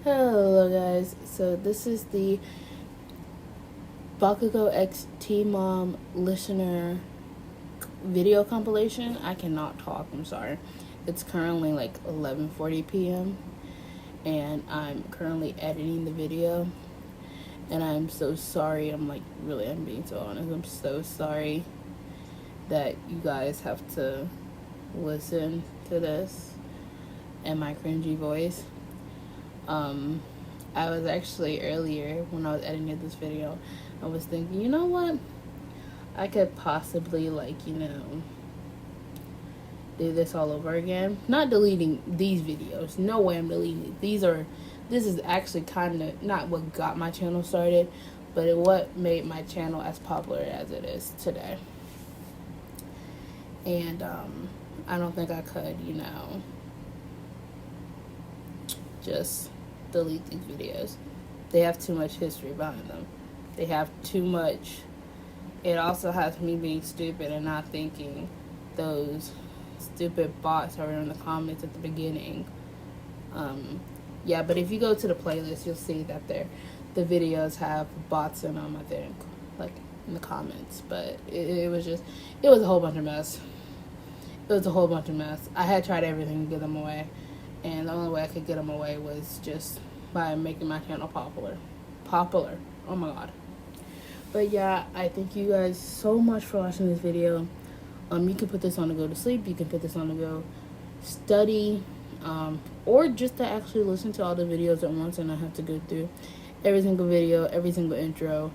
Hello guys, so this is the Bakugo X T-Mom listener video compilation. I cannot talk, I'm sorry. It's currently like 11:40 p.m. and I'm currently editing the video. And I'm so sorry, I'm being so honest. I'm so sorry that you guys have to listen to this and my cringy voice. I was actually earlier when I was editing this video, I was thinking, you know what? I could possibly do this all over again. Not deleting these videos. No way I'm deleting these. This is actually kind of not what got my channel started, but what made my channel as popular as it is today. And I don't think I could, just delete these videos. They have too much history behind them. They have too much. It also has me being stupid and not thinking those stupid bots are in the comments at the beginning. Yeah, but if you go to the playlist, you'll see that the videos have bots in them, I think, like in the comments. But it was a whole bunch of mess. It was a whole bunch of mess. I had tried everything to get them away, and the only way I could get them away was just by making my channel popular. Popular. Oh my god. But yeah, I thank you guys so much for watching this video. You can put this on to go to sleep. You can put this on to go study, or just to actually listen to all the videos at once and not have to go through every single video, every single intro.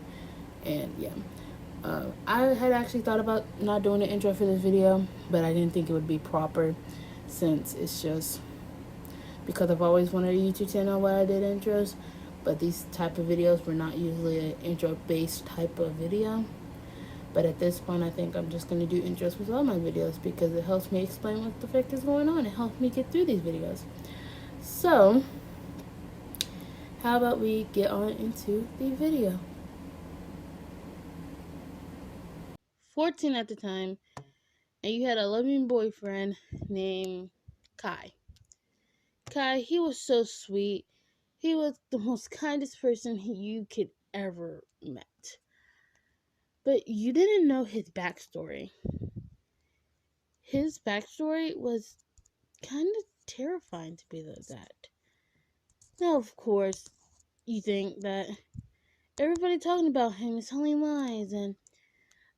And yeah, I had actually thought about not doing an intro for this video, but I didn't think it would be proper since it's just because I've always wanted a YouTube channel where I did intros, but these type of videos were not usually an intro based type of video. But at this point, I think I'm just going to do intros with all my videos because it helps me explain what the frick is going on. It helps me get through these videos. So, how about we get on into the video? 14 at the time, and you had a loving boyfriend named Kai. Kai, he was so sweet. He was the most kindest person you could ever met. But you didn't know his backstory. His backstory was kind of terrifying to be that. Now, of course, you think that everybody talking about him is telling lies and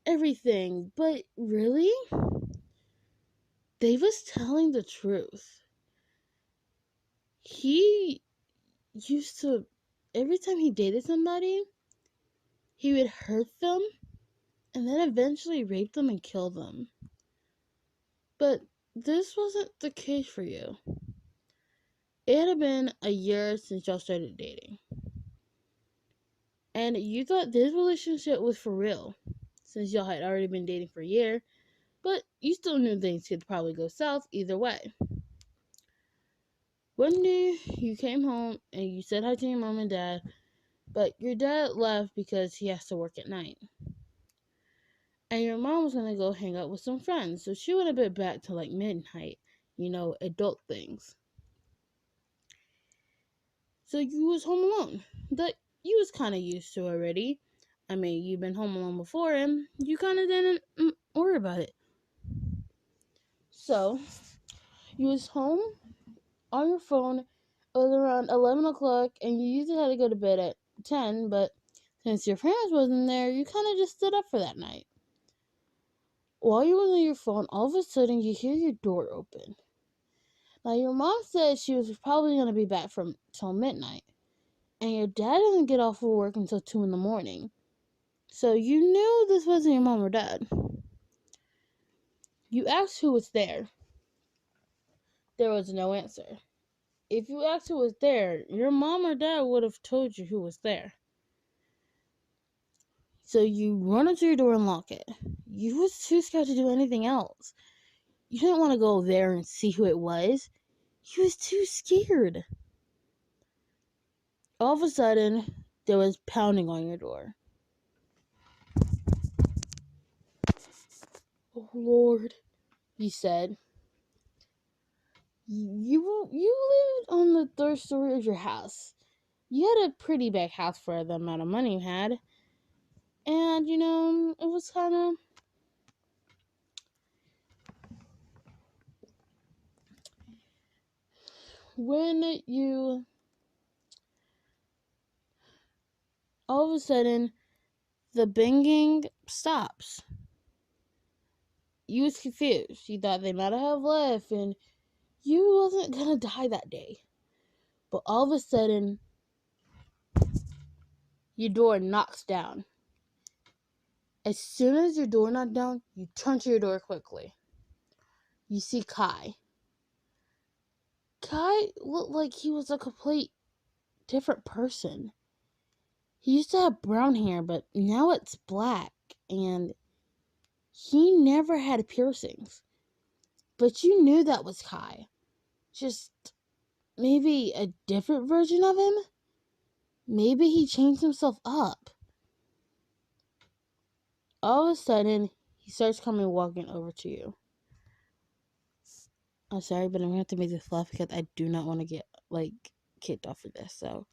everything, but really, they was telling the truth. He used to, every time he dated somebody, he would hurt them and then eventually rape them and kill them. But this wasn't the case for you. It had been a year since y'all started dating. And you thought this relationship was for real, since y'all had already been dating for a year, but you still knew things could probably go south either way. One day, you came home and you said hi to your mom and dad, but your dad left because he has to work at night. And your mom was going to go hang out with some friends, so she went a bit back to like midnight, adult things. So you was home alone. That you was kind of used to already. I mean, you've been home alone before, and you kind of didn't worry about it. So, you was home on your phone. It was around 11 o'clock, and you usually had to go to bed at 10, but since your parents wasn't there, you kind of just stood up for that night. While you was on your phone, all of a sudden, you hear your door open. Now, your mom said she was probably going to be back till midnight, and your dad doesn't get off of work until 2 in the morning. So you knew this wasn't your mom or dad. You asked who was there. There was no answer. If you asked who was there, your mom or dad would have told you who was there. So you run up to your door and lock it. You was too scared to do anything else. You didn't want to go there and see who it was. You was too scared. All of a sudden, there was pounding on your door. Oh, Lord, you said. You lived on the third story of your house. You had a pretty big house for the amount of money you had. And, it was kind of... When you... All of a sudden, the banging stops. You was confused. You thought they might have left, and you wasn't gonna die that day. But all of a sudden, your door knocks down. As soon as your door knocked down, you turn to your door quickly. You see Kai. Kai looked like he was a complete different person. He used to have brown hair, but now it's black, and he never had piercings. But you knew that was Kai. Just maybe a different version of him? Maybe he changed himself up. All of a sudden, he starts coming walking over to you. I'm sorry, but I'm going to have to make this laugh because I do not want to get, kicked off for this. So,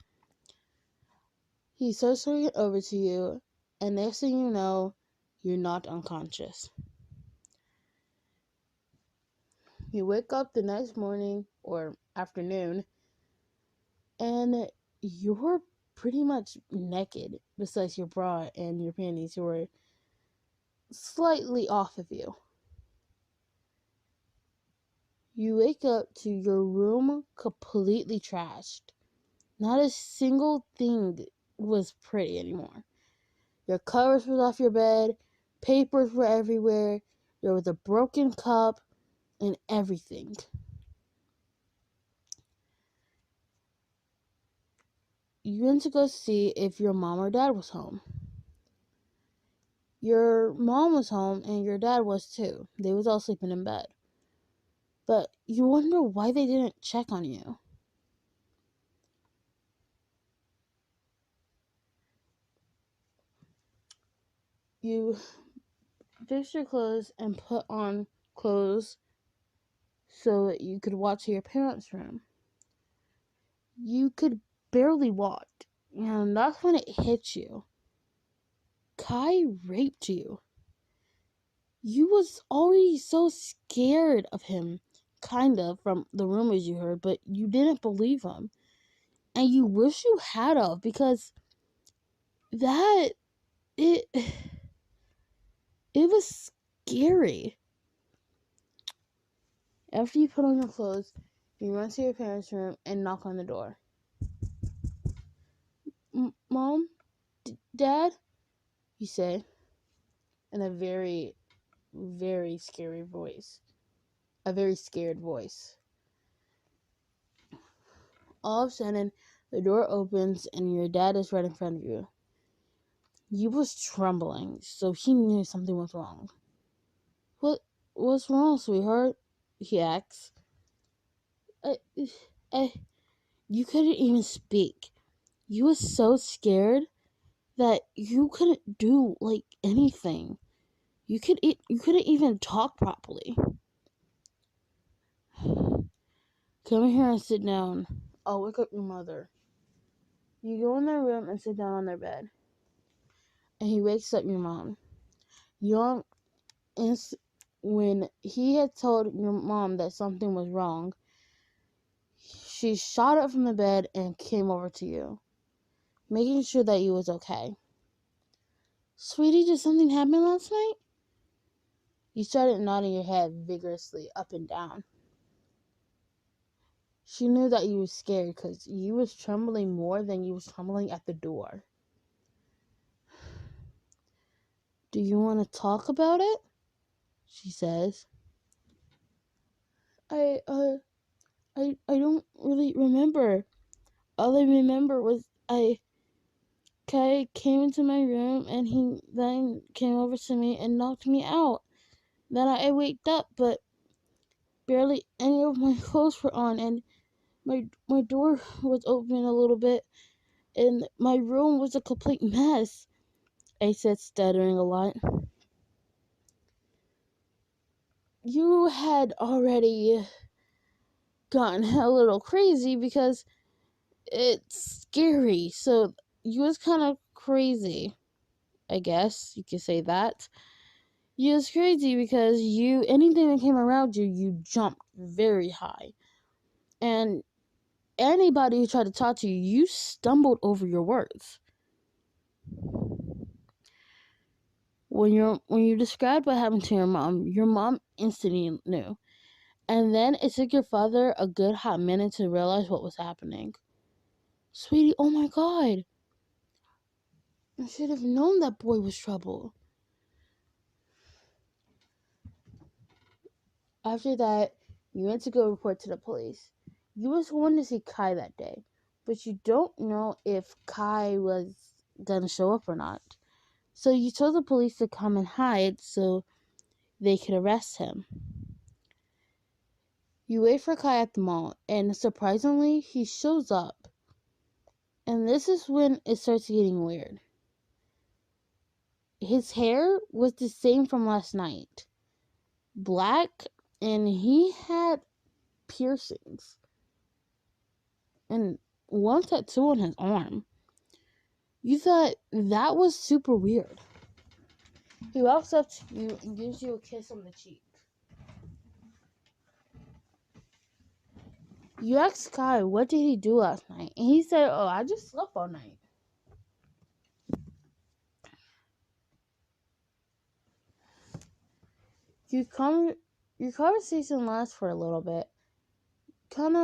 he starts coming over to you, and next thing you know, you're not unconscious. You wake up the next morning or afternoon, and you're pretty much naked, besides your bra and your panties were slightly off of you. You wake up to your room completely trashed. Not a single thing was pretty anymore. Your covers were off your bed, papers were everywhere, there was a broken cup, and everything. You went to go see if your mom or dad was home. Your mom was home and your dad was too. They was all sleeping in bed. But you wonder why they didn't check on you. You fixed your clothes and put on clothes so that you could walk to your parents' room. You could barely walk, and that's when it hit you. Kai raped you. You was already so scared of him, kind of, from the rumors you heard, but you didn't believe him. And you wish you had of, because it was scary. After you put on your clothes, you run to your parents' room and knock on the door. Mom? Dad? You say, in a very, very scary voice. A very scared voice. All of a sudden, the door opens and your dad is right in front of you. You was trembling, so he knew something was wrong. What's wrong, sweetheart? He asks. You couldn't even speak. You was so scared that you couldn't do anything. You couldn't even talk properly. Come here and sit down. I'll wake up your mother. You go in their room and sit down on their bed. And he wakes up your mom. When he had told your mom that something was wrong, she shot up from the bed and came over to you, making sure that you was okay. Sweetie, did something happen last night? You started nodding your head vigorously up and down. She knew that you were scared because you was trembling more than you was trembling at the door. Do you want to talk about it? She says. I don't really remember. All I remember was Kai came into my room and he then came over to me and knocked me out. Then I waked up, but barely any of my clothes were on, and my door was open a little bit, and my room was a complete mess. I said, stuttering a lot. You had already gotten a little crazy because it's scary. So you was kind of crazy, I guess you could say that. You was crazy because anything that came around you, you jumped very high. And anybody who tried to talk to you, you stumbled over your words. When you described what happened to your mom instantly knew. And then it took your father a good hot minute to realize what was happening. Sweetie, oh my god. I should have known that boy was trouble. After that, you went to go report to the police. You was going to see Kai that day, but you don't know if Kai was gonna show up or not. So you told the police to come and hide so they could arrest him. You wait for Kai at the mall, and surprisingly, he shows up. And this is when it starts getting weird. His hair was the same from last night, black, and he had piercings and one tattoo on his arm. You thought that was super weird. He walks up to you and gives you a kiss on the cheek. You ask Kai, what did he do last night? And he said, oh, I just slept all night. Your conversation lasts for a little bit. Kind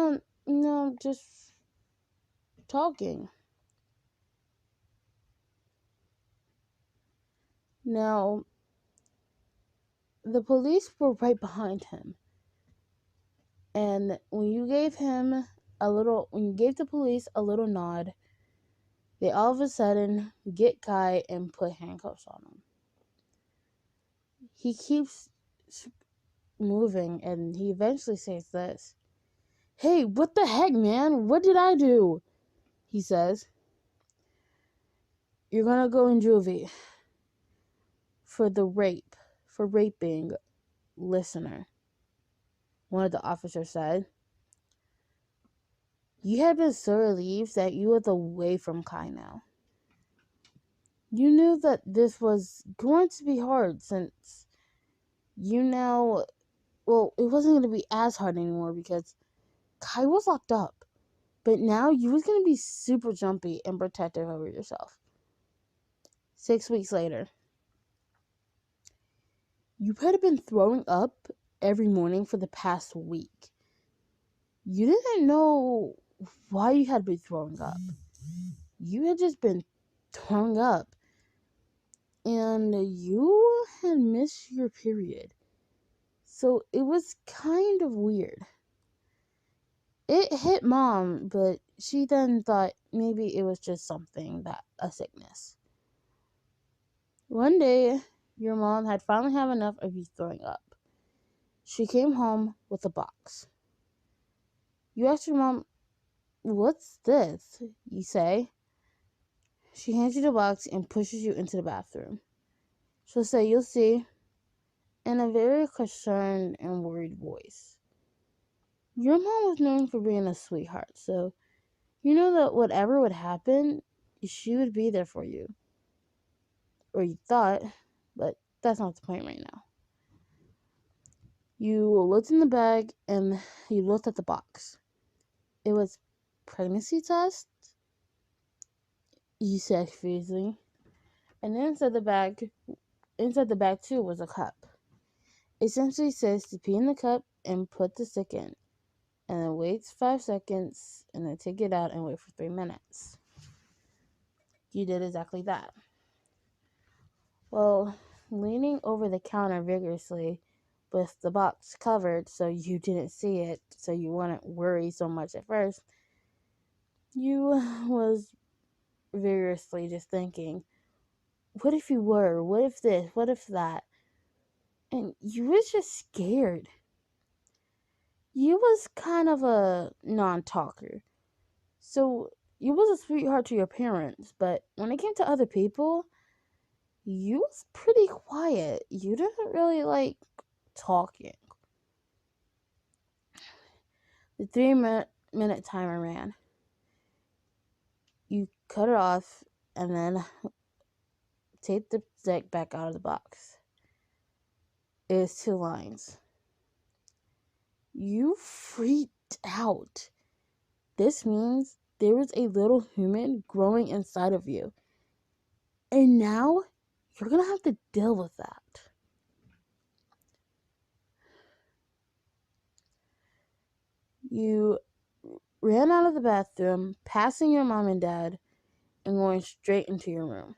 of, just talking. Now, the police were right behind him. And when you gave the police a little nod, they all of a sudden get Kai and put handcuffs on him. He keeps moving and he eventually says this. Hey, what the heck, man? What did I do? He says. You're gonna go in juvie for raping listener. One of the officers said. You had been so relieved that you were away from Kai now. You knew that this was going to be hard since you now, well, it wasn't going to be as hard anymore because Kai was locked up. But now you was going to be super jumpy and protective over yourself. 6 weeks later, you had been throwing up every morning for the past week. You didn't know why you had been throwing up. You had just been throwing up. And you had missed your period. So it was kind of weird. It hit mom, but she then thought maybe it was just a sickness. One day, your mom had finally had enough of you throwing up. She came home with a box. You ask your mom, what's this? You say. She hands you the box and pushes you into the bathroom. She'll say, you'll see, in a very concerned and worried voice. Your mom was known for being a sweetheart, so you know that whatever would happen, she would be there for you. Or you thought, but that's not the point right now. You looked in the bag and you looked at the box. It was pregnancy test, you said confusingly. And then inside the bag too was a cup. It essentially says to pee in the cup and put the stick in. And then wait 5 seconds and then take it out and wait for 3 minutes. You did exactly that. Well, leaning over the counter vigorously with the box covered so you didn't see it, so you wouldn't worry so much at first, you was vigorously just thinking, what if you were? What if this? What if that? And you was just scared. You was kind of a non-talker. So you was a sweetheart to your parents, but when it came to other people, you was pretty quiet. You didn't really like talking. The 3-minute timer ran. You cut it off and then take the stick back out of the box. It is 2 lines. You freaked out. This means there was a little human growing inside of you. And now you're going to have to deal with that. You ran out of the bathroom, passing your mom and dad, and going straight into your room.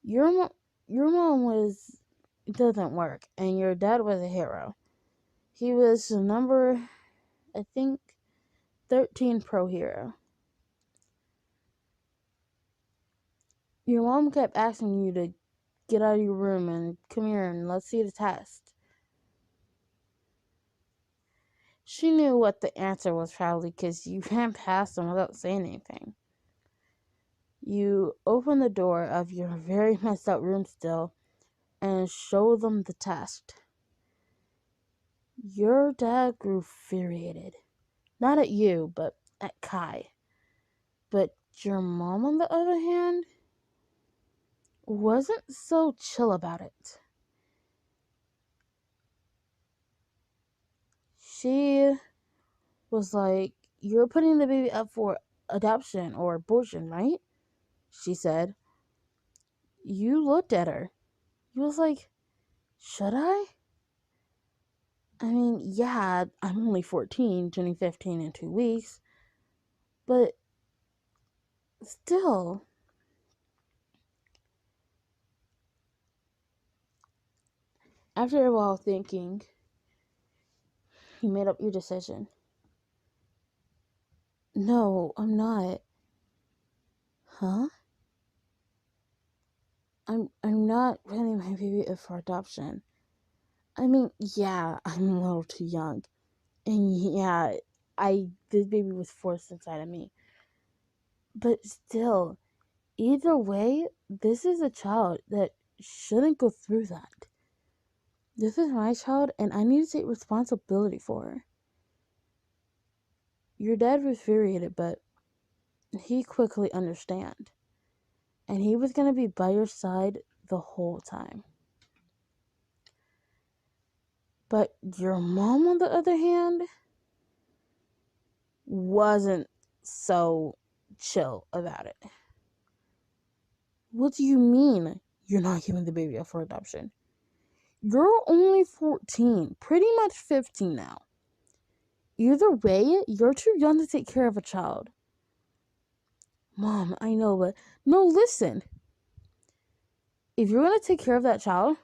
Your mom doesn't work, and your dad was a hero. He was the number, I think, 13 pro hero. Your mom kept asking you to get out of your room and come here and let's see the test. She knew what the answer was probably because you ran past them without saying anything. You opened the door of your very messed up room still and showed them the test. Your dad grew infuriated. Not at you, but at Kai. But your mom, on the other hand, wasn't so chill about it. She was like, "You're putting the baby up for adoption or abortion, right?" She said. You looked at her. You was like, "Should I?" I mean, yeah, I'm only 14, turning 15 in 2 weeks. But still. After a while thinking, you made up your decision. No, I'm not. Huh? I'm not putting my baby up for adoption. I mean, yeah, I'm a little too young. And yeah, this baby was forced inside of me. But still, either way, this is a child that shouldn't go through that. This is my child, and I need to take responsibility for her. Your dad was infuriated, but he quickly understand. And he was going to be by your side the whole time. But your mom, on the other hand, wasn't so chill about it. What do you mean you're not giving the baby up for adoption? You're only 14, pretty much 15 now. Either way, you're too young to take care of a child. Mom, I know, but no, listen. If you're going to take care of that child,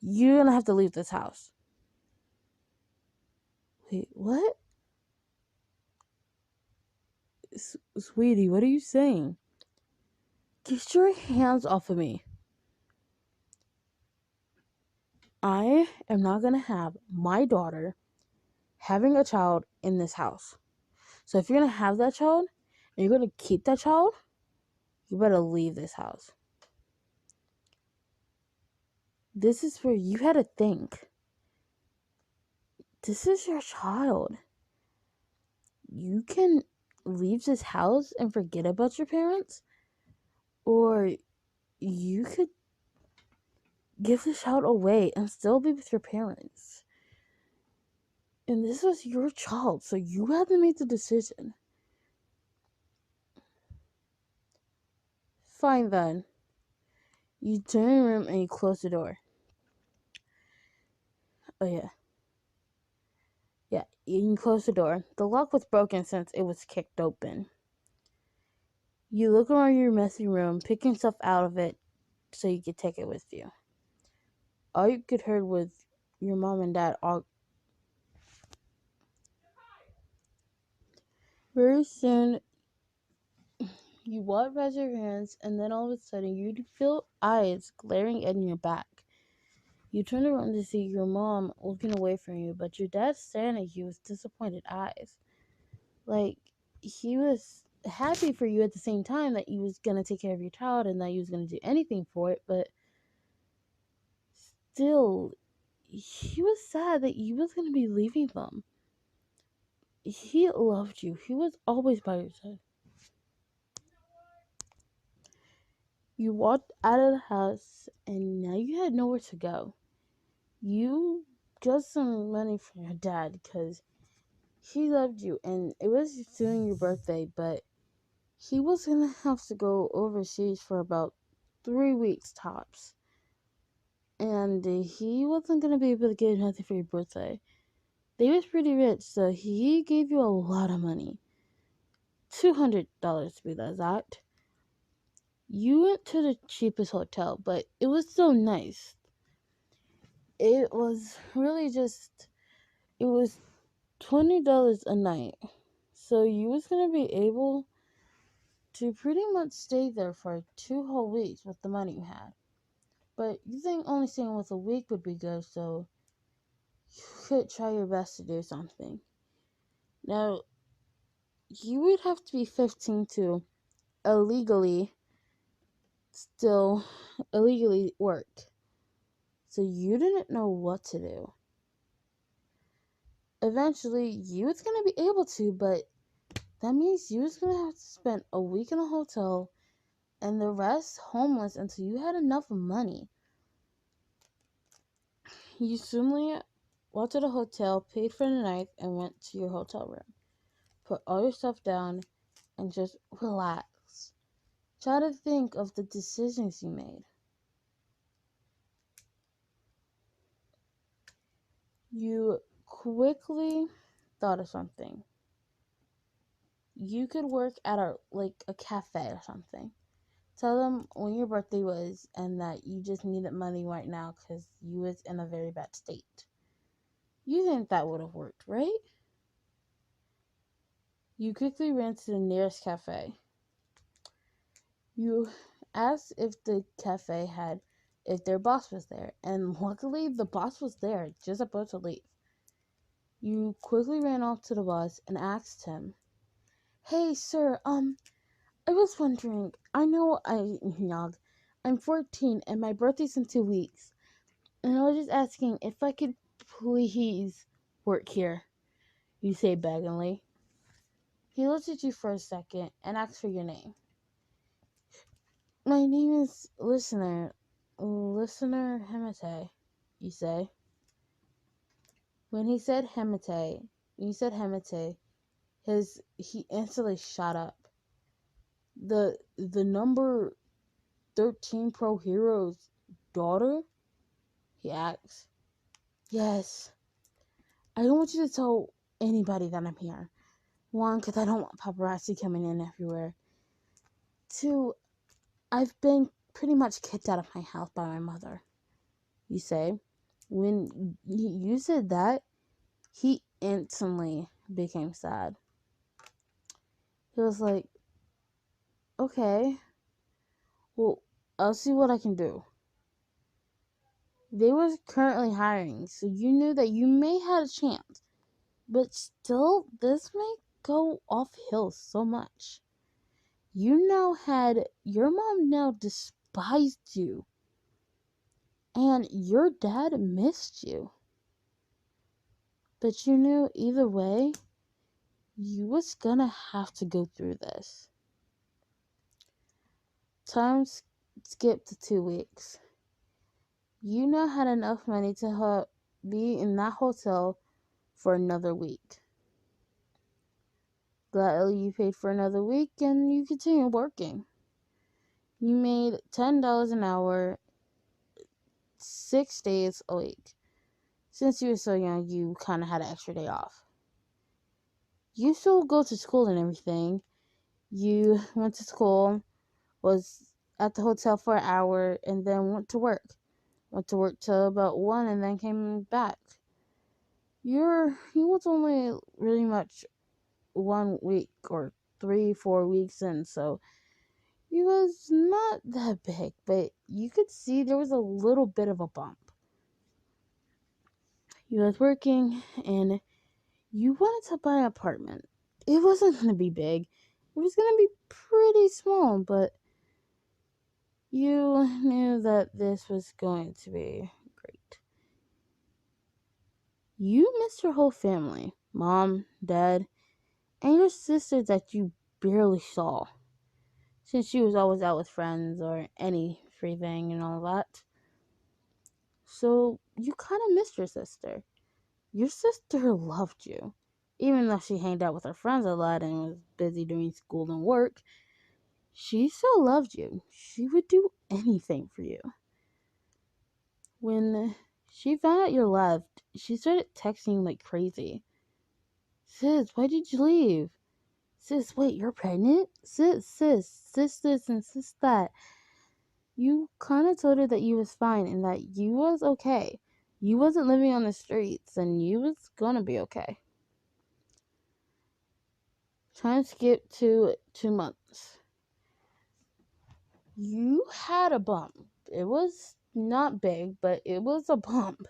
you're going to have to leave this house. Wait, what? Sweetie, what are you saying? Get your hands off of me. I am not going to have my daughter having a child in this house. So if you're going to have that child and you're going to keep that child, you better leave this house. This is where you had to think. This is your child. You can leave this house and forget about your parents, or you could give the child away and still be with your parents. And this was your child, so you had to make the decision. Fine then. You turn in your room and you close the door. Oh yeah. Yeah, you can close the door. The lock was broken since it was kicked open. You look around your messy room, picking stuff out of it so you could take it with you. All you could hear was your mom and dad all. Very soon, you walk past your hands, and then all of a sudden, you'd feel eyes glaring in your back. You turn around to see your mom looking away from you, but your dad staring at you with disappointed eyes. Like, he was happy for you at the same time that you was going to take care of your child and that you was going to do anything for it, but still, he was sad that you was going to be leaving them. he loved you. He was always by your side. You walked out of the house and now you had nowhere to go. You got some money from your dad because he loved you and it was soon your birthday, but he was gonna have to go overseas for about 3 weeks tops. And he wasn't gonna be able to get nothing for your birthday. They was pretty rich, so he gave you a lot of money. $200 to be exact. You went to the cheapest hotel, but it was so nice. It was really just it was $20 a night. So you was gonna be able to pretty much stay there for 2 whole weeks with the money you had. But you think only staying with a week would be good, so you could try your best to do something. Now, you would have to be 15 to illegally still illegally work. So you didn't know what to do. Eventually, you was gonna be able to, but that means you was gonna have to spend a week in a hotel and the rest homeless until you had enough money. You soonly walked to the hotel, paid for the night, and went to your hotel room. Put all your stuff down and just relax. Try to think of the decisions you made. You quickly thought of something. You could work at a cafe or something. Tell them when your birthday was and that you just needed money right now because you was in a very bad state. You think that would have worked, right? You quickly ran to the nearest cafe. You asked if their boss was there, and luckily the boss was there, just about to leave. You quickly ran off to the boss and asked him, "Hey, sir, I was wondering, I'm 14 and my birthday's in 2 weeks, and I was just asking if I could please work here." You say beggingly. He looked at you for a second and asked for your name. "My name is Listener Hemate," you say. When he said Hemate, he instantly shot up. The number 13 Pro Hero's daughter? He asks. "Yes. I don't want you to tell anybody that I'm here. One, because I don't want paparazzi coming in everywhere. Two, I've been pretty much kicked out of my house by my mother," you say. When you said that, he instantly became sad. He was like, "Okay, well, I'll see what I can do." They was currently hiring, so you knew that you may had a chance. But still, this may go off hill so much. Your mom now despised you. And your dad missed you. But you knew either way, you was gonna have to go through this. Time skipped to 2 weeks. You now had enough money to be in that hotel for another week. Gladly, you paid for another week and you continued working. You made $10 an hour, 6 days a week. Since you were so young, you kind of had an extra day off. You still go to school and everything. You went to school, was at the hotel for an hour, and then went to work. Went to work till about 1 and then came back. You was only really much 1 week or 3-4 weeks in, so it was not that big, but you could see there was a little bit of a bump. You was working and you wanted to buy an apartment. It wasn't going to be big. It was going to be pretty small, but you knew that this was going to be great. You missed your whole family. Mom, Dad, and your sister that you barely saw, since she was always out with friends or any free thing and all that. So you kind of missed your sister. Your sister loved you. Even though she hanged out with her friends a lot and was busy doing school and work, she still loved you. She would do anything for you. When she found out you left, she started texting like crazy. Sis, why did you leave? Sis, wait, you're pregnant? Sis this and sis that. You kind of told her that you was fine and that you was okay. You wasn't living on the streets and you was gonna be okay. Trying to skip to 2 months. You had a bump. It was not big, but it was a bump.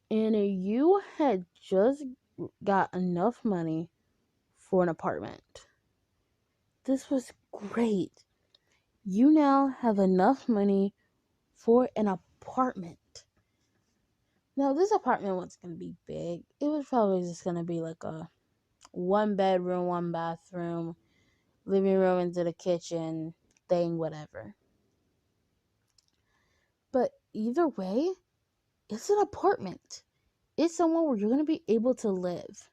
And you had just got enough money for an apartment. This was great. You now have enough money for an apartment. Now, this apartment wasn't going to be big. It was probably just going to be like a 1 bedroom, 1 bathroom, living room into the kitchen thing, whatever. But either way, it's an apartment. It's somewhere where you're going to be able to live.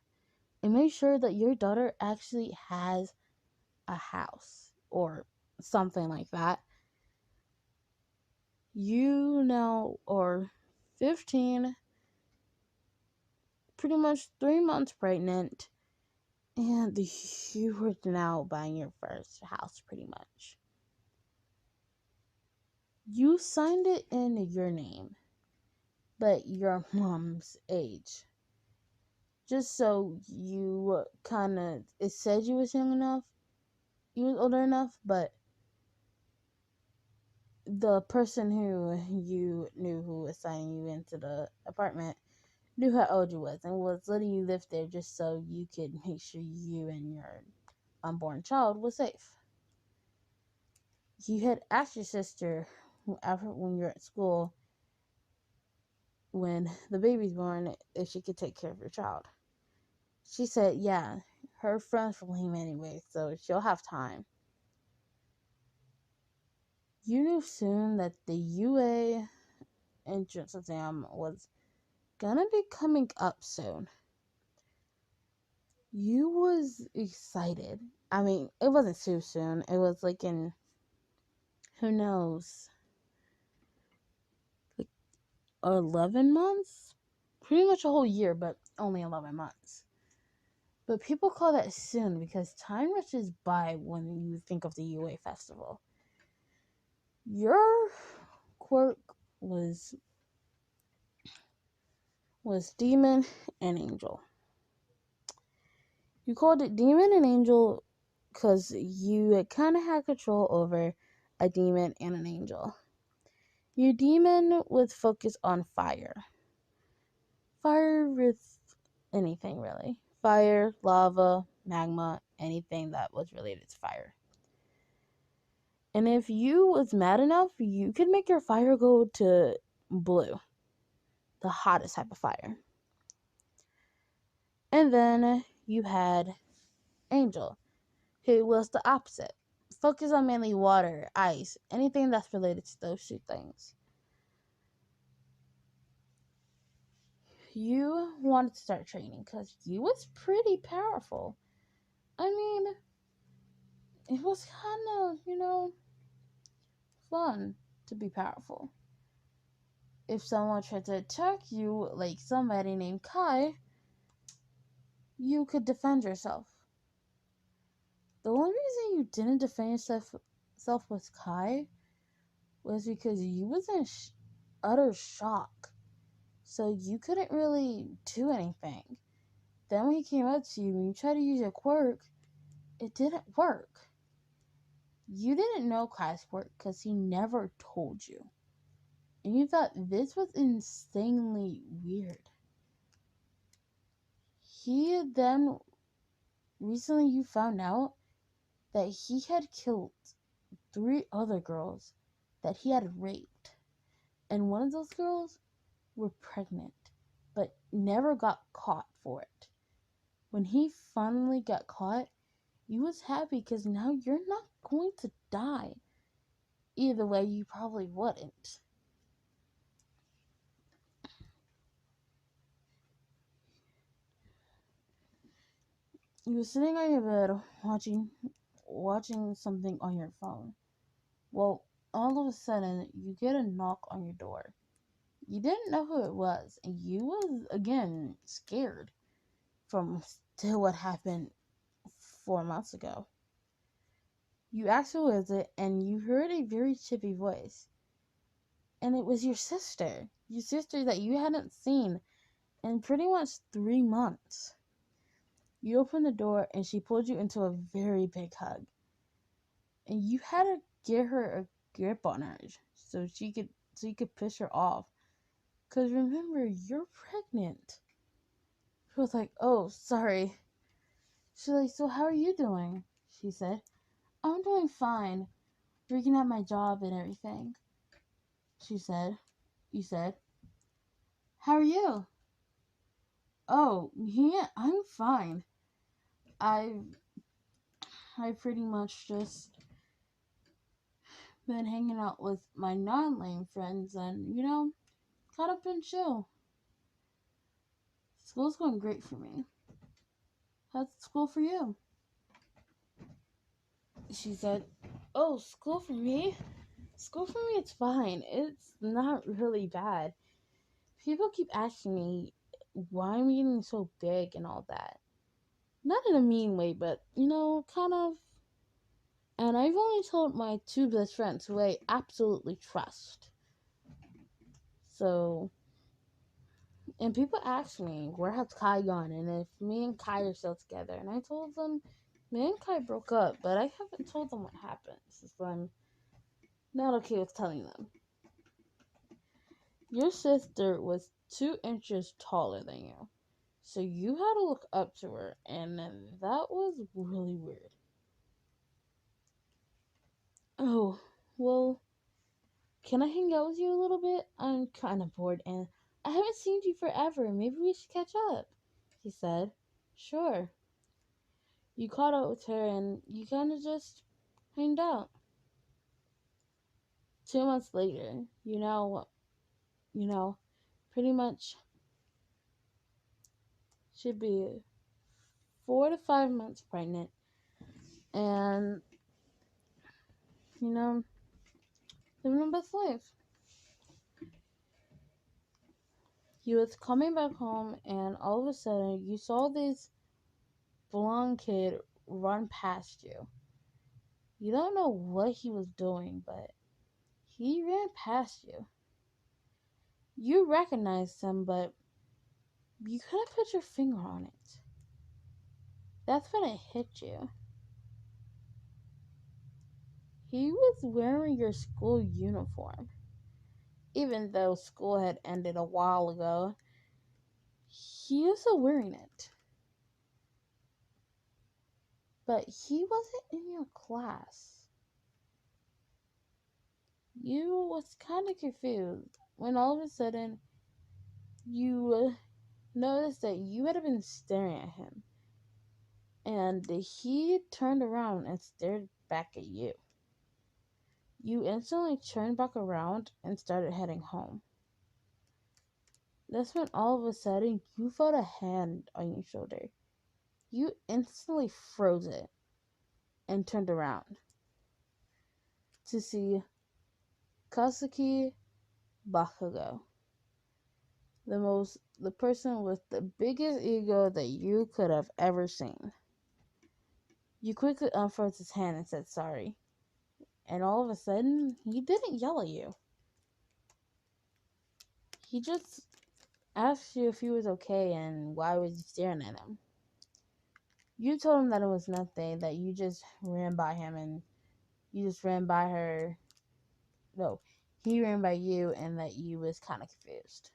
And make sure that your daughter actually has a house or something like that. You now are 15, pretty much 3 months pregnant, and you are now buying your first house pretty much. You signed it in your name, but your mom's age. Just so you kind of, it said you was young enough, you was older enough, but the person who you knew who was signing you into the apartment knew how old you was and was letting you live there just so you could make sure you and your unborn child was safe. You had asked your sister after when you're at school, when the baby's born, if she could take care of your child. She said, yeah, her friends from him anyway, so she'll have time. You knew soon that the UA entrance exam was gonna be coming up soon. You was excited. I mean, it wasn't too soon. It was like in, who knows, like 11 months? Pretty much a whole year, but only 11 months. But people call that soon because time rushes by when you think of the UA festival. Your quirk was demon and angel. You called it demon and angel because you kind of had control over a demon and an angel. Your demon was focused on fire. Fire with anything, really. Fire, lava, magma, anything that was related to fire. And if you was mad enough, you could make your fire go to blue. The hottest type of fire. And then you had Angel, who was the opposite. Focus on mainly water, ice, anything that's related to those two things. You wanted to start training because you was pretty powerful. I mean, it was kind of, fun to be powerful. If someone tried to attack you, like somebody named Kai, you could defend yourself. The only reason you didn't defend yourself with Kai was because you was in utter shock. So you couldn't really do anything. Then when he came up to you and you tried to use your quirk, it didn't work. You didn't know Kai's quirk because he never told you. And you thought this was insanely weird. He then, recently you found out that he had killed 3 other girls that he had raped. And one of those girls were pregnant, but never got caught for it. When he finally got caught, you was happy because now you're not going to die. Either way, you probably wouldn't. You were sitting on your bed watching something on your phone. Well, all of a sudden, you get a knock on your door. You didn't know who it was, and you was again scared from still what happened 4 months ago. You asked who is it, and you heard a very chippy voice. And it was your sister. Your sister that you hadn't seen in pretty much 3 months. You opened the door and she pulled you into a very big hug. And you had to get her a grip on her so you could push her off. Cause remember, you're pregnant. She was like, "Oh, sorry." She's like, "So how are you doing?" She said, "I'm doing fine. Working at my job and everything." She said, "You said, how are you?" "Oh, yeah, I'm fine. I I pretty much just been hanging out with my non-lame friends and, caught up and chill. School's going great for me. How's school for you?" She said, "Oh, school for me? School for me, it's fine. It's not really bad. People keep asking me why I'm getting so big and all that. Not in a mean way, but, kind of. And I've only told my two best friends who I absolutely trust. So, and people ask me, where has Kai gone? And if me and Kai are still together. And I told them, me and Kai broke up, but I haven't told them what happened. So I'm not okay with telling them. Your sister was 2 inches taller than you. So you had to look up to her, and that was really weird. Oh, well, can I hang out with you a little bit? I'm kind of bored, and I haven't seen you forever. Maybe we should catch up, he said. Sure. You caught up with her, and you kind of just hanged out. 2 months later, you know, pretty much should be 4 to 5 months pregnant, and, you know, living her best life. You was coming back home, and all of a sudden, you saw this blonde kid run past you. You don't know what he was doing, but he ran past you. You recognized him, but you couldn't put your finger on it. That's when it hit you. He was wearing your school uniform. Even though school had ended a while ago, he was still wearing it. But he wasn't in your class. You was kind of confused when all of a sudden you noticed that you had been staring at him. And he turned around and stared back at you. You instantly turned back around and started heading home. That's when all of a sudden you felt a hand on your shoulder. You instantly froze it and turned around to see Kasuki Bakugo, the person with the biggest ego that you could have ever seen. You quickly unfroze his hand and said sorry. And all of a sudden, he didn't yell at you. He just asked you if he was okay and why was you staring at him. You told him that it was nothing, that you just ran by him and you just ran by her. No, he ran by you and that you was kind of confused.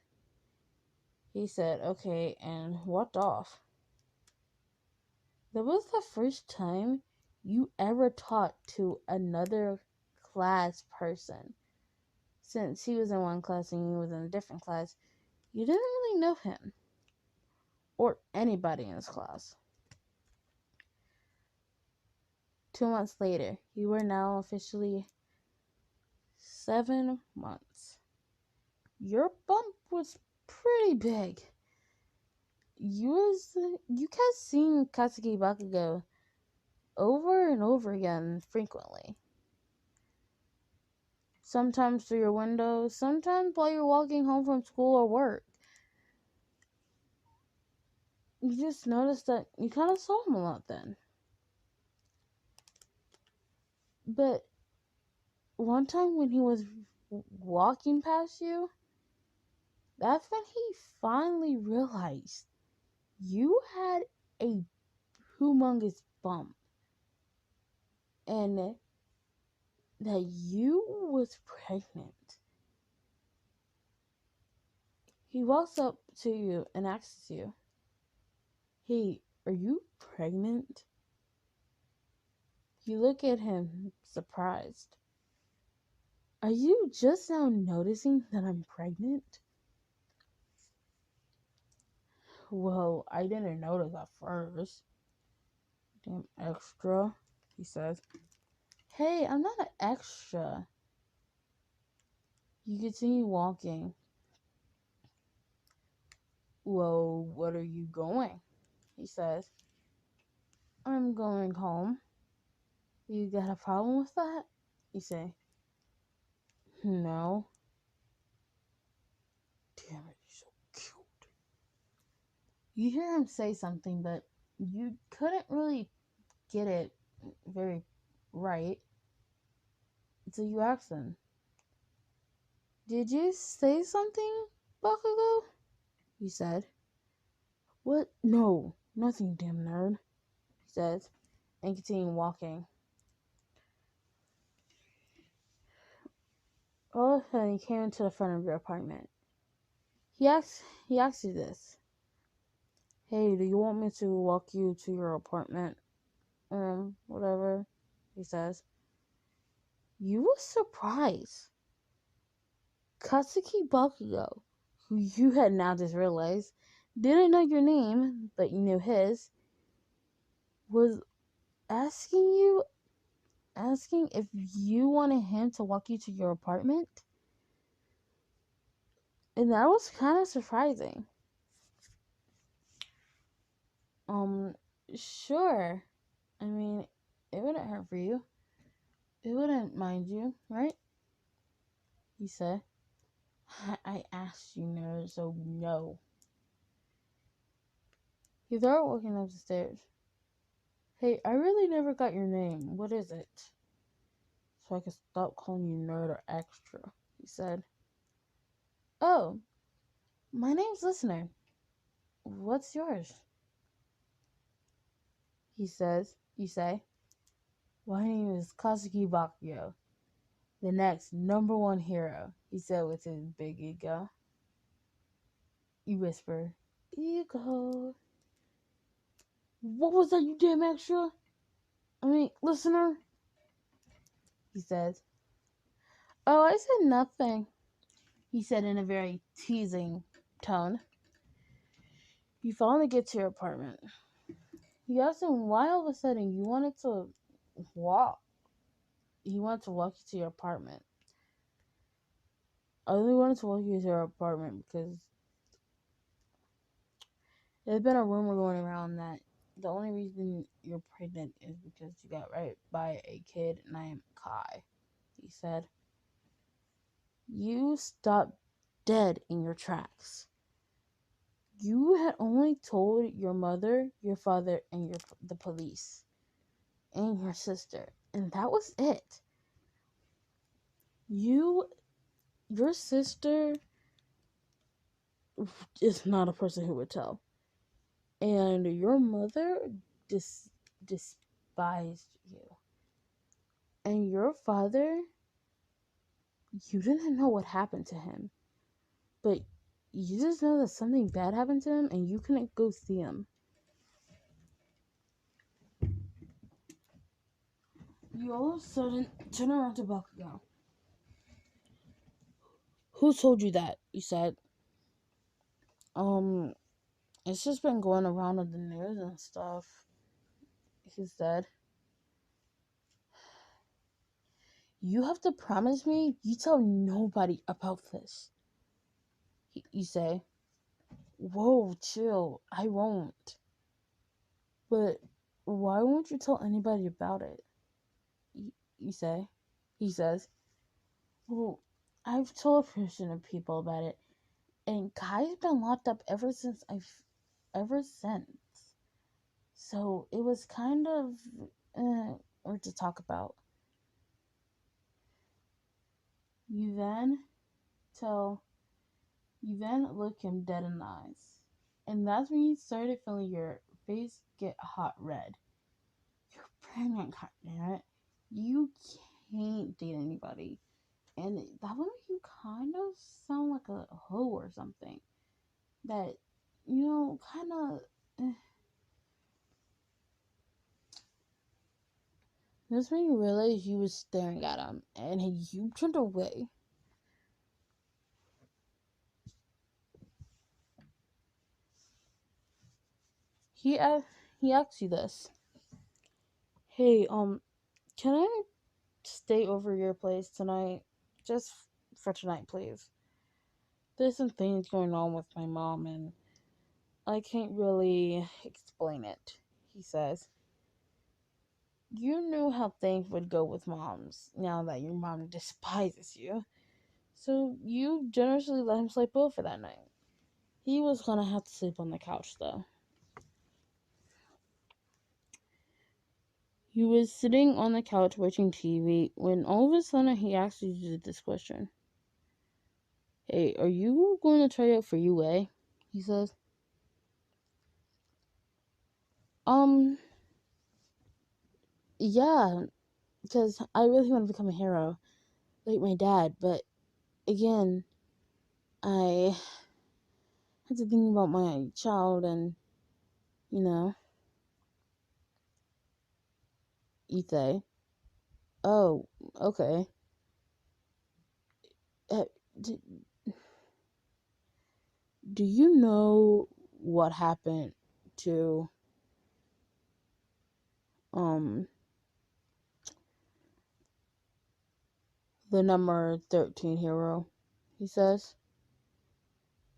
He said, okay, and walked off. That was the first time you ever talked to another class person. Since he was in one class and you was in a different class, you didn't really know him or anybody in his class. 2 months later. You were now officially 7 months. Your bump was pretty big. You kept seeing Katsuki Bakugo over and over again frequently. Sometimes through your window, sometimes while you're walking home from school or work. You just noticed that you kind of saw him a lot then. But one time when he was walking past you, that's when he finally realized you had a humongous bump and that you was pregnant. He walks up to you and asks you, "Hey, are you pregnant?" You look at him surprised. "Are you just now noticing that I'm pregnant?" "Well, I didn't notice at first." "Damn extra," he says. "Hey, I'm not an extra." You continue walking. "Well, what are you going?" he says. "I'm going home." "You got a problem with that?" you say. "No." "Damn it, you're so cute." You hear him say something, but you couldn't really get it very right. So you ask him, "Did you say something, Bakugo?" he said. "What? No, nothing, damn nerd," he says, and continued walking. All of a sudden, he came into the front of your apartment. He asks you this. "Hey, do you want me to walk you to your apartment?" Whatever, he says. You were surprised. Katsuki Bakugo, who you had now just realized didn't know your name, but you knew his, was asking if you wanted him to walk you to your apartment. And that was kind of surprising. Sure. I mean, it wouldn't hurt for you. It wouldn't mind you, right? He said. "I asked you, nerd, so no." He started walking up the stairs. "Hey, I really never got your name. What is it? So I can stop calling you nerd or extra," he said. "Oh, my name's Listener. What's yours?" He says. You say. "My name is Katsuki Bakugo, the next number one hero," he said with his big ego. You whisper, "Ego." "What was that, you damn extra? I mean, listener," he says. "Oh, I said nothing," he said in a very teasing tone. You finally get to your apartment. You ask him why all of a sudden you wanted to walk. He wanted to walk you to your apartment. "I only wanted to walk you to your apartment because there's been a rumor going around that the only reason you're pregnant is because you got raped by a kid named Kai," he said. You stopped dead in your tracks. You had only told your mother, your father, and the police, and your sister, and that was it. Your sister is not a person who would tell, and your mother despised you, and your father, you didn't know what happened to him, but you just know that something bad happened to him, and you couldn't go see him. You all of a sudden turn around to Bakugo. "Who told you that?" you said. It's just been going around on the news and stuff," he said. You have to promise me you tell nobody about this. You say, whoa, chill, I won't. But why won't you tell anybody about it? You say. He says, well, I've told a person of people about it, and Kai's been locked up ever since. So it was kind of hard to talk about. You then tell, you then look him dead in the eyes. And that's when you started feeling your face get hot red. You're pregnant, goddammit. You can't date anybody. And that would make you kind of sound like a hoe or something. That, kind of. That's when you realize you was staring at him, and you turned away. He he asks you this. Hey, can I stay over your place tonight? Just for tonight, please. There's some things going on with my mom, and I can't really explain it, he says. You knew how things would go with moms now that your mom despises you. So you generously let him sleep over that night. He was gonna have to sleep on the couch, though. He was sitting on the couch watching TV when all of a sudden he asked you this question. Hey, are you going to try out for UA? He says. Um, yeah, because I really want to become a hero, like my dad, but again, I had to think about my child and, you know, you say, oh, okay. Uh, do, do you know what happened to, um, the number 13 hero? He says.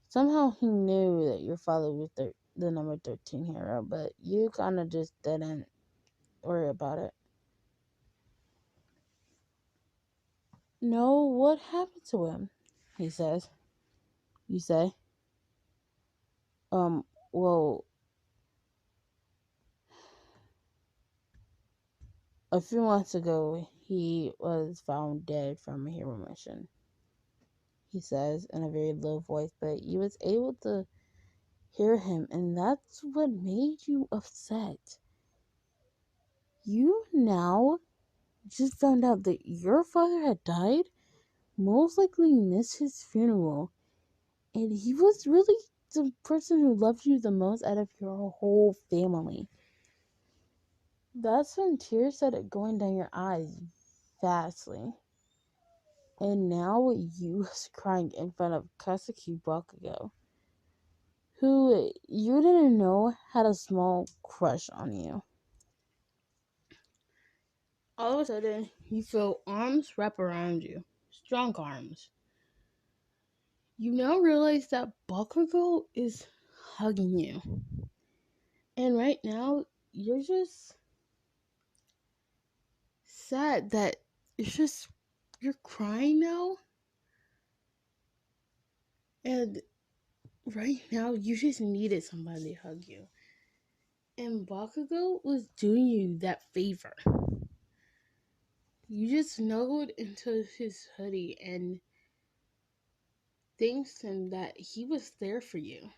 Somehow he knew that your father was the number 13 hero, but you kind of just didn't worry about it. No, what happened to him? He says. You say, um, well, a few months ago, he was found dead from a hero mission. He says in a very low voice, but you was able to hear him, and that's what made you upset. You now just found out that your father had died, most likely missed his funeral, and he was really the person who loved you the most out of your whole family. That's when tears started going down your eyes fastly. And now you was crying in front of Kasuki Bakugo, who you didn't know had a small crush on you. All of a sudden, you feel arms wrap around you. Strong arms. You now realize that Bakugo is hugging you. And right now, you're just sad that you're crying now. And right now, you just needed somebody to hug you. And Bakugo was doing you that favor. You just snuggled into his hoodie and thanked him that he was there for you.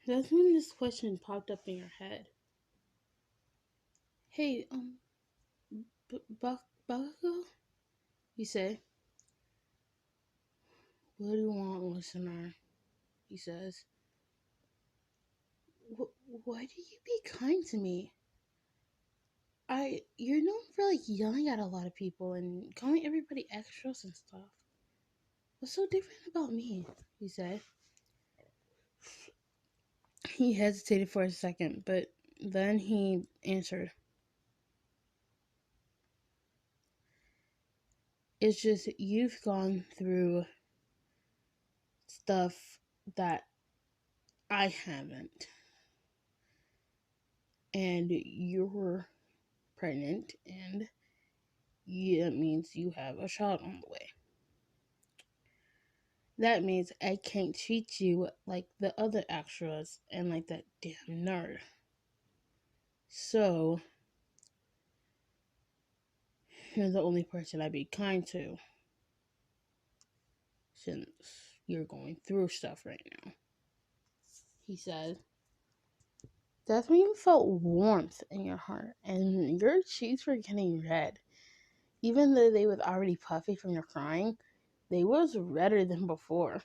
That's when this question popped up in your head. Hey, Bakugo? You say. What do you want, listener? He says. Why do you be kind to me? You're known for like yelling at a lot of people and calling everybody extras and stuff. What's so different about me? He said. He hesitated for a second, but then he answered. It's just you've gone through stuff that I haven't. And you're pregnant, and that means you have a child on the way. That means I can't treat you like the other extras and like that damn nerd. So, you're the only person I'd be kind to since you're going through stuff right now. He said, that's when you felt warmth in your heart and your cheeks were getting red. Even though they was already puffy from your crying, they was redder than before.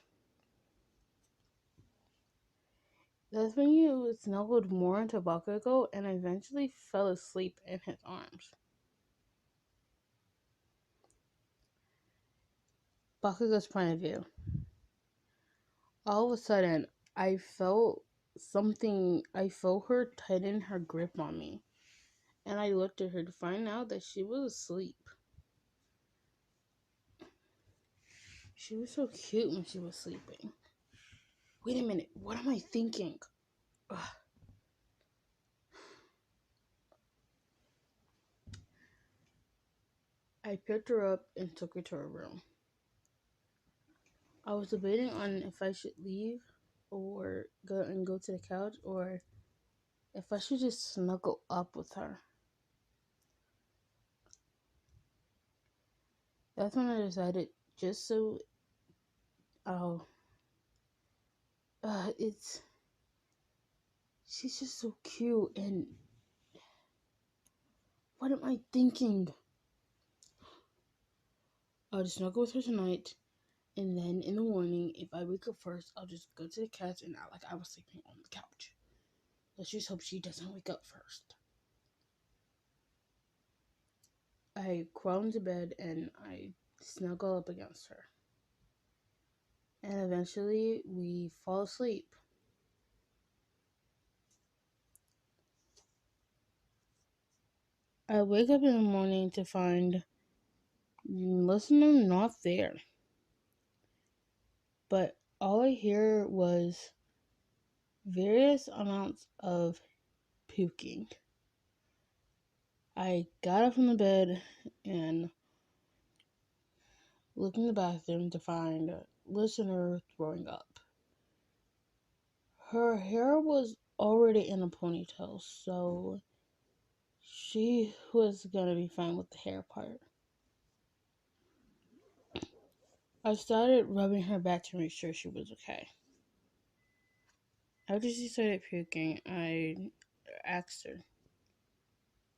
That's when you snuggled more into Bakugo and eventually fell asleep in his arms. Bakugo's point of view. All of a sudden, I felt her tighten her grip on me. And I looked at her to find out that she was asleep. She was so cute when she was sleeping. Wait a minute, what am I thinking? Ugh. I picked her up and took her to her room. I was debating on if I should leave or go to the couch, or if I should just snuggle up with her. That's when I decided, just so oh it's she's just so cute, and what am I thinking? I'll just snuggle with her tonight, and then in the morning, if I wake up first, I'll just go to the couch and act like I was sleeping on the couch. Let's just hope she doesn't wake up first. I crawl into bed and I snuggle up against her. And eventually we fall asleep. I wake up in the morning to find listener not there. But all I hear was various amounts of puking. I got up from the bed and looked in the bathroom to find listener throwing up. Her hair was already in a ponytail, so she was gonna be fine with the hair part. I started rubbing her back to make sure she was okay. After she started puking, I asked her,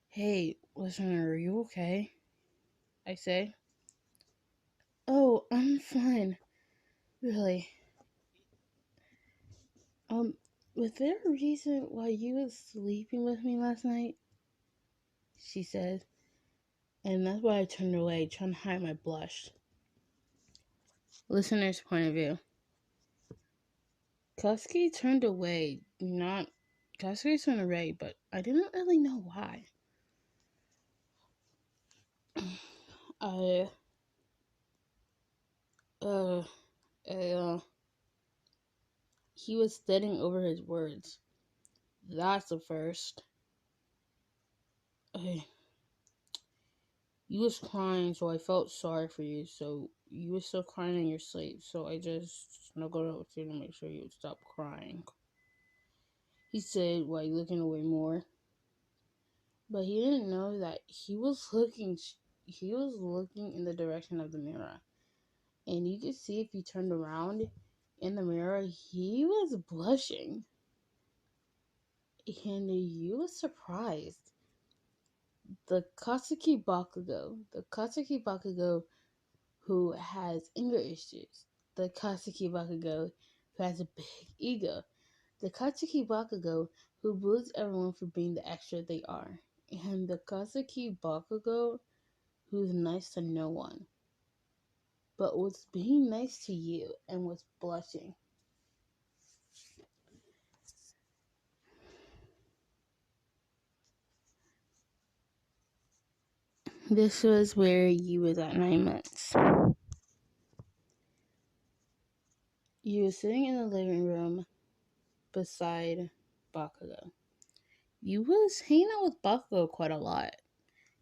"Hey, listener, are you okay?" I say. "Oh, I'm fine. Really. Was there a reason why you was sleeping with me last night?" she said. And that's why I turned away, trying to hide my blush. Listener's point of view. Kusky turned away, but I didn't really know why. I, uh, he was studying over his words. That's the first. You was crying, so I felt sorry for you. So you was still crying in your sleep. So I just snuggled up with you to make sure you would stop crying. He said while looking away more. But he didn't know that he was looking in the direction of the mirror. And you could see if he turned around in the mirror, he was blushing. And you was surprised. The Katsuki Bakugo who has anger issues. The Katsuki Bakugo who has a big ego. The Katsuki Bakugo who bullies everyone for being the extra they are. And the Katsuki Bakugo who's nice to no one, but was being nice to you and was blushing. This was where you was at 9 months. You was sitting in the living room beside Bakugo. You was hanging out with Bakugo quite a lot.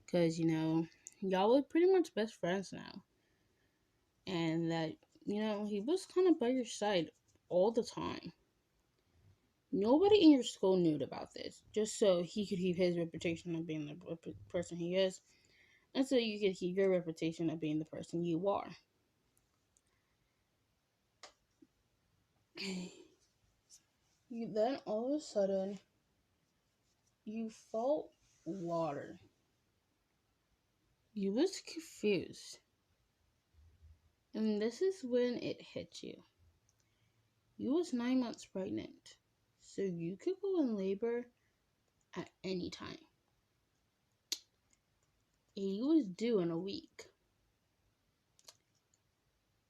Because, y'all were pretty much best friends now. And that, he was kind of by your side all the time. Nobody in your school knew about this, just so he could keep his reputation of being the person he is, and so you could keep your reputation of being the person you are. Then all of a sudden, you felt water. You was confused. And this is when it hit you. You was 9 months pregnant, so you could go in labor at any time. And you was due in a week.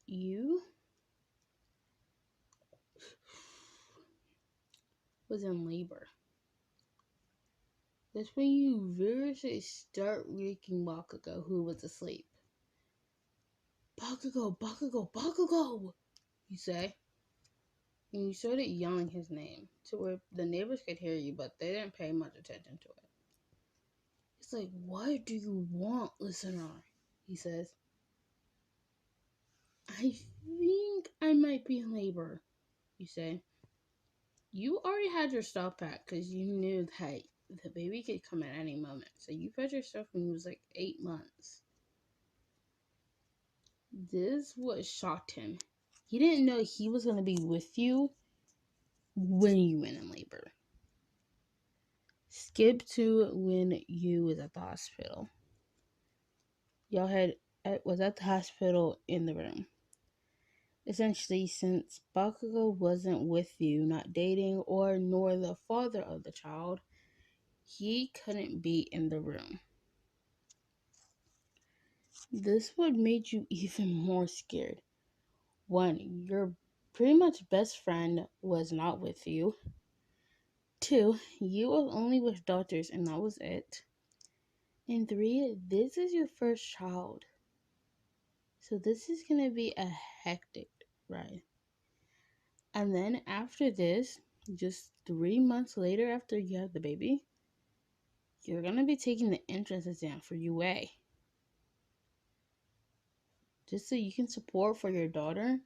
You was in labor. That's when you vigorously start waking Bakugo, who was asleep. Bakugo, Bakugo, Bakugo, you say. And you started yelling his name to where the neighbors could hear you, but they didn't pay much attention to it. It's like, what do you want, listener? He says. I think I might be in labor, you say. You already had your stuff packed because you knew that the baby could come at any moment. So you packed your stuff when you was like 8 months. This what shocked him. He didn't know he was going to be with you when you went in labor. Skip to when you was at the hospital. Y'all was at the hospital in the room. Essentially, since Bakugo wasn't with you, not dating or nor the father of the child, he couldn't be in the room. This would made you even more scared. One, your pretty much best friend was not with you. Two, you were only with daughters and that was it. And three, this is your first child. So this is going to be a hectic ride. And then after this, just 3 months later after you have the baby, you're going to be taking the entrance exam for UA. Just so you can support for your daughter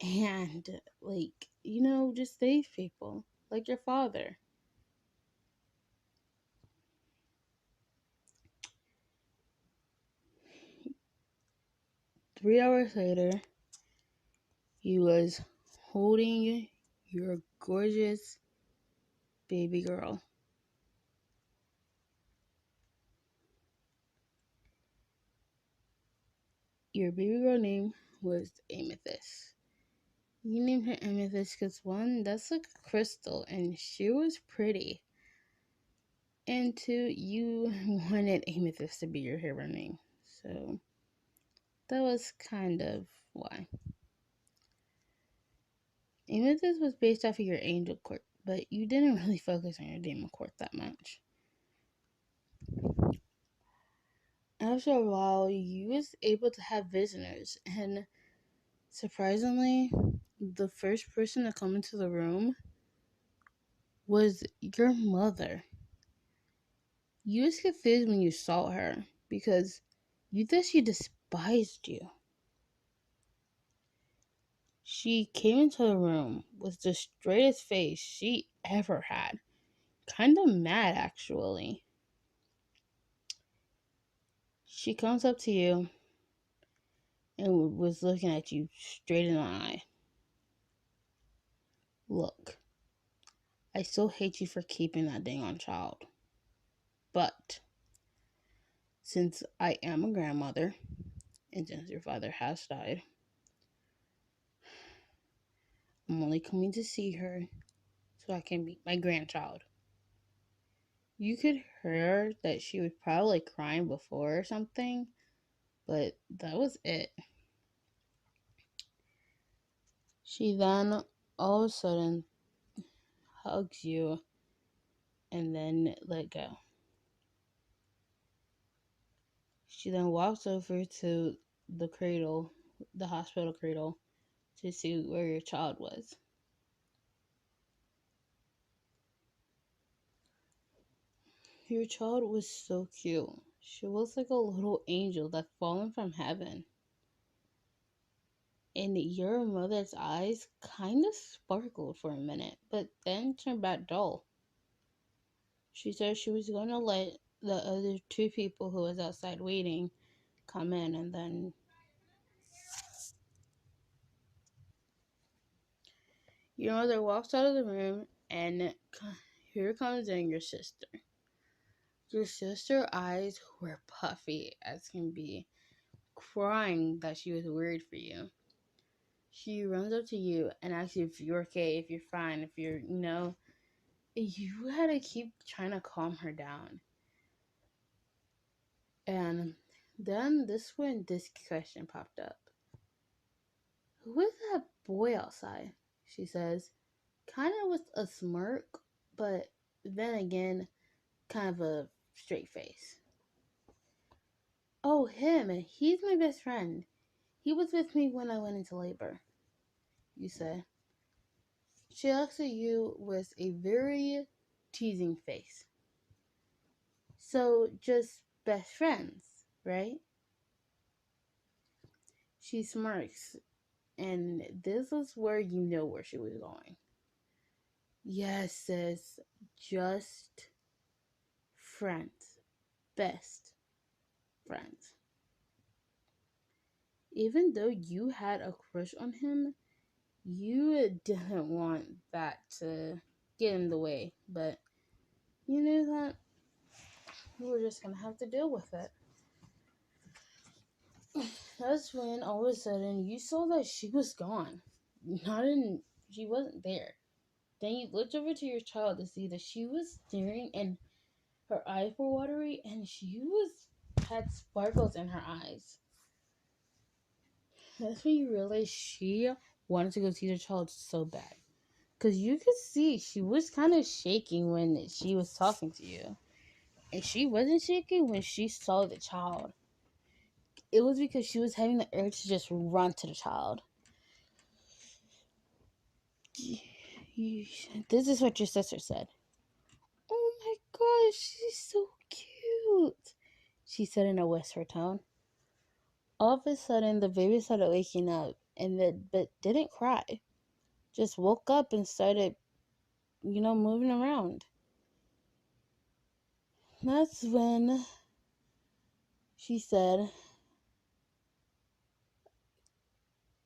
and, just save people like your father. Three hours later, he was holding your gorgeous baby girl. Your baby girl name was Amethyst. You named her Amethyst because one, that's like a crystal and she was pretty. And two, you wanted Amethyst to be your hero name. So that was kind of why. Amethyst was based off of your angel quirk, but you didn't really focus on your demon quirk that much. After a while, you was able to have visitors, and surprisingly, the first person to come into the room was your mother. You was confused when you saw her because you thought she despised you. She came into the room with the straightest face she ever had. Kind of mad, actually. She comes up to you and was looking at you straight in the eye. Look, I still hate you for keeping that dang on child. But since I am a grandmother, and since your father has died, I'm only coming to see her so I can meet my grandchild. You could hear that she was probably crying before or something, but that was it. She then all of a sudden hugs you and then let go. She then walks over to the cradle, the hospital cradle, to see where your child was. Your child was so cute. She was like a little angel that fallen from heaven. And your mother's eyes kind of sparkled for a minute, but then turned back dull. She said she was going to let the other two people who was outside waiting come in, and then your mother walks out of the room, and here comes in your sister. Your sister's eyes were puffy as can be, crying that she was worried for you. She runs up to you and asks you if you're okay, if you're fine, if you're, you had to keep trying to calm her down. And then this question popped up. Who is that boy outside? She says, kind of with a smirk, but then again, kind of a straight face. Oh, him. He's my best friend. He was with me when I went into labor, you say. She looks at you with a very teasing face. So, just best friends, right? She smirks, and this is where you know where she was going. Yes, sis, just friends. Best friends. Even though you had a crush on him, you didn't want that to get in the way, but you knew that you were just gonna have to deal with it. That's when all of a sudden you saw that she was gone. She wasn't there. Then you looked over to your child to see that she was staring and her eyes were watery and had sparkles in her eyes. That's when you realized she wanted to go see the child so bad. Because you could see she was kind of shaking when she was talking to you. And she wasn't shaking when she saw the child. It was because she was having the urge to just run to the child. This is what your sister said. Oh my gosh, she's so cute, she said in a whisper tone. All of a sudden, the baby started waking up, but didn't cry. Just woke up and started, moving around. That's when she said,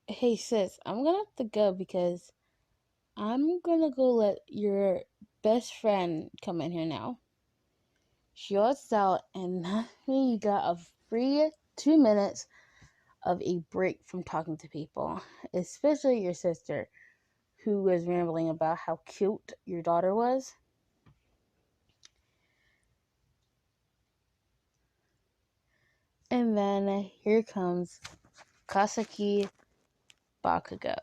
hey sis, I'm gonna have to go because I'm gonna go let your best friend come in here now. She walks out, and you got a free 2 minutes of a break from talking to people, especially your sister, who was rambling about how cute your daughter was. And then here comes Kasaki Bakugo.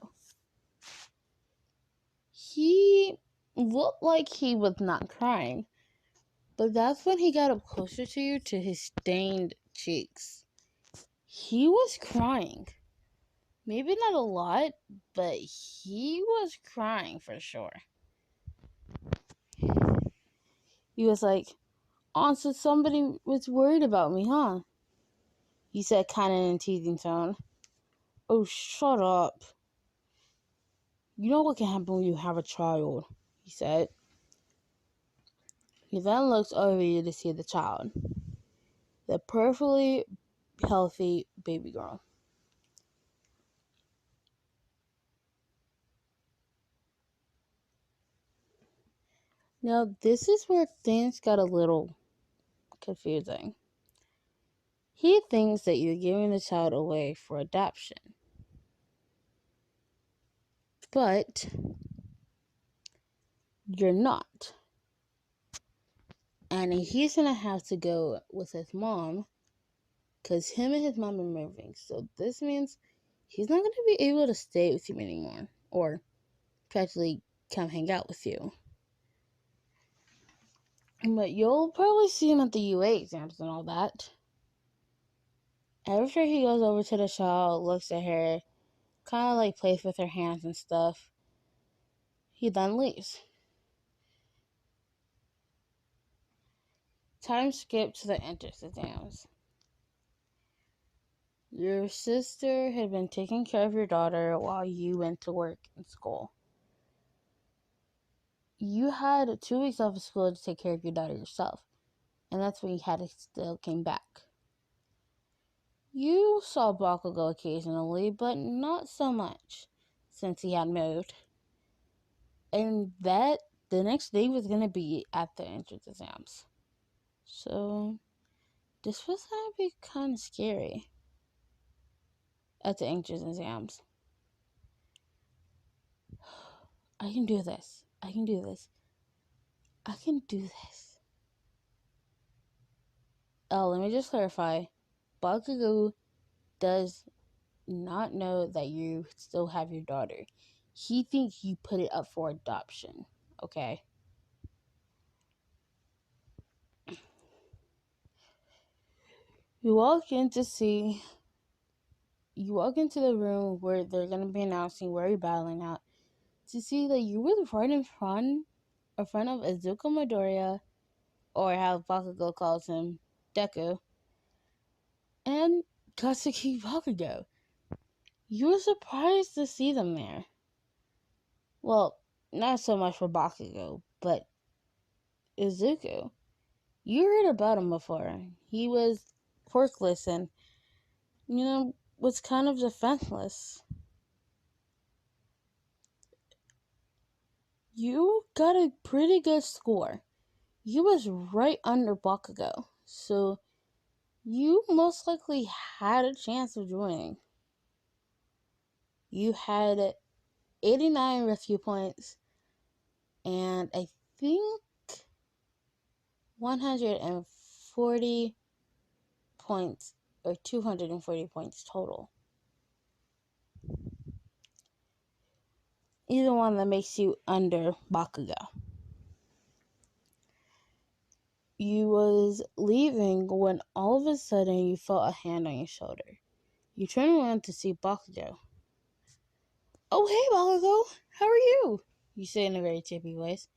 He looked like he was not crying, but that's when he got up closer to you to his stained cheeks. He was crying. Maybe not a lot, but he was crying for sure. He was like, oh, so somebody was worried about me, huh? He said, kind of in a teasing tone. Oh, shut up. You know what can happen when you have a child, he said. He then looks over you to see the child, the perfectly healthy baby girl. Now, this is where things got a little confusing. He thinks that you're giving the child away for adoption. But you're not. And he's going to have to go with his mom because him and his mom are moving. So this means he's not going to be able to stay with you anymore or practically come hang out with you. But you'll probably see him at the UA exams and all that. After he goes over to the child, looks at her, kind of like plays with her hands and stuff, he then leaves. Time skip to the entrance exams. Your sister had been taking care of your daughter while you went to work and school. You had 2 weeks off of school to take care of your daughter yourself, and that's when you had to still came back. You saw Bakugo occasionally, but not so much, since he had moved. And that the next day was gonna be at the entrance exams. So this was gonna be kind of scary at the entrance exams. I can do this. I can do this. I can do this. Oh, let me just clarify. Bakugo does not know that you still have your daughter. He thinks you put it up for adoption. Okay? You walk into the room where they're gonna be announcing where you're battling out to see that you were right in front of Izuku Midoriya, or how Bakugo calls him, Deku, and Katsuki Bakugo. You were surprised to see them there. Well, not so much for Bakugo, but Izuku. You heard about him before. He was quirkless and, was kind of defenseless. You got a pretty good score. You was right under Bakugo, so you most likely had a chance of joining. You had 89 rescue points, and I think 140 points, or 240 points total. Either one that makes you under Bakugo. You was leaving when all of a sudden you felt a hand on your shoulder. You turn around to see Bakugo. "Oh, hey, Bakugo, how are you?" You say in a very chippy voice.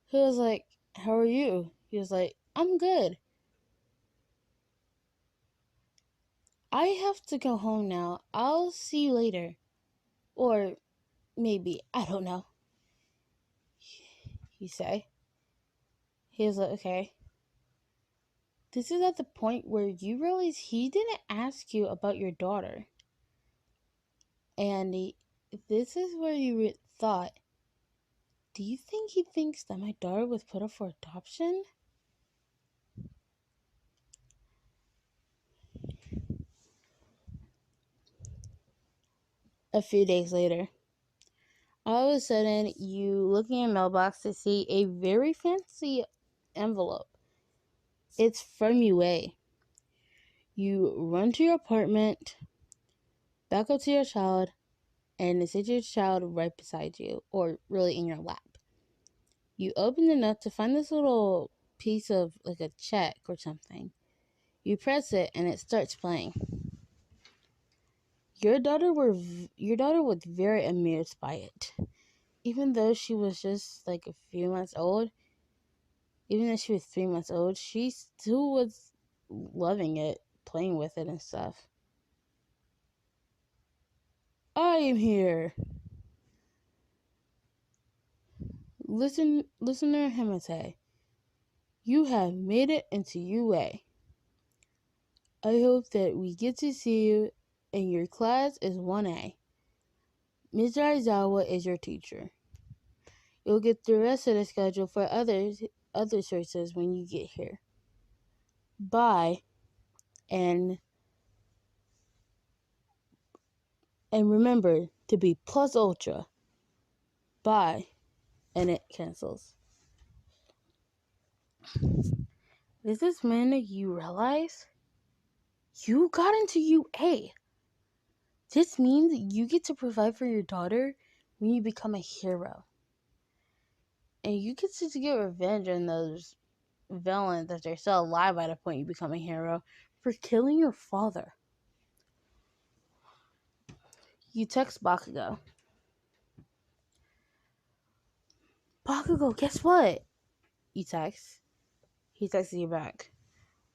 He was like, "How are you?" He was like, "I'm good. I have to go home now. I'll see you later. Or maybe, I don't know." You say. He was like, "Okay." This is at the point where you realize he didn't ask you about your daughter. And this is where you thought, do you think he thinks that my daughter was put up for adoption? A few days later, all of a sudden, you look in your mailbox to see a very fancy envelope. It's from UA. You run to your apartment, back up to your child, and sit your child right beside you, or really in your lap. You open it up to find this little piece of like a check or something. You press it and it starts playing. Your daughter was very amused by it. Even though she was just like a few months old, even though she was 3 months old, she still was loving it, playing with it and stuff. "I am here. Listener Himate, you have made it into UA. I hope that we get to see you, and your class is 1A. Mr. Aizawa is your teacher. You'll get the rest of the schedule for other sources when you get here. Bye, and remember to be plus ultra. Bye," and it cancels. Is this when you realize you got into UA? This means you get to provide for your daughter when you become a hero. And you get to get revenge on those villains that they're still alive by the point you become a hero for killing your father. You text Bakugo. Bakugo, guess what? You text. He texts you back.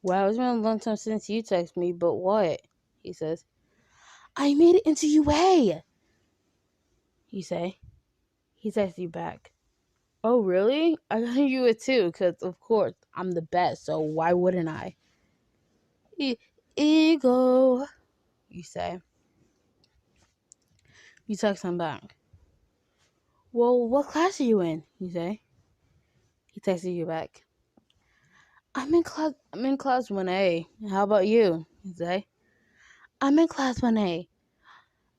Wow, it's been a long time since you text me, but what? He says. I made it into UA. You say. He texts you back. Oh, really? I got UA too, because of course, I'm the best, so why wouldn't I? Ego. You say. You text him back. Well, what class are you in? You say. He texts you back. I'm in class 1A. How about you? You say. I'm in class 1A.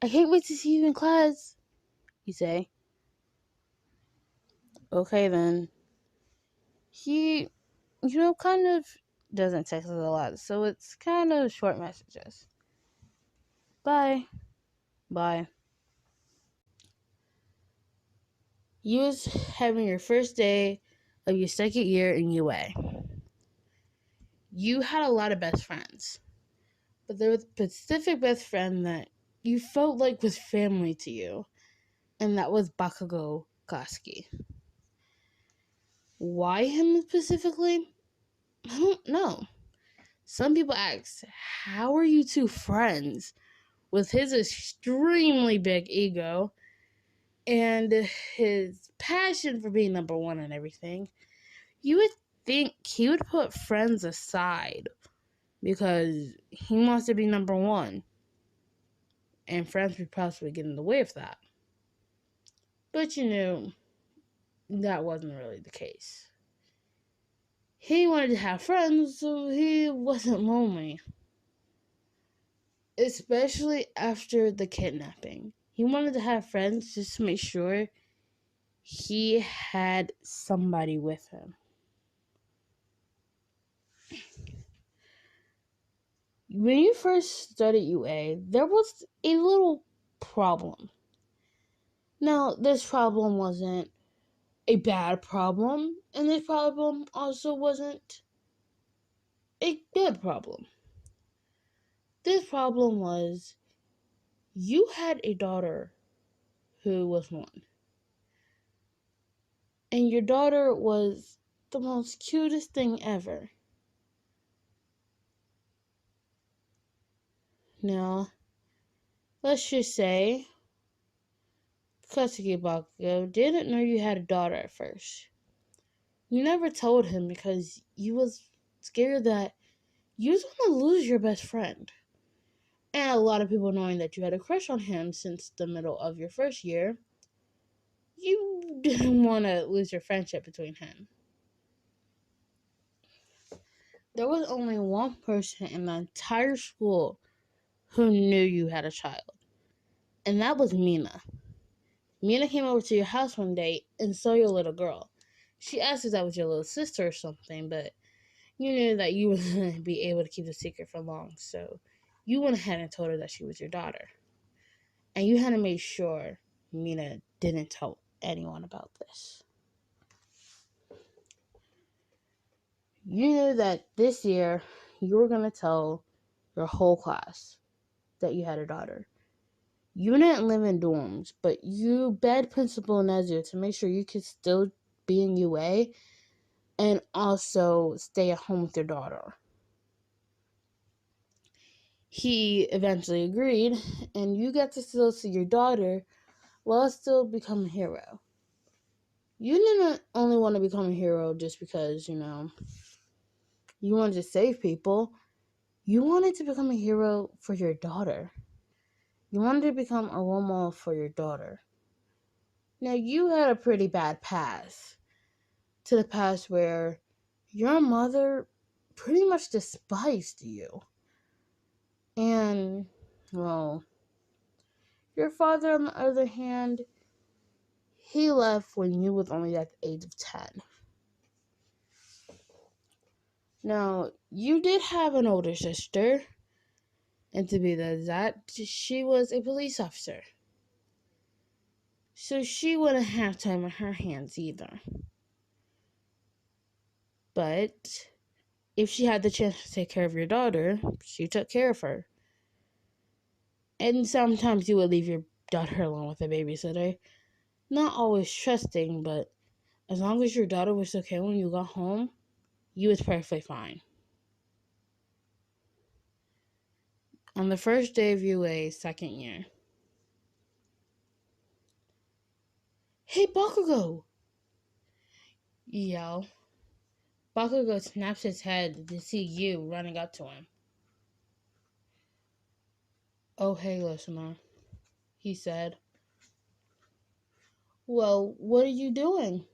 I can't wait to see you in class. You say. Okay then. He, kind of doesn't text us a lot, so it's kind of short messages. Bye. Bye. You was having your first day of your second year in UA. You had a lot of best friends, but there was a specific best friend that you felt like was family to you, and that was Bakugo Koski. Why him specifically? I don't know. Some people ask, how are you two friends? With his extremely big ego and his passion for being number one and everything, you would think he would put friends aside because he wants to be number one, and friends would possibly get in the way of that. But that wasn't really the case. He wanted to have friends, so he wasn't lonely. Especially after the kidnapping. He wanted to have friends just to make sure he had somebody with him. When you first started UA, there was a little problem. Now, this problem wasn't a bad problem, and this problem also wasn't a good problem. This problem was you had a daughter who was one. And your daughter was the most cutest thing ever. Now, let's just say Katsuki Bakugo didn't know you had a daughter at first. You never told him because you was scared that you was going to lose your best friend. And a lot of people knowing that you had a crush on him since the middle of your first year, you didn't want to lose your friendship between him. There was only one person in the entire school who knew you had a child, and that was Mina. Mina came over to your house one day and saw your little girl. She asked if that was your little sister or something, but you knew that you wouldn't be able to keep the secret for long, so you went ahead and told her that she was your daughter. And you had to make sure Mina didn't tell anyone about this. You knew that this year you were going to tell your whole class that you had a daughter. You didn't live in dorms, but you begged Principal Nezir to make sure you could still be in UA and also stay at home with your daughter. He eventually agreed, and you got to still see your daughter while still become a hero. You didn't only want to become a hero just because, you wanted to save people. You wanted to become a hero for your daughter. You wanted to become a role model for your daughter. Now, you had a pretty bad past. To the past where your mother pretty much despised you. And, well, your father, on the other hand, he left when you was only at the age of 10. Now, you did have an older sister, and to be exact, she was a police officer. So she wouldn't have time on her hands either. But if she had the chance to take care of your daughter, she took care of her. And sometimes you would leave your daughter alone with a babysitter. Not always trusting, but as long as your daughter was okay when you got home, you was perfectly fine. On the first day of UA's second year. Hey, Bakugo! You yell. Bakugo snaps his head to see you running up to him. Oh, hey, listener, he said. Well, what are you doing?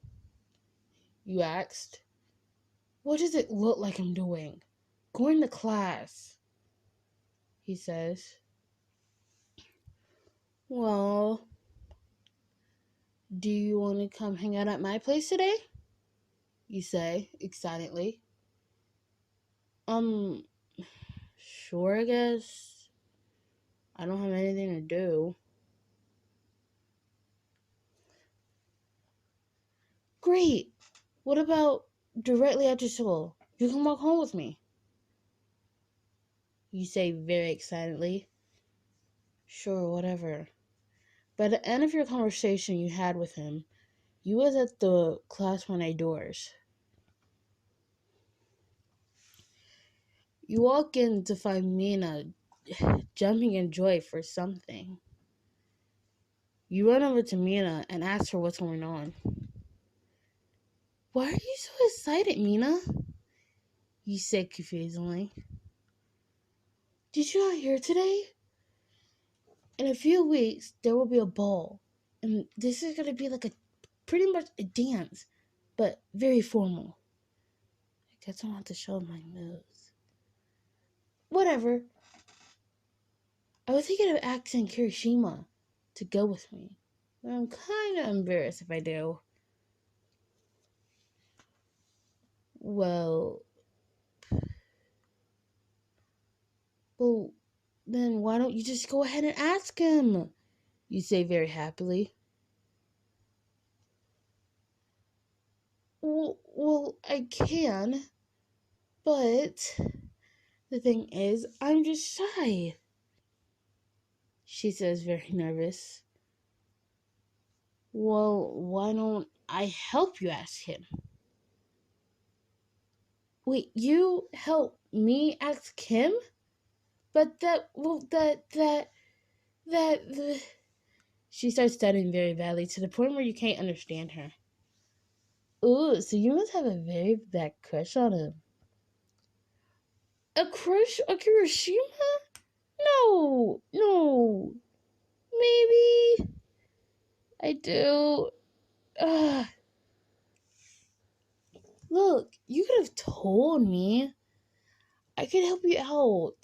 You asked. What does it look like I'm doing? Going to class, he says. Well, do you want to come hang out at my place today? You say, excitedly. Sure, I guess. I don't have anything to do. Great. What about directly after school? You can walk home with me. You say very excitedly. Sure, whatever. By the end of your conversation you had with him, you was at the class 1A doors. You walk in to find Mina jumping in joy for something. You run over to Mina and ask her what's going on. Why are you so excited, Mina? You say confusedly. Did you not hear today? In a few weeks, there will be a ball. And this is going to be like pretty much a dance, but very formal. I guess I want to show my moves. Whatever. I was thinking of asking Kirishima to go with me. I'm kind of embarrassed if I do. Well, then why don't you just go ahead and ask him? You say very happily. Well, I can, but the thing is, I'm just shy. She says, very nervous. Well, why don't I help you ask him? Wait, you help me ask him? But that. She starts stuttering very badly to the point where you can't understand her. Ooh, so you must have a very bad crush on him. A crush on Kirishima? No. Maybe I do. Ugh. Look, you could have told me. I could help you out.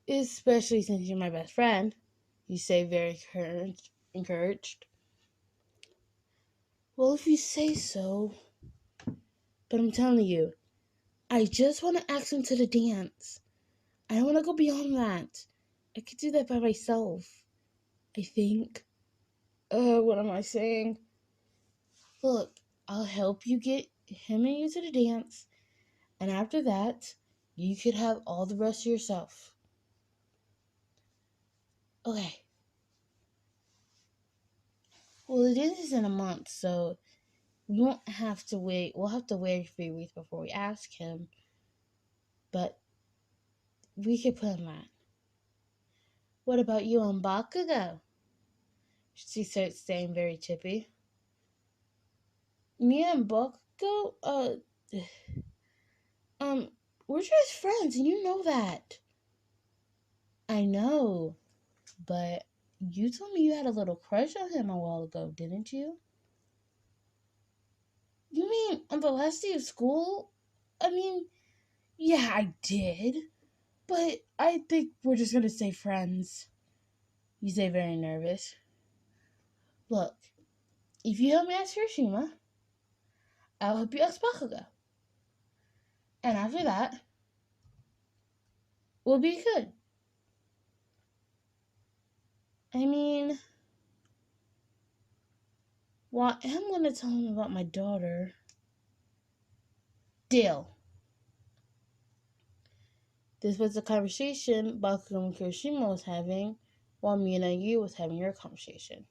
Especially since you're my best friend. You say very encouraged. Well, if you say so. But I'm telling you, I just want to ask him to the dance. I don't want to go beyond that. I could do that by myself. I think. What am I saying? Look, I'll help you get him and you to the dance. And after that, you could have all the rest to yourself. Okay. Well, the dance is in a month, so we won't have to wait. We'll have to wait a few weeks before we ask him. But we could plan that. What about you and Bakugo? She starts saying very chippy. Me and Bakugo, we're just friends, and you know that. I know, but you told me you had a little crush on him a while ago, didn't you? You mean on the last day of school? I mean, yeah, I did, but I think we're just gonna stay friends. You say very nervous. Look, if you help me ask Hiroshima, I'll help you ask Bakugo. And after that, we'll be good. I mean, well, I am gonna tell him about my daughter. Deal. This was the conversation Bakugo and Kirishima was having while Mina and you was having your conversation.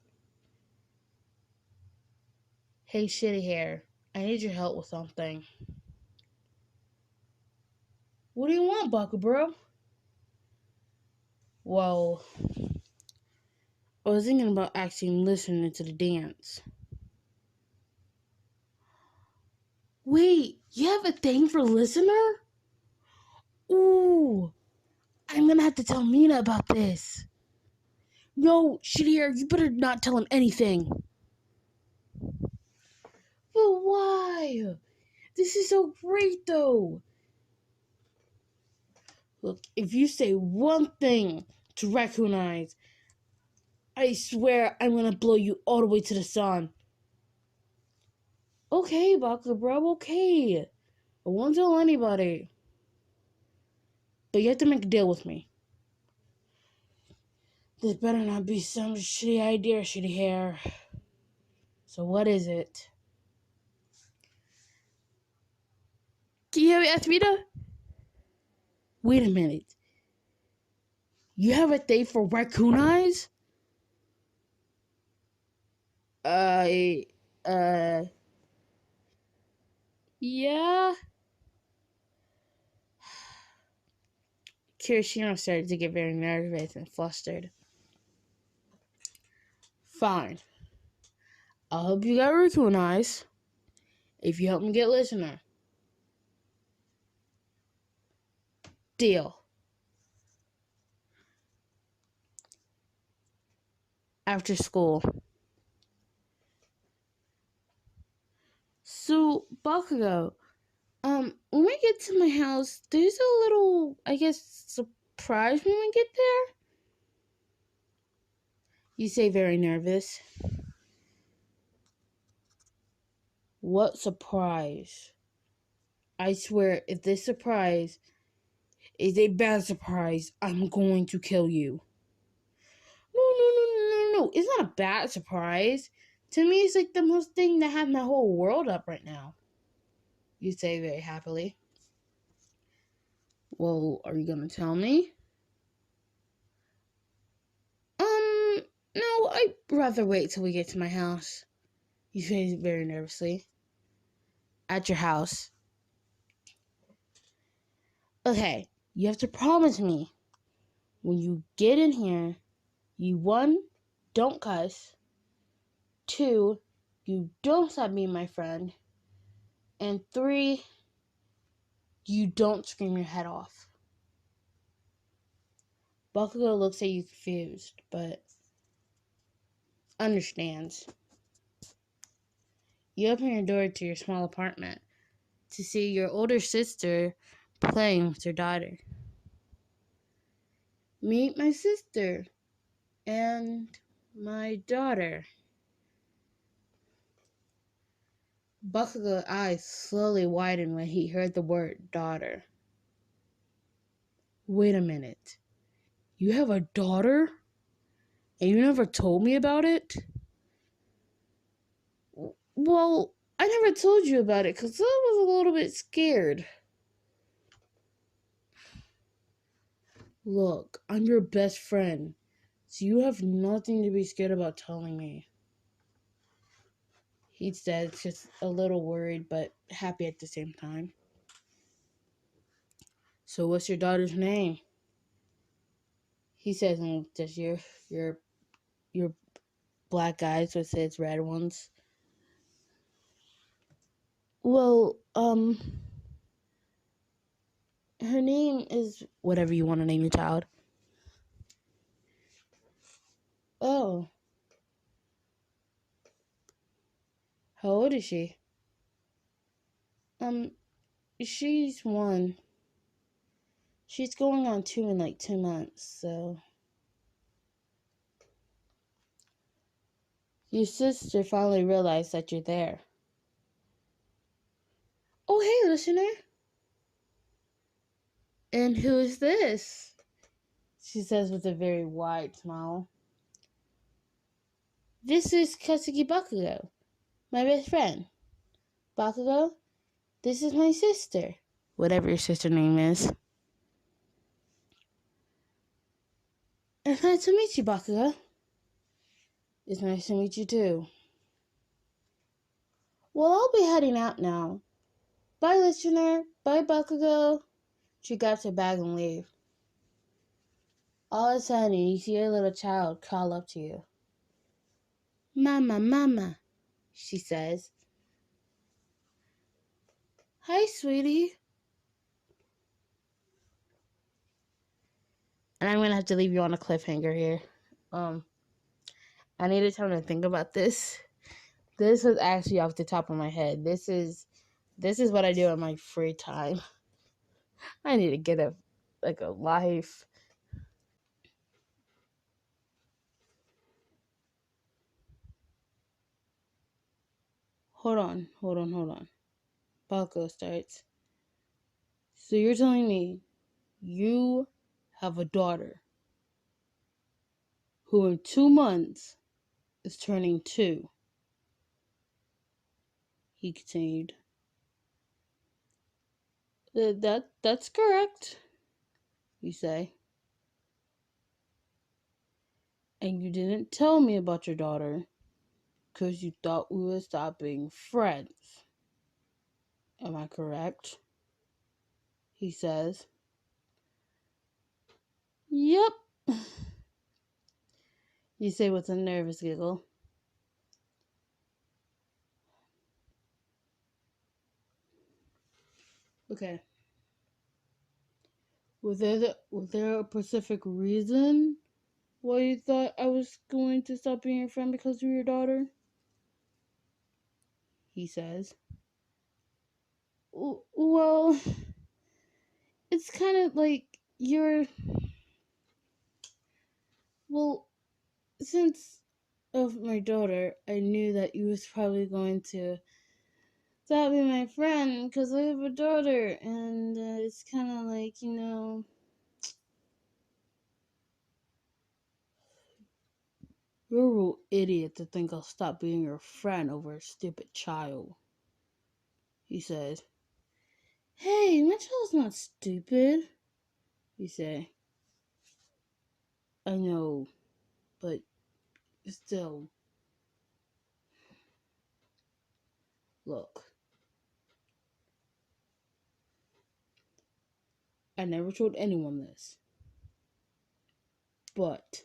Hey, shitty hair, I need your help with something. What do you want, Baku bro? Well, I was thinking about actually listening to the dance. Wait, you have a thing for listener? Ooh, I'm gonna have to tell Mina about this. No, shitty hair, you better not tell him anything. But why? This is so great, though. Look, if you say one thing to Raccoon Eyes, I swear I'm gonna blow you all the way to the sun. Okay, Bakugo bro, okay. I won't tell anybody. But you have to make a deal with me. This better not be some shitty idea, shitty hair. So what is it? Can you ask me to? Wait a minute. You have a thing for Raccoon Eyes? Yeah. Kirishima started to get very nervous and flustered. Fine. I'll help you get Raccoon Eyes if you help me get listener. Deal. After school. So, Bakugo, when we get to my house, there's a little, I guess, surprise when we get there. You say very nervous. What surprise? I swear, if this surprise is a bad surprise, I'm going to kill you. No. It's not a bad surprise. To me, it's like the most thing that has my whole world up right now. You say very happily. Well, are you gonna tell me? No, I'd rather wait till we get to my house. You say very nervously. At your house. Okay, you have to promise me. When you get in here, you 1, don't cuss. 2, you don't stop being my friend. And 3, you don't scream your head off. Bakugo looks at you confused, but understands. You open your door to your small apartment to see your older sister playing with her daughter. Meet my sister and my daughter. Bakugo's eyes slowly widened when he heard the word daughter. Wait a minute. You have a daughter? And you never told me about it? Well, I never told you about it because I was a little bit scared. Look, I'm your best friend, so you have nothing to be scared about telling me. He said, just a little worried, but happy at the same time. So what's your daughter's name? He says, and just your black eyes with his red ones. Well, her name is whatever you want to name your child. Oh. How old is she? She's 1. She's going on 2 in like 2 months, so. Your sister finally realized that you're there. Oh, hey, listener. And who is this? She says with a very wide smile. This is Katsuki Bakugo, my best friend. Bakugo, this is my sister. Whatever your sister's name is. It's nice to meet you, Bakugo. It's nice to meet you too. Well, I'll be heading out now. Bye, listener. Bye, Bakugo. She grabs her bag and leaves. All of a sudden, you see a little child crawl up to you. Mama, mama, she says. Hi, sweetie. And I'm going to have to leave you on a cliffhanger here. I needed time to think about this. This was actually off the top of my head. This is what I do in my free time. I need to get a life. Hold on. Bakugo starts. So you're telling me you have a daughter who in 2 months is turning 2. He continued. That's correct, you say. And you didn't tell me about your daughter because you thought we would stop being friends. Am I correct? He says. Yep, you say with a nervous giggle. Okay. Was there a specific reason why you thought I was going to stop being your friend because of your daughter? He says. Well, it's kind of like you're. Well, since of my daughter, I knew that you was probably going to stop being my friend because I have a daughter, and it's kind of like, you're a real idiot to think I'll stop being your friend over a stupid child. He says. Hey, my child's not stupid, you say. I know, but still. Look. I never told anyone this. But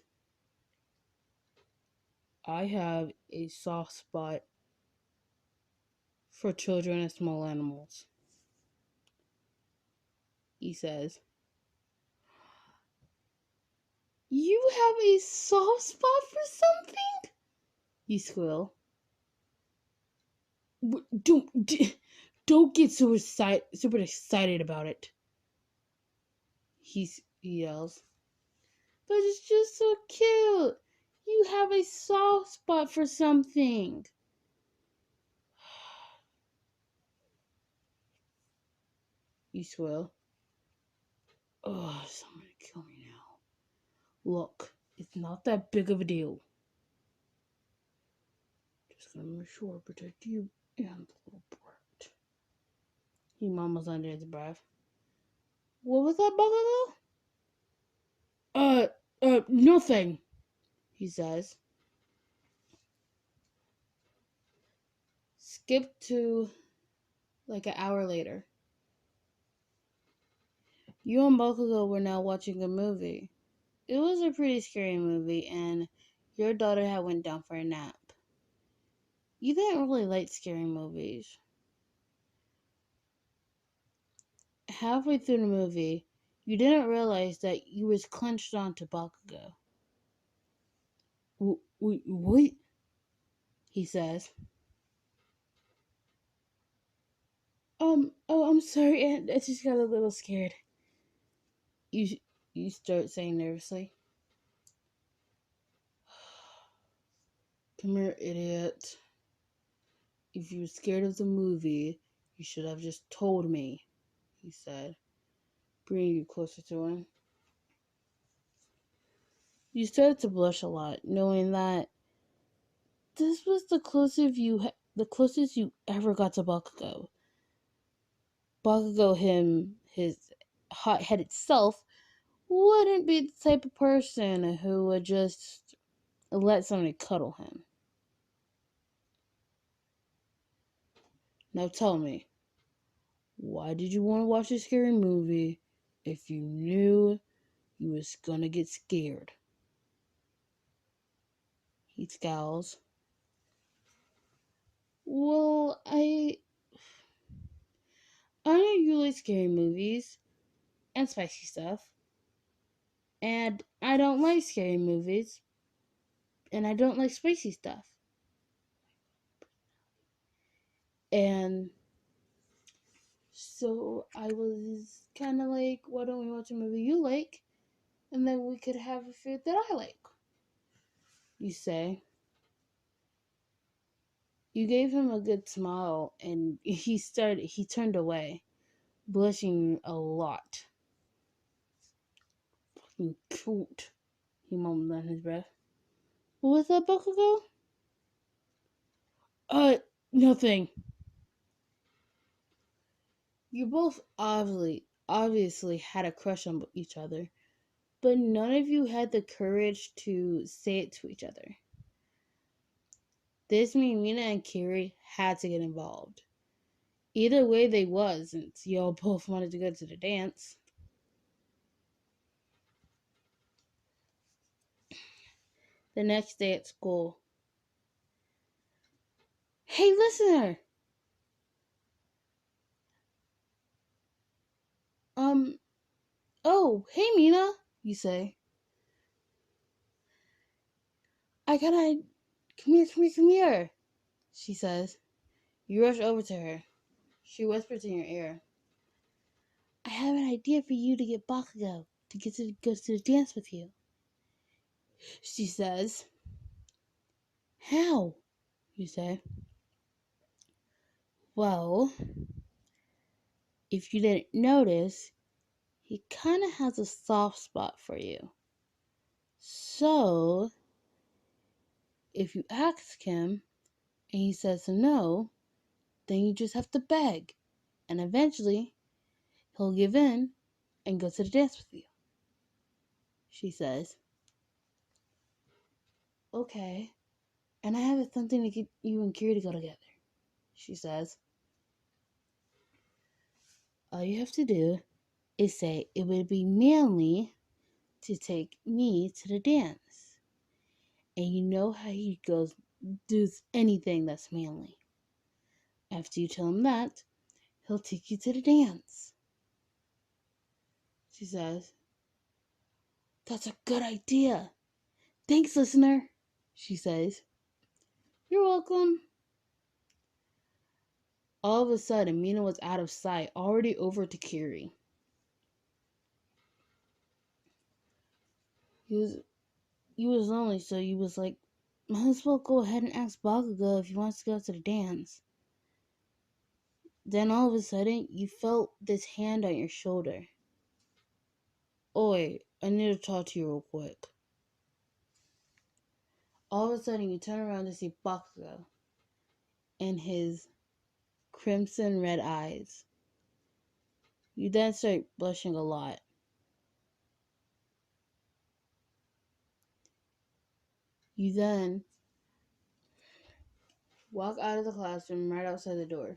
I have a soft spot for children and small animals. He says. You have a soft spot for something? You squeal. Don't get super excited about it. He yells. But it's just so cute. You have a soft spot for something. You squeal. Oh, somebody kill me now. Look, it's not that big of a deal. Just gonna make sure I protect you and the little brat. He mumbles under his breath. What was that, Bakugo? Nothing, he says. Skip to like an hour later. You and Bakugo were now watching a movie. It was a pretty scary movie, and your daughter had went down for a nap. You didn't really like scary movies. Halfway through the movie, you didn't realize that you was clenched onto Bakugo. What? He says. I'm sorry, Aunt. I just got a little scared. You start saying nervously. Come here, idiot. If you were scared of the movie, you should have just told me, he said, bringing you closer to him. You started to blush a lot, knowing that this was the closest you ever got to Bakugo. Bakugo, his hot-headed self, wouldn't be the type of person who would just let somebody cuddle him. Now tell me, why did you want to watch a scary movie if you knew you was gonna get scared? He scowls. Well, I know you like scary movies and spicy stuff, and I don't like scary movies, and I don't like spicy stuff. And so I was kind of like, why don't we watch a movie you like, and then we could have a food that I like? You say. You gave him a good smile, and he turned away, blushing a lot. Fucking cute, he mumbled under his breath. What's up, Bakugo? Nothing. You both obviously had a crush on each other, but none of you had the courage to say it to each other. This means Mina and Kiri had to get involved. Either way they was, since y'all both wanted to go to the dance. The next day at school. Hey, listener! Oh, hey, Mina, you say. I gotta, come here, she says. You rush over to her. She whispers in your ear. I have an idea for you to get Bakugo to go to the dance with you, she says. How? You say. Well, if you didn't notice, he kind of has a soft spot for you. So, if you ask him and he says no, then you just have to beg. And eventually, he'll give in and go to the dance with you, she says. Okay, and I have something to get you and Kiri to go together, she says. All you have to do is say it would be manly to take me to the dance. And you know how he does anything that's manly. After you tell him that, he'll take you to the dance, she says. That's a good idea. Thanks, listener, she says. You're welcome. All of a sudden, Mina was out of sight, already over to Kiri. You was lonely, so you was like, might as well go ahead and ask Bakugo if he wants to go to the dance. Then all of a sudden, you felt this hand on your shoulder. Oi, I need to talk to you real quick. All of a sudden, you turn around to see Bakugo and his crimson red eyes. You then start blushing a lot. You then walk out of the classroom right outside the door.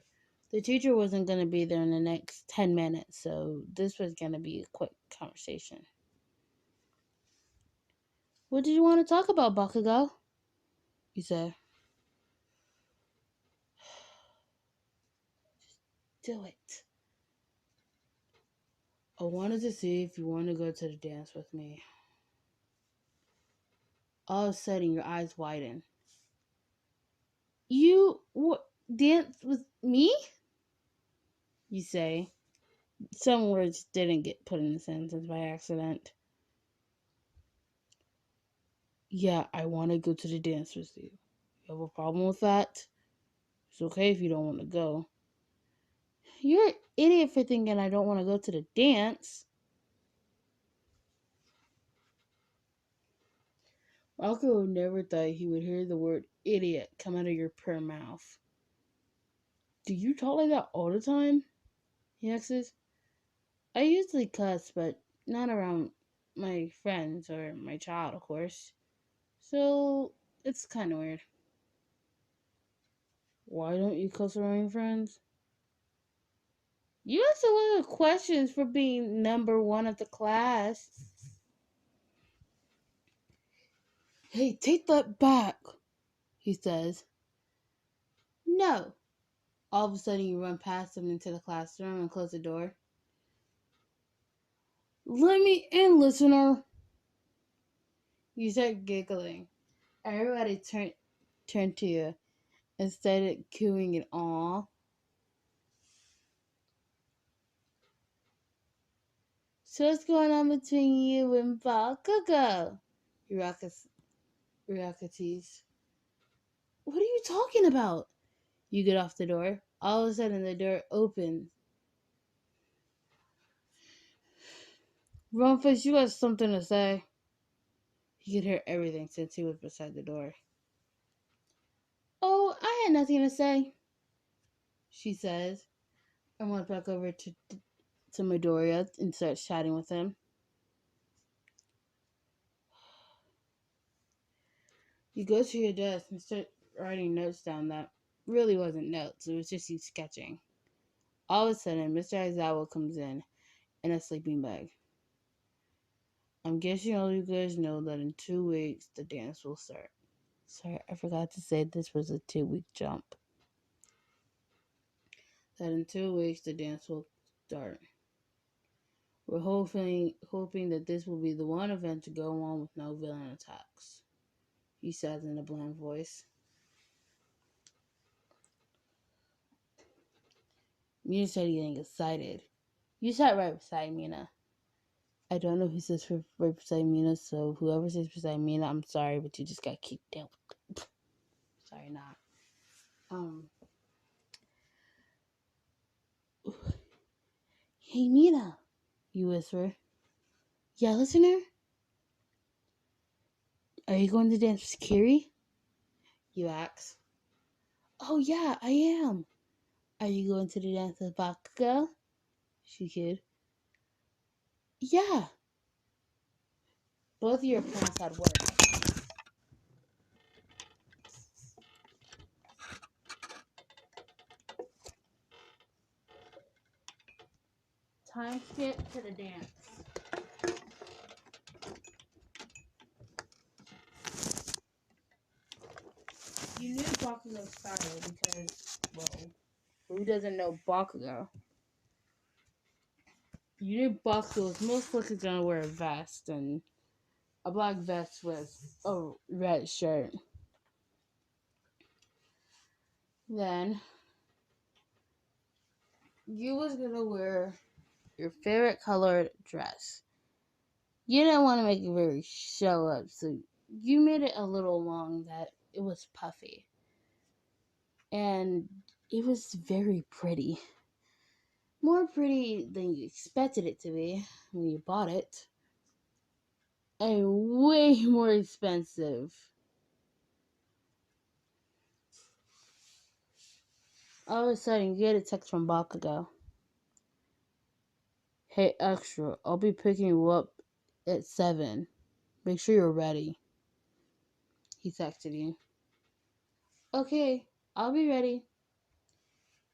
The teacher wasn't going to be there in the next 10 minutes, so this was going to be a quick conversation. What did you want to talk about, Bakugo? You said. Just do it. I wanted to see if you want to go to the dance with me. All of a sudden, your eyes widen. You dance with me? You say. Some words didn't get put in the sentence by accident. Yeah, I want to go to the dance with you. You have a problem with that? It's okay if you don't want to go. You're an idiot for thinking I don't want to go to the dance. Bakugo never thought he would hear the word idiot come out of your pure mouth. Do you talk like that all the time? He asks. I usually cuss, but not around my friends or my child, of course. So it's kind of weird. Why don't you cuss around your friends? You asked a lot of questions for being number one of the class. Hey, take that back, he says. No. All of a sudden, you run past him into the classroom and close the door. Let me in, listener. You start giggling. Everybody turned to you and started cooing in awe. So what's going on between you and Bakugo? Rakatis. What are you talking about? You get off the door. All of a sudden, the door opens. Rumfish, you got something to say? He could hear everything since he was beside the door. Oh, I had nothing to say, she says, and went back over to Midoriya and starts chatting with him. You go to your desk and start writing notes down that really wasn't notes. It was just you sketching. All of a sudden, Mr. Aizawa comes in a sleeping bag. I'm guessing all you guys know that in 2 weeks the dance will start. Sorry, I forgot to say this was a 2-week jump. That in 2 weeks the dance will start. We're hoping that this will be the one event to go on with no villain attacks, he says in a bland voice. Mina started getting excited. You sat right beside Mina. I don't know who sits right beside Mina, so whoever sits beside Mina, I'm sorry, but you just got kicked out. Sorry, not. Hey, Mina, you whisper. Yeah, listener? Are you going to dance with Kiri? You ask. Oh, yeah, I am. Are you going to the dance with Bakugo? She kid. Yeah. Both of your plans had worked. Time skip to the dance. You knew Bakugo started because, well, who doesn't know Bakugo? You knew Bakugo was most likely going to wear a vest and a black vest with a red shirt. Then, you was going to wear your favorite colored dress. You didn't want to make it very show up, so you made it a little long that it was puffy. And it was very pretty. More pretty than you expected it to be when you bought it. And way more expensive. All of a sudden, you get a text from Bakugo. Hey, extra, I'll be picking you up at 7. Make sure you're ready. He texted you. Okay, I'll be ready.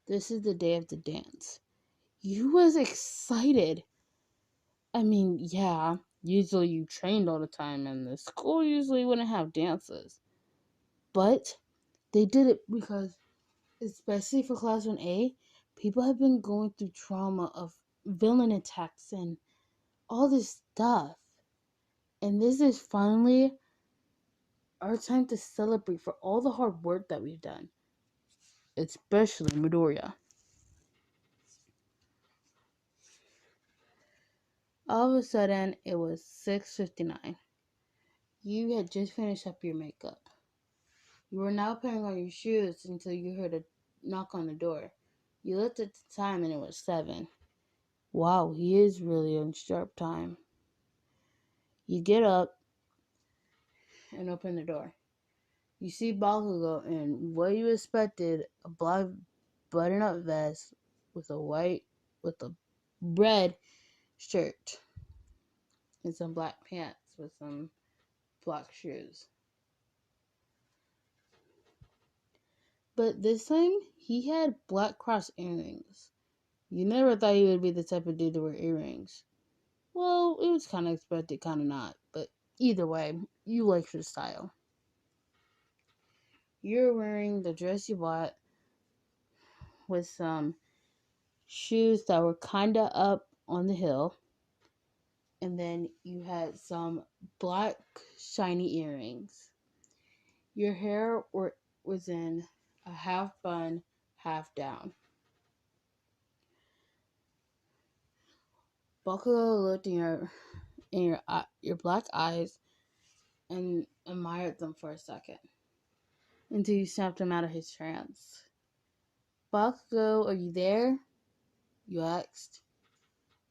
This is the day of the dance. You was excited. I mean, yeah, usually you trained all the time and the school usually wouldn't have dances. But they did it because, especially for Class 1A, people have been going through trauma of villain attacks and all this stuff. And this is finally our time to celebrate for all the hard work that we've done. Especially Midoriya. All of a sudden, it was 6:59. You had just finished up your makeup. You were now putting on your shoes until you heard a knock on the door. You looked at the time and it was 7. Wow, he is really on sharp time. You get up and open the door. You see Bakugo in what you expected, a black button-up vest with a red shirt and some black pants with some black shoes. But this time, he had black cross earrings. You never thought he would be the type of dude to wear earrings. Well, it was kind of expected, kind of not. But either way, you liked his style. You're wearing the dress you bought with some shoes that were kind of up on the hill. And then you had some black shiny earrings. Your hair was in a half bun, half down. Bakugo looked in your black eyes and admired them for a second until you snapped him out of his trance. Bakugo, are you there? You asked.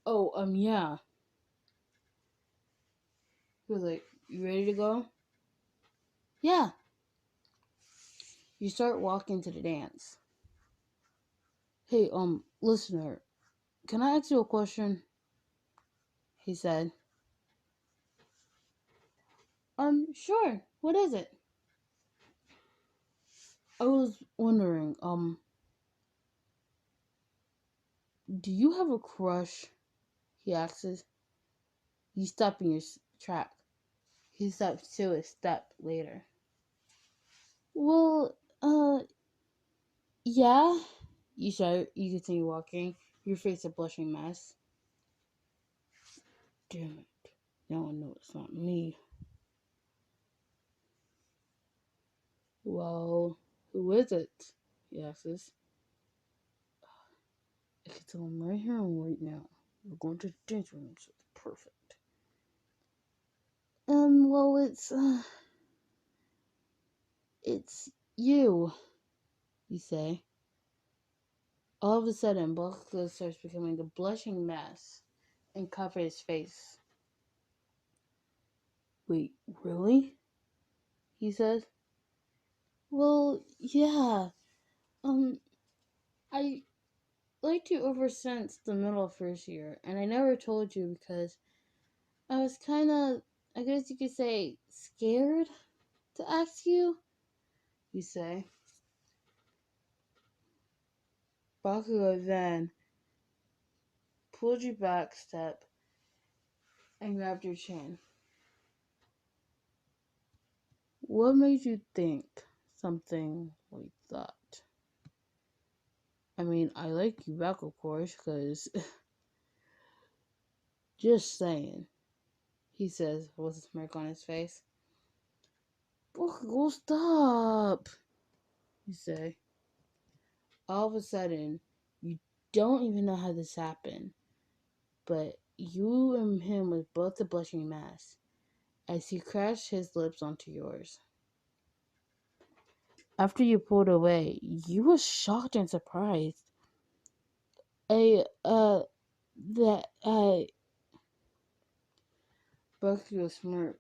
Oh, yeah. He was like, you ready to go? Yeah. You start walking to the dance. Hey, listener, can I ask you a question? He said. Sure. What is it? I was wondering, do you have a crush? He asks. You stop in your track. He stops to a step later. Well, yeah. You start. You continue walking. Your face a blushing mess. Damn it! Now I know it's not me. Well, who is it? He asks. I can tell him right here and right now. We're going to the dance room, so it's perfect. Well, it's you, you say. All of a sudden, Bakugo starts becoming a blushing mess and covers his face. Wait, really? He says. Well, yeah. I liked you ever since the middle of first year, and I never told you because I was kind of, I guess you could say, scared to ask you, you say. Bakugo then pulled you back a step and grabbed your chin. What made you think something like that? I mean, I like you back, of course, because just saying, he says with a smirk on his face. Bakugo, stop, you say. All of a sudden, you don't even know how this happened, but you and him was both a blushing mess as he crashed his lips onto yours. After you pulled away, you were shocked and surprised. I, that, Bakugo smirked.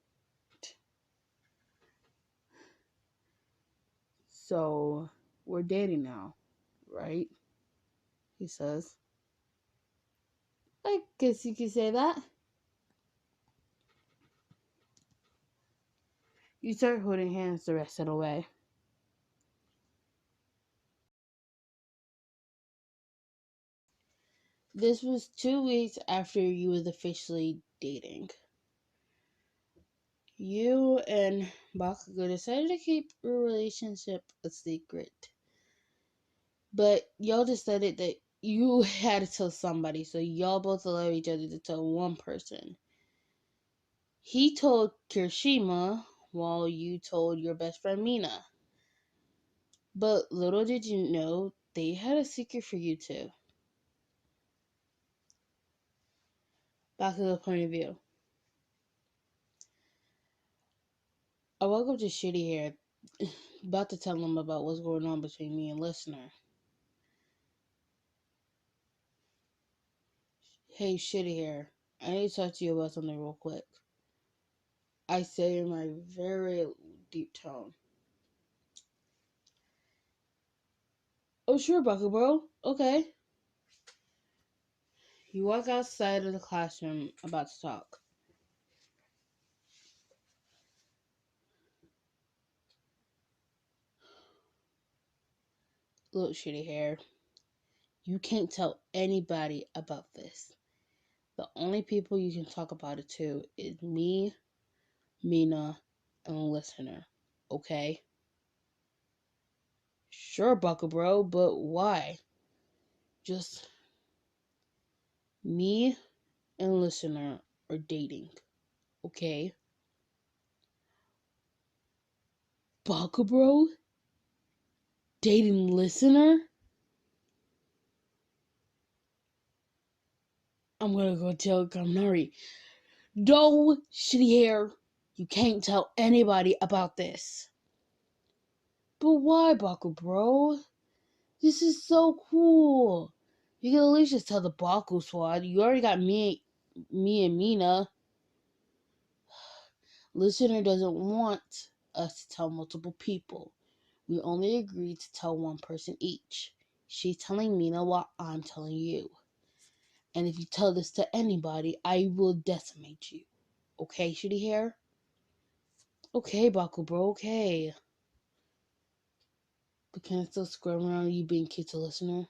So, we're dating now, right? He says. I guess you could say that. You start holding hands the rest of the way. This was 2 weeks after you was officially dating. You and Bakugo decided to keep your relationship a secret. But y'all decided that you had to tell somebody, so y'all both allowed each other to tell one person. He told Kirishima while you told your best friend Mina. But little did you know, they had a secret for you too. Bakugo point of view. I woke up to Shitty Hair, about to tell him about what's going on between me and Listener. Hey, Shitty Hair, I need to talk to you about something real quick. I say in my very deep tone. Oh, sure, Bakugo. Okay. You walk outside of the classroom about to talk. Look, shitty hair, you can't tell anybody about this. The only people you can talk about it to is me, Mina, and the listener. Okay? Sure, Bucka bro, but why? Just me and listener are dating. Okay? Bucka bro? Dating listener? I'm gonna go tell Kamnari. No, shitty hair. You can't tell anybody about this. But why, Baku bro? This is so cool. You can at least just tell the Baku squad. You already got me and Mina. Listener doesn't want us to tell multiple people. We only agreed to tell one person each. She's telling Mina what I'm telling you. And if you tell this to anybody, I will decimate you. Okay, shitty hair? Okay, Baku bro, okay. But can I still squirm around you being cute to listener?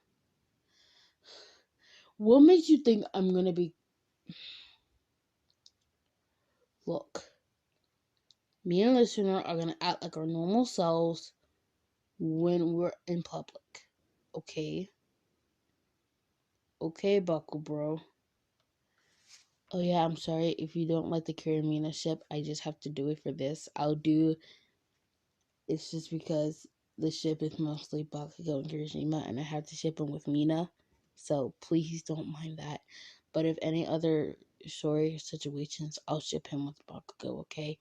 What makes you think I'm gonna be... Look, me and listener are gonna act like our normal selves when we're in public. Okay? Okay, Baku bro. Oh yeah, I'm sorry if you don't like the Karamina ship. I just have to do it for this. It's just because the ship is mostly Bakugo and Kirishima, and I have to ship him with Mina. So please don't mind that. But if any other story situations, I'll ship him with Bakugo, okay?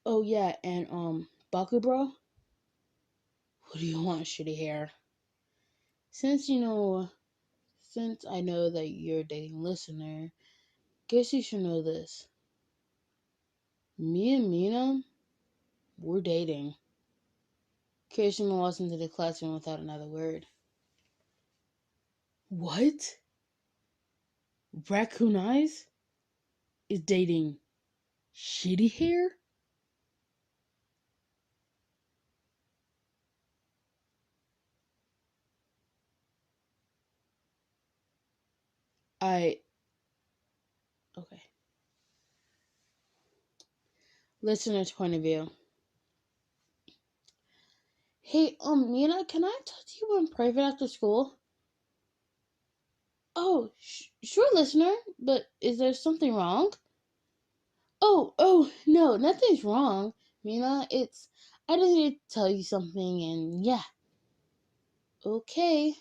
Oh yeah, and Baku bro, what do you want, shitty hair? Since since I know that you're a dating listener, guess you should know this. Me and Mina, we're dating. Kirishima walks into the classroom without another word. What? Raccoon Eyes is dating shitty hair? I... Okay. Listener's point of view. Hey, Mina, can I talk to you in private after school? Oh, sure, listener, but is there something wrong? Oh, no, nothing's wrong, Mina. I just need to tell you something, and yeah. Okay.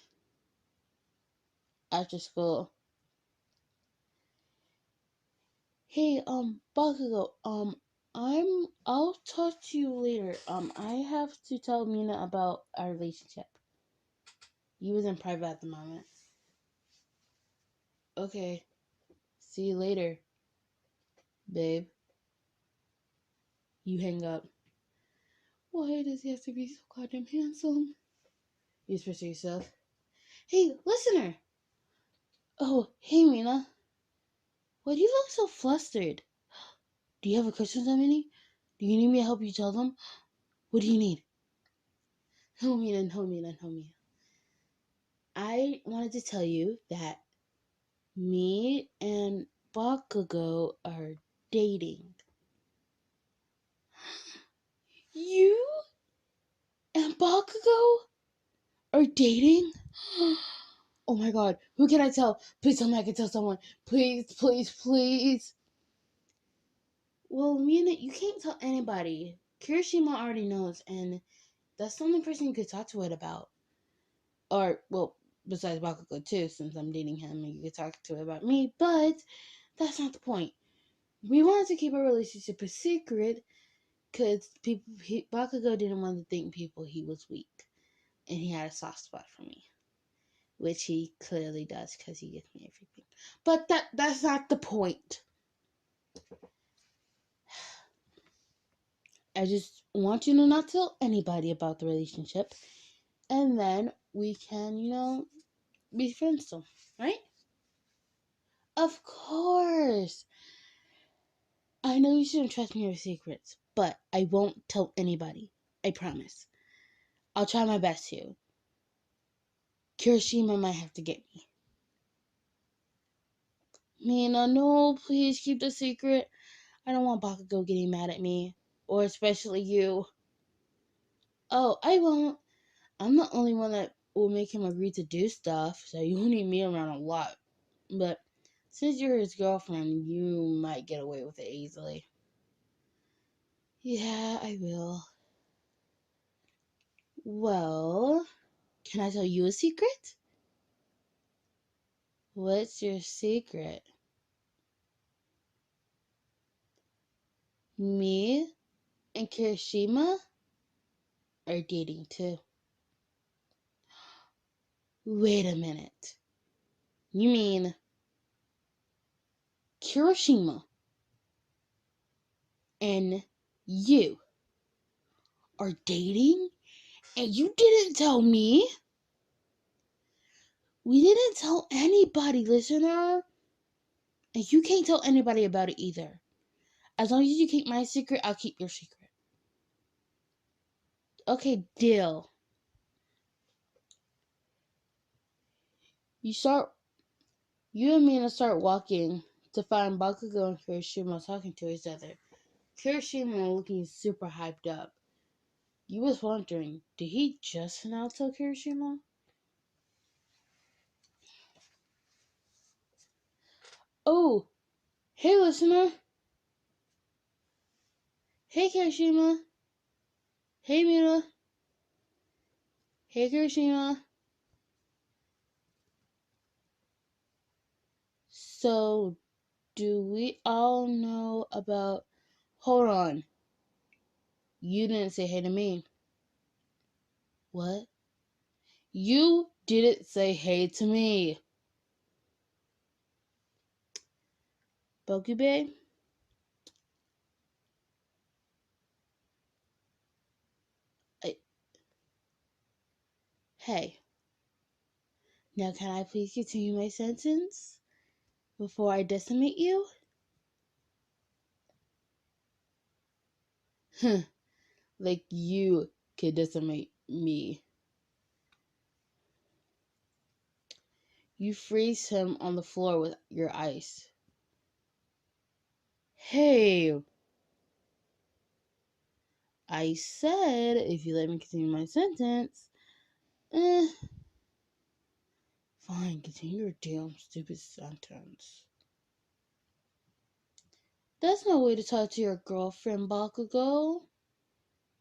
After school. Hey, Bakugo, I'll talk to you later. I have to tell Mina about our relationship. You was in private at the moment. Okay. See you later, babe. You hang up. Why does he have to be so goddamn handsome? You express yourself. Hey, listener! Oh, hey, Mina. Why do you look so flustered? Do you have a question, Minnie? Do you need me to help you tell them? What do you need? No, Mina, no, Mina, no, Mina. I wanted to tell you that me and Bakugo are dating. You and Bakugo are dating? Oh my god, who can I tell? Please tell me I can tell someone. Please, please, please. Well, Mina, you can't tell anybody. Kirishima already knows, and that's the only person you could talk to it about. Or, well, besides Bakugo too, since I'm dating him, and you could talk to it about me, but that's not the point. We wanted to keep our relationship a secret because Bakugo didn't want to think people he was weak, and he had a soft spot for me, which he clearly does because he gives me everything. But that's not the point. I just want you to not tell anybody about the relationship, and then we can, be friends still, right? Of course. I know you shouldn't trust me with secrets, but I won't tell anybody. I promise. I'll try my best to. Kirishima might have to get me. Mina, no, please keep the secret. I don't want Bakugo getting mad at me. Or especially you. Oh, I won't. I'm the only one that will make him agree to do stuff, so you need me around a lot. But since you're his girlfriend, you might get away with it easily. Yeah, I will. Well, can I tell you a secret? What's your secret? Me and Kirishima are dating too. Wait a minute. You mean Kirishima and you are dating? And you didn't tell me? We didn't tell anybody, listener. And you can't tell anybody about it either. As long as you keep my secret, I'll keep your secret. Okay, deal. You and Mina start walking to find Bakugo and Kirishima talking to each other. Kirishima looking super hyped up. You was wondering, did he just now tell Kirishima? Oh, hey listener. Hey Kirishima. Hey Mina. Hey Kirishima. So, do we all know about... Hold on. You didn't say hey to me. What? You didn't say hey to me. Bakugou? Hey. Now can I please continue my sentence before I decimate you? Huh. Like you could decimate me. You freeze him on the floor with your ice. Hey, I said if you let me continue my sentence. Fine, continue your damn stupid sentence. That's no way to talk to your girlfriend, Bakugo.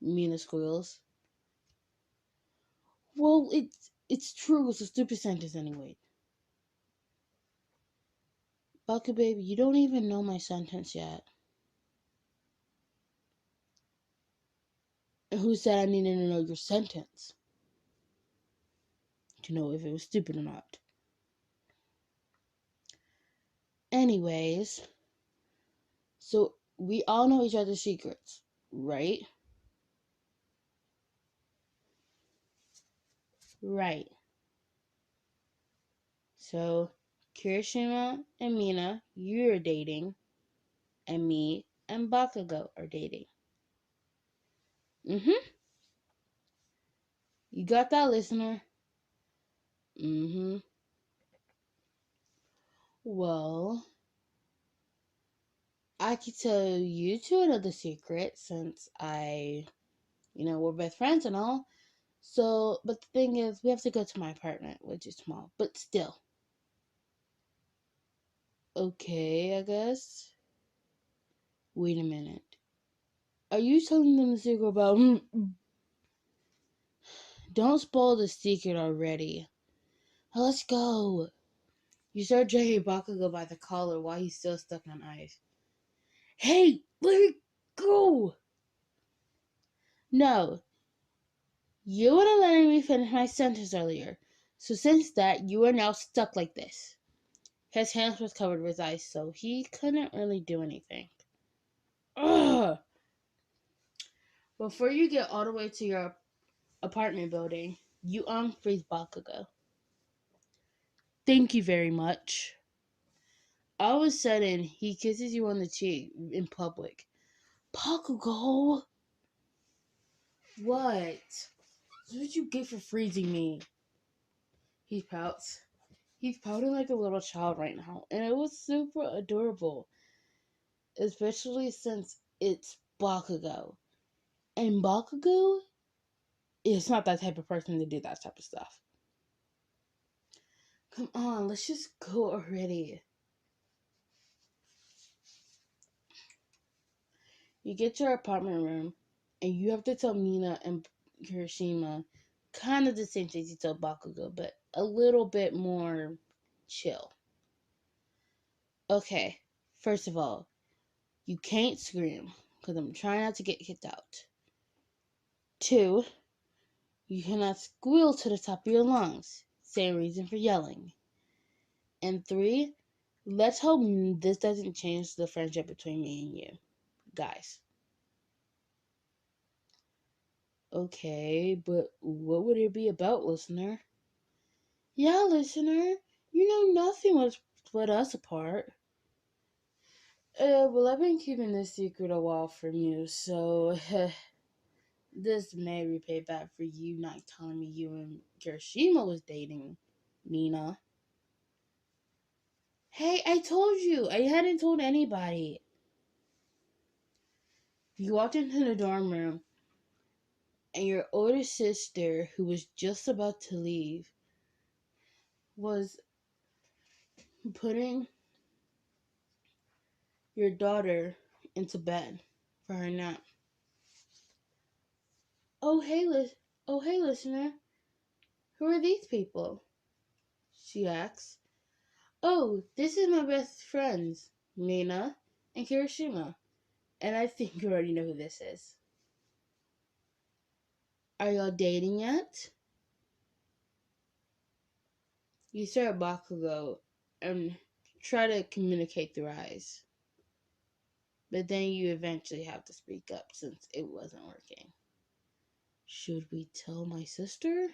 Mina squeals. Well, it's true. It's a stupid sentence anyway. Baku baby, you don't even know my sentence yet. And who said I needed to know your sentence to know if it was stupid or not? Anyways, so we all know each other's secrets, right? Right. So Kirishima and Mina, you're dating, and me and Bakugo are dating. Mm-hmm. You got that, listener? Mm-hmm. Well, I could tell you two another secret since we're best friends and all. So, but the thing is, we have to go to my apartment, which is small, but still. Okay, I guess. Wait a minute. Are you telling them the secret about... Don't spoil the secret already. Let's go. You start dragging Bakugo by the collar while he's still stuck on ice. Hey, let it go! No. You wouldn't let me finish my sentence earlier. So since that, you are now stuck like this. His hands was covered with ice, so he couldn't really do anything. Ugh! Before you get all the way to your apartment building, you unfreeze Bakugo. Thank you very much. All of a sudden, he kisses you on the cheek in public. Bakugo! What? That's what you get for freezing me. He pouts. He's pouting like a little child right now, and it was super adorable. Especially since it's Bakugo. And Bakugo is not that type of person to do that type of stuff. Come on, let's just go already. You get to our apartment room, and you have to tell Mina and Hiroshima kind of the same things you tell Bakugo, but a little bit more chill. Okay, first of all, you can't scream, because I'm trying not to get kicked out. 2, you cannot squeal to the top of your lungs. Same reason for yelling. And 3, let's hope this doesn't change the friendship between me and you. Guys. Okay, but what would it be about, listener? Yeah, listener, you know nothing would split us apart. Well, I've been keeping this secret a while from you, so this may repay back for you not telling me you and Kirishima was dating Nina. Hey, I told you, I hadn't told anybody. You walked into the dorm room, and your older sister, who was just about to leave, was putting your daughter into bed for her nap. Oh hey, listener, who are these people? She asks. Oh, this is my best friends, Mina and Kirishima, and I think you already know who this is. Are y'all dating yet? You stare at Bakugo and try to communicate through eyes, but then you eventually have to speak up since it wasn't working. Should we tell my sister?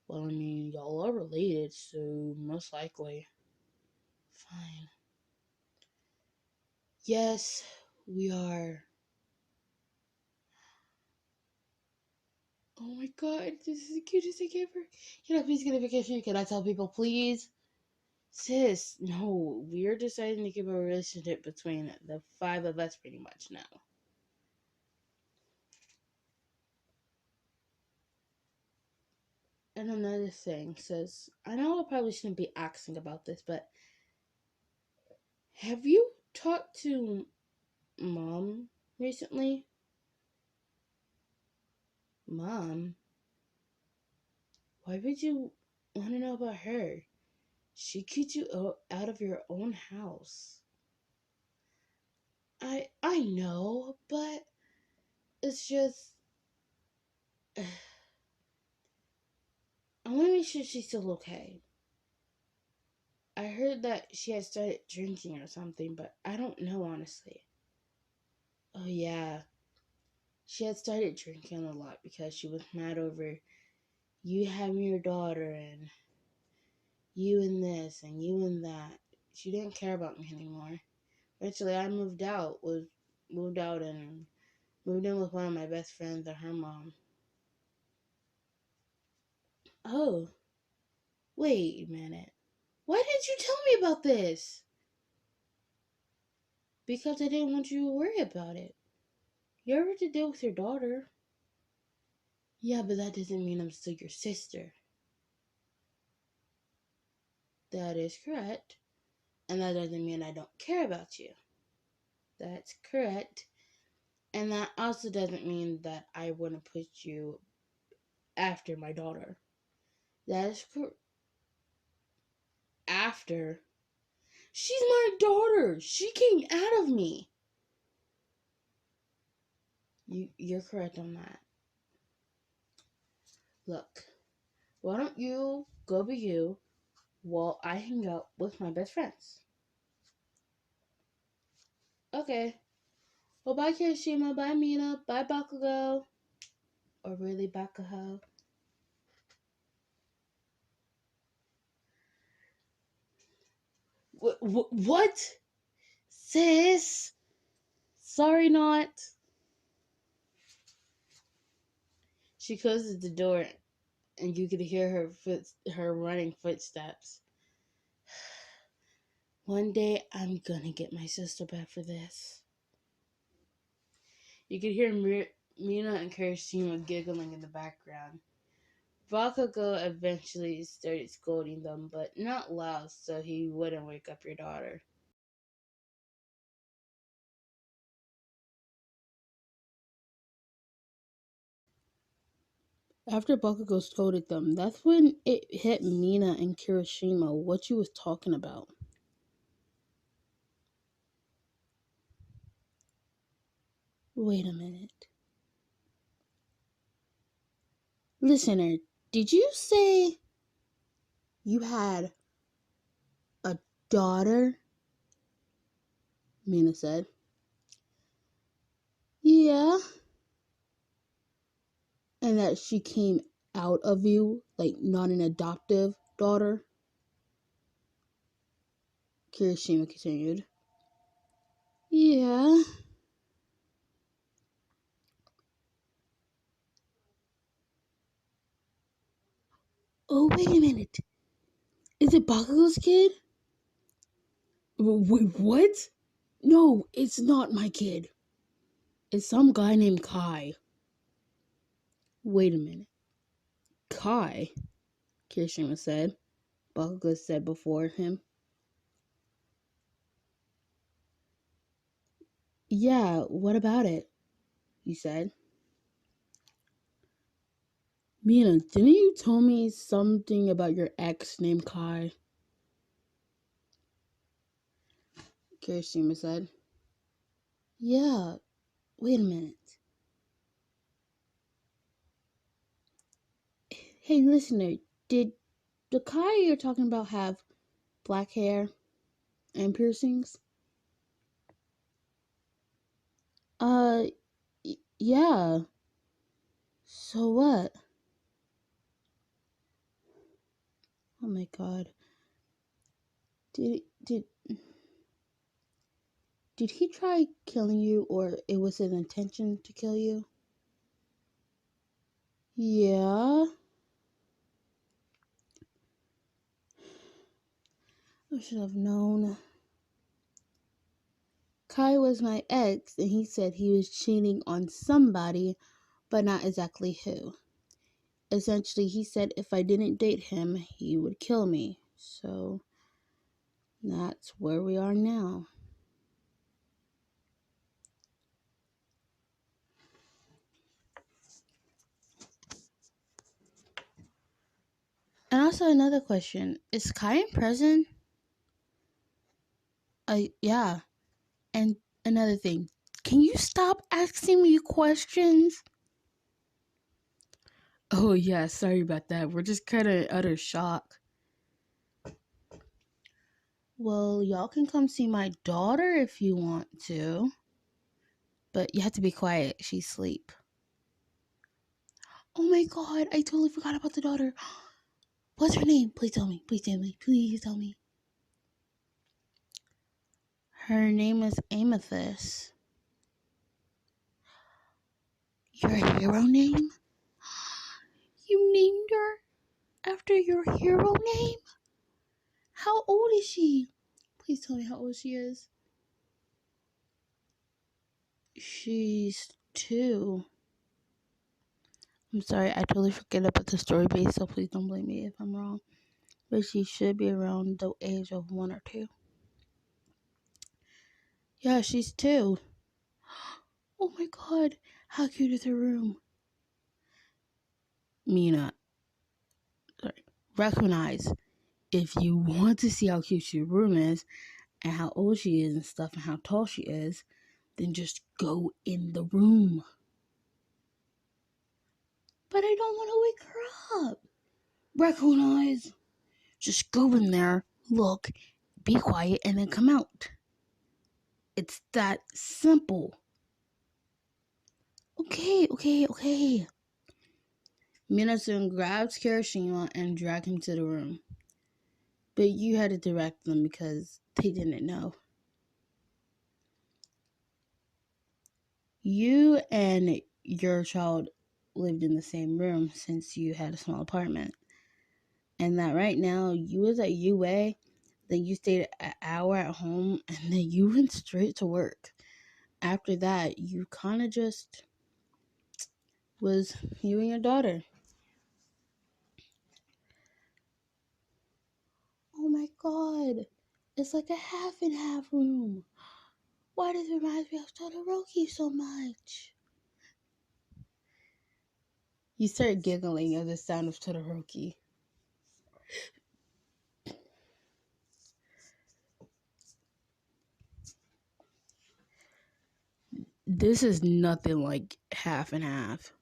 Well, I mean, y'all are related, so most likely. Fine. Yes, we are. Oh my god, this is the cutest thing ever. Can I please get a vacation? Can I tell people, please? Sis, no, we're deciding to keep a relationship between the 5 of us pretty much now. And another thing, sis, I know I probably shouldn't be asking about this, but have you talked to Mom recently? Mom? Why would you want to know about her? She kicked you out of your own house. I know, but it's just I want to make sure she's still okay. I heard that she had started drinking or something, but I don't know honestly. Oh yeah, she had started drinking a lot because she was mad over you having your daughter and you and this and you and that. She didn't care about me anymore. Eventually, I moved out and moved in with one of my best friends and her mom. Oh, wait a minute. Why didn't you tell me about this? Because I didn't want you to worry about it. You're ever to deal with your daughter. Yeah, but that doesn't mean I'm still your sister. That is correct. And that doesn't mean I don't care about you. That's correct. And that also doesn't mean that I want to put you after my daughter. That is correct. After? She's my daughter. She came out of me. You're correct on that. Look, why don't you go be you while I hang out with my best friends? Okay. Well, bye, Kirishima. Bye, Mina. Bye, Bakugo. Or really, Bakugo. What? Sis? Sorry, not. She closes the door, and you could hear her running footsteps. One day, I'm gonna get my sister back for this. You could hear Mina and Kirishima giggling in the background. Bakugo eventually started scolding them, but not loud, so he wouldn't wake up your daughter. After Bakugo scolded them, that's when it hit Mina and Kirishima what you was talking about. Wait a minute. Listener, did you say you had a daughter? Mina said. Yeah. And that she came out of you, like not an adoptive daughter? Kirishima continued. Yeah. Oh, wait a minute. Is it Bakugo's kid? Wait, what? No, it's not my kid. It's some guy named Kai. Wait a minute. Kai? Kirishima said. Bakugo said before him. Yeah, what about it? He said. Mina, didn't you tell me something about your ex named Kai? Kirishima said. Yeah, wait a minute. Hey, listener, did the Kai you're talking about have black hair and piercings? Yeah. So what? Oh my god. Did did he try killing you, or it was his intention to kill you? Yeah. I should have known. Kai was my ex, and he said he was cheating on somebody, but not exactly who. Essentially, he said if I didn't date him, he would kill me. So that's where we are now. And also another question, is Kai in prison? Yeah. And another thing, can you stop asking me questions? Oh yeah, sorry about that. We're just kind of utter shock. Well, y'all can come see my daughter if you want to. But you have to be quiet. She's asleep. Oh my god, I totally forgot about the daughter. What's her name? Please tell me. Please tell me. Please tell me. Her name is Amethyst. Your hero name? You named her after your hero name? How old is she? Please tell me how old she is. She's 2. I'm sorry, I totally forget about the story base, so please don't blame me if I'm wrong. But she should be around the age of 1 or 2. Yeah, she's 2. Oh my god, how cute is her room? Mina, sorry, recognize, if you want to see how cute your room is, and how old she is and stuff, and how tall she is, then just go in the room. But I don't want to wake her up. Recognize. Just go in there, look, be quiet, and then come out. It's that simple. Okay. Minasun grabs Kirishima and dragged him to the room. But you had to direct them because they didn't know. You and your child lived in the same room since you had a small apartment. And that right now you was at UA, then you stayed an hour at home, and then you went straight to work. After that, you kind of just was you and your daughter. Oh my god, it's like a half and half room. Why does it remind me of Todoroki so much? You start giggling at the sound of Todoroki. This is nothing like half and half.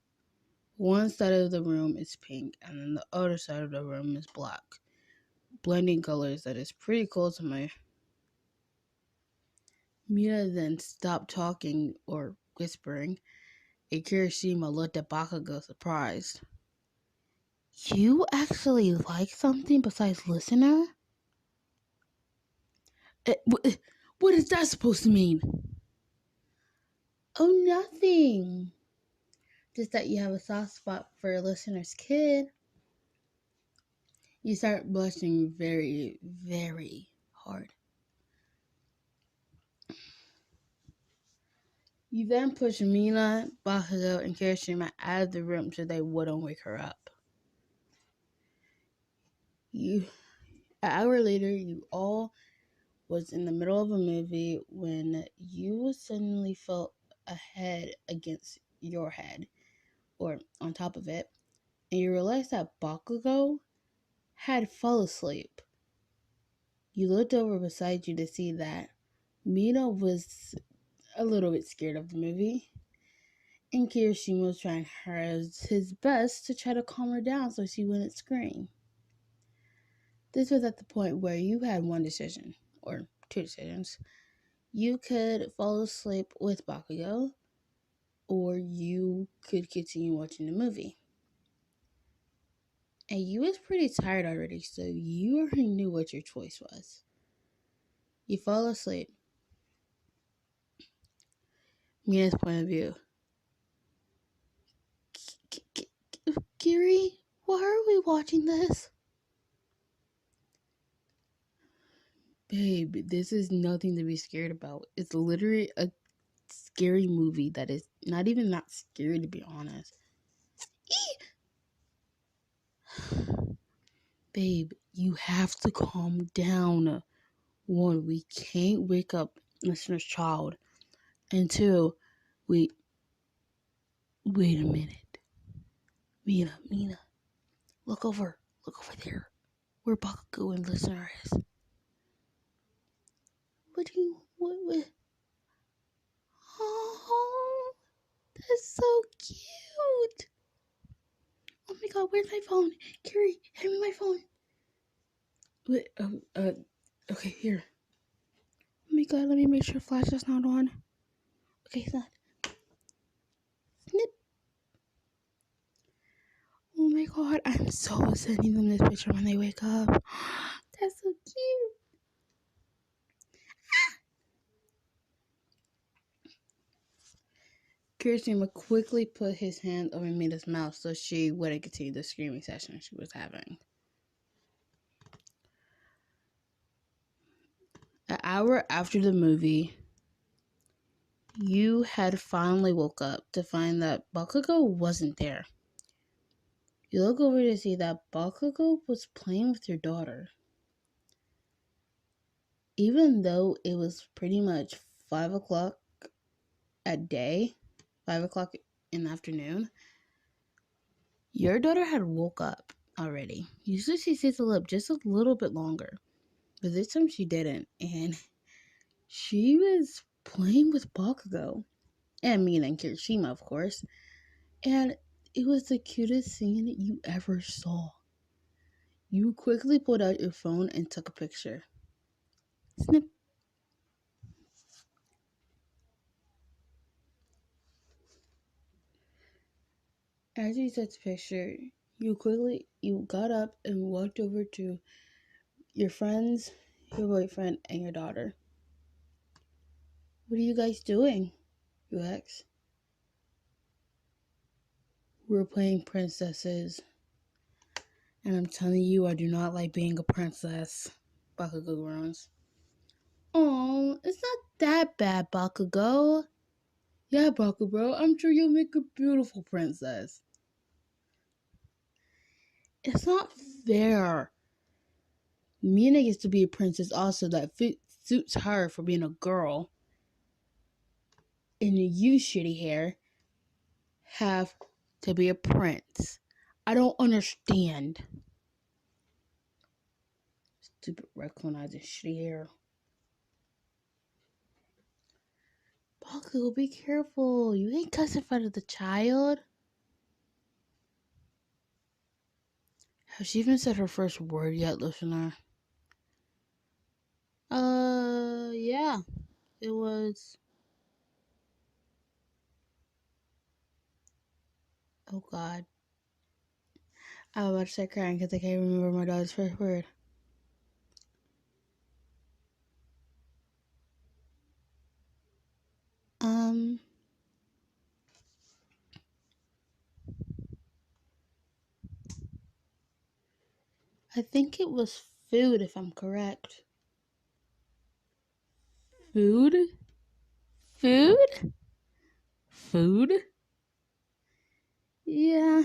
One side of the room is pink, and then the other side of the room is black. Blending colors that is pretty cool to me. Mina then stopped talking or whispering, and Kirishima looked at Bakugo surprised. You actually like something besides listener? What is that supposed to mean? Oh, nothing. Just that you have a soft spot for a listener's kid. You start blushing very, very hard. You then push Mina, Bakugo, and Kirishima out of the room so they wouldn't wake her up. An hour later, you all was in the middle of a movie when you suddenly felt a head against your head, or on top of it, and you realized that Bakugo had fell asleep. You looked over beside you to see that Mina was a little bit scared of the movie, and Kirishima was trying his best to try to calm her down so she wouldn't scream. This was at the point where you had one decision, or two decisions. You could fall asleep with Bakugo, or you could continue watching the movie. And you was pretty tired already, so you already knew what your choice was. You fall asleep. Mina's point of view. Kiri, why are we watching this? Babe, this is nothing to be scared about. It's literally a scary movie that is not even that scary, to be honest. Babe, you have to calm down. One, we can't wake up listener's child. And two, wait a minute. Mina, look over there. Where Bakugo and listener is. What? Oh, that's so cute. Oh my god, where's my phone? Carrie, hand me my phone. Wait, okay, here. Oh my god, let me make sure flash is not on. Okay, it's not. Snip. Oh my god, I'm so sending them this picture when they wake up. That's so cute. Kirsten would quickly put his hand over Mina's mouth so she wouldn't continue the screaming session she was having. An hour after the movie, you had finally woke up to find that Bakugo wasn't there. You look over to see that Bakugo was playing with your daughter. Even though it was pretty much 5 o'clock at day, 5 o'clock in the afternoon, your daughter had woke up already. Usually she stays up just a little bit longer, but this time she didn't, and she was playing with Bakugo. And Mina and Kirishima, of course. And it was the cutest thing that you ever saw. You quickly pulled out your phone and took a picture. Snip. As you took the picture, you got up and walked over to your friends, your boyfriend, and your daughter. What are you guys doing? You asked. We're playing princesses. And I'm telling you, I do not like being a princess. Bakugo groans. Oh, it's not that bad, Bakugo. Yeah, Bakugo, I'm sure you'll make a beautiful princess. It's not fair. Mina gets to be a princess also that suits her for being a girl. And you, shitty hair, have to be a prince. I don't understand. Stupid raccoon eyes and shitty hair. Bakugo, be careful. You ain't cuss in front of the child. Has she even said her first word yet, listener? Yeah. It was... Oh, God. I was about to start crying because I can't remember my daughter's first word. I think it was food, if I'm correct. Food? Food? Food? Yeah.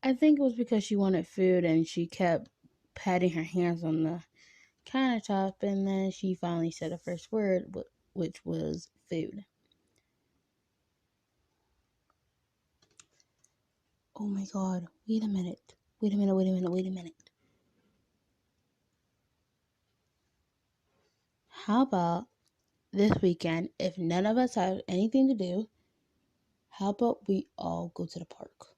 I think it was because she wanted food and she kept patting her hands on the countertop, and then she finally said the first word, which was food. Oh my God. Wait a minute. Wait a minute. How about this weekend, if none of us have anything to do, how about we all go to the park?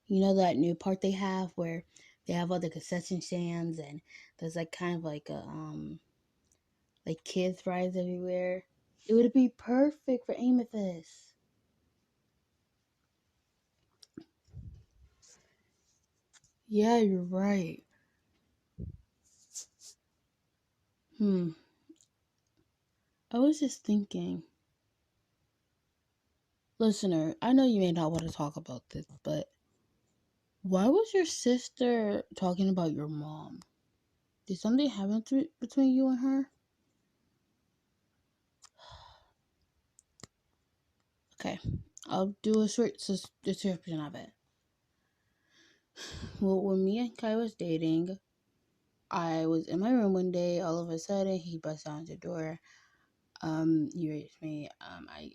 You know that new park they have where they have all the concession stands and there's like kind of like a like kids rides everywhere. It would be perfect for Amethyst. Yeah, you're right. I was just thinking. Listener, I know you may not want to talk about this, but why was your sister talking about your mom? Did something happen between you and her? Okay, I'll do a short description of it. Well, when me and Kai was dating, I was in my room one day. All of a sudden, he busts down the door. He raped me. I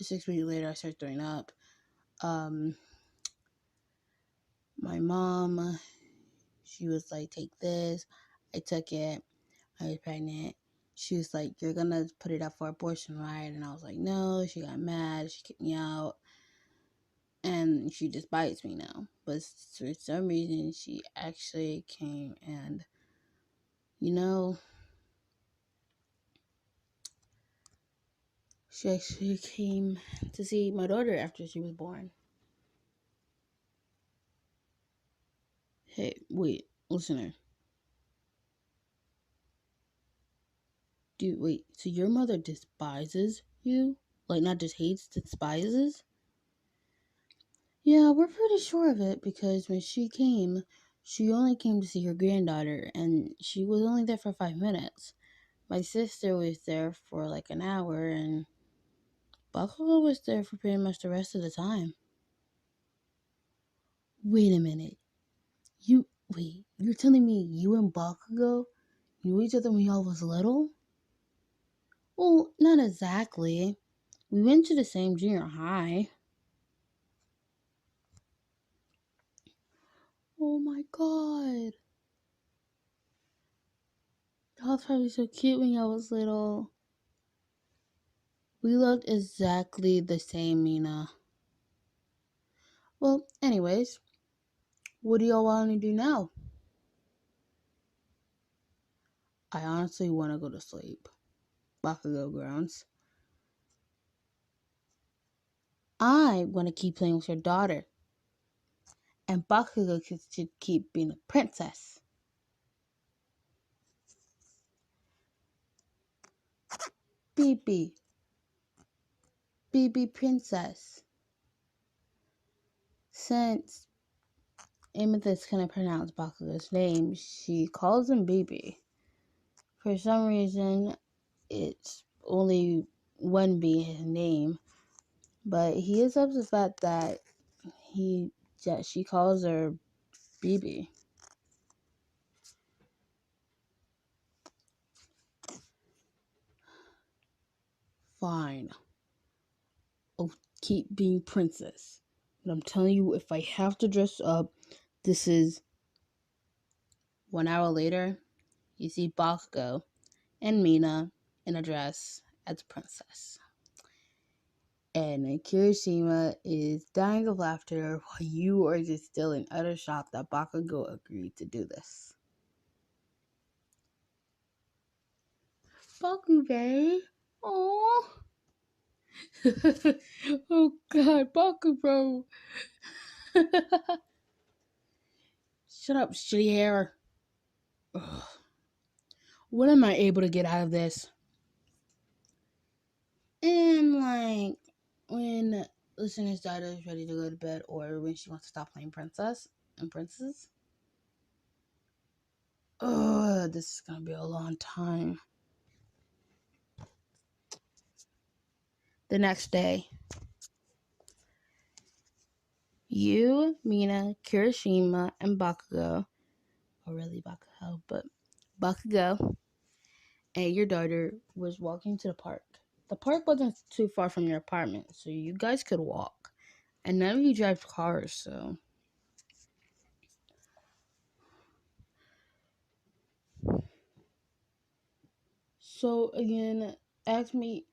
6 weeks later, I started throwing up. My mom, she was like, "Take this." I took it. I was pregnant. She was like, "You're gonna put it up for abortion, right?" And I was like, "No." She got mad. She kicked me out. And she just bites me now. But for some reason, she actually came and, you know, she actually came to see my daughter after she was born. Hey, wait, listener. Dude, wait, so your mother despises you? Like, not just hates, despises? Yeah, we're pretty sure of it because when she only came to see her granddaughter and she was only there for 5 minutes. My sister was there for like an hour and Bakugo was there for pretty much the rest of the time. Wait a minute. You're telling me you and Bakugo knew each other when y'all was little? Well, not exactly. We went to the same junior high. Oh my God. Y'all was probably so cute when y'all was little. We looked exactly the same, Mina. Well, anyways, what do y'all want to do now? I honestly want to go to sleep. Bakugo grounds. I want to keep playing with your daughter. And Bakugo should keep being a princess. BB. BB princess. Since Amethyst couldn't pronounce Bakugo's name, she calls him Baby. For some reason, it's only one B in his name, but he is upset that she calls her BB. Fine, I'll keep being princess, but I'm telling you, if I have to dress up, this is 1 hour later. You see Bakugo and Mina in a dress as a princess. And Kirishima is dying of laughter while you are just still in utter shock that Bakugo agreed to do this. Bakugo? Aww. Oh god, Bakugo. Shut up, shitty hair. Ugh. When am I able to get out of this? And like when listener's daughter is ready to go to bed, or when she wants to stop playing princess and princess. Ugh, this is gonna be a long time. The next day, you, Mina, Kirishima, and Bakugo, or really Bakugo, but Bakugo and your daughter was walking to the park. The park wasn't too far from your apartment, so you guys could walk. And none of you drive cars, so. So again, ask me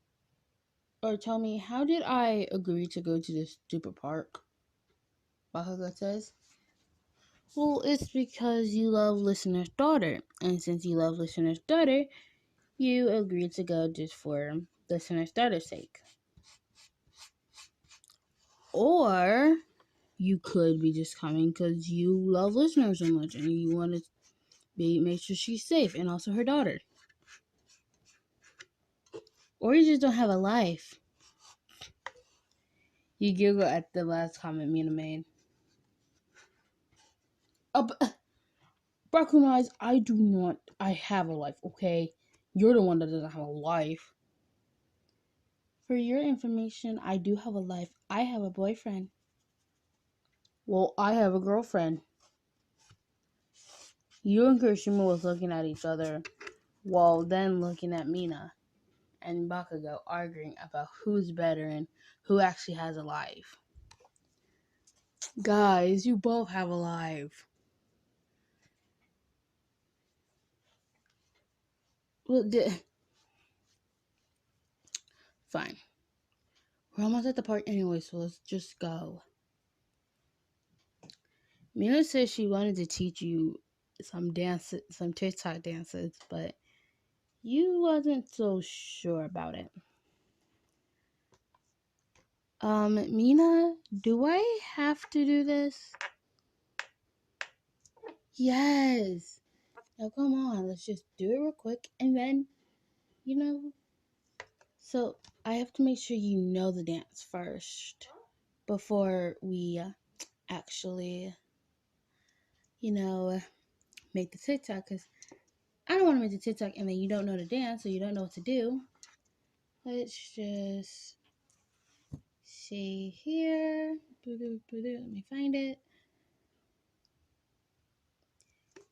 or tell me, how did I agree to go to this stupid park? Bakugo says. Well, it's because you love listener's daughter. And since you love listener's daughter, you agreed to go just for listener's daughter's sake. Or you could be just coming because you love listener so much and you want to make sure she's safe and also her daughter. Or you just don't have a life. You giggle at the last comment Mina made. Recognize I do not. I have a life, okay? You're the one that doesn't have a life. For your information, I do have a life. I have a boyfriend. Well, I have a girlfriend. You and Kirishima was looking at each other while then looking at Mina and Bakugo arguing about who's better and who actually has a life. Guys, you both have a life. Well, fine. We're almost at the park anyway, so let's just go. Mina said she wanted to teach you some dances, some TikTok dances, but you wasn't so sure about it. Mina, do I have to do this? Yes. Now come on, let's just do it real quick and then, so I have to make sure you know the dance first before we actually, make the TikTok, because I don't want to make the TikTok and then you don't know the dance or you don't know what to do. Let's just see here. Let me find it.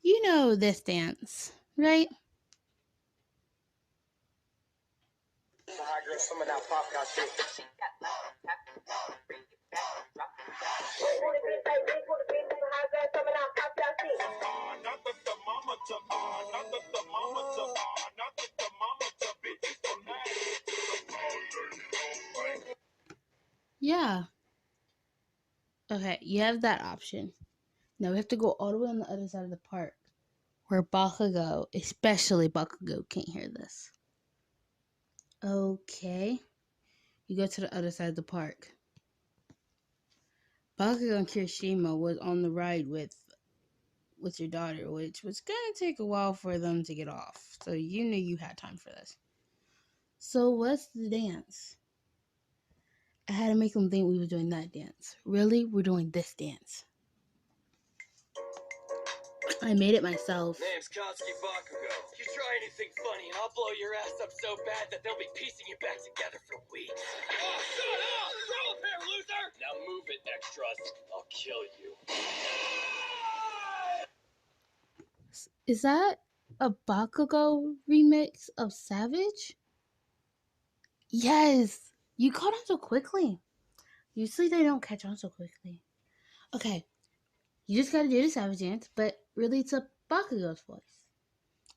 You know this dance, right? Yeah. Okay, you have that option. Now we have to go all the way on the other side of the park where Bakugo, especially Bakugo, can't hear this. Okay. You go to the other side of the park. Bakugo and Kirishima was on the ride with your daughter, which was gonna take a while for them to get off. So you knew you had time for this. So what's the dance? I had to make them think we were doing that dance. Really? We're doing this dance. I made it myself. Name's Katsuki Bakugo. You try anything funny and I'll blow your ass up so bad that they'll be piecing you back together for weeks. Oh, shut up! Throw a pair, loser! Now move it, extras. I'll kill you. Is that a Bakugo remix of Savage? Yes! You caught on so quickly. Usually they don't catch on so quickly. Okay, you just gotta do the Savage dance, but really it's a Bakugo's voice.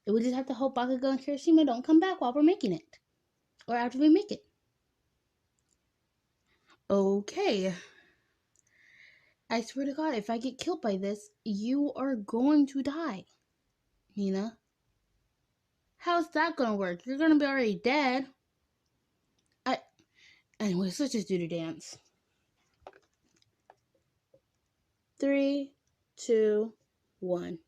And we just have to hope Bakugo and Kirishima don't come back while we're making it. Or after we make it. Okay. I swear to God, if I get killed by this, you are going to die. Mina. How's that gonna work? You're gonna be already dead. Anyways, let's just do the dance. 3, 2, 1.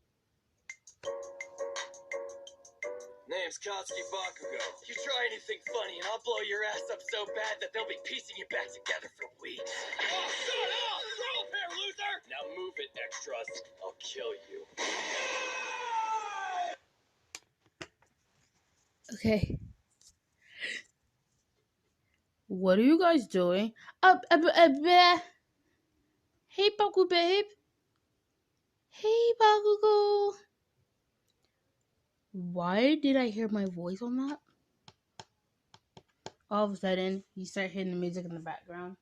Name's Katsuki Bakugo. You try anything funny and I'll blow your ass up so bad that they'll be piecing you back together for weeks. Oh, shut up! Throw a pair, loser! Now move it, extras. I'll kill you. Okay. What are you guys doing? Hey, Baku babe. Hey, Bakugo. Why did I hear my voice on that? All of a sudden, you start hearing the music in the background.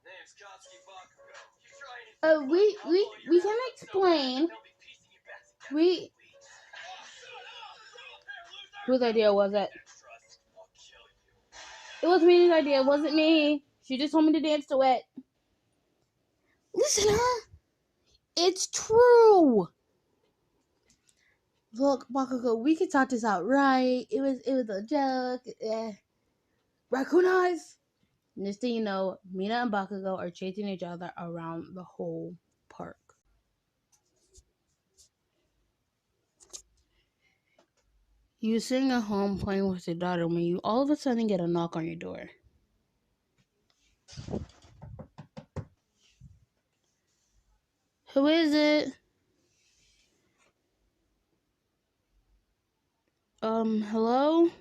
Name's Katsuki Bakugo. You try anything We can explain. Whose idea was it? It was Mini's idea. It wasn't me. She just told me to dance to it. Listen, huh? It's true. Look, Bakugo, we can talk this out, right? It was a joke. Raccoon eyes. Just so you know, Mina and Bakugo are chasing each other around the whole park. You're sitting at home playing with your daughter when you all of a sudden get a knock on your door. Who is it? Hello?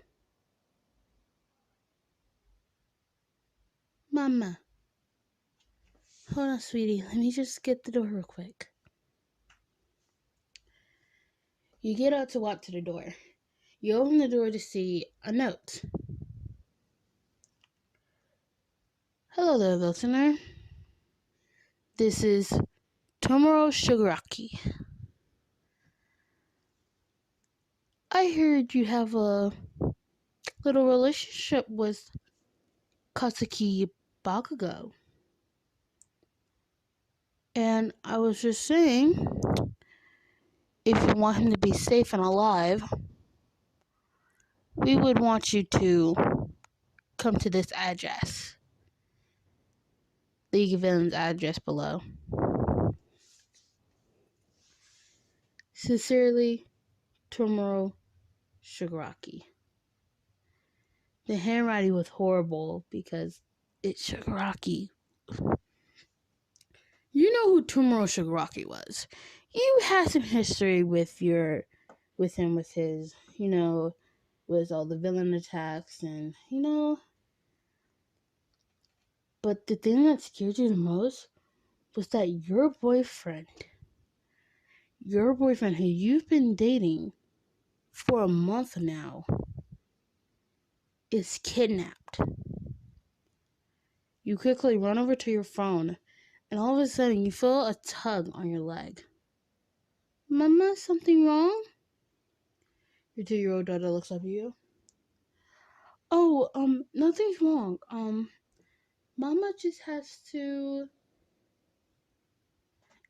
Mama. Hold on, sweetie. Let me just get the door real quick. You get out to walk to the door. You open the door to see a note. Hello there, listener. This is Tomoro Shigaraki. I heard you have a little relationship with Katsuki Bakugo. And I was just saying, if you want him to be safe and alive, we would want you to come to this address. League of Villains address below. Sincerely, Tomoro Shigaraki. The handwriting was horrible because it's Shigaraki. You know who Tomoro Shigaraki was. You had some history with him with his, with all the villain attacks and, But the thing that scared you the most was that your boyfriend who you've been dating for a month now, is kidnapped. You quickly run over to your phone, and all of a sudden you feel a tug on your leg. Mama, something wrong? Your 2-year-old daughter looks up at you. Oh, nothing's wrong. Mama just has to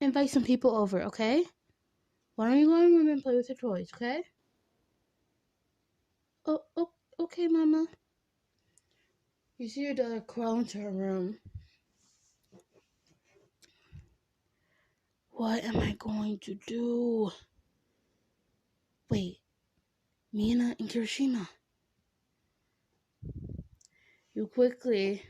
invite some people over, okay? Why don't you go in the room and play with your toys, okay? Oh, okay, Mama. You see your daughter crawl into her room. What am I going to do? Wait, Mina and Kirishima. You quickly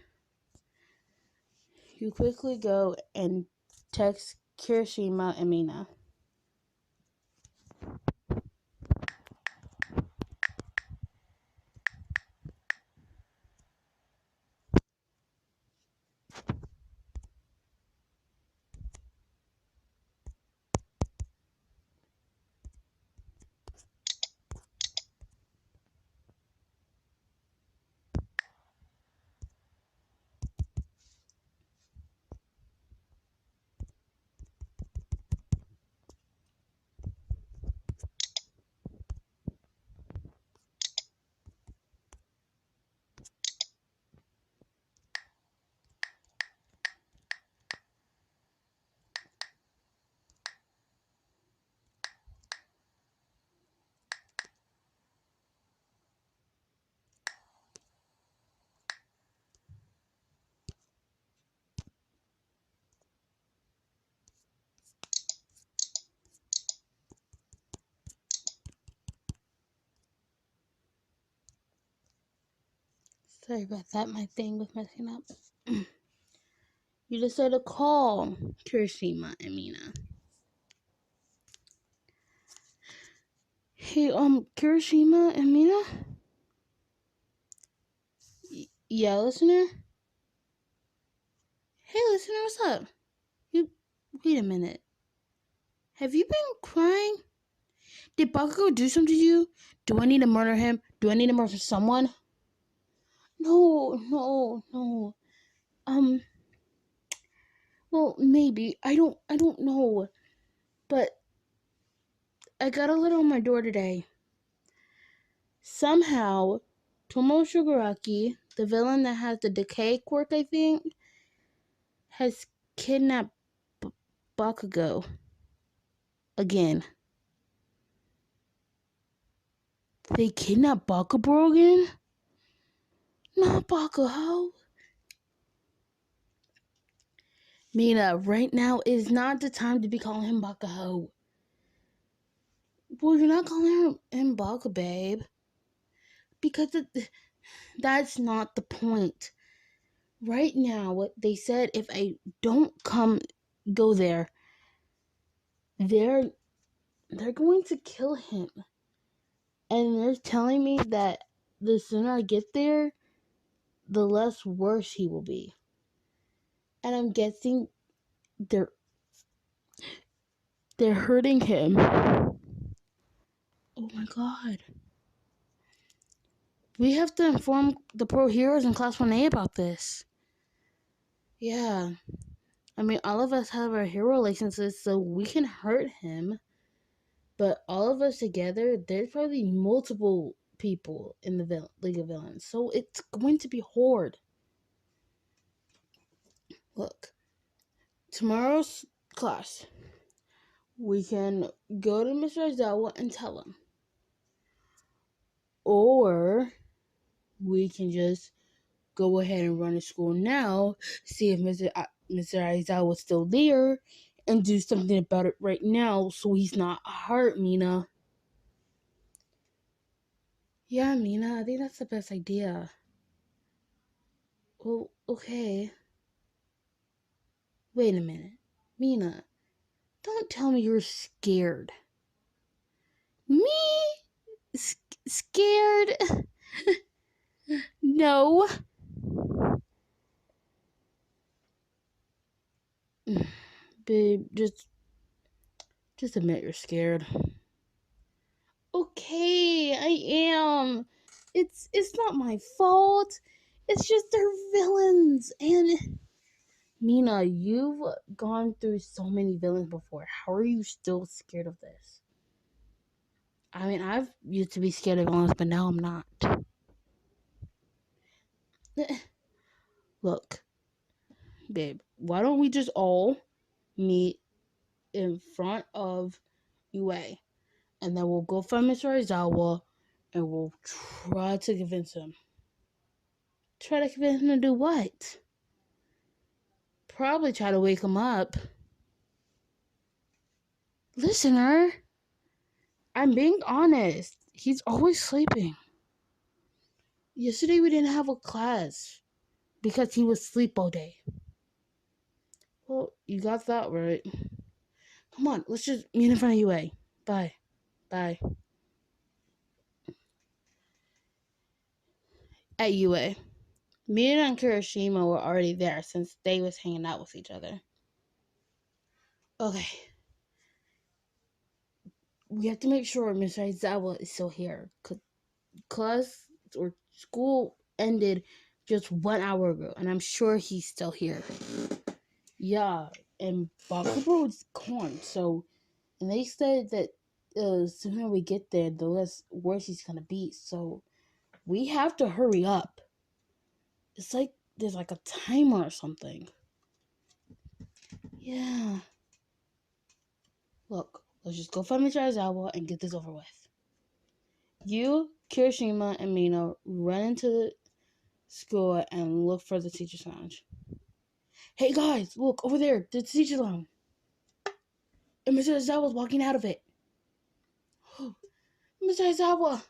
go and text Kirishima and Mina. Sorry about that, my thing was messing up. You decided to call Kirishima and Mina. Hey, Kirishima and Mina? Yeah, listener? Hey, listener, what's up? Wait a minute. Have you been crying? Did Bakugo do something to you? Do I need to murder him? Do I need to murder someone? No. Well, maybe. I don't know. But I got a letter on my door today. Somehow, Tomo Shigaraki, the villain that has the decay quirk, I think, has kidnapped Bakugo. Again. They kidnapped Bakugo again? Not Bakugo. Mina, right now is not the time to be calling him Bakugo. Well, you're not calling him Bakugo, babe. Because that's not the point. Right now, they said if I don't go there, they're going to kill him. And they're telling me that the sooner I get there, the less worse he will be. And I'm guessing they're hurting him. Oh my god. We have to inform the pro heroes in Class 1A about this. Yeah. I mean, all of us have our hero licenses, so we can hurt him. But all of us together, there's probably multiple people in the League of Villains. So it's going to be hard. Look, tomorrow's class, we can go to Mr. Aizawa and tell him. Or we can just go ahead and run to school now, see if Mr. Aizawa is still there, and do something about it right now so he's not hurt, Mina. Yeah, Mina, I think that's the best idea. Well, okay. Wait a minute. Mina, don't tell me you're scared. Me? Scared? No. Babe, just admit you're scared. Okay, I am. It's not my fault. It's just they're villains. And Mina, you've gone through so many villains before. How are you still scared of this? I mean, I've used to be scared of villains, but now I'm not. Look, babe, why don't we just all meet in front of UA? And then we'll go find Mr. Aizawa and we'll try to convince him. Try to convince him to do what? Probably try to wake him up. Listener, I'm being honest. He's always sleeping. Yesterday we didn't have a class because he was asleep all day. Well, you got that right. Come on, let's just meet in front of UA. Bye. Bye. At UA. Mina and Kirishima were already there since they was hanging out with each other. Okay. We have to make sure Mr. Aizawa is still here. Class or school ended just 1 hour ago, and I'm sure he's still here. Yeah, and Bakugo is gone, so... And they said that the sooner we get there, the less worse he's gonna be, so... We have to hurry up. It's like there's like a timer or something. Yeah. Look, let's just go find Mr. Aizawa and get this over with. You, Kirishima, and Mina run into the school and look for the teacher's lounge. Hey guys, look, over there, the teacher's lounge. And Mr. Aizawa's walking out of it. Mr. Aizawa!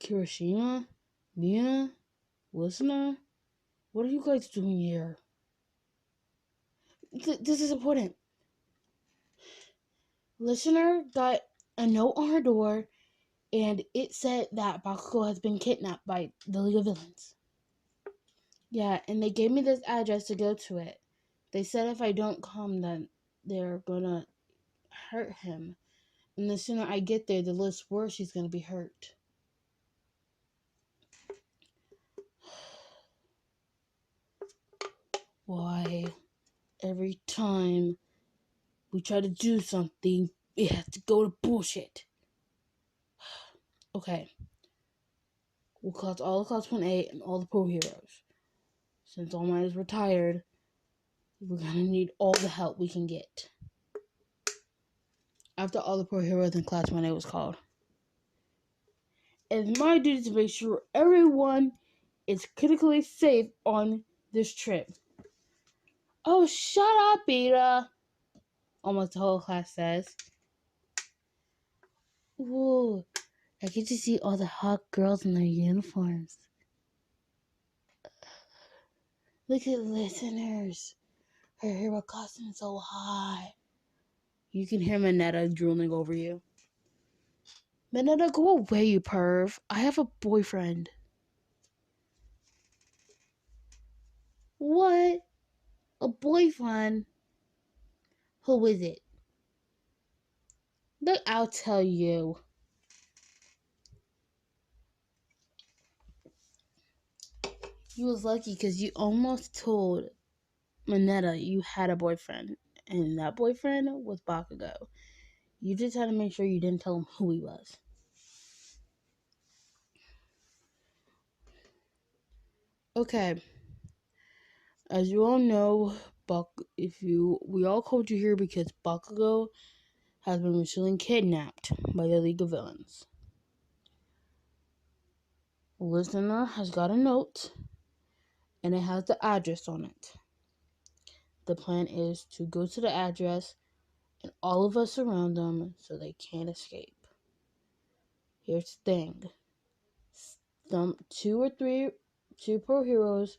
Kirishima? Mina? Listener? What are you guys doing here? This is important. Listener got a note on her door, and it said that Bakugo has been kidnapped by the League of Villains. Yeah, and they gave me this address to go to it. They said if I don't come, then they're gonna hurt him. And the sooner I get there, the less worse he's gonna be hurt. Why? Every time we try to do something, it has to go to bullshit. Okay. We'll call all of Class 1A and all the pro heroes. Since All Might is retired, we're gonna need all the help we can get. After all the pro heroes in Class 1A was called. It's my duty to make sure everyone is critically safe on this trip. Oh, shut up, Beta! Almost the whole class says. Whoa, I get to see all the hot girls in their uniforms. Look at listeners. Her hero costume is so high. You can hear Mineta drooling over you. Mineta, go away, you perv. I have a boyfriend. What? A boyfriend? Who is it? Look, I'll tell you. You was lucky because you almost told Mineta you had a boyfriend. And that boyfriend was Bakugo. You just had to make sure you didn't tell him who he was. Okay. As you all know, we all called you here because Bakugo has been recently kidnapped by the League of Villains. Listener has got a note, and it has the address on it. The plan is to go to the address, and all of us surround them so they can't escape. Here's the thing. Two pro heroes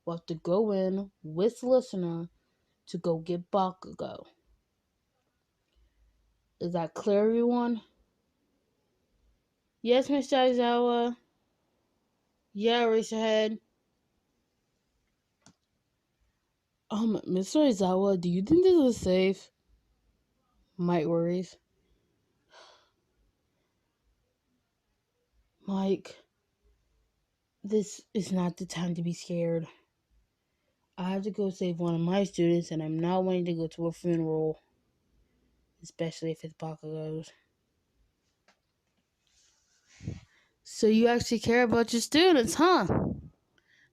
will have to go in with Listener to go get Bakugo. Is that clear, everyone? Yes, Mr. Aizawa? Yeah, raise your head. Mr. Aizawa, do you think this is safe? Mike worries. Mike, this is not the time to be scared. I have to go save one of my students, and I'm not wanting to go to a funeral. Especially if it's Bakugo's. So you actually care about your students, huh?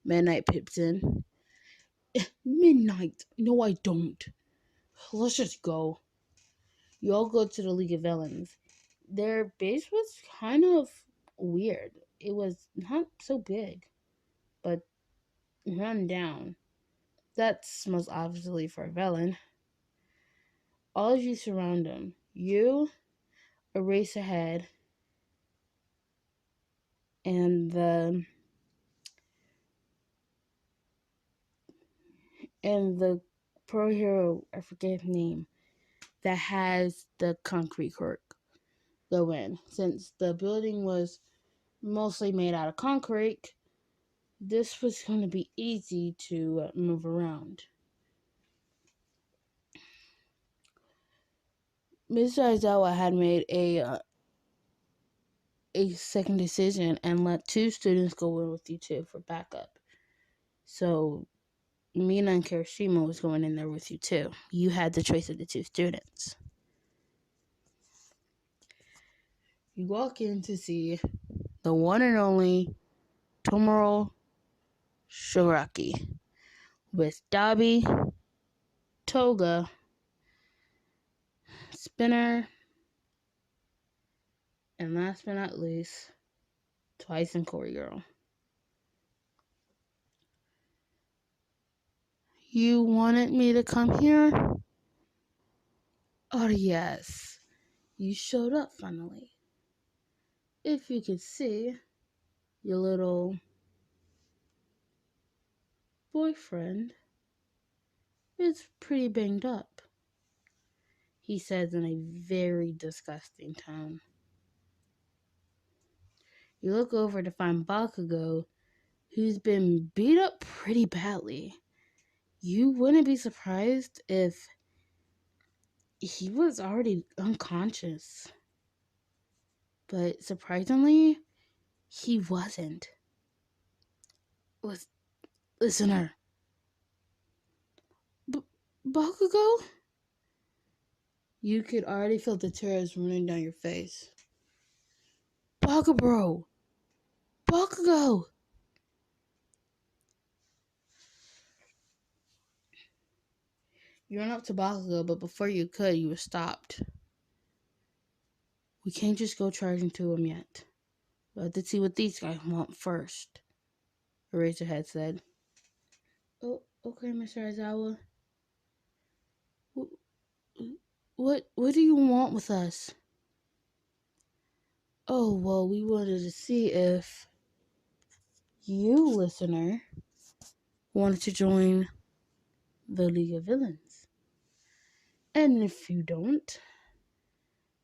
Midnight pips in. Midnight? No, I don't. Let's just go. You all go to the League of Villains. Their base was kind of weird. It was not so big, but run down. That's most obviously for a villain. All of you surround him. You, a race ahead. and the pro hero, I forget his name, that has the concrete quirk go in. Since the building was mostly made out of concrete, this was going to be easy to move around. Mr. Aizawa had made a second decision and let 2 students go in with you 2 for backup. So Mina and Kirishima was going in there with you 2. You had the choice of the 2 students. You walk in to see the one and only Tomoro Shiraki with Dabi, Toga, Spinner, and last but not least, Twice and Cory Girl. You wanted me to come here? Oh yes, you showed up finally. If you could see, your little boyfriend is pretty banged up, he says in a very disgusting tone. You look over to find Bakugo, who's been beat up pretty badly. You wouldn't be surprised if he was already unconscious. But surprisingly, he wasn't. Listener. Bakugo? You could already feel the tears running down your face. Bakugo! Bakugo! You ran up to Bakugo, but before you could, you were stopped. We can't just go charging to him yet. We have to see what these guys want first, Eraserhead said. Oh, okay, Mr. Aizawa. What do you want with us? Oh, well, we wanted to see if you, listener, wanted to join the League of Villains. And if you don't,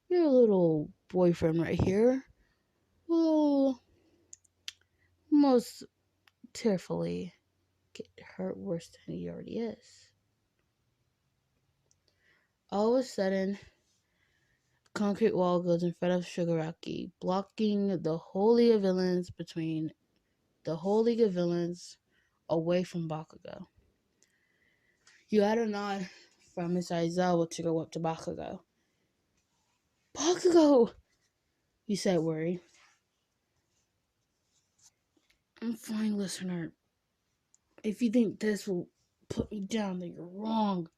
your little boyfriend right here will most tearfully get hurt worse than he already is. All of a sudden, concrete wall goes in front of Shigaraki, blocking the whole League of Villains between the whole League of Villains away from Bakugo. You had a nod from Miss Aizawa to go up to Bakugo. Bakugo! You said, worried. I'm fine, listener. If you think this will put me down, then you're wrong.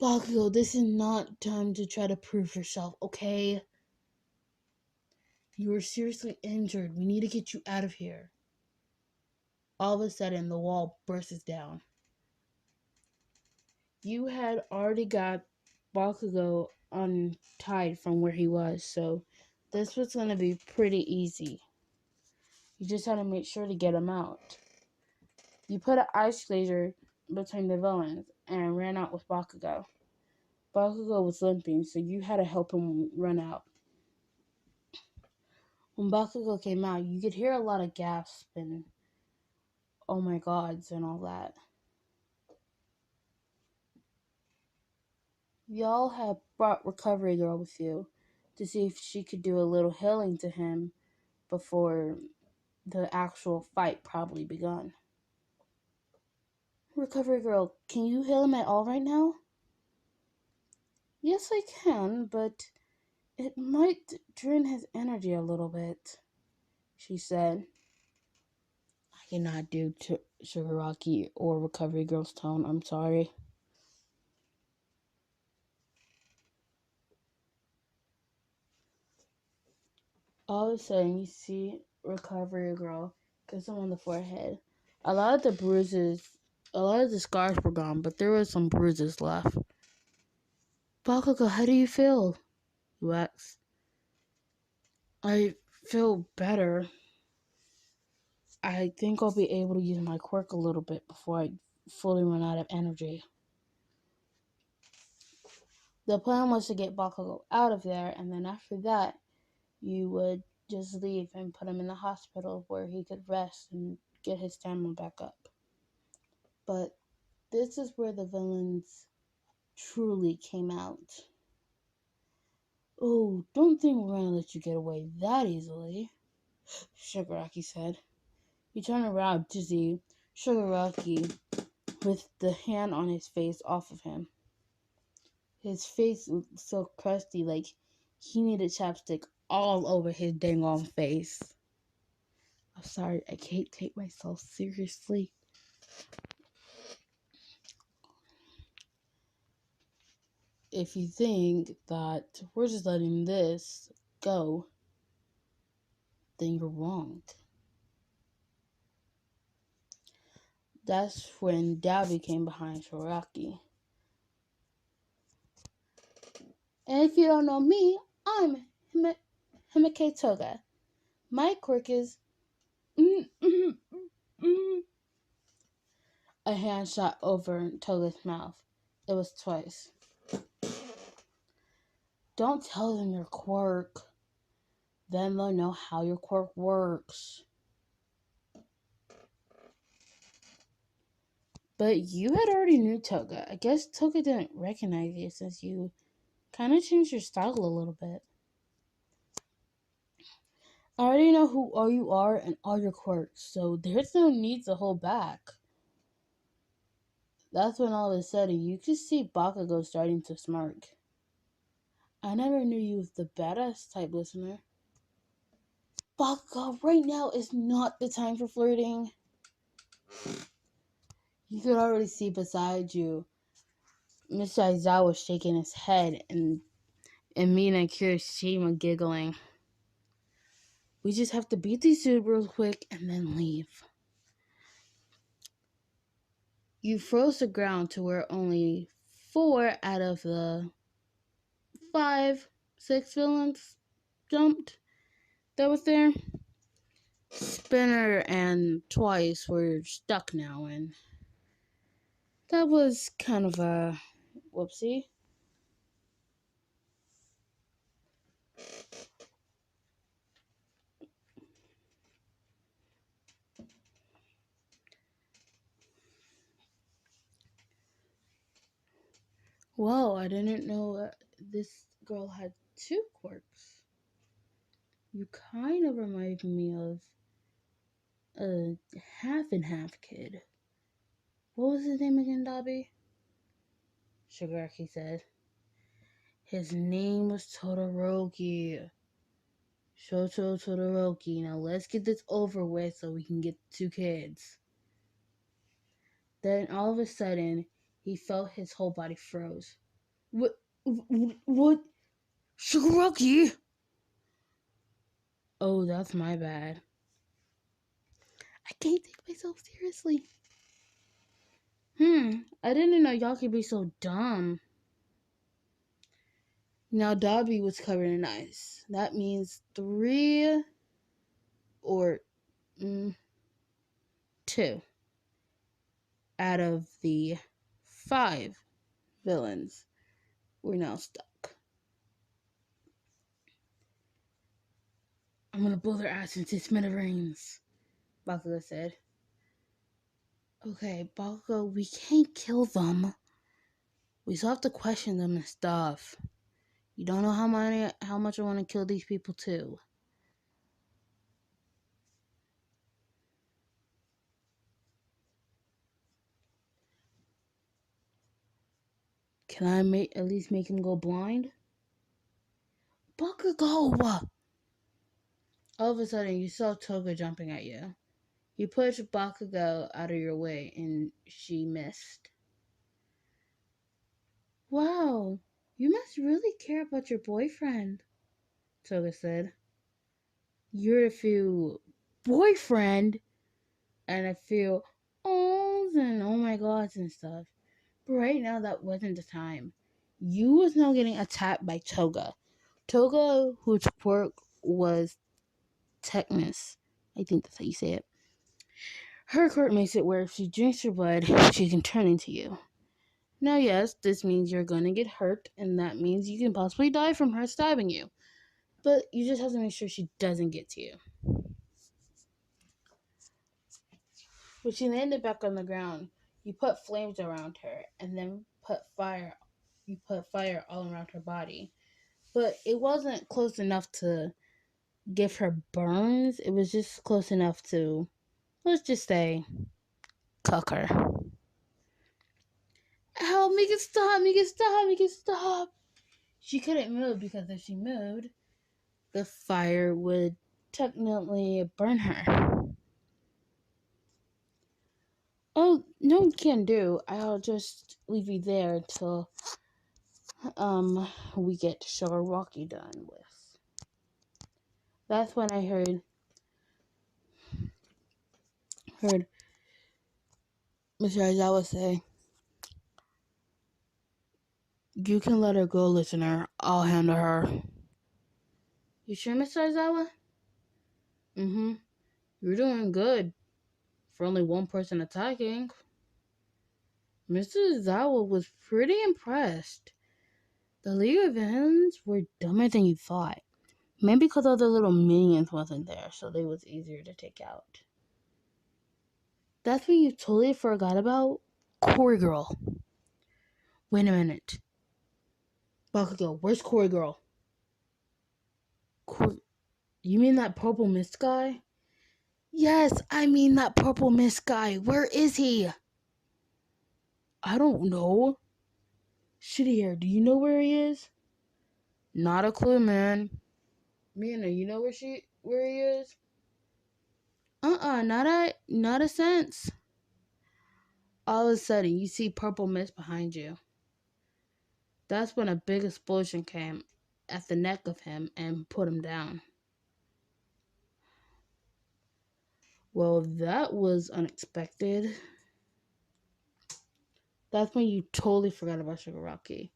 Bakugo, this is not time to try to prove yourself, okay? You are seriously injured. We need to get you out of here. All of a sudden, the wall bursts down. You had already got Bakugo untied from where he was, so this was going to be pretty easy. You just had to make sure to get him out. You put an ice laser between the villains and ran out with Bakugo. Bakugo was limping, so you had to help him run out. When Bakugo came out, you could hear a lot of gasps and oh my gods and all that. Y'all had brought Recovery Girl with you to see if she could do a little healing to him before the actual fight probably begun. Recovery Girl, can you heal him at all right now? Yes, I can, but it might drain his energy a little bit, she said. I cannot do Shigaraki or Recovery Girl's tone, I'm sorry. All of a sudden, you see Recovery Girl kiss him on the forehead. A lot of the scars were gone, but there were some bruises left. Bakugo, how do you feel? You asked. I feel better. I think I'll be able to use my quirk a little bit before I fully run out of energy. The plan was to get Bakugo out of there, and then after that, you would just leave and put him in the hospital where he could rest and get his stamina back up. But this is where the villains truly came out. Oh, don't think we're gonna let you get away that easily, Shigaraki said. He turned around to see Shigaraki with the hand on his face off of him. His face was so crusty, like he needed chapstick all over his dang on face. I'm sorry, I can't take myself seriously. If you think that we're just letting this go, then you're wrong. That's when Dabi came behind Shigaraki. And if you don't know me, I'm Himike Toga. My quirk is a hand shot over Toga's mouth. It was twice. Don't tell them your quirk. Then they'll know how your quirk works. But you had already knew Toga. I guess Toga didn't recognize you since you kind of changed your style a little bit. I already know who all you are and all your quirks, so there's no need to hold back. That's when all of a sudden you could see Bakugo starting to smirk. I never knew you was the badass type listener. Bakugo, right now is not the time for flirting. You could already see beside you Mr. Aizawa shaking his head and Mina and Kirishima giggling. We just have to beat these dudes real quick and then leave. You froze the ground to where only 4 out of the 5, 6 villains jumped that was there. Spinner and Twice were stuck now, and that was kind of a whoopsie. Whoa, I didn't know this girl had 2 quirks. You kind of remind me of a half and half kid. What was his name again, Dobby? Shigaraki said. His name was Todoroki. Shoto Todoroki. Now let's get this over with so we can get 2 kids. Then all of a sudden, he felt his whole body froze. What? Shigaraki? Oh, that's my bad. I can't take myself seriously. I didn't know y'all could be so dumb. Now Dobby was covered in ice. That means 3 or 2 out of the 5 villains were now stuck. I'm gonna blow their ass into smithereens, Bakugo said. Okay, Bakugo, we can't kill them. We still have to question them and stuff. You don't know how much I want to kill these people too. Can I at least make him go blind? Bakugo! All of a sudden, you saw Toga jumping at you. You pushed Bakugo out of your way, and she missed. Wow, you must really care about your boyfriend, Toga said. You're a few boyfriend and a few ohs and oh my gods and stuff. But right now, that wasn't the time. You was now getting attacked by Toga. Toga, whose quirk was tetanus. I think that's how you say it. Her quirk makes it where if she drinks your blood, she can turn into you. Now, yes, this means you're going to get hurt, and that means you can possibly die from her stabbing you. But you just have to make sure she doesn't get to you. When she landed back on the ground, you put flames around her, and then you put fire all around her body. But it wasn't close enough to give her burns. It was just close enough to, let's just say, cook her. Help, make it stop, make it stop, make it stop. She couldn't move because if she moved, the fire would technically burn her. Oh, no, you can do. I'll just leave you there until we get Shigaraki done with. That's when I heard Mr. Aizawa say, "You can let her go, listener. I'll handle her." You sure, Mr. Aizawa? Mm-hmm. You're doing good for only one person attacking. Mr. Aizawa was pretty impressed. The League of Villains were dumber than you thought. Maybe because all the little minions wasn't there, so they was easier to take out. That's when you totally forgot about Cory Girl. Wait a minute. Bakugo, where's Cory Girl? You mean that purple mist guy? Yes, I mean that purple mist guy. Where is he? I don't know. Shitty hair, do you know where he is? Not a clue, man. Mina, you know where he is? Not a sense. All of a sudden, you see purple mist behind you. That's when a big explosion came at the neck of him and put him down. Well, that was unexpected. That's when you totally forgot about Shigaraki.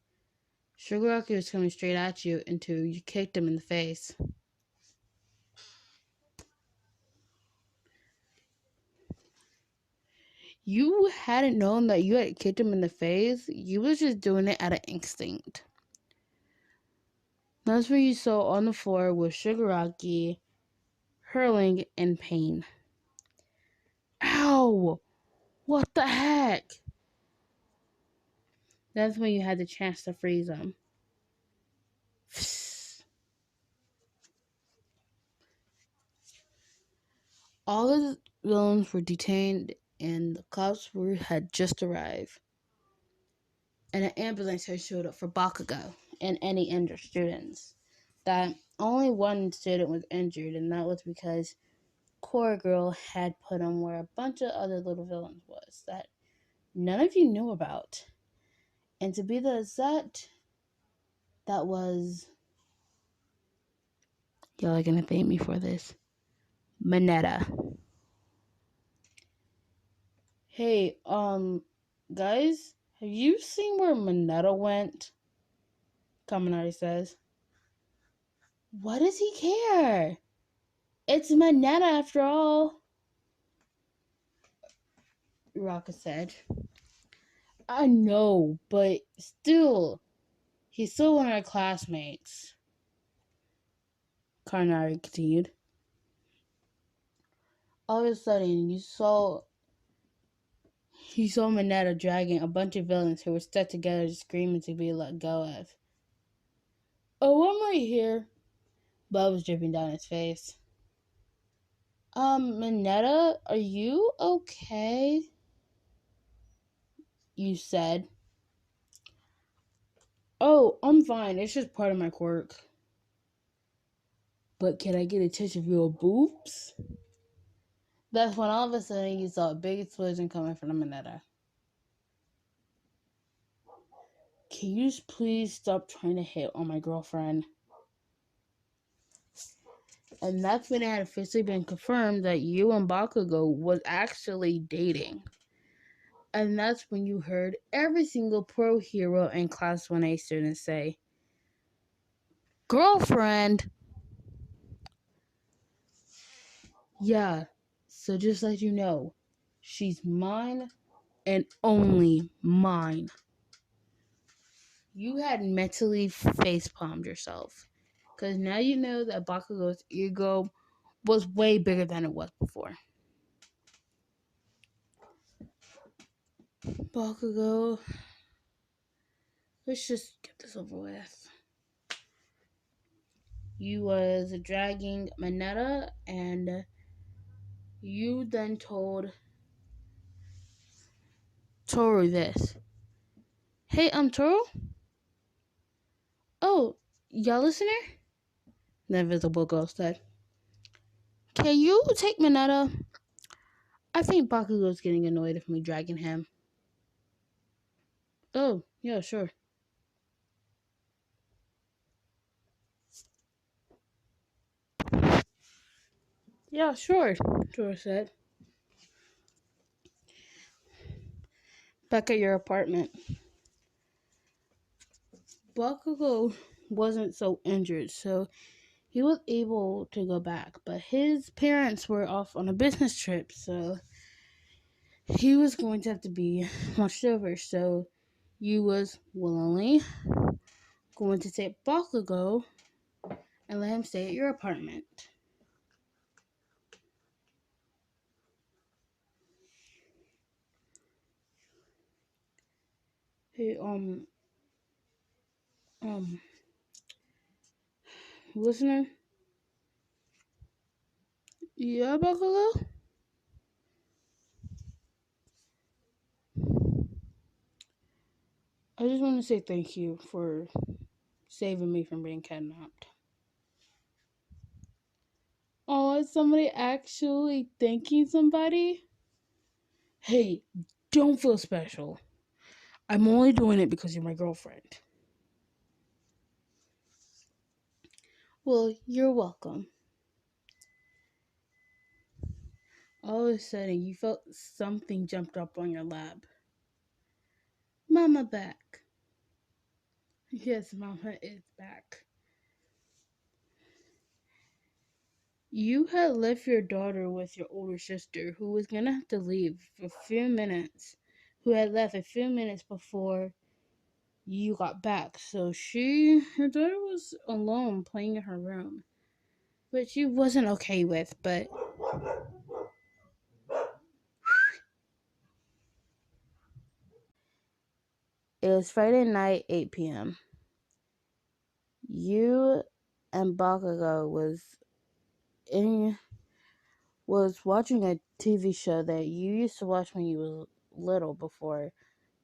Shigaraki was coming straight at you until you kicked him in the face. You hadn't known that you had kicked him in the face. You was just doing it out of instinct. That's where you saw on the floor with Shigaraki hurling in pain. Ow! What the heck? That's when you had the chance to freeze him. All of the villains were detained and the cops had just arrived. And an ambulance had showed up for Bakugo and any injured students. That only one student was injured, and that was because Core Girl had put him where a bunch of other little villains was that none of you knew about. And to be the exact, that was... Y'all are gonna thank me for this. Mineta. Hey, guys, have you seen where Mineta went? Kaminari says. What does he care? It's Mineta after all. Raka said. I know, but still, he's still one of our classmates. Kaminari continued. All of a sudden, you saw Mineta dragging a bunch of villains who were stuck together screaming to be let go of. Oh, I'm right here. Blood was dripping down his face. Mineta, are you okay? You said. Oh, I'm fine. It's just part of my quirk. But can I get a touch of your boobs? That's when all of a sudden you saw a big explosion coming from Mineta. Can you just please stop trying to hit on my girlfriend? And that's when it had officially been confirmed that you and Bakugo was actually dating. And that's when you heard every single pro hero and Class 1A student say, "Girlfriend." Yeah, so just let you know, she's mine and only mine. You had mentally facepalmed yourself. Because now you know that Bakugo's ego was way bigger than it was before. Bakugo, let's just get this over with. You was dragging Mineta, and you then told Toru this. Hey, Toru? Oh, y'all listener? The invisible girl said. Can you take Mineta? I think Bakugo's getting annoyed of me dragging him. Oh, yeah, sure. Yeah, sure, Toru said. Back at your apartment. Bakugo wasn't so injured, so he was able to go back. But his parents were off on a business trip, so he was going to have to be watched over. So you was willingly going to take Bakugo and let him stay at your apartment. Hey, um, listener? Yeah, Bakugo? I just want to say thank you for saving me from being kidnapped. Oh, is somebody actually thanking somebody? Hey, don't feel special. I'm only doing it because you're my girlfriend. Well, you're welcome. All of a sudden, you felt something jumped up on your lap. Mama back. Yes, Mama is back. You had left your daughter with your older sister, who was gonna have to leave for a few minutes, who had left a few minutes before you got back. So your daughter was alone playing in her room, which she wasn't okay with, but it was Friday night, 8 p.m. You and Bakugo in was watching a TV show that you used to watch when you were little before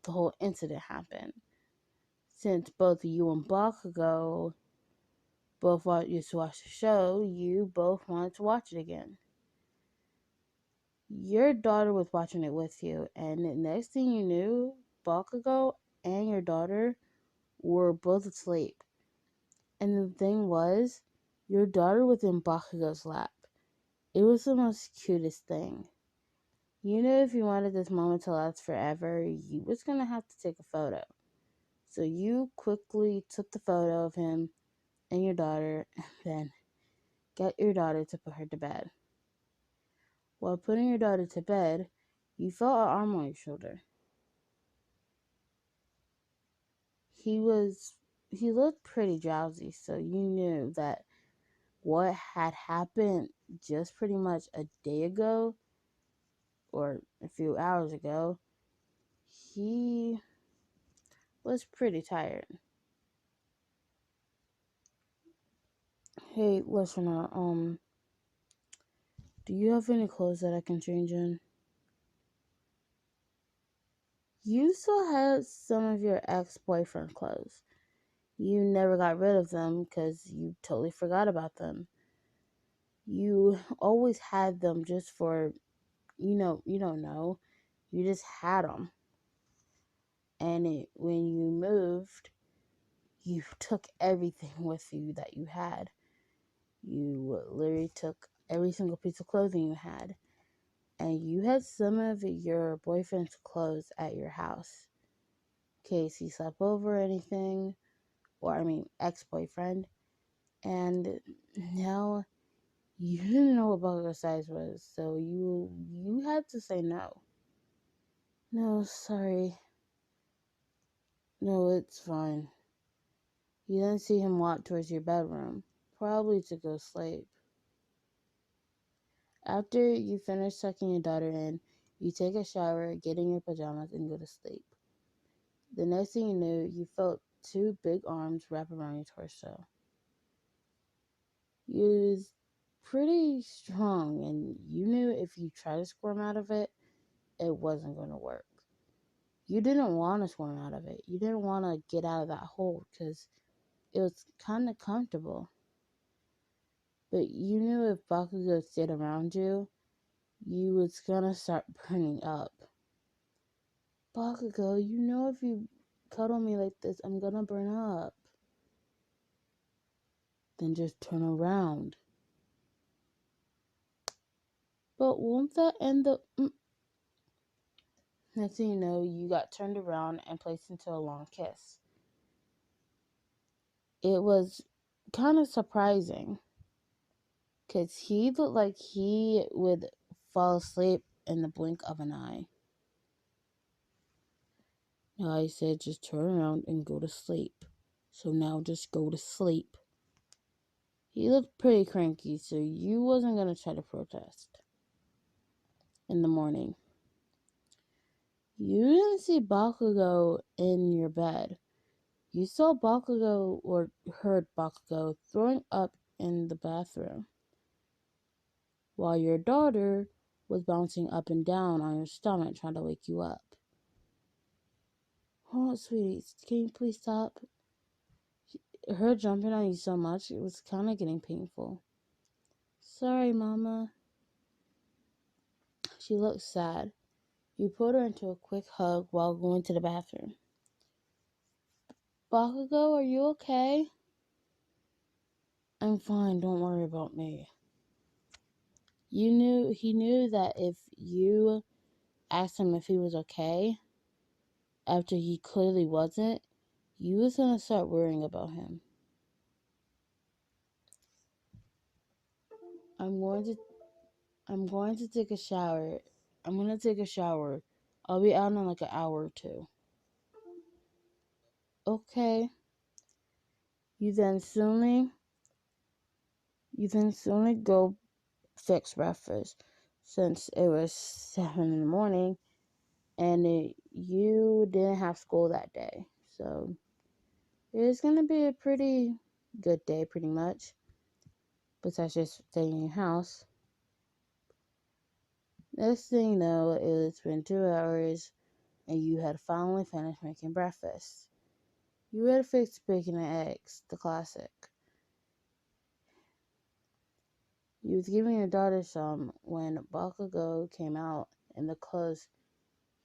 the whole incident happened. Since both you and Bakugo both used to watch the show, you both wanted to watch it again. Your daughter was watching it with you, and the next thing you knew, Bakugo and your daughter were both asleep. And the thing was, your daughter was in Bakugo's lap. It was the most cutest thing. You knew if you wanted this moment to last forever, you was gonna have to take a photo. So you quickly took the photo of him and your daughter, and then got your daughter to put her to bed. While putting your daughter to bed, you felt an arm on your shoulder. He looked pretty drowsy, so you knew that what had happened just pretty much a day ago or a few hours ago, he was pretty tired. Hey, listener, do you have any clothes that I can change in? You still have some of your ex-boyfriend clothes. You never got rid of them because you totally forgot about them. You always had them just for, you don't know. You just had them. And when you moved, you took everything with you that you had. You literally took every single piece of clothing you had. And you had some of your boyfriend's clothes at your house. In case he slept over or anything. Or, ex-boyfriend. And now You didn't know what Bakugo's size was, so you had to say no. No, sorry. No, it's fine. You then see him walk towards your bedroom, probably to go sleep. After you finish tucking your daughter in, you take a shower, get in your pajamas, and go to sleep. The next thing you knew, you felt two big arms wrap around your torso. You was pretty strong, and you knew if you tried to squirm out of it, it wasn't going to work. You didn't want to squirm out of it. You didn't want to get out of that hole because it was kind of comfortable. But you knew if Bakugo stayed around you, you was gonna start burning up. Bakugo, you know if you cuddle me like this, I'm gonna burn up. Then just turn around. But won't that end the... Next thing you know, you got turned around and placed into a long kiss. It was kind of surprising because he looked like he would fall asleep in the blink of an eye. Now I said just turn around and go to sleep. So now just go to sleep. He looked pretty cranky, so you wasn't going to try to protest. In the morning, you didn't see Bakugo in your bed. You saw Bakugo or heard Bakugo throwing up in the bathroom, while your daughter was bouncing up and down on your stomach trying to wake you up. Oh, sweetie, can you please stop? Her jumping on you so much, it was kind of getting painful. Sorry, Mama. She looked sad. You put her into a quick hug while going to the bathroom. Bakugo, are you okay? I'm fine, don't worry about me. He knew that if you asked him if he was okay, after he clearly wasn't, you was gonna start worrying about him. I'm going to take a shower. I'm gonna take a shower. I'll be out in like an hour or two. Okay. You then suddenly go fix breakfast since it was 7 in the morning and you didn't have school that day. So it's going to be a pretty good day, pretty much, besides just staying in your house. Next thing you know, it's been 2 hours and you had finally finished making breakfast. You had fixed bacon and eggs, the classic. You was giving your daughter some when Bakugo came out in the clothes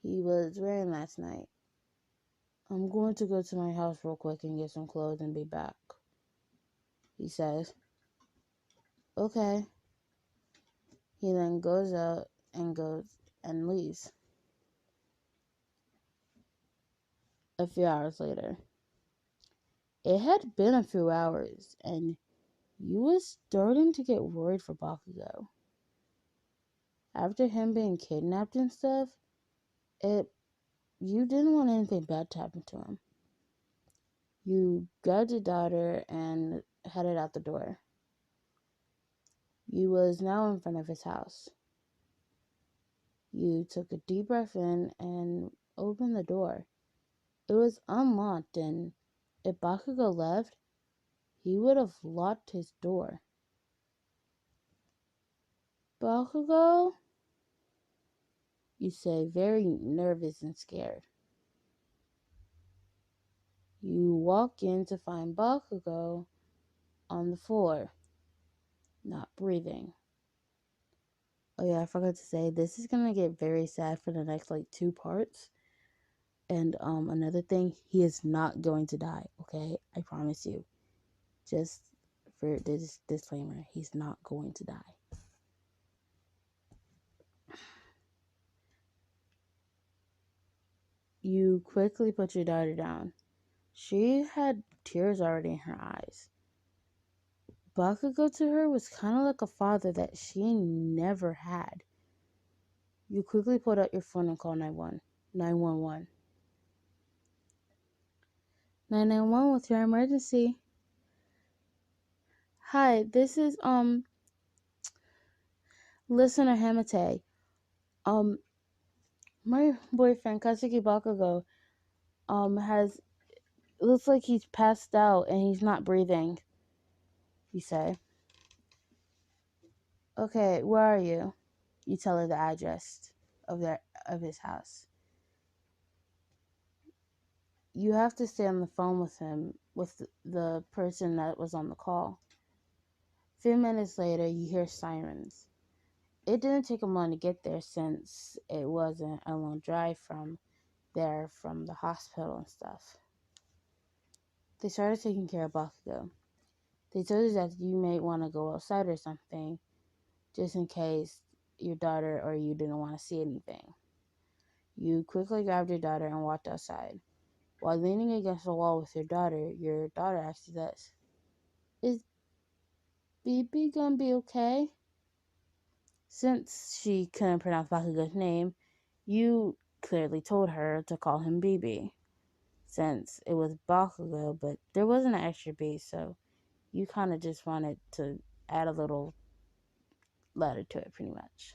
he was wearing last night. I'm going to go to my house real quick and get some clothes and be back, he says. Okay. He then goes out and leaves. A few hours later. It had been a few hours, and you was starting to get worried for Bakugo. After him being kidnapped and stuff, you didn't want anything bad to happen to him. You grabbed your daughter and headed out the door. You was now in front of his house. You took a deep breath in and opened the door. It was unlocked, and if Bakugo left, he would have locked his door. Bakugo? You say, very nervous and scared. You walk in to find Bakugo on the floor, not breathing. Oh yeah, I forgot to say, this is gonna get very sad for the next 2 parts. And another thing, he is not going to die, okay? I promise you. Just for this disclaimer, he's not going to die. You quickly put your daughter down. She had tears already in her eyes. Bakugo to her was kind of like a father that she never had. You quickly pulled out your phone and called 911. 911, what's your emergency? Hi, this is listener Hamate. My boyfriend Katsuki Bakugo has looks like he's passed out and he's not breathing. You say. Okay, where are you? You tell her the address of his house. You have to stay on the phone with him, with the person that was on the call. A few minutes later, you hear sirens. It didn't take them long to get there since it wasn't a long drive from the hospital and stuff. They started taking care of Bakugo. They told us that you may want to go outside or something, just in case your daughter or you didn't want to see anything. You quickly grabbed your daughter and walked outside. While leaning against the wall with your daughter asked you this. Is BB gonna be okay? Since she couldn't pronounce Bakugo's name, you clearly told her to call him BB. Since it was Bakugo, but there wasn't an extra B, so you kind of just wanted to add a little letter to it, pretty much.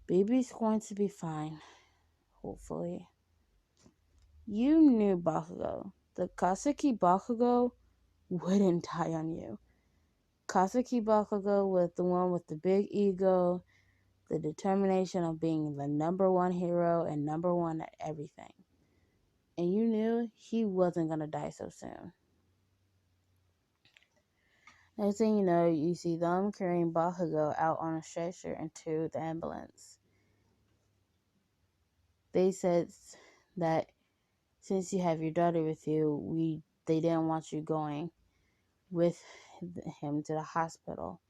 BB's going to be fine, hopefully. You knew Bakugo. The Kaseki Bakugo wouldn't die on you. Kaseki Bakugo was the one with the big ego, the determination of being the number one hero and number one at everything. And you knew he wasn't going to die so soon. Next thing you know, you see them carrying Bakugo out on a stretcher into the ambulance. They said that since you have your daughter with you, they didn't want you going with him to the hospital.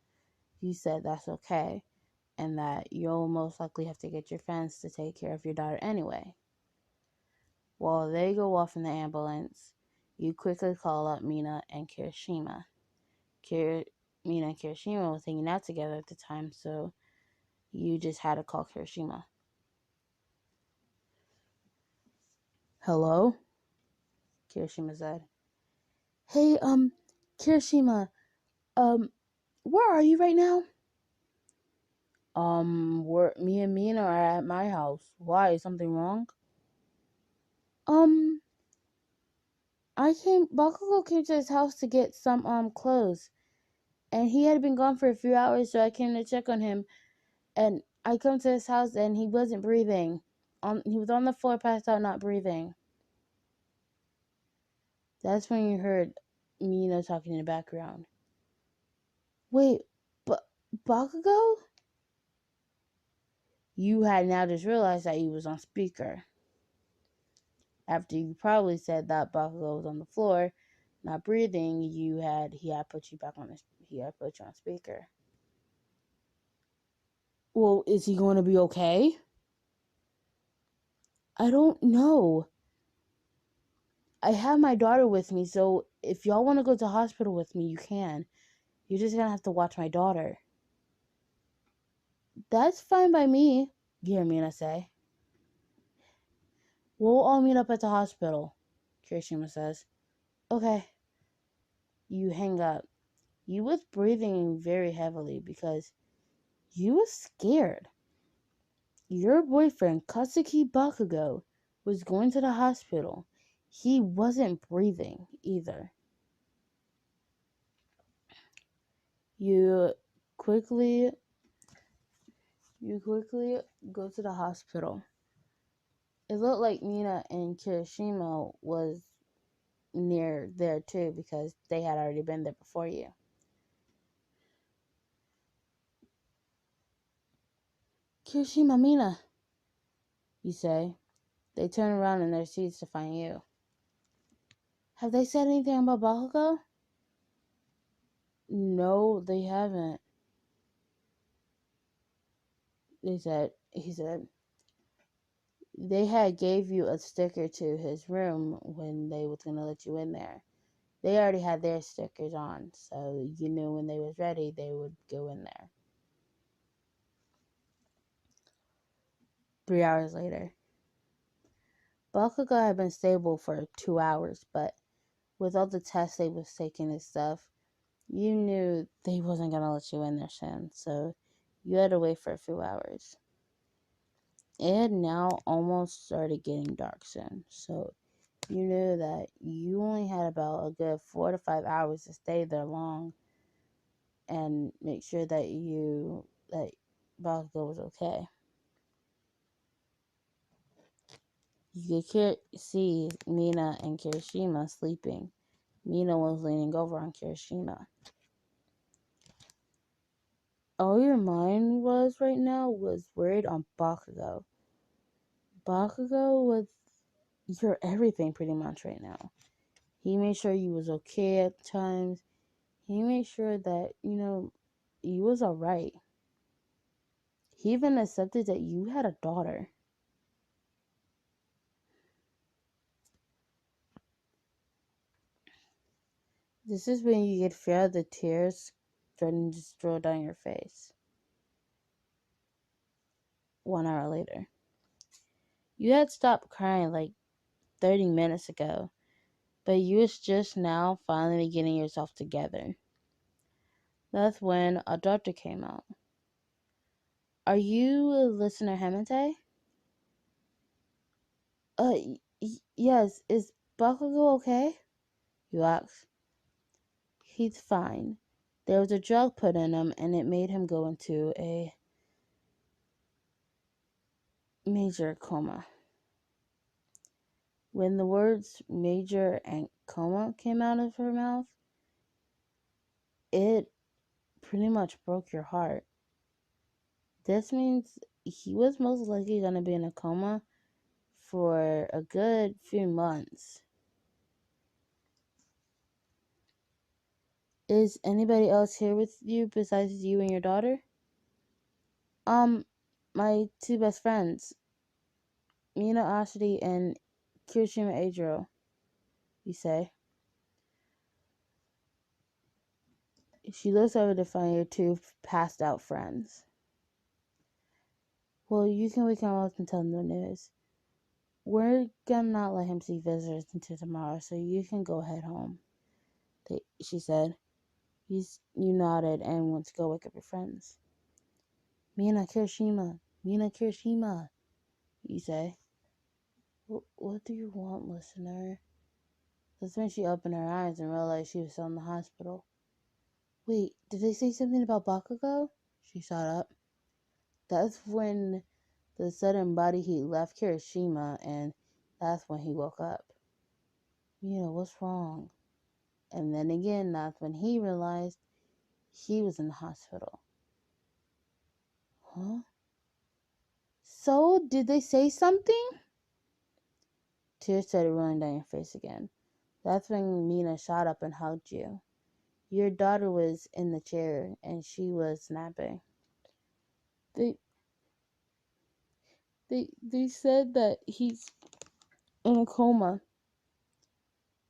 You said that's okay, and that you'll most likely have to get your friends to take care of your daughter anyway. While they go off in the ambulance, you quickly call up Mina and Kirishima. Mina and Kirishima was hanging out together at the time, so you just had to call Kirishima. Hello? Kirishima said. Hey, Kirishima, where are you right now? Me and Mina are at my house. Why? Is something wrong? Bakugo came to his house to get some, clothes. And he had been gone for a few hours, so I came to check on him. And I come to his house and he wasn't breathing. He was on the floor, passed out, not breathing. That's when you heard Mina talking in the background. Wait, Bakugo? You had now just realized that he was on speaker. After you probably said that Bakugo was on the floor, not breathing, he had put you on speaker. Well, is he going to be okay? I don't know. I have my daughter with me, so if y'all want to go to the hospital with me, you can. You're just gonna have to watch my daughter. That's fine by me, you hear Mina say. We'll all meet up at the hospital, Kirishima says. Okay. You hang up. You was breathing very heavily because you was scared. Your boyfriend, Katsuki Bakugo, was going to the hospital. He wasn't breathing either. You quickly go to the hospital. It looked like Mina and Kirishima was near there too because they had already been there before you. Kirishima, Mina, you say. They turn around in their seats to find you. Have they said anything about Bakugo? No, they haven't. He said, they had gave you a sticker to his room when they was going to let you in there. they already had their stickers on, so you knew when they was ready, they would go in there. 3 hours later. Bakugo had been stable for 2 hours, but with all the tests they was taking and stuff, you knew they wasn't going to let you in there soon, so you had to wait for a few hours. It had now almost started getting dark soon, so you knew that you only had about a good 4 to 5 hours to stay there long and make sure that Bakugo was okay. You could see Mina and Kirishima sleeping. Mina was leaning over on Kirishima. All your mind was right now was worried on Bakugo. Bakugo was your everything pretty much right now. He made sure you was okay at times. He made sure that, you was alright. He even accepted that you had a daughter. This is when you could feel the tears starting to stroll down your face. 1 hour later. You had stopped crying like 30 minutes ago, but you was just now finally getting yourself together. That's when a doctor came out. Are you listener Hamate? Yes. Is Bakugo okay? You asked. He's fine. There was a drug put in him, and it made him go into a major coma. When the words major and coma came out of her mouth, it pretty much broke your heart. This means he was most likely going to be in a coma for a good few months. Is anybody else here with you besides you and your daughter? My two best friends, Mina Ashidi and Kirishima Adro, you say. She looks over to find your two passed out friends. Well, you can wake him up and tell him the news. We're gonna not let him see visitors until tomorrow, so you can go head home, she said. You nodded and went to go wake up your friends. Mina Kirishima, you say. What do you want, listener? That's when she opened her eyes and realized she was still in the hospital. Wait, did they say something about Bakugo? She sat up. That's when the sudden body heat left Kirishima, and that's when he woke up. What's wrong? And then again, that's when he realized he was in the hospital. Huh? So, did they say something? Tears started rolling down your face again. That's when Mina shot up and hugged you. Your daughter was in the chair, and she was snapping. They said that he's in a coma.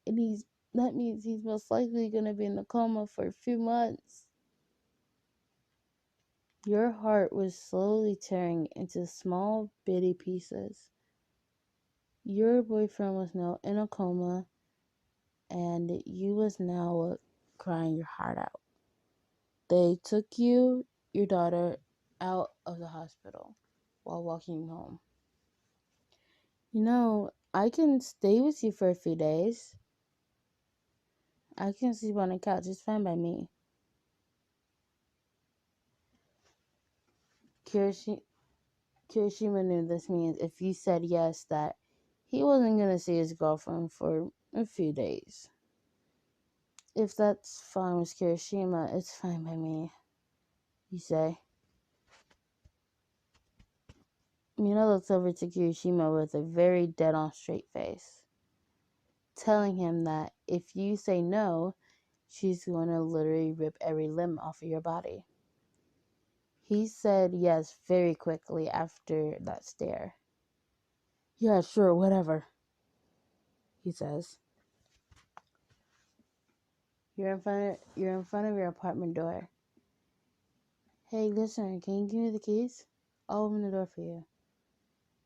And that means he's most likely going to be in a coma for a few months. Your heart was slowly tearing into small, bitty pieces. Your boyfriend was now in a coma, and you was now crying your heart out. They took your daughter, out of the hospital while walking home. I can stay with you for a few days. I can sleep on the couch. It's fine by me. Kirishima knew this means if you said yes, that he wasn't going to see his girlfriend for a few days. If that's fine with Kirishima, it's fine by me, you say. Mina looks over to Kirishima with a very dead-on straight face, telling him that if you say no, she's going to literally rip every limb off of your body. He said yes very quickly after that stare. Yeah, sure, whatever, he says. You're in front of your apartment door. Hey, listen, can you give me the keys? I'll open the door for you.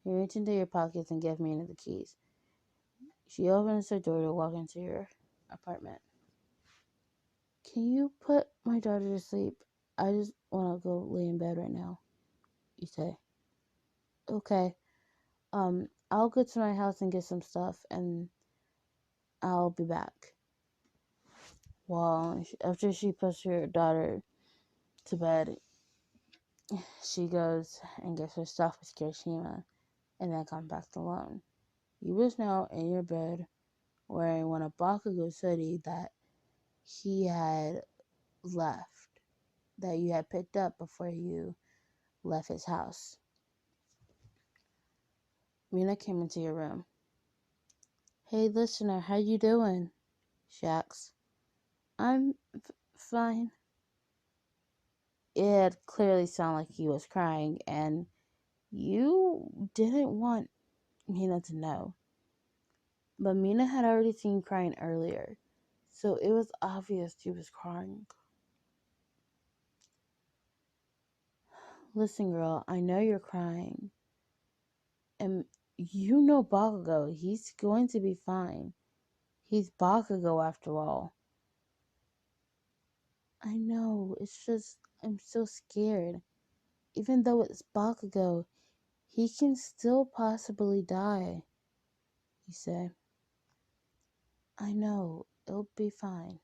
You reach into your pockets and give Mina the keys. She opens the door to walk into your apartment. Can you put my daughter to sleep? I just want to go lay in bed right now, you say. Okay. I'll go to my house and get some stuff, and I'll be back. Well, after she puts her daughter to bed, she goes and gets her stuff with Kirishima, and then comes back alone. You was now in your bed wearing one of Bakugo's hoodie that he had left, that you had picked up before you left his house. Mina came into your room. Hey, listener, how you doing? She asks. I'm fine. It clearly sounded like he was crying, and you didn't want Mina to know. But Mina had already seen crying earlier, so it was obvious he was crying. Listen, girl, I know you're crying. And you know Bakugo, he's going to be fine. He's Bakugo after all. I know, it's just, I'm so scared. Even though it's Bakugo, he can still possibly die, he said. I know, it'll be fine.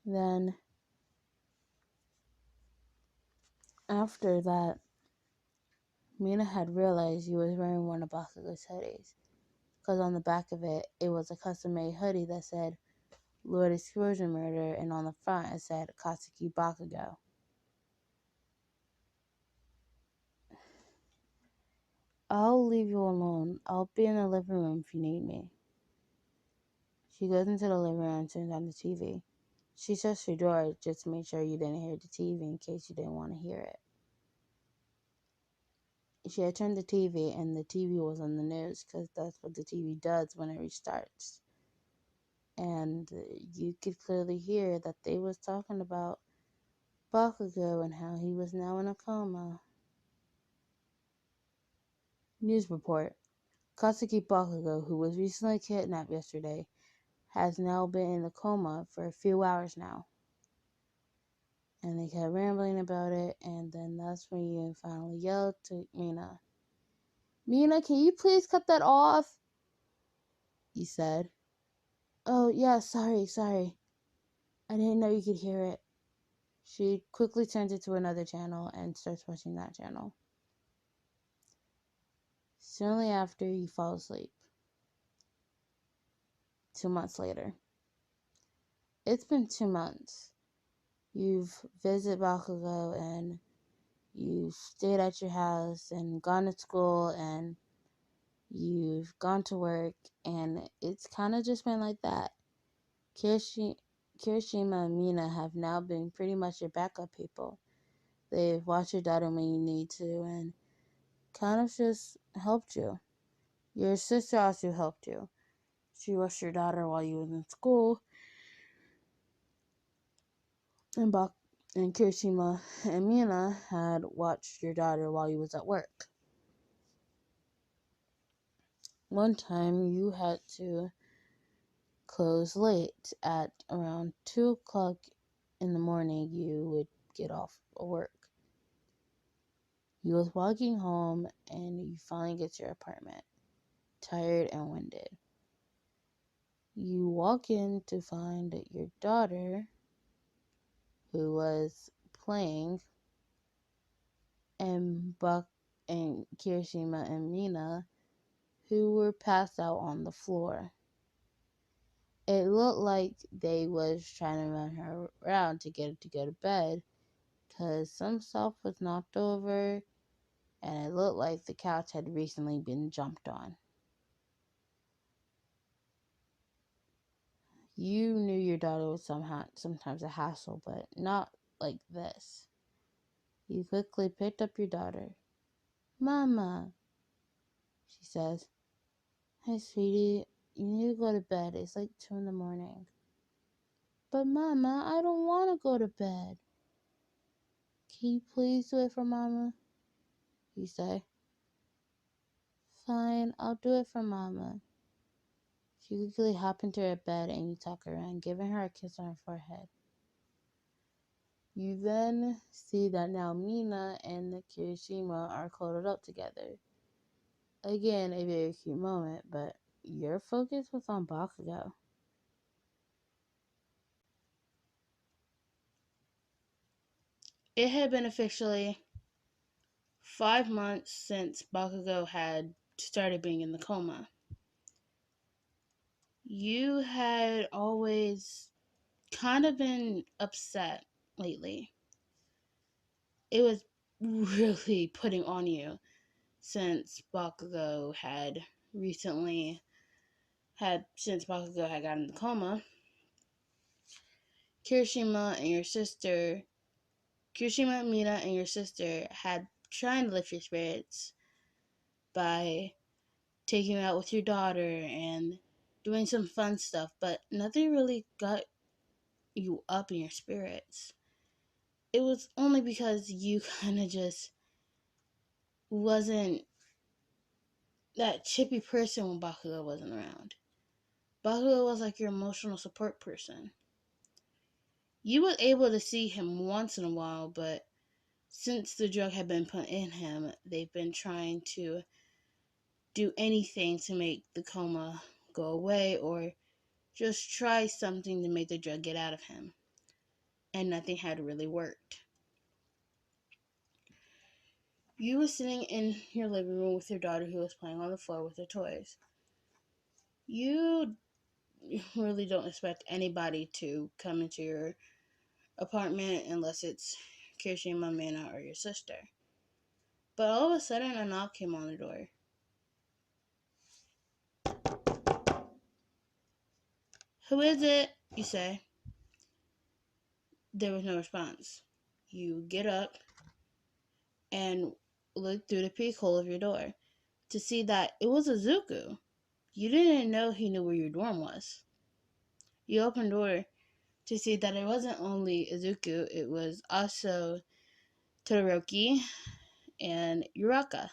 Then, after that, Mina had realized he was wearing one of Bakugo's hoodies. Because on the back of it, it was a custom-made hoodie that said Lord Expulsion Murder, and on the front it said Katsuki Bakugo. I'll leave you alone. I'll be in the living room if you need me. She goes into the living room and turns on the TV. She shuts her door just to make sure you didn't hear the TV in case you didn't want to hear it. She had turned the TV and the TV was on the news because that's what the TV does when it restarts. And you could clearly hear that they was talking about Bakugo and how he was now in a coma. News report. Katsuki Bakugo, who was recently kidnapped yesterday, has now been in a coma for a few hours now. And they kept rambling about it, and then that's when you finally yelled to Mina. Mina, can you please cut that off? He said. Oh, yeah, sorry. I didn't know you could hear it. She quickly turns it to another channel and starts watching that channel. Soon after, you fall asleep. 2 months later. It's been 2 months. You've visited Bakugo and you've stayed at your house and gone to school and you've gone to work, and it's kind of just been like that. Kirishima and Mina have now been pretty much your backup people. They've watched your daughter when you need to and kind of just helped you. Your sister also helped you. She watched your daughter while you was in school, and Kirishima and Mina had watched your daughter while you was at work. One time you had to close late at around 2 o'clock in the morning. You would get off of work. You was walking home and you finally get to your apartment, tired and winded. You walk in to find your daughter, who was playing, and Kirishima and Mina, who were passed out on the floor. It looked like they was trying to run her around to get her to go to bed, because some stuff was knocked over, and it looked like the couch had recently been jumped on. You knew your daughter was sometimes a hassle, but not like this. You quickly picked up your daughter. Mama, she says. Hi, sweetie. you need to go to bed. It's like 2 in the morning. But Mama, I don't want to go to bed. Can you please do it for Mama? You say. Fine, I'll do it for Mama. You quickly hop into her bed and you tuck her in, giving her a kiss on her forehead. You then see that now Mina and Kirishima are cuddled up together. Again, a very cute moment, but your focus was on Bakugo. It had been officially 5 months since Bakugo had started being in the coma. You had always kind of been upset lately. It was really putting on you since Bakugo had gotten in the coma. Kirishima, Mina, and your sister had trying to lift your spirits by taking you out with your daughter and doing some fun stuff, but nothing really got you up in your spirits. It was only because you kind of just wasn't that chippy person when Bakugo wasn't around. Bakugo was like your emotional support person. You were able to see him once in a while, but since the drug had been put in him, they've been trying to do anything to make the coma go away or just try something to make the drug get out of him. And nothing had really worked. You were sitting in your living room with your daughter who was playing on the floor with her toys. You really don't expect anybody to come into your apartment unless it's Kirishima, Mina, or your sister. But all of a sudden, a knock came on the door. Who is it? You say. There was no response. You get up and look through the peephole of your door to see that it was Izuku. You didn't know he knew where your dorm was. You opened the door to see that it wasn't only Izuku, it was also Todoroki and Uraka.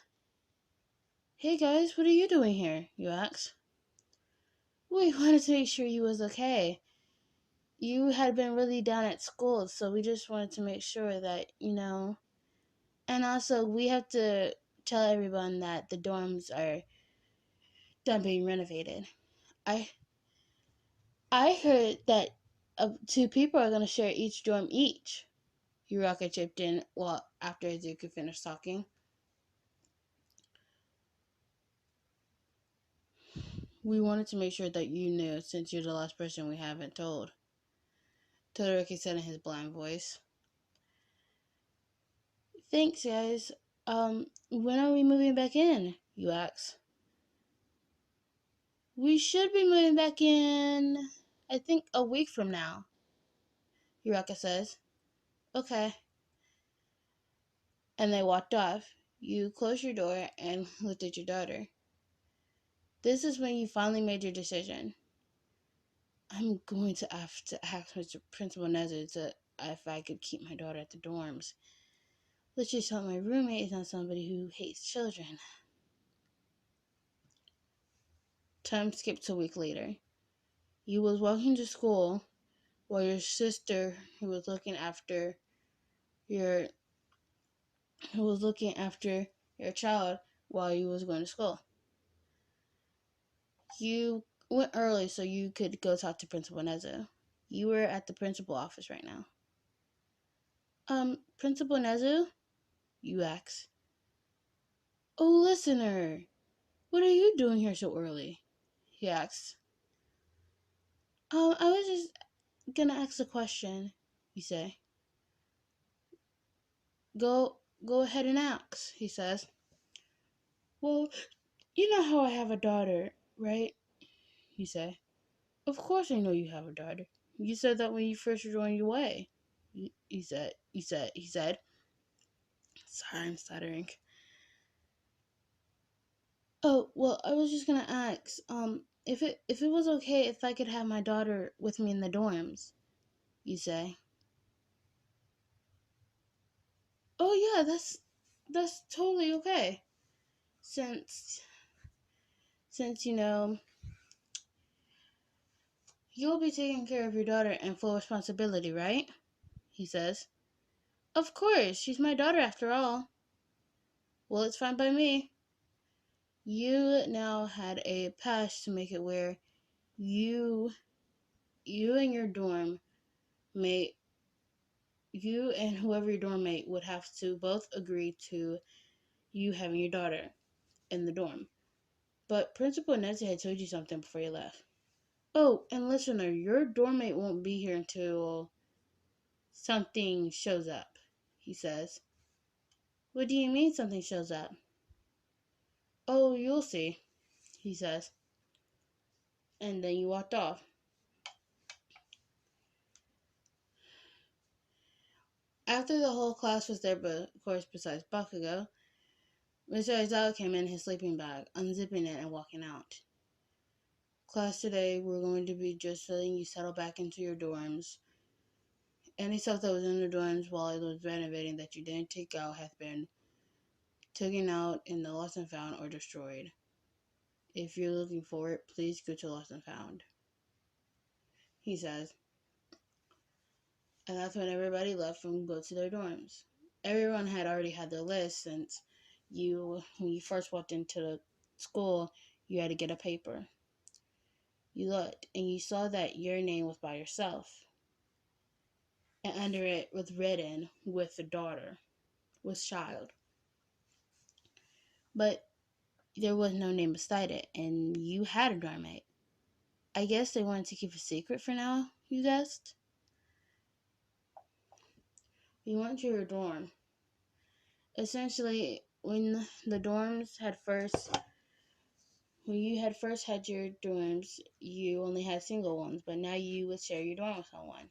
Hey guys, what are you doing here? You asked. We wanted to make sure you was okay. You had been really down at school, so we just wanted to make sure that, And also, we have to tell everyone that the dorms are done being renovated. I heard that 2 people are going to share each dorm each. Uraka chipped in after Izuku finished talking. We wanted to make sure that you knew since you're the last person we haven't told. Todoroki said in his bland voice. Thanks, guys. When are we moving back in? You asked. We should be moving back in, I think, a week from now, Uraka says. Okay. And they walked off. You closed your door and looked at your daughter. This is when you finally made your decision. I'm going to have to ask Mr. Principal Nezu if I could keep my daughter at the dorms. Let's just hope my roommate is not somebody who hates children. Time skipped a week later. You was walking to school while your sister, who was looking after your child while you was going to school. You went early so you could go talk to Principal Nezu. You were at the principal office right now. Principal Nezu? You asked. Oh, listener, what are you doing here so early? He asked. I was just gonna ask a question, you say. Go ahead and ask, he says. Well, you know how I have a daughter, right? You say. Of course I know you have a daughter. You said that when you first joined your way. He said. Sorry, I'm stuttering. Oh, well, I was just gonna ask, If it was okay if I could have my daughter with me in the dorms, you say. Oh yeah, that's totally okay. Since you'll be taking care of your daughter in full responsibility, right? He says. Of course, she's my daughter after all. Well, it's fine by me. You now had a patch to make it where you and your dorm mate, you and whoever your dorm mate would have to both agree to you having your daughter in the dorm. But Principal Nancy had told you something before you left. Oh, and listener, your dorm mate won't be here until something shows up, he says. What do you mean something shows up? Oh, you'll see, he says. And then you walked off. After the whole class was there, but of course besides Bakugo, Mr. Aizawa came in his sleeping bag, unzipping it and walking out. Class today, we're going to be just letting you settle back into your dorms. Any stuff that was in the dorms while it was renovating that you didn't take out has been taken out in the lost and found or destroyed. If you're looking for it, please go to lost and found, he says. And that's when everybody left and go to their dorms. Everyone had already had their list since when you first walked into the school, you had to get a paper. You looked and you saw that your name was by yourself. And under it was written with the daughter, with child. But there was no name beside it, and you had a dorm mate. I guess they wanted to keep a secret for now, you guessed? You went to your dorm. Essentially, when you had first had your dorms, you only had single ones, but now you would share your dorm with someone.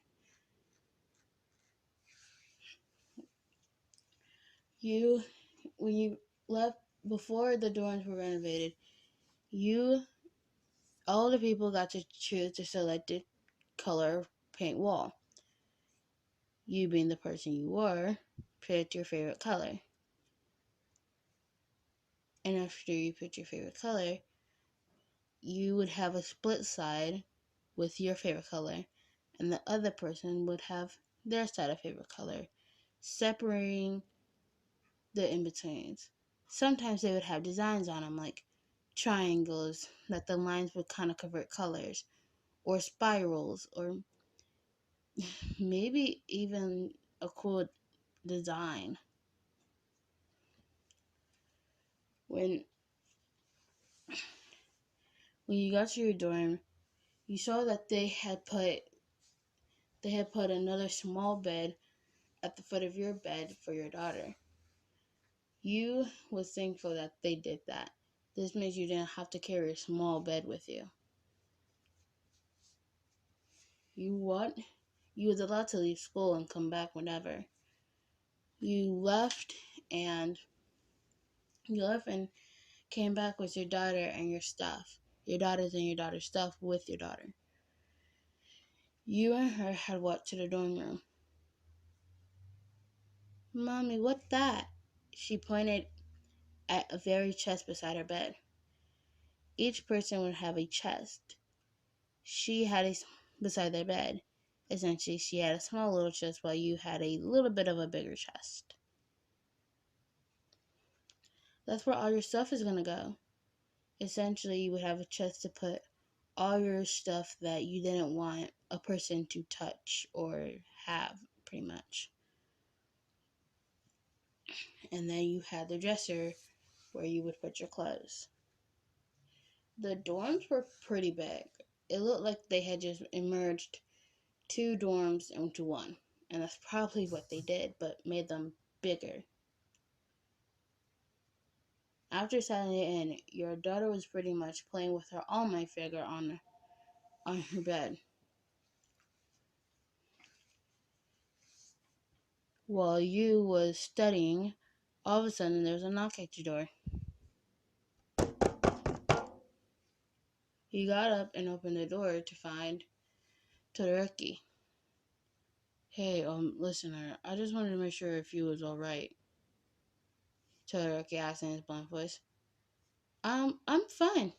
When you left before the dorms were renovated, all the people got to choose the selected color paint wall. You, being the person you were, picked your favorite color. And after you picked your favorite color, you would have a split side with your favorite color, and the other person would have their side of favorite color, separating the in-betweens. Sometimes they would have designs on them, like triangles that the lines would kind of convert colors, or spirals, or maybe even a cool design. When you got to your dorm, you saw that they had put another small bed at the foot of your bed for your daughter. You was thankful that they did that. This means you didn't have to carry a small bed with you. You was allowed to leave school and come back whenever. You left and came back with your daughter and your stuff. Your daughter's and your daughter's stuff with your daughter. You and her had walked to the dorm room. Mommy, what's that? She pointed at a very chest beside her bed. Each person would have a chest. She had a beside their bed. Essentially, she had a small little chest while you had a little bit of a bigger chest. That's where all your stuff is going to go. Essentially, you would have a chest to put all your stuff that you didn't want a person to touch or have, pretty much. And then you had the dresser where you would put your clothes. The dorms were pretty big. It looked like they had just merged two dorms into one. And that's probably what they did, but made them bigger. After settling in, your daughter was pretty much playing with her All Might figure on her bed. While you was studying, all of a sudden there was a knock at your door. He got up and opened the door to find Todoroki. Hey, listener, I just wanted to make sure if you was alright. Todoroki asked in his blunt voice. I'm fine.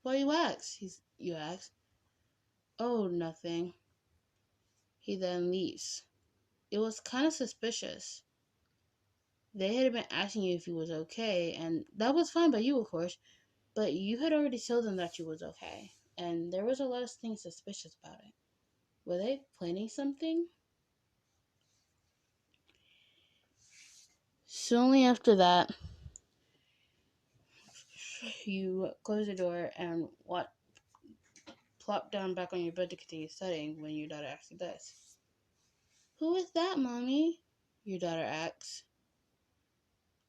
Why you ask? Oh, nothing. He then leaves. It was kind of suspicious. They had been asking you if you was okay, and that was fine by you, of course, but you had already told them that you was okay, and there was a lot of things suspicious about it. Were they planning something? Soon after that, you close the door and plop down back on your bed to continue studying when your daughter asks you this. Who is that, Mommy? Your daughter asks.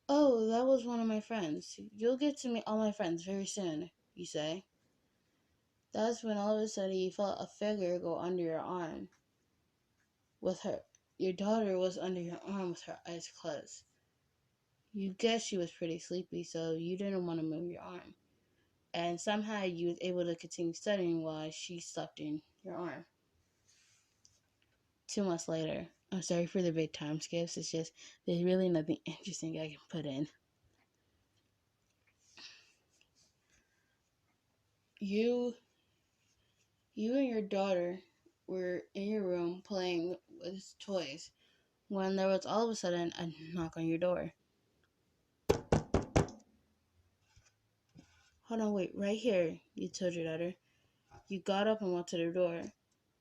Oh, that was one of my friends. You'll get to meet all my friends very soon, you say. That's when all of a sudden you felt a figure go under your arm. Your daughter was under your arm with her eyes closed. You guessed she was pretty sleepy, so you didn't want to move your arm. And somehow you was able to continue studying while she slept in your arm. 2 months later. I'm sorry for the big time skips. It's just there's really nothing interesting I can put in. You and your daughter were in your room playing with toys when there was all of a sudden a knock on your door. Hold on, wait, right here, you told your daughter. You got up and went to the door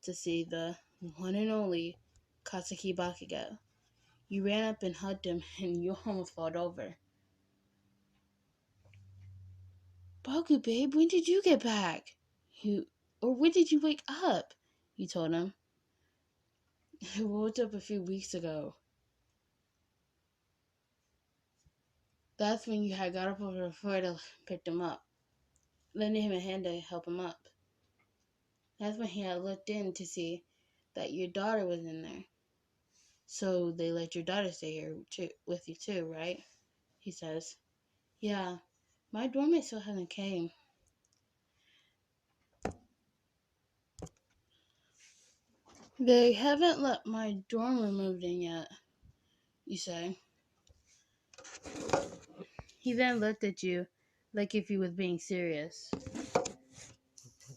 to see the one and only Katsuki Bakugo. You ran up and hugged him and you almost fell over. Baku, babe, when did you get back? When did you wake up? You told him. I woke up a few weeks ago. That's when you had got up over the floor to pick him up, lending him a hand to help him up. That's when he had looked in to see that your daughter was in there. So they let your daughter stay here with you too, right? He says. Yeah, my doormate still hasn't came. They haven't let my dorm room moved in yet, you say. He then looked at you like if he was being serious.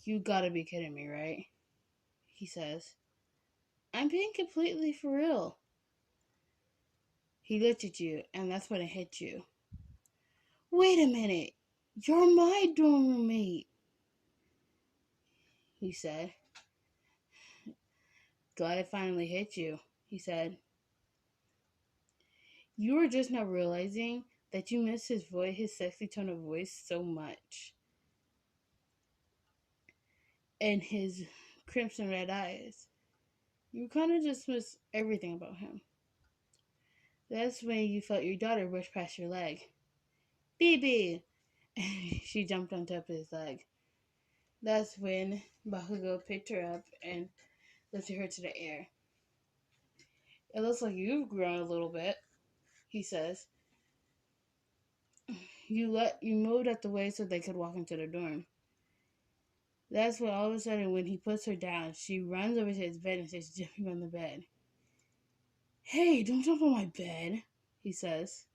You gotta be kidding me, right? He says. I'm being completely for real. He looked at you, and that's when it hit you. Wait a minute. You're my dorm roommate, he said. Glad it finally hit you, he said. You were just now realizing that you missed his voice, his sexy tone of voice so much. And his crimson red eyes. You kind of just missed everything about him. That's when you felt your daughter brush past your leg. Bibi! She jumped on top of his leg. That's when Bakugo picked her up and lifted her to the air. It looks like you've grown a little bit, he says. You moved out the way so they could walk into the dorm. That's when all of a sudden when he puts her down, she runs over to his bed and starts jumping on the bed. Hey, don't jump on my bed, he says.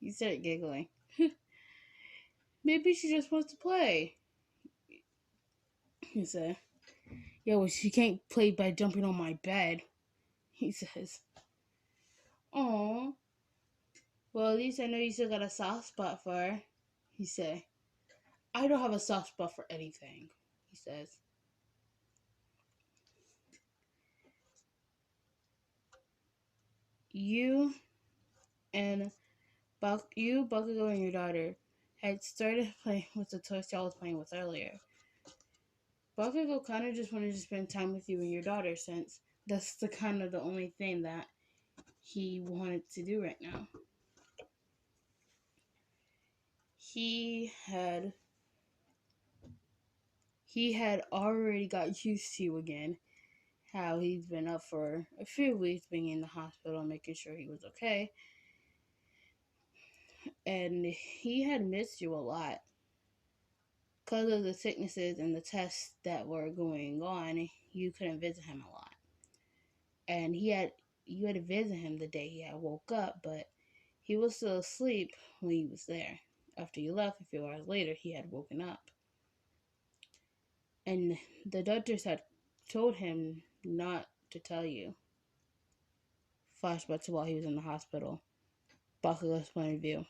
You start giggling. Maybe she just wants to play, he said. Yeah, well, she can't play by jumping on my bed, he says. Aw. Well, at least I know you still got a soft spot for her, he said. I don't have a soft spot for anything, he says. You and Bakugo, and your daughter had started playing with the toys y'all was playing with earlier. Bakugo kind of just wanted to spend time with you and your daughter since that's the only thing that he wanted to do right now. He had already got used to you again, how he's been up for a few weeks being in the hospital and making sure he was okay. And he had missed you a lot. because of the sicknesses and the tests that were going on, you couldn't visit him a lot. And you had to visit him the day he had woke up, but he was still asleep when he was there. After you left, a few hours later, he had woken up. And the doctors had told him not to tell you. Flashback to while he was in the hospital. Bakugo's point of view.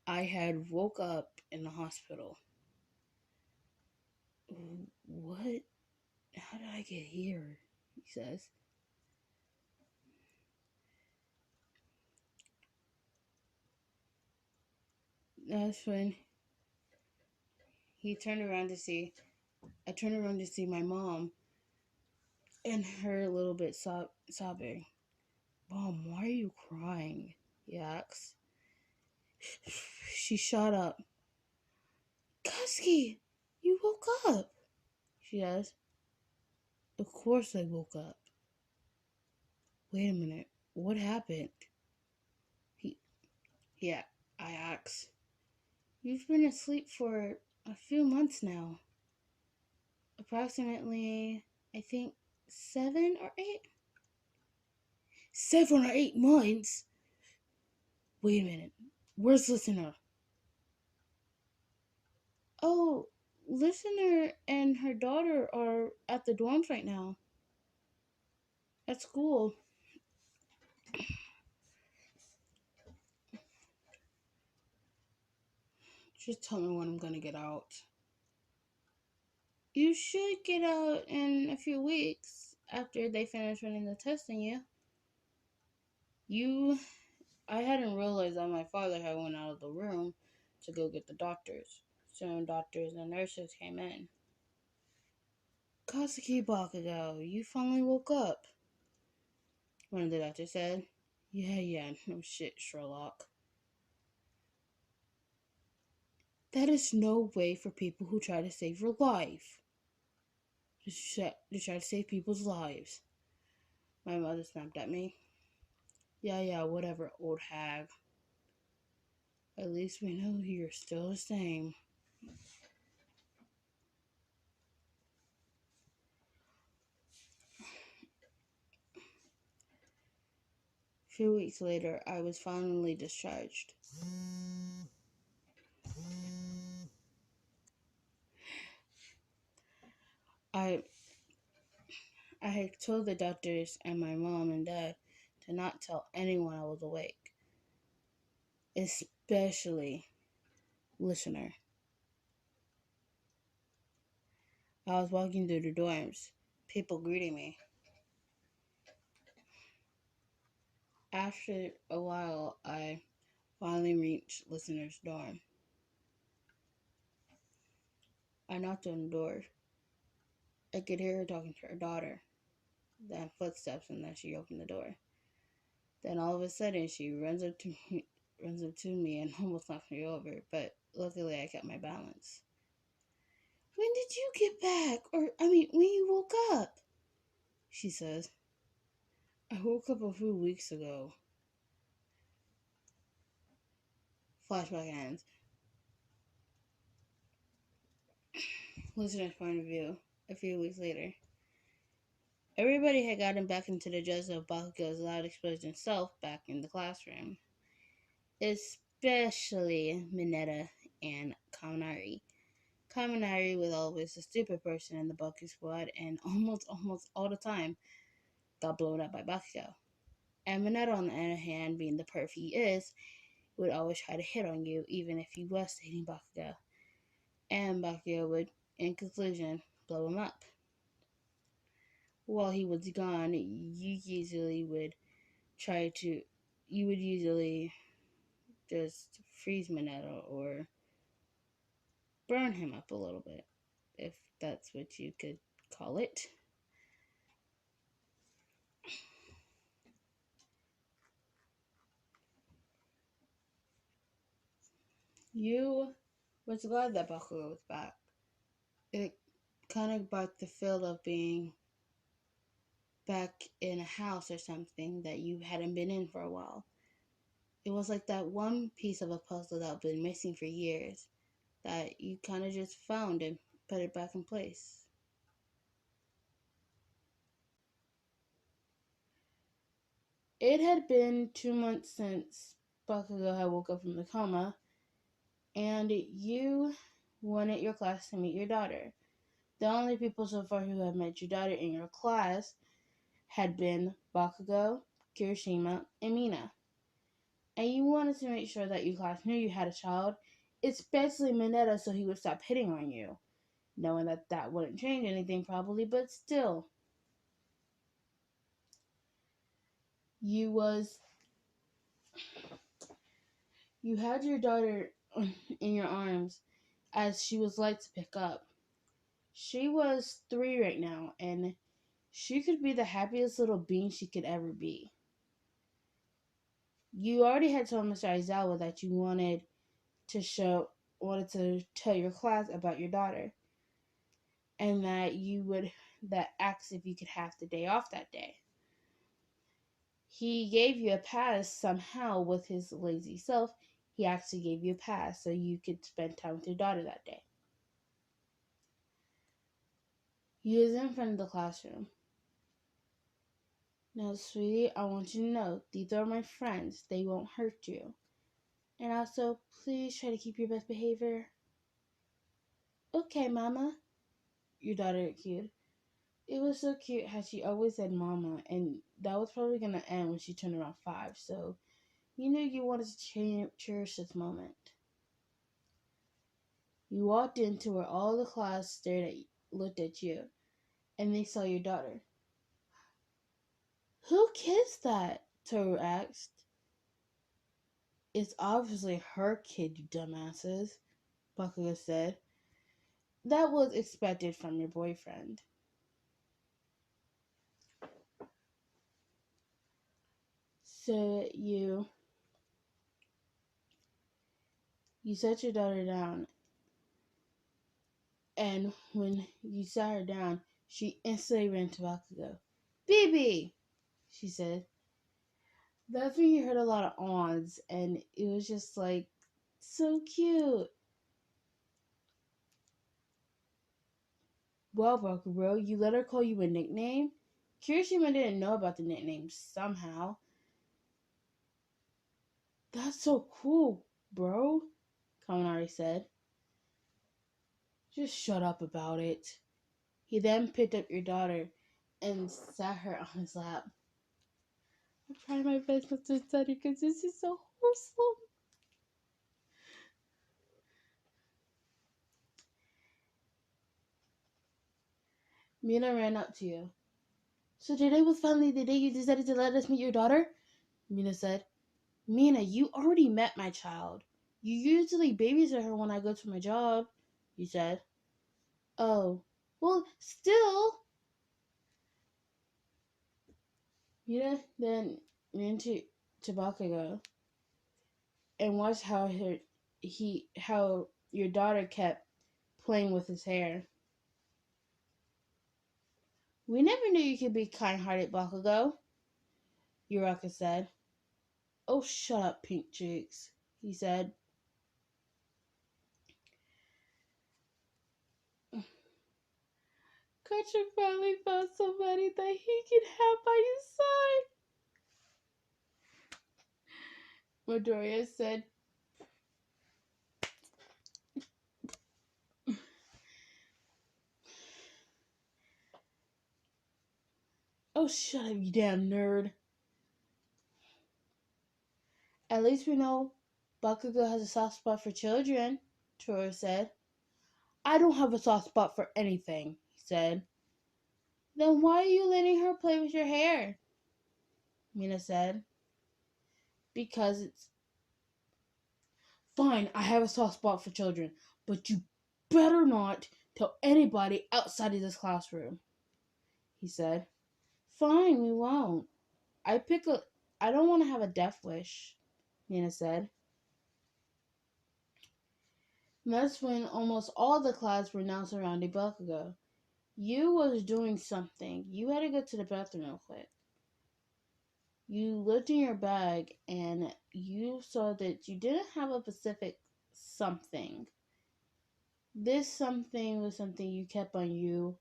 I had woke up in the hospital. What? How did I get here? He says. That's when I turned around to see my mom and her a little bit sobbing. Mom, why are you crying? He asks. She shot up. Katsuki, you woke up. She says. Of course I woke up. Wait a minute. What happened? Yeah, I ask. You've been asleep for a few months now. Approximately, I think, 7 or 8? 7 or 8 months? Wait a minute. Where's Listener? Oh, Listener and her daughter are at the dorms right now. At school. Just tell me when I'm gonna get out. You should get out in a few weeks after they finish running the test on you. I hadn't realized that my father had went out of the room to go get the doctors. Soon doctors and nurses came in. Katsuki Bakugo, you finally woke up, one of the doctors said. Yeah, no shit, Sherlock. That is no way for people who try to save your life. To try to save people's lives. My mother snapped at me. Yeah, whatever, old hag. At least we know you're still the same. A few weeks later, I was finally discharged. I had told the doctors and my mom and dad to not tell anyone I was awake, especially Listener. I was walking through the dorms, people greeting me. After a while, I finally reached Listener's dorm. I knocked on the door. I could hear her talking to her daughter. Then footsteps, and then she opened the door. Then all of a sudden, she runs up to me and almost knocks me over, but luckily I kept my balance. When did you get back? When you woke up? She says. I woke up a few weeks ago. Flashback ends. Listener's point of view. A few weeks later. Everybody had gotten back into the dress of Bakugo's loud explosion self back in the classroom. Especially Mineta and Kaminari. Kaminari was always the stupid person in the Baku squad and almost all the time got blown up by Bakugo. And Mineta, on the other hand, being the perv he is, would always try to hit on you even if you was dating Bakugo. And Bakugo would, in conclusion, blow him up. While he was gone, you would usually just freeze Mineta or burn him up a little bit, if that's what you could call it. You was glad that Bakugo was back. It kind of brought the feel of being back in a house or something that you hadn't been in for a while. It was like that one piece of a puzzle that had been missing for years that you kind of just found and put it back in place. It had been 2 months since Bakugo had woke up from the coma, and you wanted your class to meet your daughter. The only people so far who had met your daughter in your class had been Bakugo, Kirishima, and Mina. And you wanted to make sure that your class knew you had a child, especially Mineta, so he would stop hitting on you, knowing that that wouldn't change anything probably, but still. You had your daughter in your arms as she was light to pick up. She was 3 right now, and she could be the happiest little being she could ever be. You already had told Mr. Aizawa that you wanted to tell your class about your daughter, and that asked if you could have the day off that day. He gave you a pass somehow with his lazy self. He actually gave you a pass so you could spend time with your daughter that day. You was in front of the classroom. Now, sweetie, I want you to know, these are my friends. They won't hurt you. And also, please try to keep your best behavior. Okay, Mama. Your daughter cued. It was so cute how she always said Mama, and that was probably going to end when she turned around 5, so you knew you wanted to cherish this moment. You walked into where all the class looked at you, and they saw your daughter. Who kissed that? Toru asked. It's obviously her kid, you dumbasses, Bakugo said. That was expected from your boyfriend. So you set your daughter down, and when you sat her down, she instantly ran to Bakugo. Bibi, she said. That's when you heard a lot of awns, and it was just like, so cute. Well, Bakugo, you let her call you a nickname? Kirishima didn't know about the nickname somehow. That's so cool, bro, Kaminari said. Just shut up about it. He then picked up your daughter and sat her on his lap. I'm trying my best not to study because this is so wholesome. Mina ran up to you. So today was finally the day you decided to let us meet your daughter? Mina said. Mina, you already met my child. You usually babysit her when I go to my job, you said. Oh, well, still. Mina then ran to Bakugo and watched how your daughter kept playing with his hair. We never knew you could be kind-hearted, Bakugo, Uraka said. Oh, shut up, Pink Cheeks, he said. Gretchen finally found somebody that he can have by his side, Midoriya said. Oh, shut up, you damn nerd. At least we know Bakugo has a soft spot for children, Toru said. I don't have a soft spot for anything, he said. Then why are you letting her play with your hair? Mina said. Because it's... Fine, I have a soft spot for children, but you better not tell anybody outside of this classroom, he said. Fine, we won't. I don't want to have a death wish, Mina said. And that's when almost all the class were now surrounding Bakugo. You was doing something. You had to go to the bathroom real quick. You looked in your bag and you saw that you didn't have a specific something. This something was something you kept on you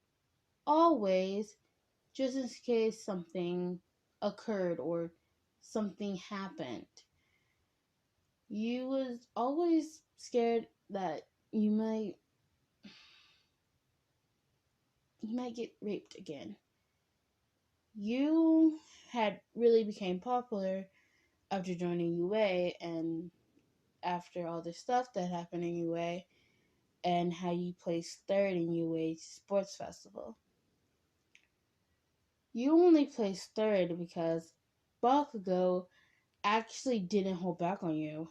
always, just in case something occurred or something happened. You was always scared that you might get raped again. You had really became popular after joining UA and after all the stuff that happened in UA and how you placed third in UA Sports Festival. You only placed third because Bakugo actually didn't hold back on you.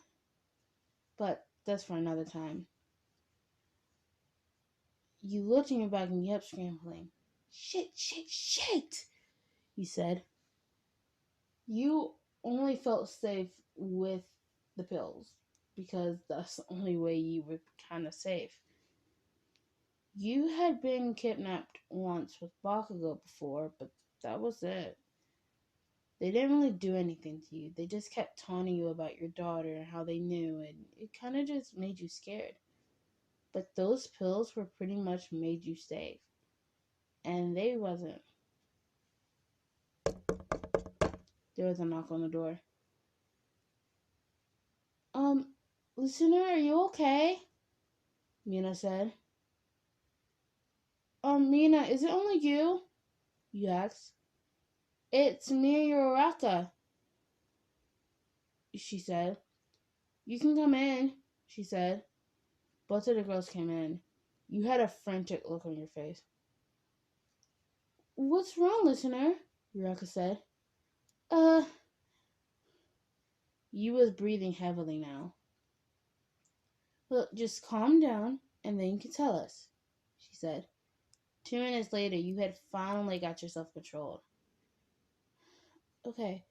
But that's for another time. You looked in your bag and you kept scrambling. Shit, shit, shit, you said. You only felt safe with the pills because that's the only way you were kind of safe. You had been kidnapped once with Bakugo before, but that was it. They didn't really do anything to you. They just kept taunting you about your daughter and how they knew, and it kind of just made you scared. But those pills were pretty much made you safe. And they wasn't. There was a knock on the door. Listener, are you okay? Mina said. Mina, is it only you? You asked. It's me and Uraraka, she said. You can come in, she said. Both of the girls came in. You had a frantic look on your face. What's wrong, listener? Uraraka said. You was breathing heavily now. Look, just calm down and then you can tell us, she said. 2 minutes later, you had finally got yourself controlled. Okay,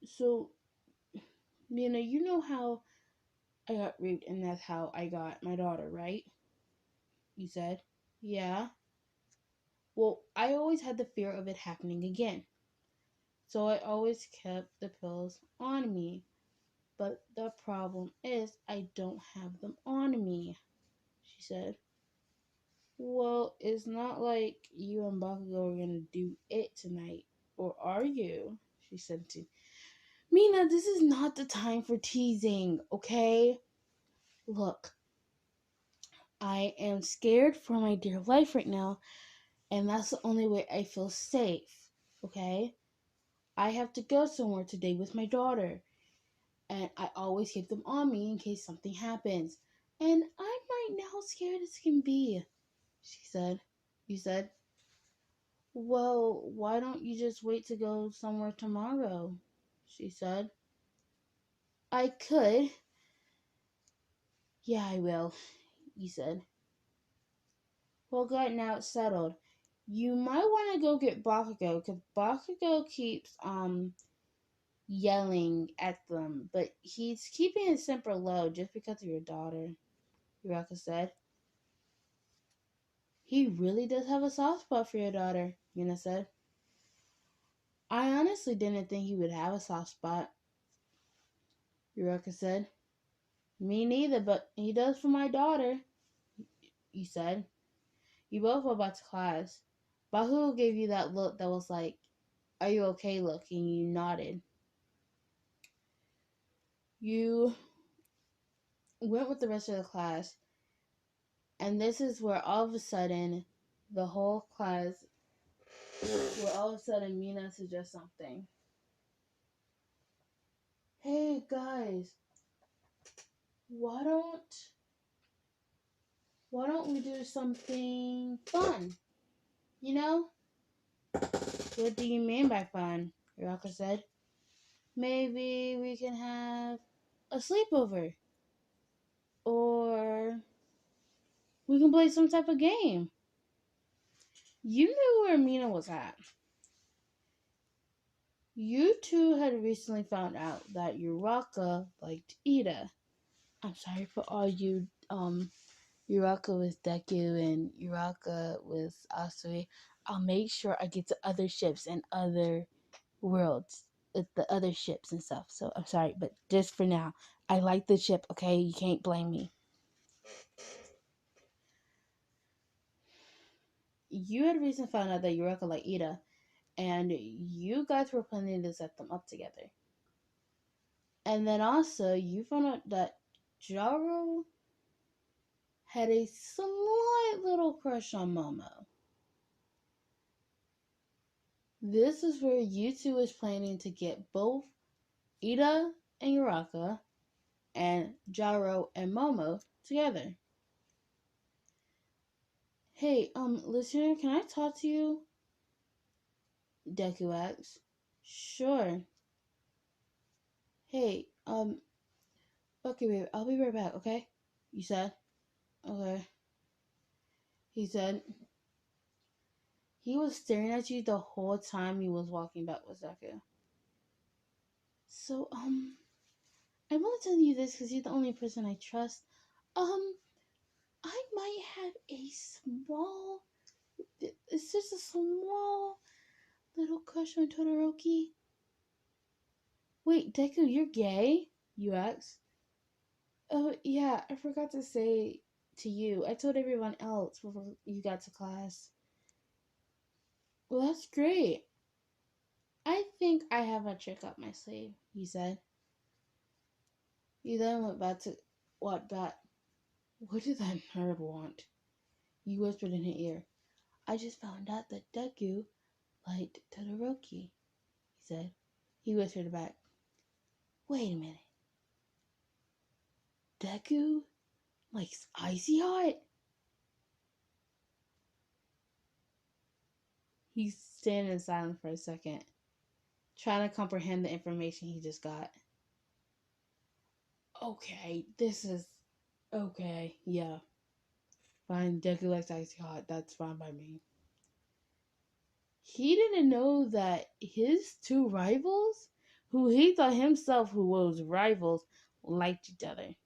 so, Mina, you know how I got raped and that's how I got my daughter, right? You said. Yeah. Well, I always had the fear of it happening again. So I always kept the pills on me. But the problem is I don't have them on me, she said. Well, it's not like you and Bakugo are gonna do it tonight. Or are you? She said to Mina, this is not the time for teasing, okay? Look, I am scared for my dear life right now, and that's the only way I feel safe, okay? I have to go somewhere today with my daughter, and I always keep them on me in case something happens. And I'm right now scared as can be, she said. You said, well, why don't you just wait to go somewhere tomorrow? She said. I could. Yeah, I will, you said. Well, good, now it's settled. You might want to go get Bakugo, because Bakugo keeps, yelling at them, but he's keeping his temper low just because of your daughter, Uraka said. He really does have a soft spot for your daughter, Yuna said. I honestly didn't think he would have a soft spot, Uraka said. Me neither, but he does for my daughter, you said. You both went back to class. Bahu gave you that look that was like, are you okay look, and you nodded. You went with the rest of the class, and this is where all of a sudden the whole class, where all of a sudden Mina suggests something. Hey guys, why don't we do something fun? You know? What do you mean by fun? Uraka said. Maybe we can have a sleepover. Or we can play some type of game. You knew where Mina was at. You two had recently found out that Uraka liked Ida. I'm sorry for all you, Uraka with Deku and Uraka with Asui. I'll make sure I get to other ships and other worlds. the other ships and stuff. So I'm sorry, but just for now, I like the ship. Okay, you can't blame me. You had recently found out that Eureka liked Ida, and you guys were planning to set them up together. And then also, you found out that Jaro had a slight little crush on Momo. This is where you two was planning to get both Ida and Uraka and Jaro and Momo together. Hey, listener, can I talk to you? Deku asks. Sure. Hey, okay, babe, I'll be right back, okay? You said? Okay. He said. He was staring at you the whole time he was walking back with Deku. So, I'm only telling you this because you're the only person I trust. I might have it's just a small little crush on Todoroki. Wait, Deku, you're gay? You asked. Oh, yeah, I forgot to say to you. I told everyone else before you got to class. Well, that's great. I think I have a trick up my sleeve, he said. He then went back to what back. What did that nerd want? You whispered in her ear. I just found out that Deku liked Todoroki, he said. He whispered back. Wait a minute. Deku likes Icy Hot? He's standing in silence for a second, trying to comprehend the information he just got. Okay, this is... Okay, yeah. Fine, Deku likes Icy Hot. That's fine by me. He didn't know that his two rivals, who he thought himself who was rivals, liked each other.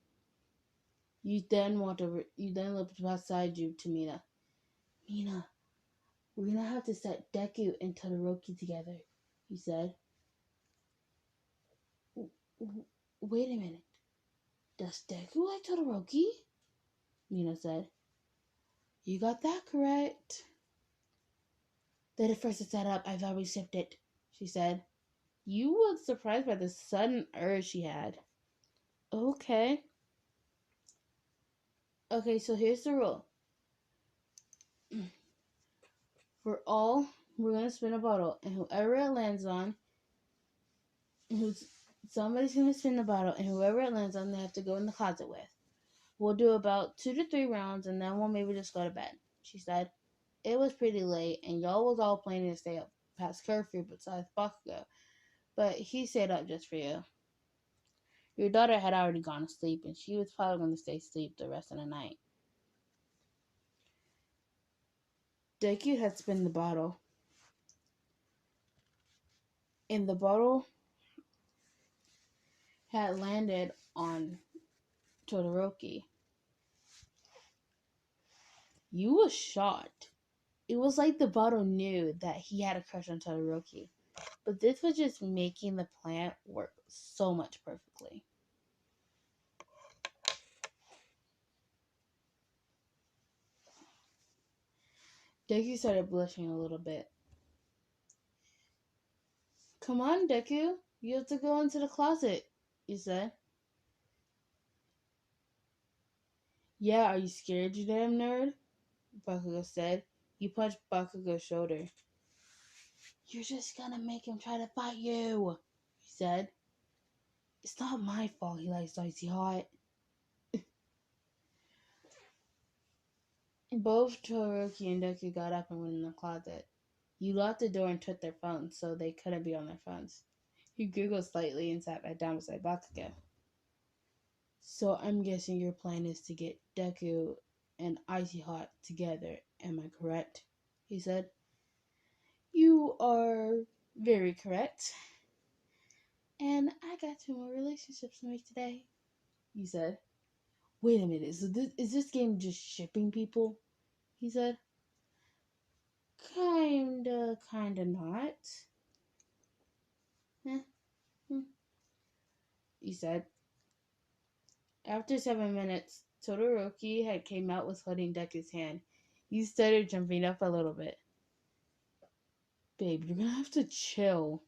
You then looked beside you to Mina. Mina, we're gonna have to set Deku and Todoroki together, he said. Wait a minute. Does Deku like Todoroki? Mina said. You got that correct. They're the first to set up. I've already shipped it, she said. You were surprised by the sudden urge she had. Okay. Okay, so here's the rule. We're gonna spin a bottle, and whoever it lands on, somebody's gonna spin the bottle, and whoever it lands on, they have to go in the closet with. We'll do about 2 to 3 rounds, and then we'll maybe just go to bed, she said. It was pretty late, and y'all was all planning to stay up past curfew besides Bakugo, but he stayed up just for you. Your daughter had already gone to sleep, and she was probably going to stay asleep the rest of the night. Deku had spun the bottle, and the bottle had landed on Todoroki. You was shocked. It was like the bottle knew that he had a crush on Todoroki, but this was just making the plan work so much perfectly. Deku started blushing a little bit. Come on, Deku. You have to go into the closet, he said. Yeah, are you scared, you damn nerd? Bakugo said. He punched Bakugo's shoulder. You're just gonna make him try to fight you, he said. It's not my fault he likes Icy Hot. Both Todoroki and Deku got up and went in the closet. You locked the door and took their phones, so they couldn't be on their phones. He giggled slightly and sat back down beside Bakugo. So I'm guessing your plan is to get Deku and Icy Hot together, am I correct? He said. You are very correct. And I got 2 more relationships to make today, he said. Wait a minute, is this game just shipping people? He said. Kinda not. he said. After 7 minutes, Todoroki had came out with holding Deku's hand. He started jumping up a little bit. Babe, you're gonna have to chill.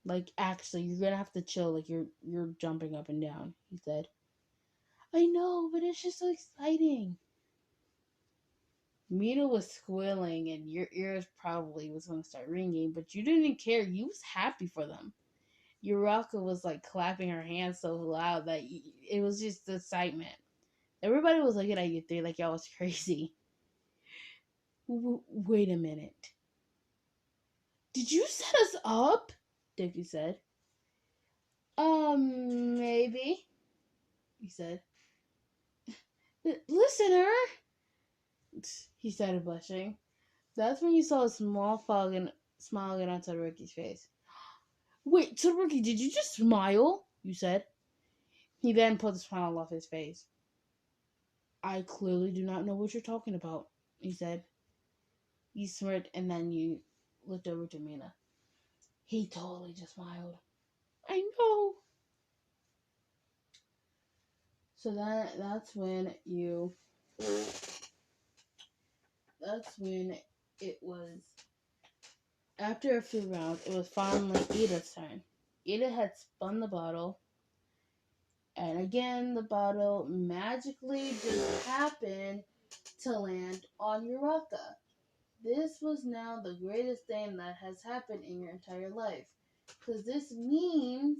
Like, actually, you're gonna have to chill. Like, you're jumping up and down, he said. I know, but it's just so exciting. Mina was squealing, and your ears probably was gonna start ringing, but you didn't care. You was happy for them. Uraka was like clapping her hands so loud that it was just excitement. Everybody was looking at you three like y'all was crazy. Wait a minute. Did you set us up? Deku said. Maybe, he said. Listener, he started blushing. That's when you saw a small smile get on Todoroki's face. Wait, Todoroki, did you just smile? You said. He then pulled the smile off his face. I clearly do not know what you're talking about, he said. You smirked and then you looked over to Mina. He totally just smiled. I know. So that's when it was, after a few rounds, it was finally Ida's turn. Ida had spun the bottle, and again the bottle magically just happened to land on Uraka. This was now the greatest thing that has happened in your entire life. Because this means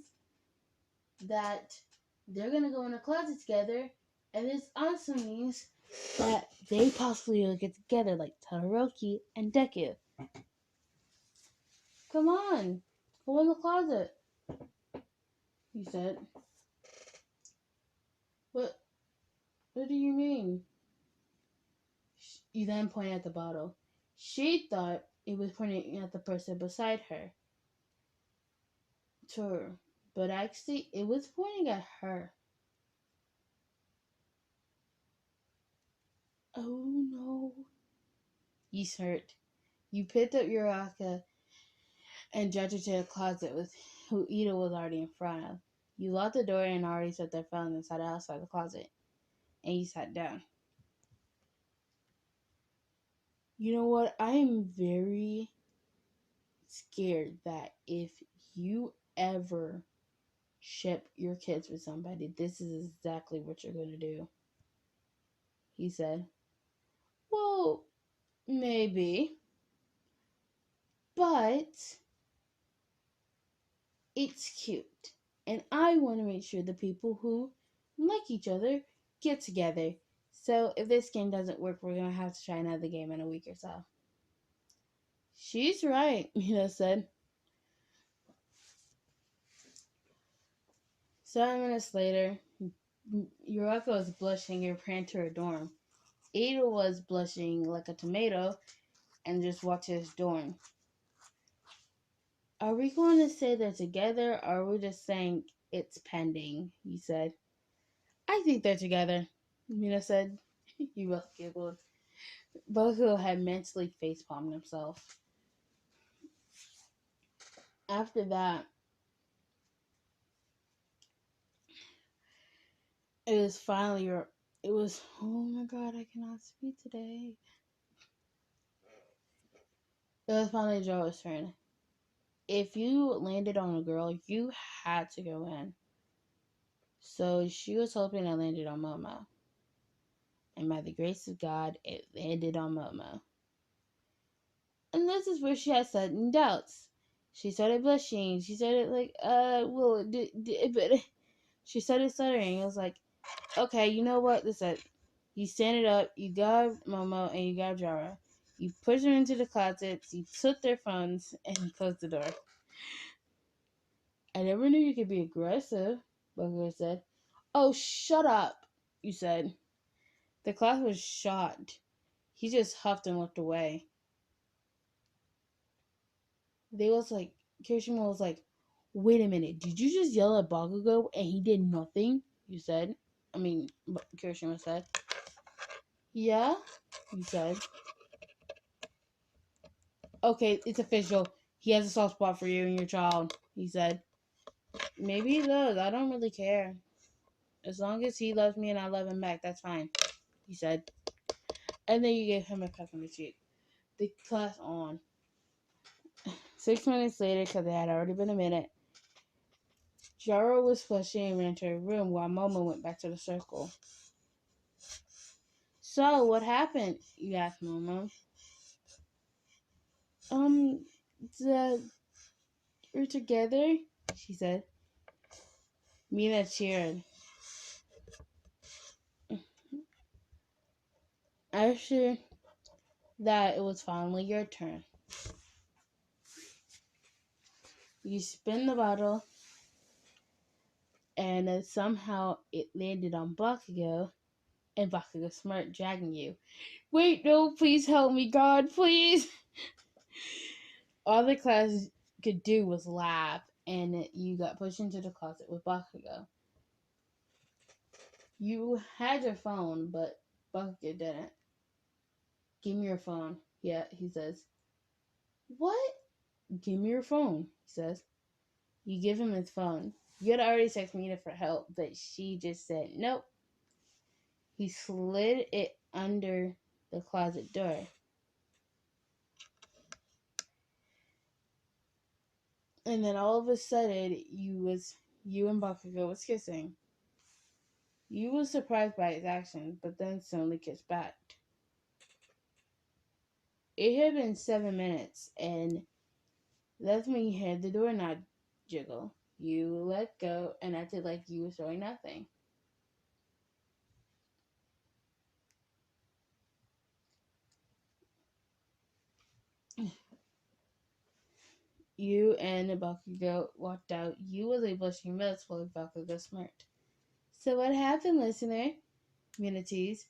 that they're going to go in a closet together. And this also means that they possibly will get together like Todoroki and Deku. Come on. Go in the closet, he said. What do you mean? You then pointed at the bottle. She thought it was pointing at the person beside her. Sure, but actually it was pointing at her. Oh no. You hurt. You picked up Uraka and dragged her to the closet with who Ida was already in front of. You locked the door and already set their phone inside outside the closet. And you sat down. You know what? I am very scared that if you ever ship your kids with somebody, this is exactly what you're going to do, he said. Well, maybe. But it's cute. And I want to make sure the people who like each other get together. So if this game doesn't work, we're going to have to try another game in a week or so. She's right, Mina said. 7 minutes later, Uraka was blushing and ran to her dorm. Ada was blushing like a tomato and just walked to his dorm. Are we going to say they're together or are we just saying it's pending? He said. I think they're together, Mina said. You both giggled. Bakugo had mentally facepalmed himself. After that, oh my god, I cannot speak today. It was finally Joe's turn. If you landed on a girl, you had to go in. So she was hoping I landed on Momo. And by the grace of God, it landed on Momo. And this is where she had sudden doubts. She started blushing. She started but she started stuttering. It was like, okay, you know what? This is. You stand it up. You got Momo and you got Jara. You push them into the closets. You took their phones and you closed the door. I never knew you could be aggressive, Bakugo said. Oh, shut up, you said. The class was shocked. He just huffed and looked away. Kirishima was like, wait a minute, did you just yell at Bakugo and he did nothing? Kirishima said. Yeah, you said. Okay, it's official. He has a soft spot for you and your child, he said. Maybe he does. I don't really care. As long as he loves me and I love him back, that's fine, he said. And then you gave him a peck on the cheek. The class on. 6 minutes later, because it had already been a minute, Jaro was flushing and ran to her room while Momo went back to the circle. So, what happened? You asked Momo. The we're together, she said. Mina cheered. After that, it was finally your turn. You spin the bottle, and somehow it landed on Bakugo, and Bakugo smirked, dragging you. Wait, no, please help me, God, please! All the class could do was laugh, and you got pushed into the closet with Bakugo. You had your phone, but Bakugo didn't. Give me your phone. Yeah, he says. What? Give me your phone, he says. You give him his phone. You had already texted Mina for help, but she just said nope. He slid it under the closet door. And then all of a sudden, you and Bakugo was kissing. You was surprised by his actions, but then suddenly kissed back. It had been 7 minutes, and that's when you heard the doorknob jiggle. You let go and acted like you were showing nothing. You and Bakugo walked out. You was a blushing mess while Bakugo smirked. So what happened, listener? Mina teased.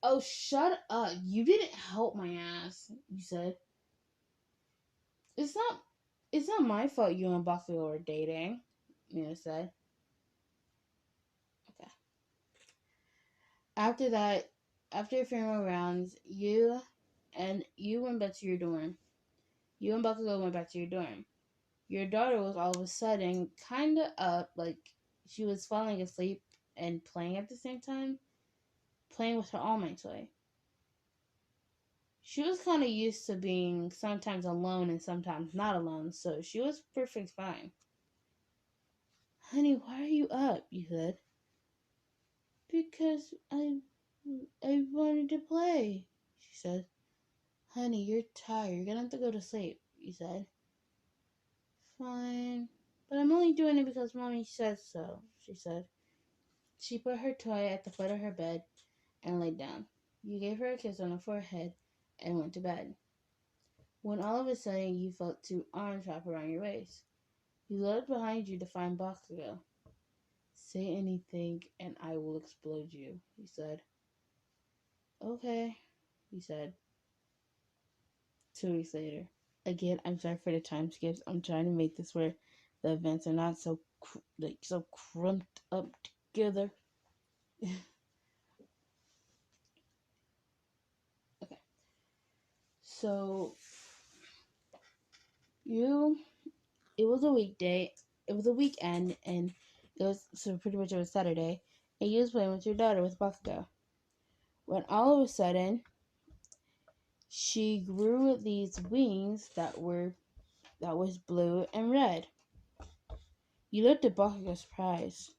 Oh, shut up. You didn't help my ass, you said. It's not my fault you and Bakugo are dating, Mina said. Okay. After that, after a few more rounds, you went back to your dorm. You and Bakugo went back to your dorm. Your daughter was all of a sudden kinda up, like she was falling asleep and playing at the same time, playing with her All Might toy. She was kind of used to being sometimes alone and sometimes not alone, so she was perfectly fine. Honey, why are you up? You said. Because I wanted to play, she said. Honey, you're tired. You're gonna have to go to sleep, you said. Fine. But I'm only doing it because Mommy said so, she said. She put her toy at the foot of her bed and laid down. You gave her a kiss on the forehead and went to bed. When all of a sudden you felt two arms wrap around your waist. You looked behind you to find Bakugo. Say anything and I will explode you, he said. Okay, he said. 2 weeks later. Again, I'm sorry for the time skips. I'm trying to make this where the events are not so crumped up together. Okay. So it was a weekday. It was a weekend, and pretty much it was Saturday. And you was playing with your daughter with Bakugo. When all of a sudden, she grew these wings that was blue and red. You looked at Bakugo surprised.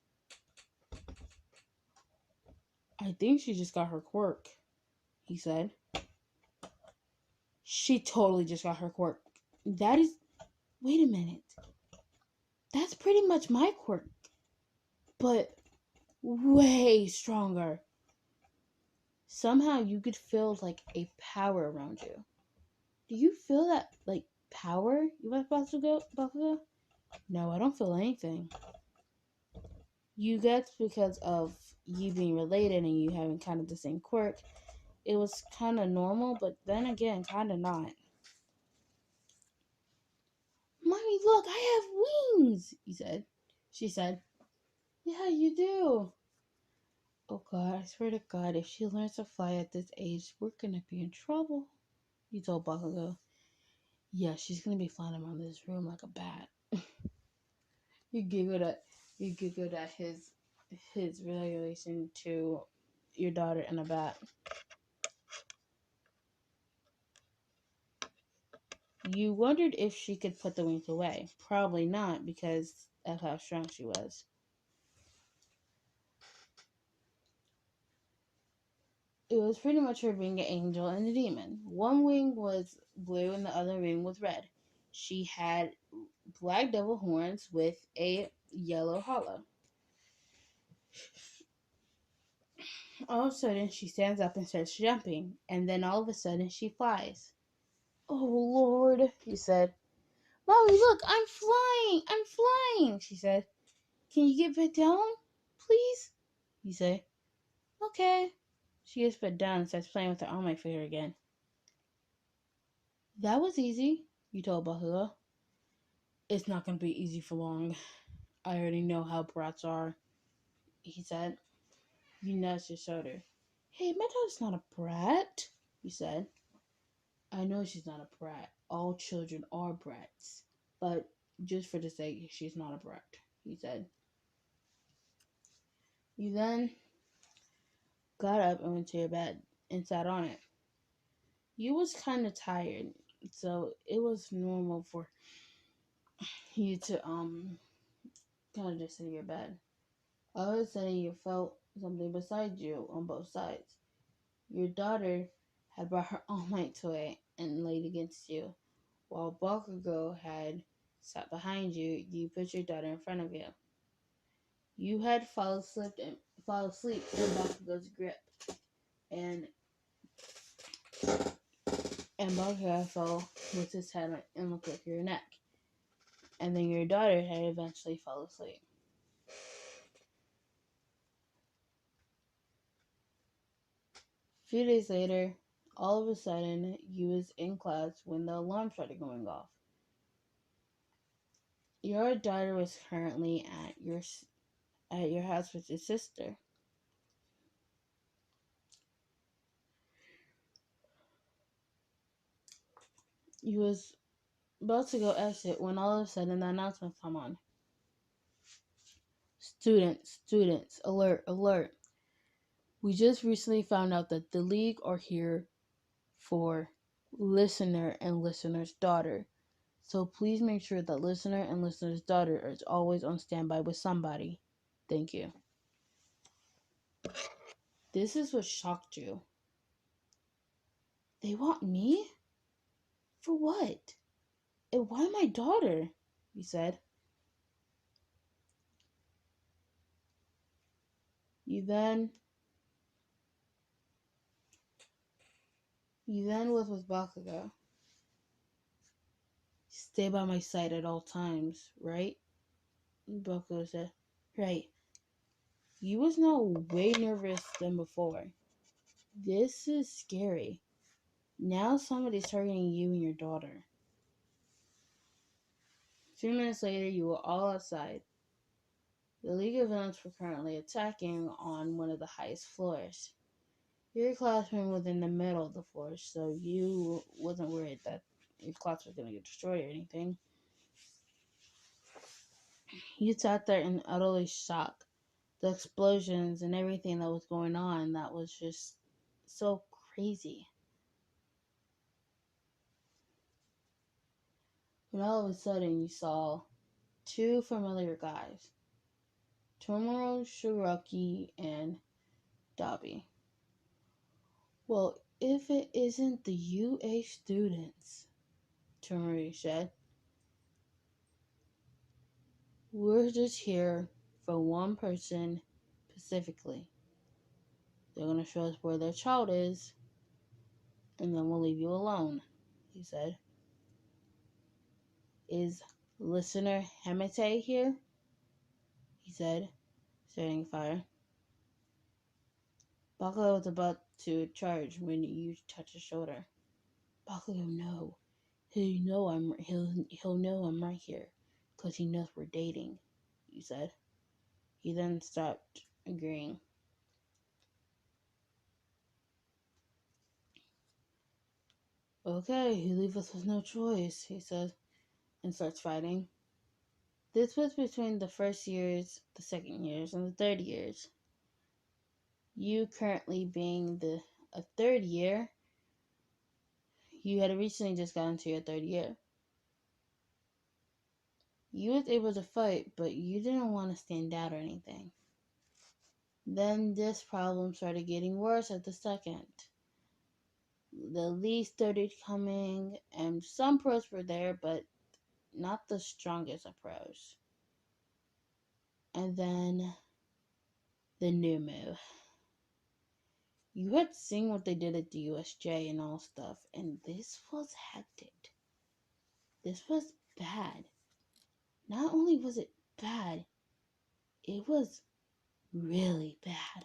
I think she just got her quirk, he said. She totally just got her quirk. That is. Wait a minute. That's pretty much my quirk, but way stronger. Somehow you could feel like a power around you. Do you feel that like power? You want Bakugo? No, I don't feel anything. You guess because of you being related and you having kind of the same quirk, it was kind of normal, but then again, kind of not. Mommy, look, I have wings, he said. She said, yeah, you do. Oh God, I swear to God, if she learns to fly at this age, we're gonna be in trouble, he told Bakugo. Yeah, she's gonna be flying around this room like a bat. You giggled at his relation to your daughter and a bat. You wondered if she could put the wings away. Probably not, because of how strong she was. It was pretty much her being an angel and a demon. One wing was blue and the other wing was red. She had black double horns with a yellow hollow. All of a sudden, she stands up and starts jumping, and then all of a sudden, she flies. "Oh, Lord," he said. "Mommy, look, I'm flying! I'm flying!" she said. "Can you get back down, please?" he said. "Okay." She gets back down and starts playing with her arm finger again. "That was easy," you told Bakugo. "It's not going to be easy for long. I already know how brats are," he said. You nudged your shoulder. "Hey, my daughter's not a brat," you said. "I know she's not a brat. All children are brats. But just for the sake, she's not a brat," he said. You then got up and went to your bed and sat on it. You was kind of tired, so it was normal for you to kind of just sit in your bed. All of a sudden, you felt something beside you on both sides. Your daughter had brought her All Might toy and laid against you. While Bakugo had sat behind you, you put your daughter in front of you. You had fallen asleep in Bakugo's grip, and Bakugo fell with his head and looked at your neck. And then your daughter had eventually fell asleep. A few days later, all of a sudden, you was in class when the alarm started going off. Your daughter was currently at your house with your sister. You was about to go exit when all of a sudden the announcement come on. Students, alert, alert. We just recently found out that the League are here for Listener and Listener's daughter. So please make sure that Listener and Listener's daughter is always on standby with somebody. Thank you. This is what shocked you. They want me? For what? And why my daughter? You said. You then was with Bakugo. Stay by my side at all times, right? Bakugo said. Right. You was now way nervous than before. This is scary. Now somebody's targeting you and your daughter. 2 minutes later, you were all outside. The League of Villains were currently attacking on one of the highest floors. Your classroom was in the middle of the floor, so you wasn't worried that your class was going to get destroyed or anything. You sat there in utterly shock. The explosions and everything that was going on, that was just so crazy. When all of a sudden you saw two familiar guys, Tomoro Shiraki and Dabi. Well, if it isn't the UA students, Tomori said, we're just here for one person specifically. They're going to show us where their child is, and then we'll leave you alone, he said. Is Listener Hemete here? He said, starting fire. Bakugo was about to charge when you touched his shoulder. Bakugo, no. He'll know I'm right here, 'cause he knows we're dating, you said. He then stopped agreeing. Okay, you leave us with no choice, he said, and starts fighting. This was between the first years, the second years, and the third years. You currently being a third year, you had recently just gotten into your third year. You was able to fight, but you didn't want to stand out or anything. Then this problem started getting worse at the second. The leads started coming, and some pros were there, but not the strongest of pros. And then the new move. You had seen what they did at the USJ and all stuff, and this was hectic. This was bad. Not only was it bad, it was really bad.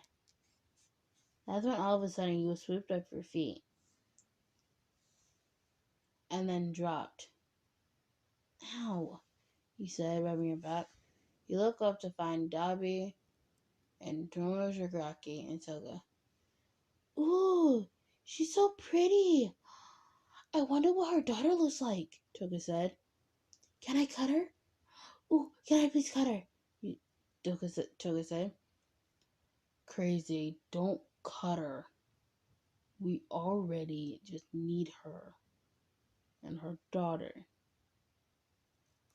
That's when all of a sudden you swooped up your feet and then dropped. Ow, you said, rubbing your back. You look up to find Dabi and Tomo Shigaraki and Toga. Ooh, she's so pretty. I wonder what her daughter looks like, Toga said. Can I cut her? Ooh, can I please cut her? Toga said. Crazy, don't cut her. We already just need her and her daughter.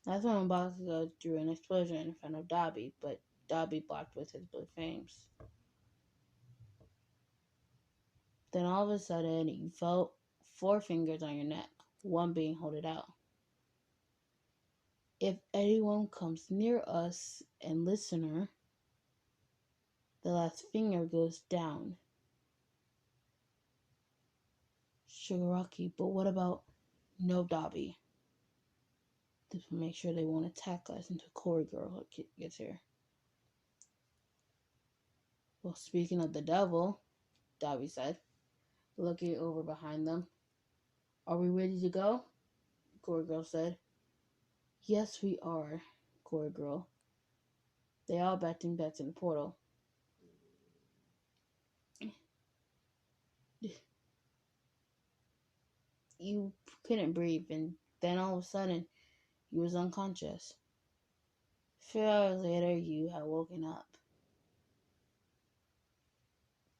That's when Bakugo drew an explosion in front of Dabi, but Dabi blocked with his blue flames. Then all of a sudden, you felt 4 fingers on your neck, one being holded out. If anyone comes near us and listener, the last finger goes down. Shigaraki, but what about no Dabi? This will make sure they won't attack us until Corey Girl gets here. Well, speaking of the devil, Dabi said, looking over behind them. Are we ready to go? Corey Girl said. Yes, we are, Corey Girl. They all backed in the portal. You couldn't breathe, and then all of a sudden, you was unconscious. 3 hours later, you had woken up.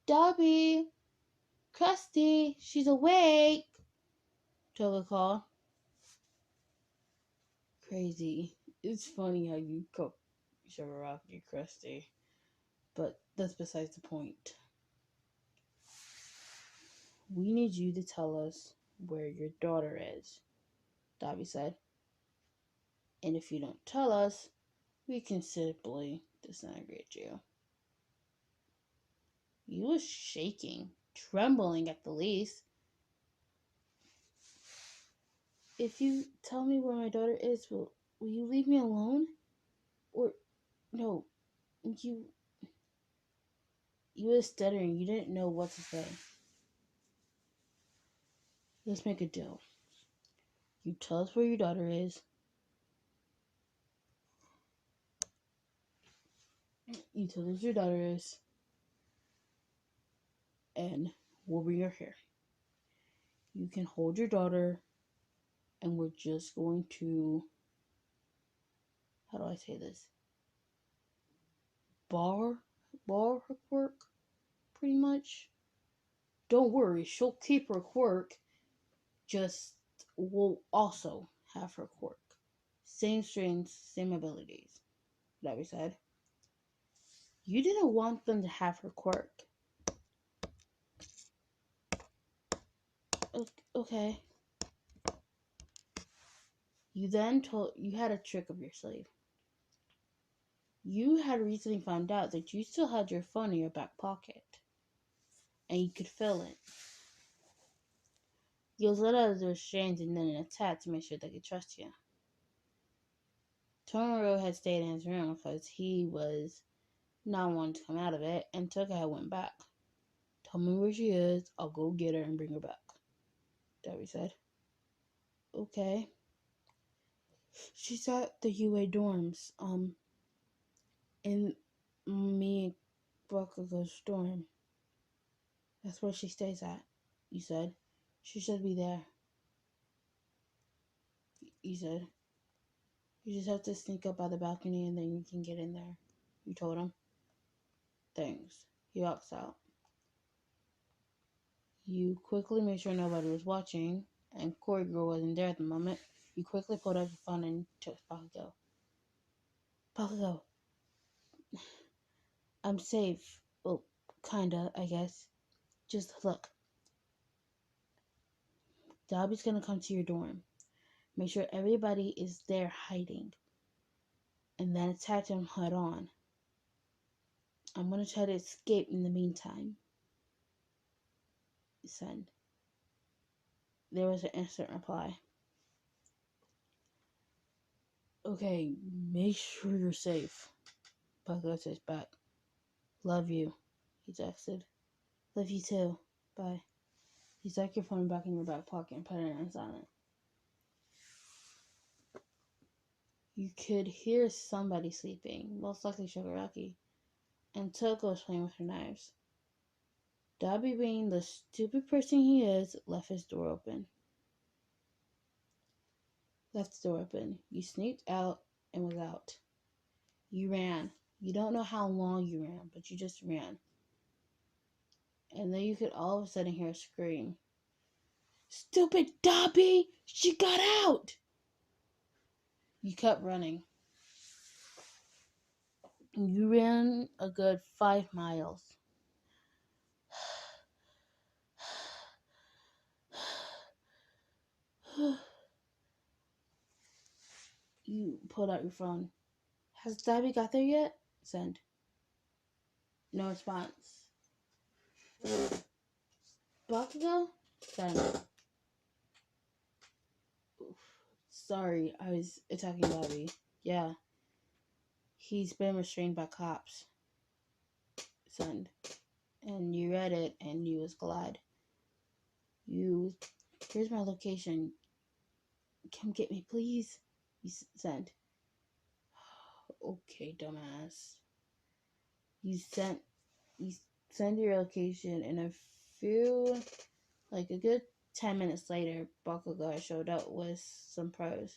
Dobby! Krusty! She's awake! Toga called. Crazy. It's funny how you call Shigaraki Krusty, but that's besides the point. We need you to tell us where your daughter is, Dobby said. And if you don't tell us, we can simply disintegrate you. You was shaking, trembling at the least. If you tell me where my daughter is, will you leave me alone? Or, no, you was stuttering. You didn't know what to say. Let's make a deal. You tell us where your daughter is. You tell us your daughter is. And we'll bring her here. You can hold your daughter, and we're just going to, how do I say this? Bar her quirk, pretty much. Don't worry, she'll keep her quirk, just we'll also have her quirk. Same strengths, same abilities, Dobby said. You didn't want them to have her quirk. Okay. You then you had a trick up your sleeve. You had recently found out that you still had your phone in your back pocket, and you could feel it. You was let out of those chains and then an attack to make sure they could trust you. Tomoro had stayed in his room because he was not wanting to come out of it, and Toga had went back. Tell me where she is, I'll go get her and bring her back, Debbie said. Okay. She's at the UA dorms, in me and Bakugo's dorm. That's where she stays at, you said. She should be there, you said. You just have to sneak up by the balcony and then you can get in there. You told him. Thanks. He walks out. You quickly made sure nobody was watching, and Corey Girl wasn't there at the moment. You quickly pulled out your phone and text Bakugo. Bakugo, I'm safe. Well, kinda, I guess. Just look. Dobby's gonna come to your dorm. Make sure everybody is there hiding. And then attack him head on. I'm gonna try to escape in the meantime. Send. There was an instant reply. Okay, make sure you're safe. Bakugo says back. Love you, he texted. Love you too. Bye. You stuck your phone back in your back pocket and put it on silent. You could hear somebody sleeping, most likely Shigaraki, and Toko was playing with her knives. Dobby, being the stupid person he is, left his door open. Left the door open. You sneaked out and was out. You ran. You don't know how long you ran, but you just ran. And then you could all of a sudden hear a scream. Stupid Dobby! She got out! You kept running. You ran a good 5 miles. You pulled out your phone. Has Dobby got there yet? Send. No response. Bakugo? Send. Oof. Sorry, I was attacking Dobby. Yeah. He's been restrained by cops. Send. And you read it and you was glad. Here's my location. Come get me, please. You sent. Okay, dumbass. You send your location, and a few, like a good 10 minutes later, Bakugo showed up with some pros.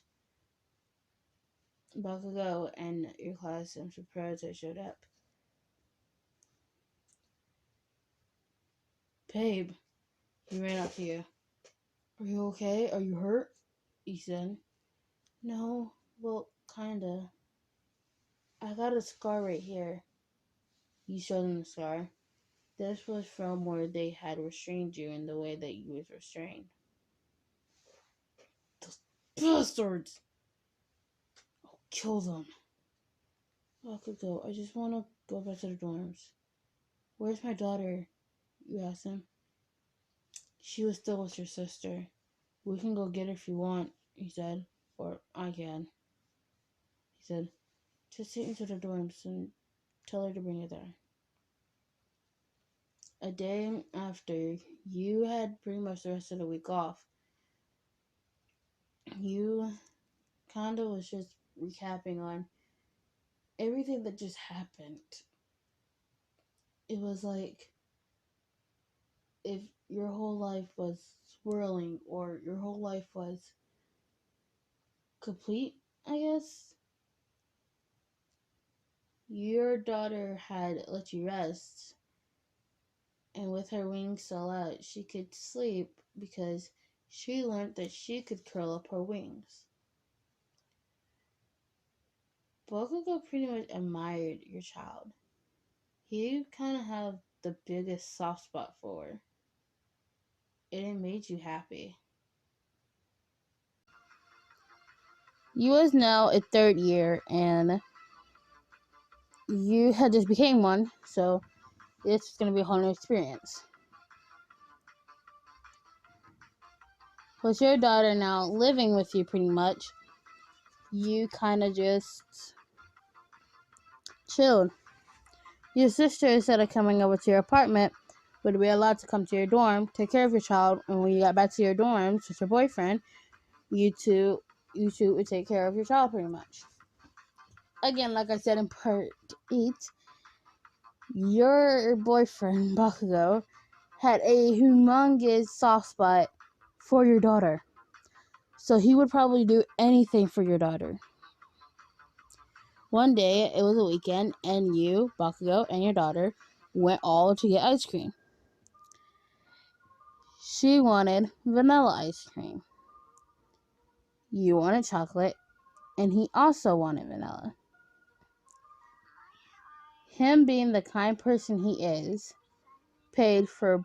Bakugo and your class and some pros that showed up. Babe, he ran up to you. Are you okay? Are you hurt? He said. No, well, kinda. I got a scar right here. You showed him the scar. This was from where they had restrained you in the way that you was restrained. Those bastards! I'll kill them. Bakugo, I just want to go back to the dorms. Where's my daughter? You asked him. She was still with your sister. We can go get her if you want, he said. Or I can. He said, just take me to the dorms and tell her to bring her there. A day after, you had pretty much the rest of the week off. You kind of was just recapping on everything that just happened. It was like if your whole life was swirling or your whole life was complete, I guess. Your daughter had let you rest, and with her wings still out, she could sleep because she learned that she could curl up her wings. Bakugo pretty much admired your child. He kind of had the biggest soft spot for her. It made you happy. You was now a 3rd year, and you had just became one, so it's going to be a whole new experience. With your daughter now living with you pretty much, you kind of just chilled. Your sister, instead of coming over to your apartment, would be allowed to come to your dorm, take care of your child, and when you got back to your dorms with your boyfriend, you two would take care of your child pretty much. Again, like I said in part 8, your boyfriend, Bakugo, had a humongous soft spot for your daughter. So he would probably do anything for your daughter. One day, it was a weekend, and you, Bakugo, and your daughter went all to get ice cream. She wanted vanilla ice cream. You wanted chocolate, and he also wanted vanilla. Him being the kind person he is, paid for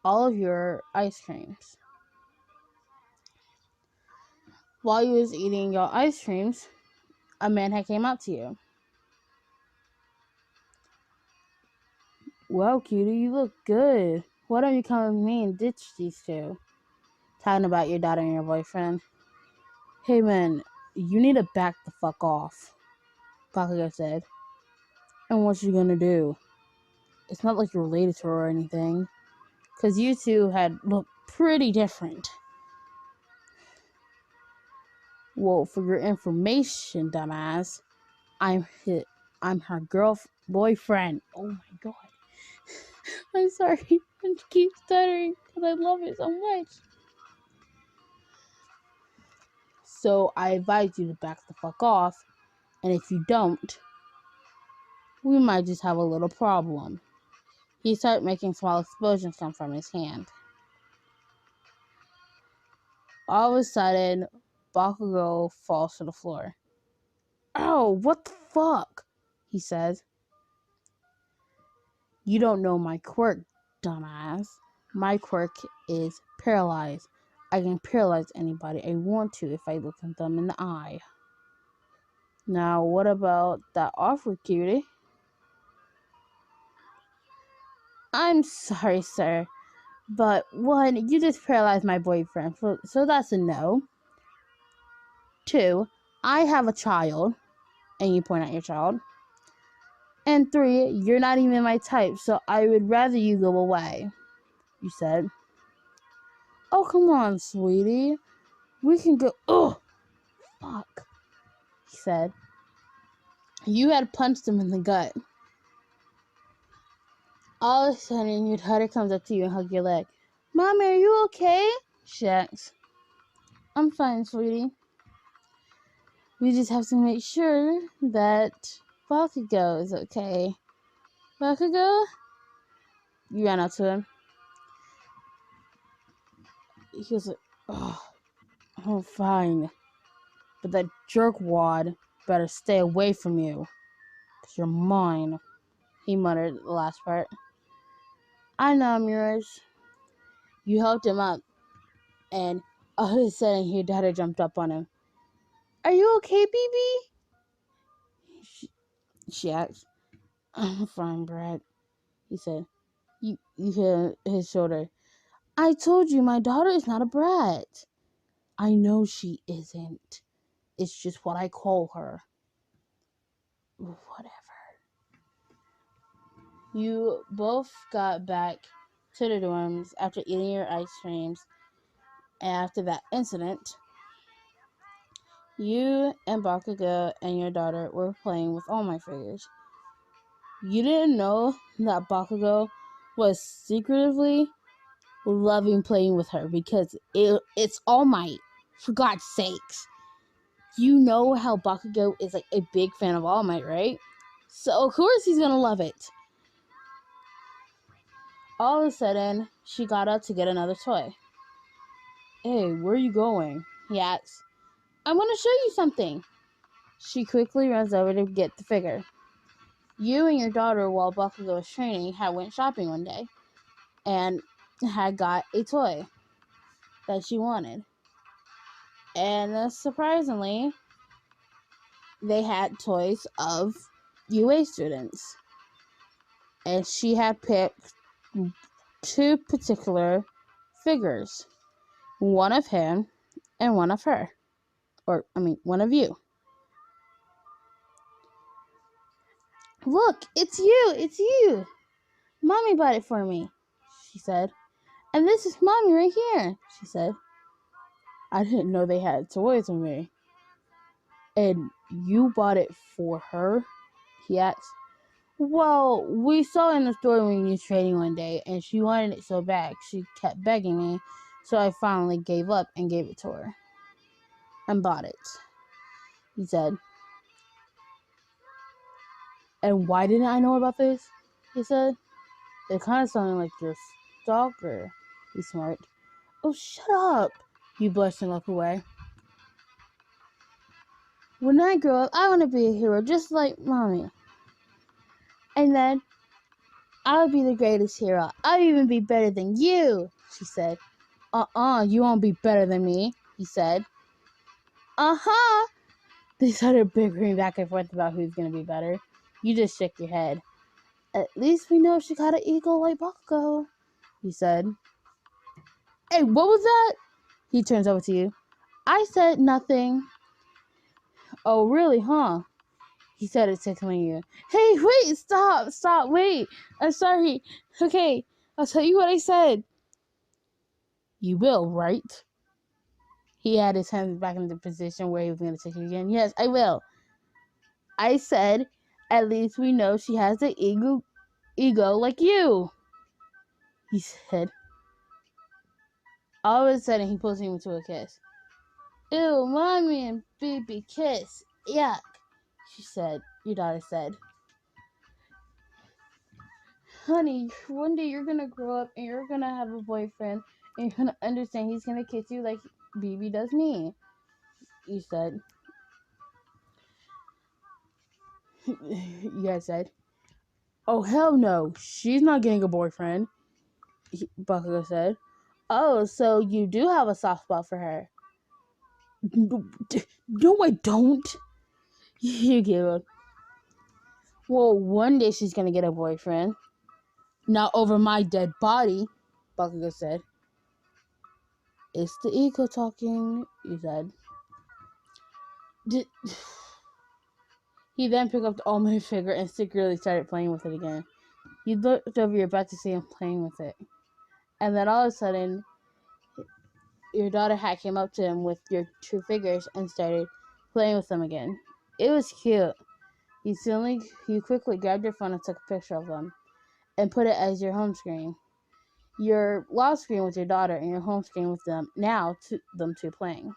all of your ice creams. While you was eating your ice creams, a man had came up to you. Well, cutie, you look good. Why don't you come with me and ditch these two? Talking about your daughter and your boyfriend. Hey man, you need to back the fuck off, Bakugo said. And what you gonna do? It's not like you're related to her or anything. Because you two had looked pretty different. Well, for your information, dumbass, I'm her boyfriend. Oh my god. I'm sorry. I keep stuttering because I love it so much. So I advise you to back the fuck off. And if you don't, we might just have a little problem. He started making small explosions come from his hand. All of a sudden, Bakugo falls to the floor. Oh, what the fuck? He says. You don't know my quirk, dumbass. My quirk is paralyzed. I can paralyze anybody I want to if I look at them in the eye. Now, what about that offer, cutie? I'm sorry, sir. But one, you just paralyzed my boyfriend, so that's a no. Two, I have a child, and you point at your child. And three, you're not even my type, so I would rather you go away, you said. Oh, come on, sweetie. We can go. Oh, fuck, he said. You had punched him in the gut. All of a sudden, your daughter comes up to you and hugs your leg. Mommy, are you okay? She asks. I'm fine, sweetie. We just have to make sure that Bakugo is okay. Bakugo? You ran up to him. He was like, oh, I'm fine. But that jerkwad better stay away from you. Because you're mine. He muttered the last part. I know I'm yours. You helped him up. And all of a sudden, your daughter jumped up on him. Are you okay, BB? She asked. I'm fine, Brad, he said. You hit his shoulder. I told you my daughter is not a brat. I know she isn't. It's just what I call her. Whatever. You both got back to the dorms after eating your ice creams. And after that incident, you and Bakugo and your daughter were playing with all my figures. You didn't know that Bakugo was secretly loving playing with her because it's All Might. For God's sakes. You know how Bakugo is like a big fan of All Might, right? So of course he's gonna love it. All of a sudden, she got up to get another toy. Hey, where are you going? He asks. I'm gonna show you something. She quickly runs over to get the figure. You and your daughter, while Bakugo was training, had went shopping one day and had got a toy that she wanted. And surprisingly, they had toys of UA students. And she had picked two particular figures. One of him and one of her. One of you. Look, it's you. Mommy bought it for me, she said. And this is Mommy right here, she said. I didn't know they had toys for me. And you bought it for her? He asked. Well, we saw it in the store when you were trading one day, and she wanted it so bad. She kept begging me, so I finally gave up and gave it to her. And bought it, he said. And why didn't I know about this? He said. It kind of sounded like you're a stalker. He smirked. Oh, shut up! You blushed and looked away. When I grow up, I want to be a hero just like Mommy. And then I'll be the greatest hero. I'll even be better than you, she said. You won't be better than me, he said. Uh-huh. They started bickering back and forth about who's going to be better. You just shook your head. At least we know she got an ego like Bakugo, he said. Hey, what was that? He turns over to you. I said nothing. Oh, really, huh? He said it tickling you. Hey, wait, stop, wait. I'm sorry. Okay, I'll tell you what I said. You will, right? He had his hands back in the position where he was going to take you again. Yes, I will. I said, at least we know she has the ego like you, he said. All of a sudden, he pulls you into a kiss. Ew, mommy and baby kiss. Yuck, your daughter said. Honey, one day you're gonna grow up and you're gonna have a boyfriend and you're gonna understand he's gonna kiss you like BB does me, you said. You guys said. Oh, hell no. She's not getting a boyfriend, Bakugo said. Oh, so you do have a soft spot for her. No, I don't. You giggled. Well, one day she's gonna get a boyfriend. Not over my dead body, Bakugo said. It's the ego talking, you said. He then picked up the almond figure and secretly started playing with it again. You looked over your back to see him playing with it. And then all of a sudden, your daughter hat came up to him with your two figures and started playing with them again. It was cute. You quickly grabbed your phone and took a picture of them and put it as your home screen. Your lock screen with your daughter and your home screen with them two playing.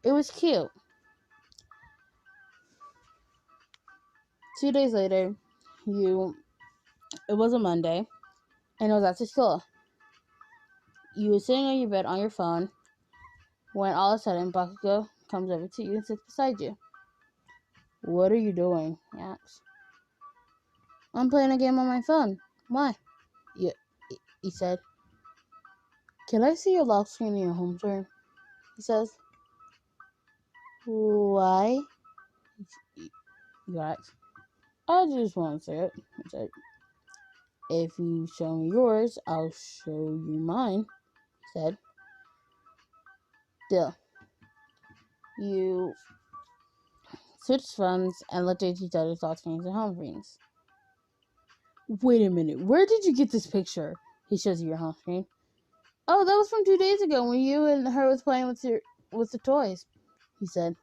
It was cute. 2 days later, it was a Monday, and it was after school. You were sitting on your bed on your phone when all of a sudden Bakugo comes over to you and sits beside you. What are you doing? He asks. I'm playing a game on my phone. Why? He said. Can I see your lock screen in your home screen? He says. Why? You ask. I just want to see it. He said. If you show me yours, I'll show you mine. He said. Deal. You switched phones and looked at each other's lock screens and home screens. Wait a minute. Where did you get this picture? He shows you your home screen. Oh, that was from 2 days ago when you and her was playing with the toys. He said.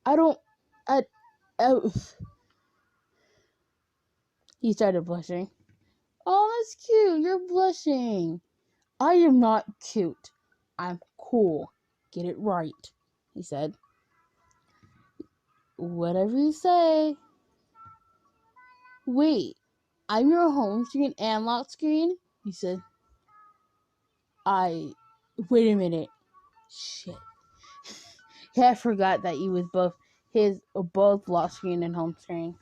I He started blushing. Oh, that's cute. You're blushing. I am not cute. I'm cool. Get it right, he said. Whatever you say. Wait, I'm your home screen and lock screen? He said. Wait a minute. Shit. I forgot that you was both lock screen and home screen.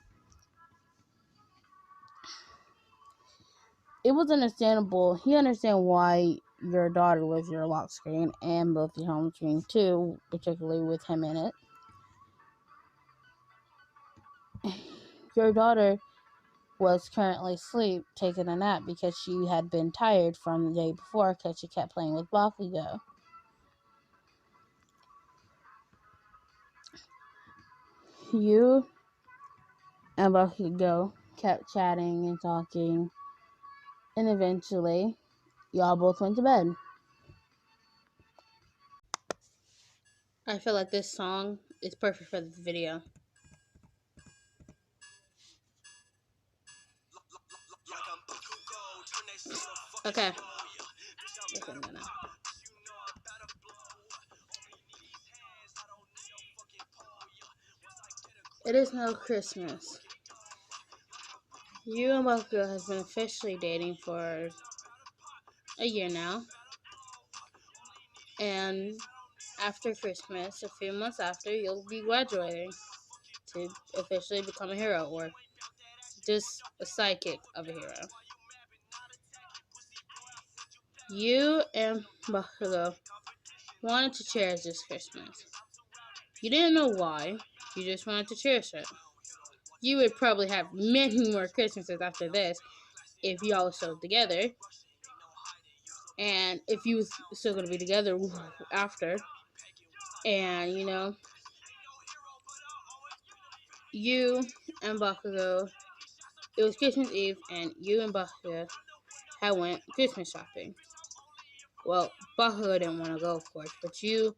It was understandable. He understand why your daughter was your lock screen and both your home screen too, particularly with him in it. Your daughter was currently asleep, taking a nap because she had been tired from the day before because she kept playing with Bakugo. You and Bakugo kept chatting and talking, and eventually, y'all both went to bed. I feel like this song is perfect for this video. Okay. It is now Christmas. You and Bakugo has been officially dating for a year now, and after Christmas, a few months after, you'll be graduating to officially become a hero, or just a sidekick of a hero. You and Bakugo wanted to cherish this Christmas. You didn't know why, you just wanted to cherish it. You would probably have many more Christmases after this if y'all were still together, and if you was still gonna be together after. And you and Bakugo, it was Christmas Eve, and you and Bakugo had went Christmas shopping. Well, Bakugo didn't want to go, of course, but you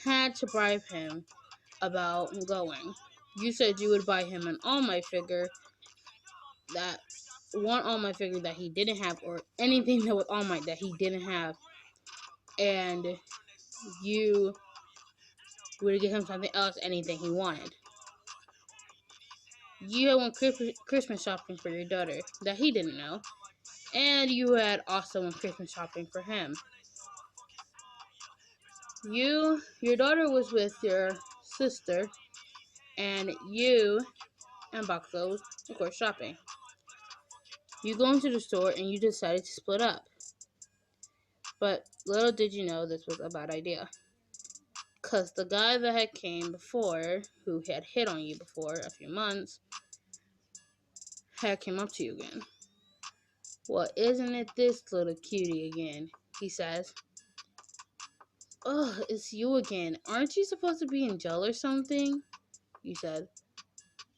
had to bribe him about going. You said you would buy him an All Might figure, that one All Might figure that he didn't have, or anything that was All Might that he didn't have, and you would give him something else, anything he wanted. You had went Christmas shopping for your daughter that he didn't know, and you had also went Christmas shopping for him. Your daughter was with your sister, and you and Bakugo was, of course, shopping. You go into the store and you decided to split up. But little did you know this was a bad idea. Because the guy that had came before, who had hit on you before a few months, had came up to you again. Well, isn't it this little cutie again? He says. Ugh, it's you again. Aren't you supposed to be in jail or something? You said.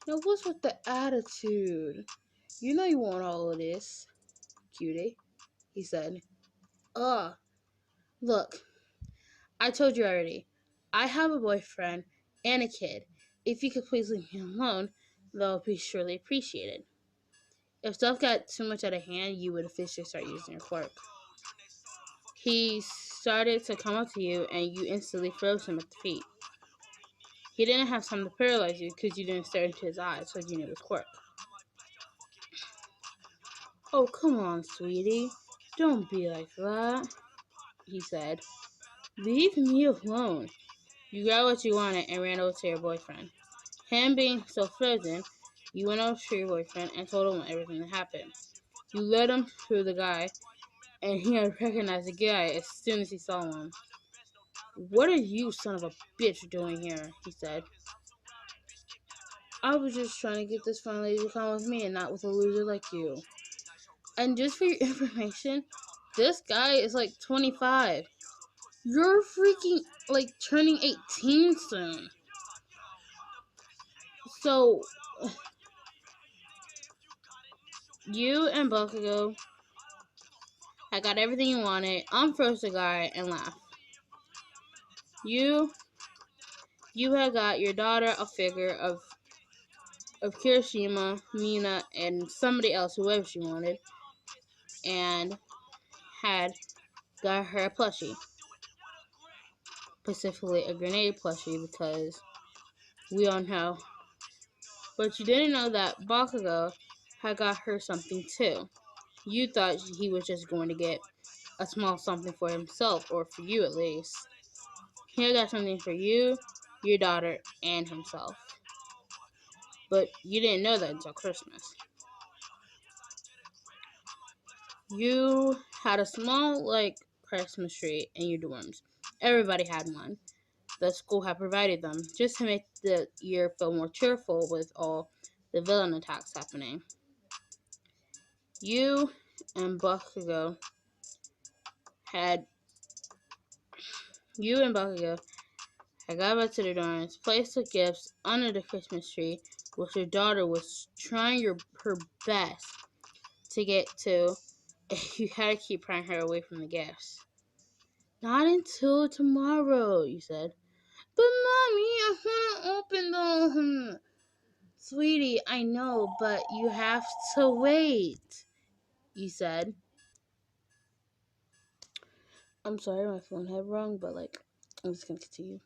Now what's with the attitude? You know you want all of this, cutie. He said. Ugh, look, I told you already. I have a boyfriend and a kid. If you could please leave me alone, that would be surely appreciated. If stuff got too much out of hand, you would officially start using your quirk. He started to come up to you, and you instantly froze him at the feet. He didn't have time to paralyze you because you didn't stare into his eyes, so you knew it was quirk. Oh, come on, sweetie. Don't be like that, he said. Leave me alone. You got what you wanted and ran over to your boyfriend. Him being so frozen, you went over to your boyfriend and told him everything that happened. You led him to the guy, and he had recognized the guy as soon as he saw him. What are you, son of a bitch, doing here? He said. I was just trying to get this fine lady to come with me and not with a loser like you. And just for your information, this guy is like 25. You're freaking like turning 18 soon. So, you and Bakugo had got everything you wanted, unfroze the guy, and laughed. You had got your daughter a figure of Kirishima, Mina, and somebody else, whoever she wanted, and had got her a plushie. Specifically a grenade plushie, because we all know. But you didn't know that Bakugo had got her something too. You thought he was just going to get a small something for himself, or for you at least. He got something for you, your daughter, and himself. But you didn't know that until Christmas. You had a small, Christmas tree in your dorms. Everybody had one. The school had provided them, just to make the year feel more cheerful with all the villain attacks happening. You and Bakugo had got back to the dorms, placed the gifts under the Christmas tree, which your daughter was trying her best to get to. You had to keep prying her away from the gifts. Not until tomorrow, you said. But mommy, I want to open them. Sweetie, I know, but you have to wait, you said. I'm sorry, my phone had rung, but I'm just gonna continue.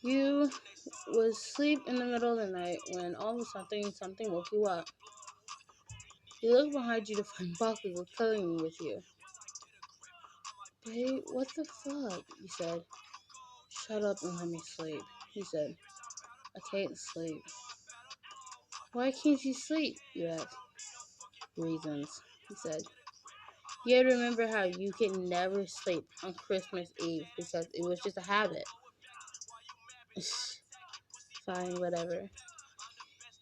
You was asleep in the middle of the night when all of a sudden something woke you up. You look behind you to find Bakugo cuddling with you. Babe, what the fuck? You said. Shut up and let me sleep. He said. I can't sleep. Why can't you sleep? You asked. Reasons, he said. You had to remember how you could never sleep on Christmas Eve because it was just a habit. Fine, whatever.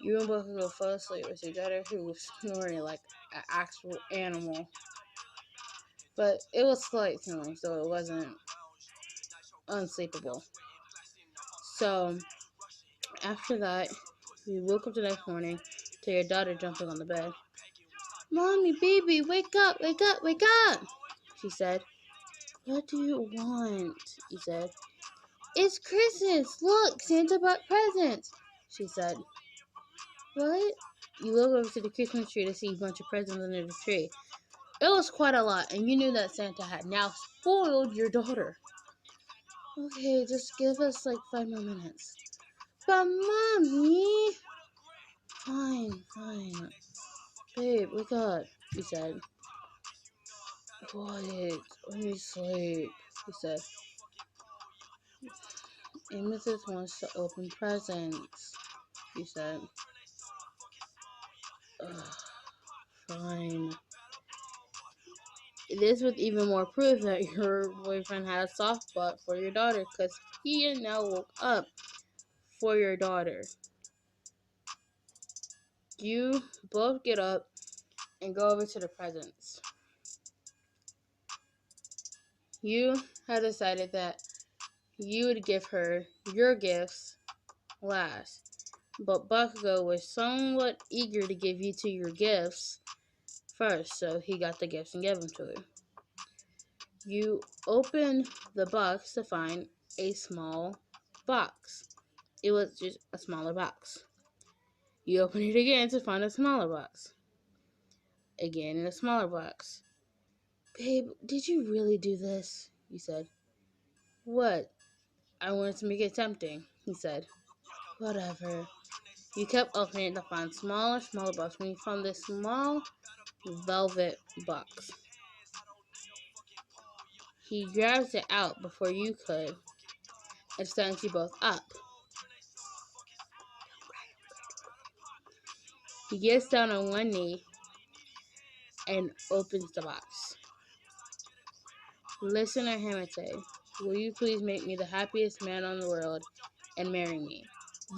You and Bakugo fell asleep with your daughter who was snoring like an actual animal. But it was slight snoring, so it wasn't unsleepable. So, after that, you woke up the next morning to your daughter jumping on the bed. Mommy, baby, wake up, wake up, wake up, she said. What do you want? He said. It's Christmas. Look, Santa brought presents, she said. What? You look over to the Christmas tree to see a bunch of presents under the tree. It was quite a lot, and you knew that Santa had now spoiled your daughter. Okay, just give us like 5 more minutes. But Mommy... Fine. Babe, wake up, he said. What? Let me sleep, he said. Amethyst wants to open presents, he said. Ugh, fine. This was even more proof that your boyfriend had a soft spot for your daughter because he now woke up for your daughter. You both get up and go over to the presents. You had decided that you would give her your gifts last, but Bakugo was somewhat eager to give you to your gifts first, so he got the gifts and gave them to her. You open the box to find a small box. It was just a smaller box. You open it again to find a smaller box. Again in a smaller box. Babe, did you really do this? You said. What? I wanted to make it tempting, he said. Whatever. You kept opening it to find smaller box when you found this small velvet box. He grabs it out before you could and stands you both up. He gets down on one knee and opens the box. Listener Hamate, will you please make me the happiest man on the world and marry me?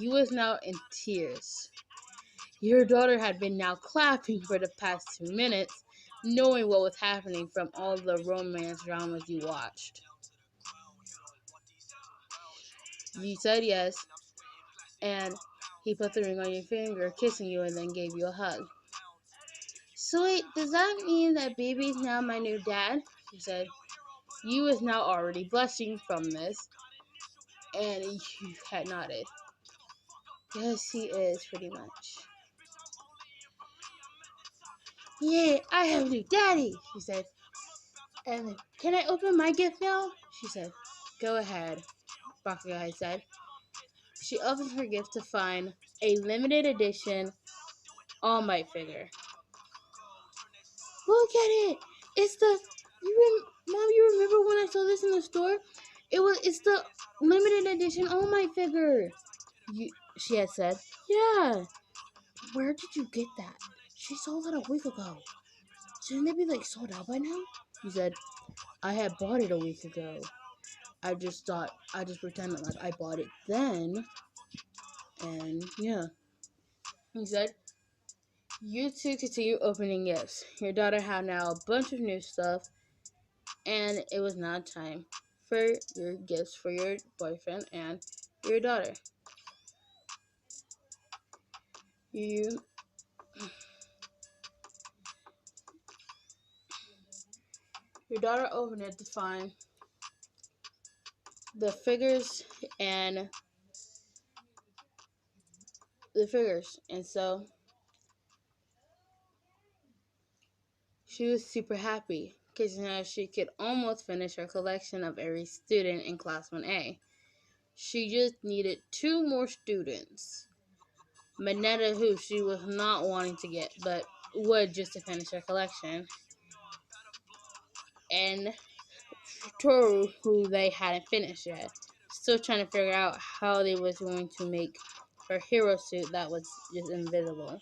You was now in tears. Your daughter had been now clapping for the past 2 minutes, knowing what was happening from all the romance dramas you watched. You said yes, and he put the ring on your finger, kissing you, and then gave you a hug. So wait, does that mean that baby's now my new dad? She said. You was now already blushing from this, and you had nodded. Yes, he is, pretty much. Yeah, I have a new daddy, she said. And can I open my gift now? She said. Go ahead, Bakugo said. She opened her gift to find a limited edition All Might figure. Look at it! It's the Mom, you remember when I saw this in the store? It's the limited edition All Might figure. She had said. Yeah. Where did you get that? She sold it a week ago. Shouldn't it be like sold out by now? He said. I had bought it a week ago. I just pretended like I bought it then. And yeah. He said, you two continue opening gifts. Your daughter had now a bunch of new stuff, and it was now time for your gifts for your boyfriend and your daughter. Your daughter opened it to find the figures and so she was super happy because now she could almost finish her collection of every student in Class 1A. She just needed 2 more students. Mineta, who she was not wanting to get, but would just to finish her collection. And Toru, who they hadn't finished yet. Still trying to figure out how they was going to make her hero suit that was just invisible.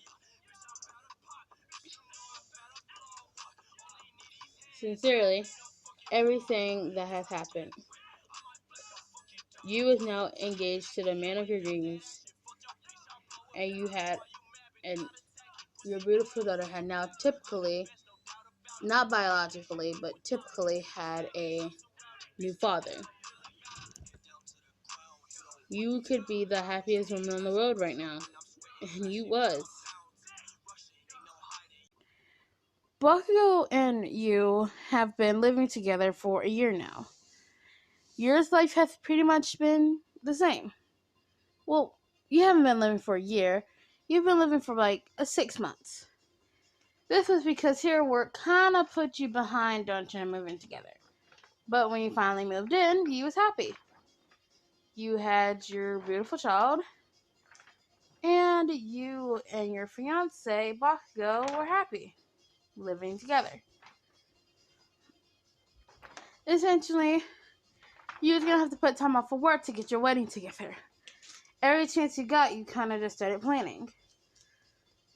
Sincerely, everything that has happened. You is now engaged to the man of your dreams, and your beautiful daughter had now typically, not biologically, but typically had a new father. You could be the happiest woman on the road right now, and you was. Bakugo and you have been living together for a year now. Your life has pretty much been the same. Well, you haven't been living for a year. You've been living for like 6 months. This was because here work kind of put you behind on moving together. But when you finally moved in, you was happy. You had your beautiful child, and you and your fiance, Bakugo, were happy living together. Essentially, you was gonna have to put time off of work to get your wedding together. Every chance you got, you kind of just started planning.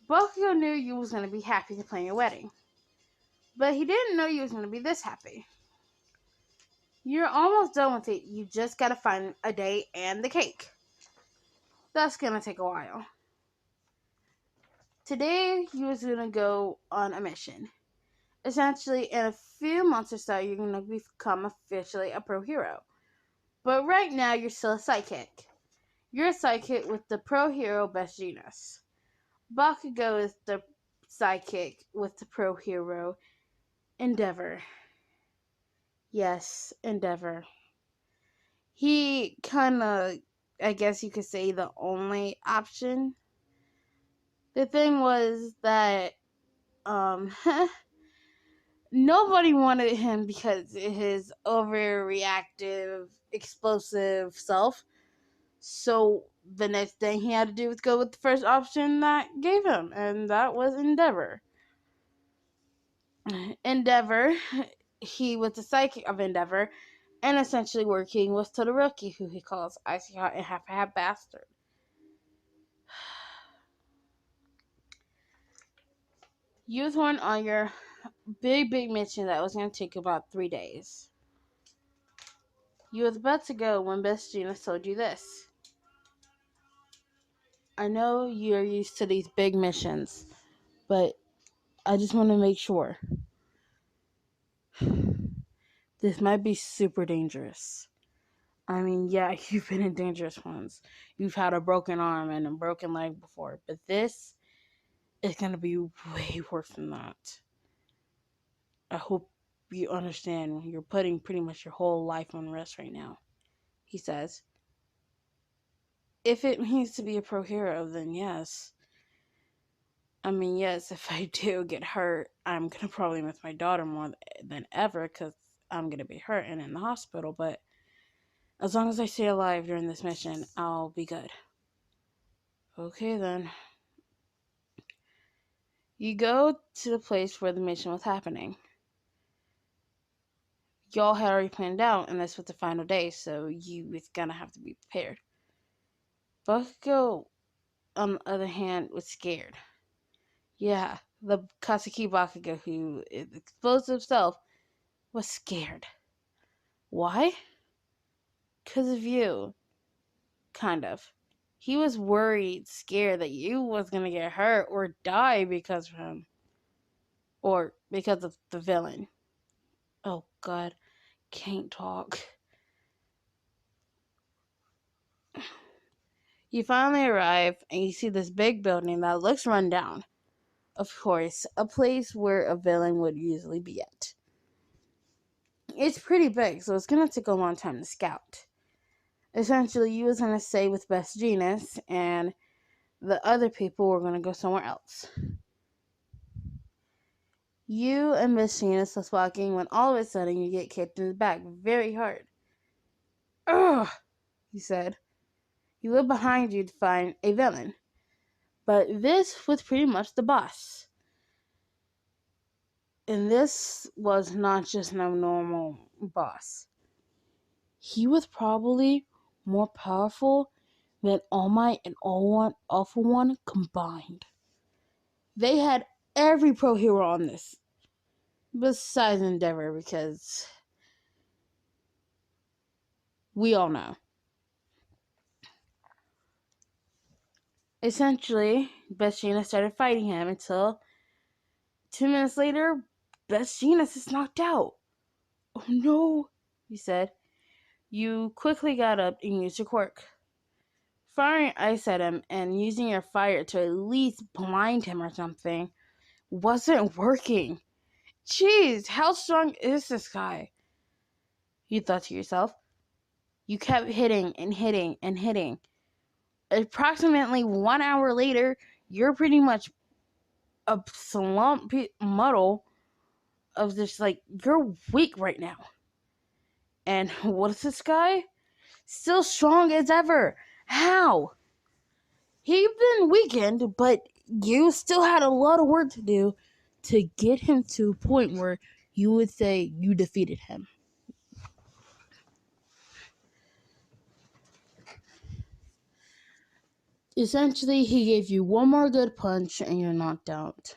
Bakugo knew you was gonna be happy to plan your wedding, but he didn't know you was gonna be this happy. You're almost done with it. You just gotta find a date and the cake. That's gonna take a while. Today, you was gonna go on a mission. Essentially, in a few months or so, you're gonna become officially a pro hero. But right now, you're still a sidekick. You're a sidekick with the pro hero best genius. Bakugo is the sidekick with the pro hero Endeavor. Yes, Endeavor. He kind of, I guess you could say, the only option. The thing was that nobody wanted him because of his overreactive, explosive self. So the next thing he had to do was go with the first option that gave him, and that was Endeavor. Endeavor, he was the psychic of Endeavor, and essentially working with Todoroki, who he calls Icy Hot and Half a Half Bastard. You was went on your big mission that was going to take about 3 days. You was about to go when Best Genius told you this. I know you're used to these big missions, but I just want to make sure. This might be super dangerous. I mean, yeah, you've been in dangerous ones. You've had a broken arm and a broken leg before, but this is going to be way worse than that. I hope you understand. You're putting pretty much your whole life on risk right now, he says. If it means to be a pro hero, then yes. I mean, yes, if I do get hurt, I'm going to probably miss my daughter more than ever because I'm going to be hurt and in the hospital. But as long as I stay alive during this mission, I'll be good. Okay, then. You go to the place where the mission was happening. Y'all had already planned out, and this was the final day, so you was going to have to be prepared. Bakugo, on the other hand, was scared. Yeah, the Katsuki Bakugo, who is explosive self, was scared. Why? Because of you. Kind of. He was worried, scared that you was going to get hurt or die because of him. Or because of the villain. Oh, God. Can't talk. You finally arrive and you see this big building that looks run down. Of course, a place where a villain would usually be at. It's pretty big, so it's going to take a long time to scout. Essentially, you was going to stay with Best Genius, and the other people were going to go somewhere else. You and Miss Genius was walking when all of a sudden you get kicked in the back very hard. Ugh! he said. You look behind you to find a villain. But this was pretty much the boss. And this was not just no normal boss. He was probably more powerful than All Might and All For One combined. They had every pro hero on this. Besides Endeavor, because we all know. Essentially, Best Jeanist started fighting him until 2 minutes later, Best Jeanist is knocked out. Oh no, he said. You quickly got up and used your quirk. Firing ice at him and using your fire to at least blind him or something wasn't working. Jeez, how strong is this guy? You thought to yourself. You kept hitting and hitting and hitting. Approximately 1 hour later, you're pretty much a slump muddle of just like, you're weak right now. And what is this guy? Still strong as ever. How? He'd been weakened, but you still had a lot of work to do to get him to a point where you would say you defeated him. Essentially, he gave you one more good punch and you're knocked out.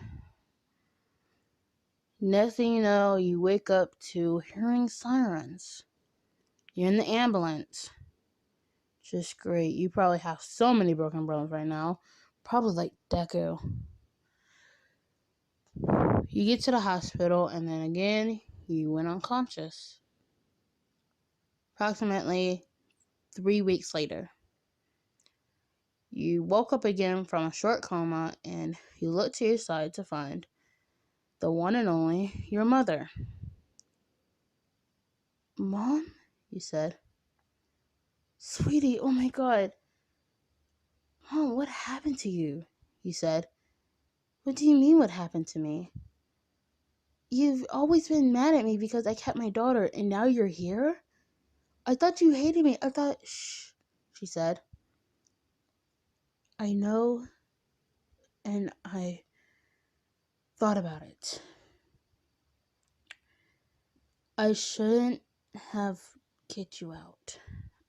Next thing you know, you wake up to hearing sirens. You're in the ambulance. Just great. You probably have so many broken bones right now. Probably like Deku. You get to the hospital and then again, you went unconscious. Approximately 3 weeks later, you woke up again from a short coma and you look to your side to find the one and only your mother. Mom? You said. Sweetie, oh my god. Mom, what happened to you? You said. What do you mean what happened to me? You've always been mad at me because I kept my daughter and now you're here? I thought you hated me. I thought... Shh, she said. I know, and I thought about it. I shouldn't have kicked you out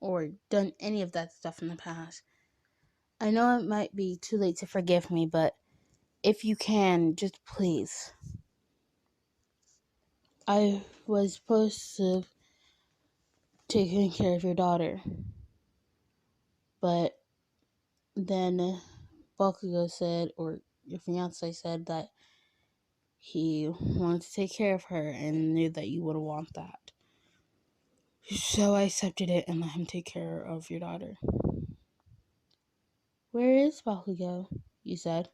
or done any of that stuff in the past. I know it might be too late to forgive me, but if you can, just please. I was supposed to take care of your daughter, but then Bakugo said, or your fiance said, that he wanted to take care of her and knew that you would want that. So I accepted it and let him take care of your daughter. Where is Bakugo? You said.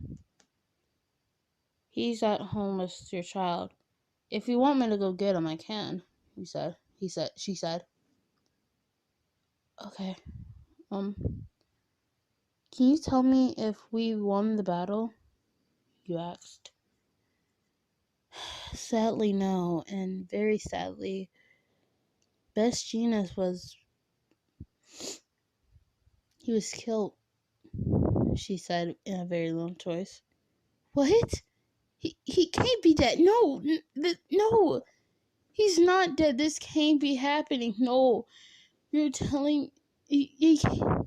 He's at home with your child. If you want me to go get him, I can. You said. She said. Okay. Can you tell me if we won the battle? You asked. Sadly, no, and very sadly, Best Jeanist was killed, she said in a very low voice. What? He can't be dead. No, no. He's not dead. This can't be happening. No. You're telling he can't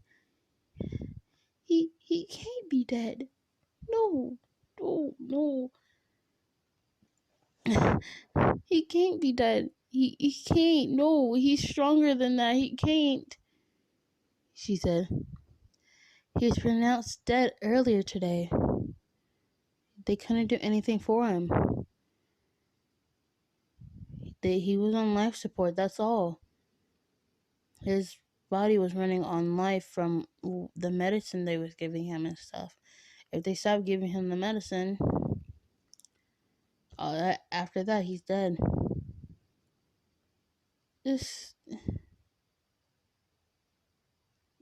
be dead. No. No. He can't be dead. He can't. No, he's stronger than that. He can't. She said. He was pronounced dead earlier today. They couldn't do anything for him. He was on life support, that's all. His body was running on life from the medicine they was giving him and stuff. If they stopped giving him the medicine, after that, he's dead.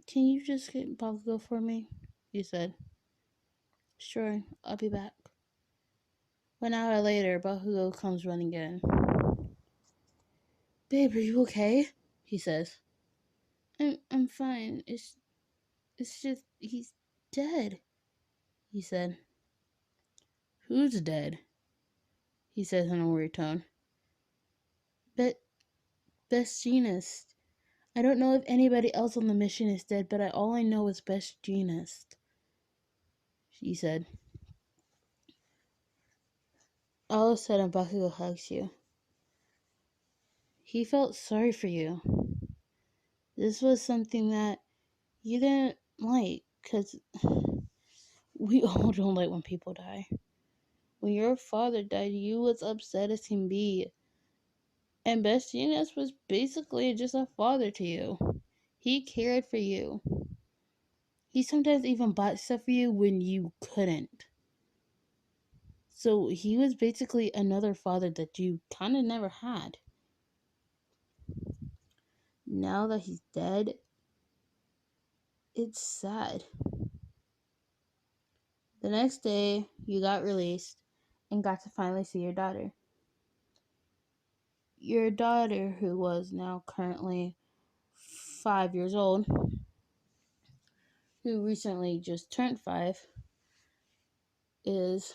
Can you just get Bakugo for me? You said. Sure, I'll be back. 1 hour later, Bakugo comes running in. Babe, are you okay? He says. I'm fine. It's just he's dead, he said. Who's dead? He said in a weird tone. But Best Jeanist. I don't know if anybody else on the mission is dead, but all I know is Best Jeanist, she said. All of a sudden, Bakugo hugs you. He felt sorry for you. This was something that you didn't like, because we all don't like when people die. When your father died, you was upset as can be. And Best Jeanist was basically just a father to you. He cared for you. He sometimes even bought stuff for you when you couldn't. So he was basically another father that you kind of never had. Now that he's dead, it's sad. The next day, you got released and got to finally see your daughter. Your daughter, who was now currently 5 years old, who recently just turned 5, is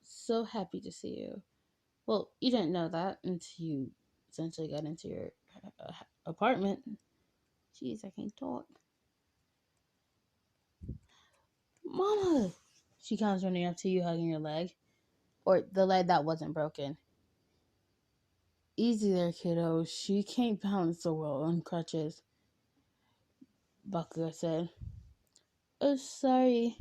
so happy to see you. Well, you didn't know that until you essentially got into your apartment. Jeez, I can't talk. Mama! She comes running up to you, hugging your leg. Or the leg that wasn't broken. Easy there, kiddo. She can't balance so well on crutches, Bakugo said. Oh, sorry.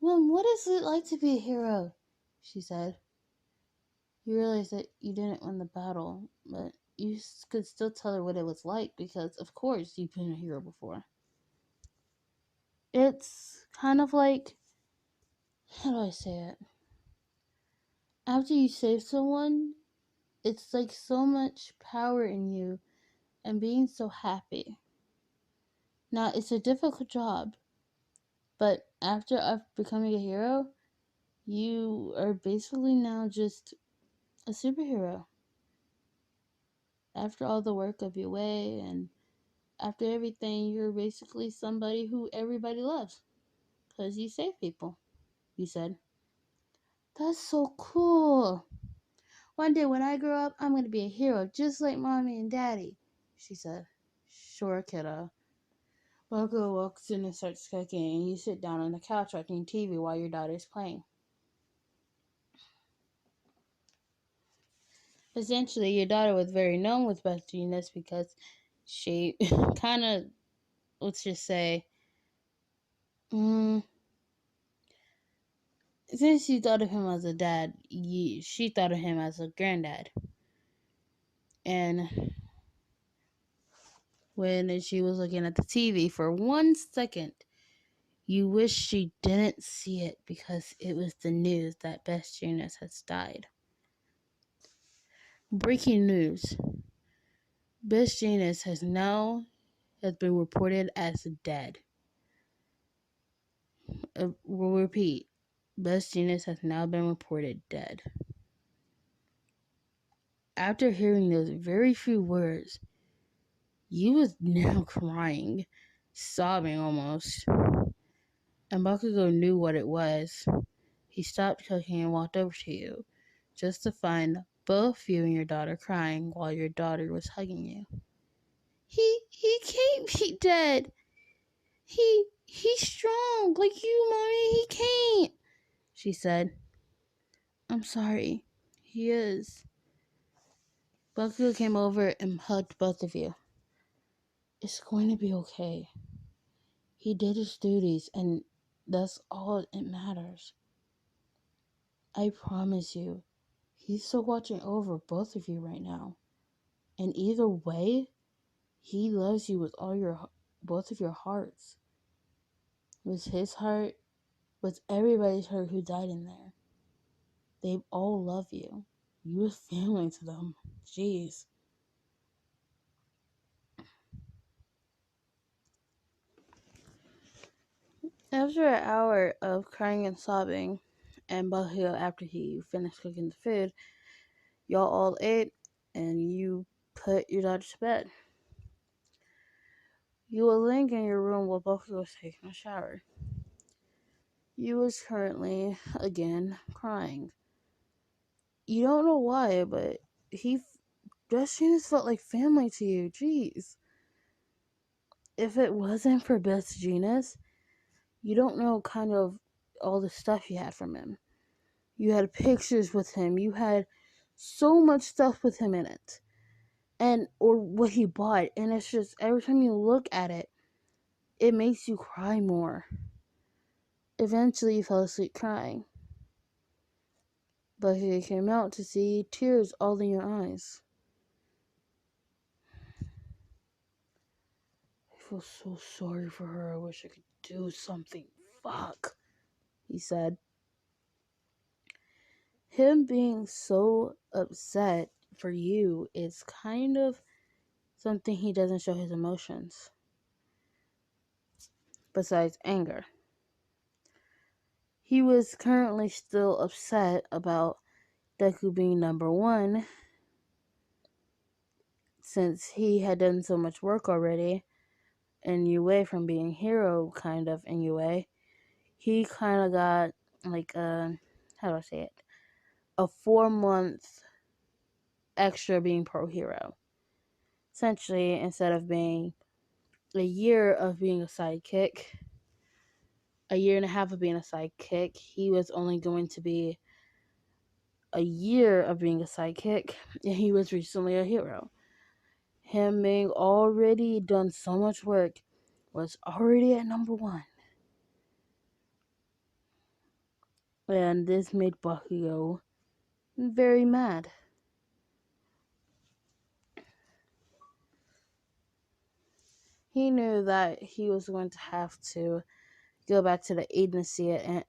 Mom, what is it like to be a hero? She said. You realize that you didn't win the battle, but you could still tell her what it was like because, of course, you've been a hero before. It's kind of like, how do I say it? After you save someone, it's like so much power in you and being so happy. Now, it's a difficult job, but after becoming a hero, you are basically now just a superhero. After all the work of your way and after everything, you're basically somebody who everybody loves because you save people, he said. That's so cool. One day when I grow up, I'm going to be a hero just like mommy and daddy, she said. Sure, kiddo. Bakugo walks in and starts cooking, and you sit down on the couch watching TV while your daughter's playing. Essentially, your daughter was very known with Best Genius because she kind of, let's just say, since you thought of him as a dad, she thought of him as a granddad. And when she was looking at the TV for 1 second, you wish she didn't see it because it was the news that Best Genius has died. Breaking news. Best Genius has been reported as dead. We'll repeat. Best Genius has now been reported dead. After hearing those very few words, you was now crying, sobbing almost. And Bakugo knew what it was. He stopped cooking and walked over to you, just to find both you and your daughter crying while your daughter was hugging you. He can't be dead. He's strong like you, mommy. He can't, she said. I'm sorry. He is. Bakugo came over and hugged both of you. It's going to be okay. He did his duties, and that's all that matters. I promise you, he's still watching over both of you right now. And either way, he loves you with both of your hearts. With his heart, with everybody's heart who died in there. They all love you. You're family to them. Jeez. After an hour of crying and sobbing, and Bakugo after he finished cooking the food, y'all all ate, and you put your daughter to bed. You were laying in your room while Bakugo was taking a shower. You was currently, again, crying. You don't know why, but Best Genius felt like family to you. Jeez. If it wasn't for Best Genius, you don't know kind of all the stuff you had from him. You had pictures with him. You had so much stuff with him in it. And, or what he bought. And it's just, every time you look at it, it makes you cry more. Eventually, you fell asleep crying. But he came out to see tears all in your eyes. I feel so sorry for her. I wish I could do something. Fuck, he said. Him being so upset for you is kind of something he doesn't show his emotions. Besides anger. He was currently still upset about Deku being number one, since he had done so much work already in UA from being hero kind of in UA. He kind of got like how do I say it? A 4-month extra being pro hero. Essentially, instead of being a year of being a sidekick, a year and a half of being a sidekick, he was only going to be a year of being a sidekick, and he was recently a hero. Him being already done so much work was already at number one. And this made Bakugo very mad. He knew that he was going to have to go back to the agency at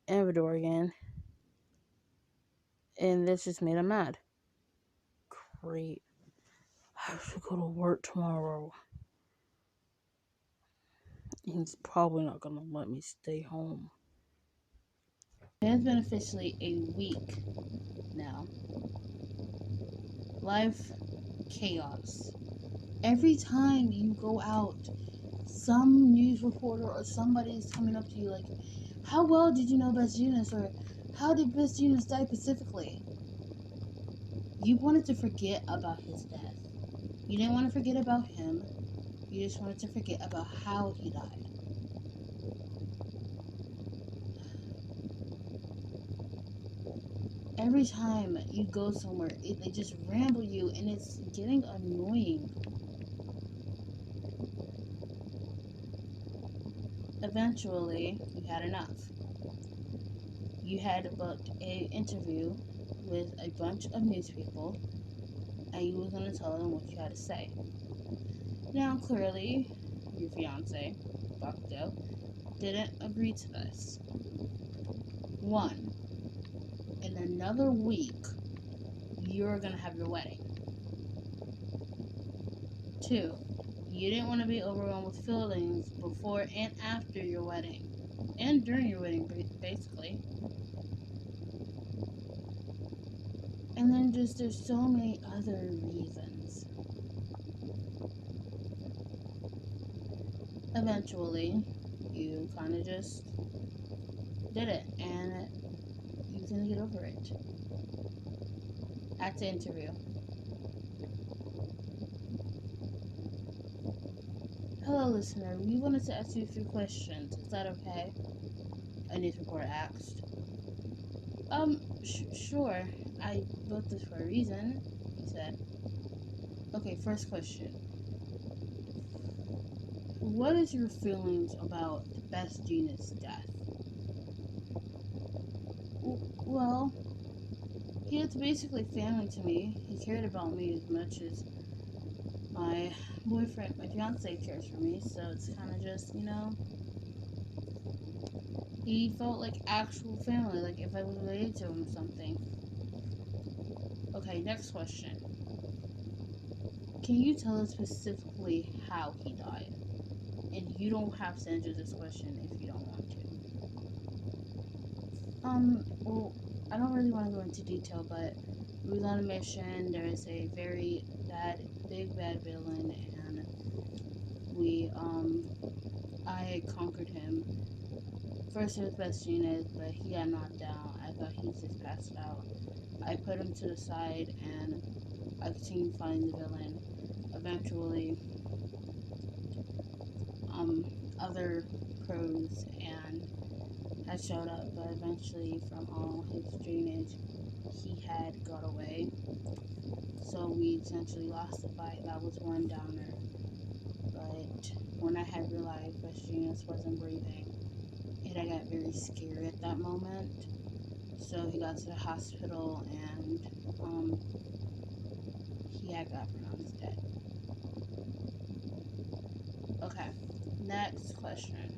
Amador again. And this just made him mad. Great. I have to go to work tomorrow. He's probably not going to let me stay home. It has been officially a week now. Life chaos. Every time you go out, some news reporter or somebody is coming up to you like, how well did you know Best Genius? Or how did Best Genius die specifically? You wanted to forget about his death. You didn't want to forget about him. You just wanted to forget about how he died. Every time you go somewhere, they just ramble you, and it's getting annoying. Eventually, you had enough. You had booked an interview with a bunch of news people, and you were going to tell them what you had to say. Now, clearly, your fiance, Bakugo, didn't agree to this. 1, in another week, you're going to have your wedding. 2, you didn't want to be overwhelmed with feelings before and after your wedding. And during your wedding, basically. And then there's so many other reasons. Eventually, you kind of just did it, and you can get over it. At the interview. Hello, listener. We wanted to ask you a few questions. Is that okay? A news reporter asked. Sure. I booked this for a reason, he said. Okay, first question. What is your feelings about Best Genius' death? Well, he was basically family to me. He cared about me as much as my boyfriend, my fiance cares for me, so it's kind of just, he felt like actual family, like if I was related to him or something. Okay, next question. Can you tell us specifically how he died? And you don't have to answer this question if you don't want to. Well, I don't really want to go into detail, but we was on a mission. There is a very big bad villain, and we I conquered him. First it was Best Genius, but he got knocked down. I thought he just passed out. I put him to the side and I continued fighting the villain. Eventually, other pros and had showed up, but eventually from all his drainage, he had got away. So we essentially lost the fight. That was one downer. But when I had realized Best Genius wasn't breathing, I got very scared at that moment. So he got to the hospital and he had got pronounced dead. Okay, next question.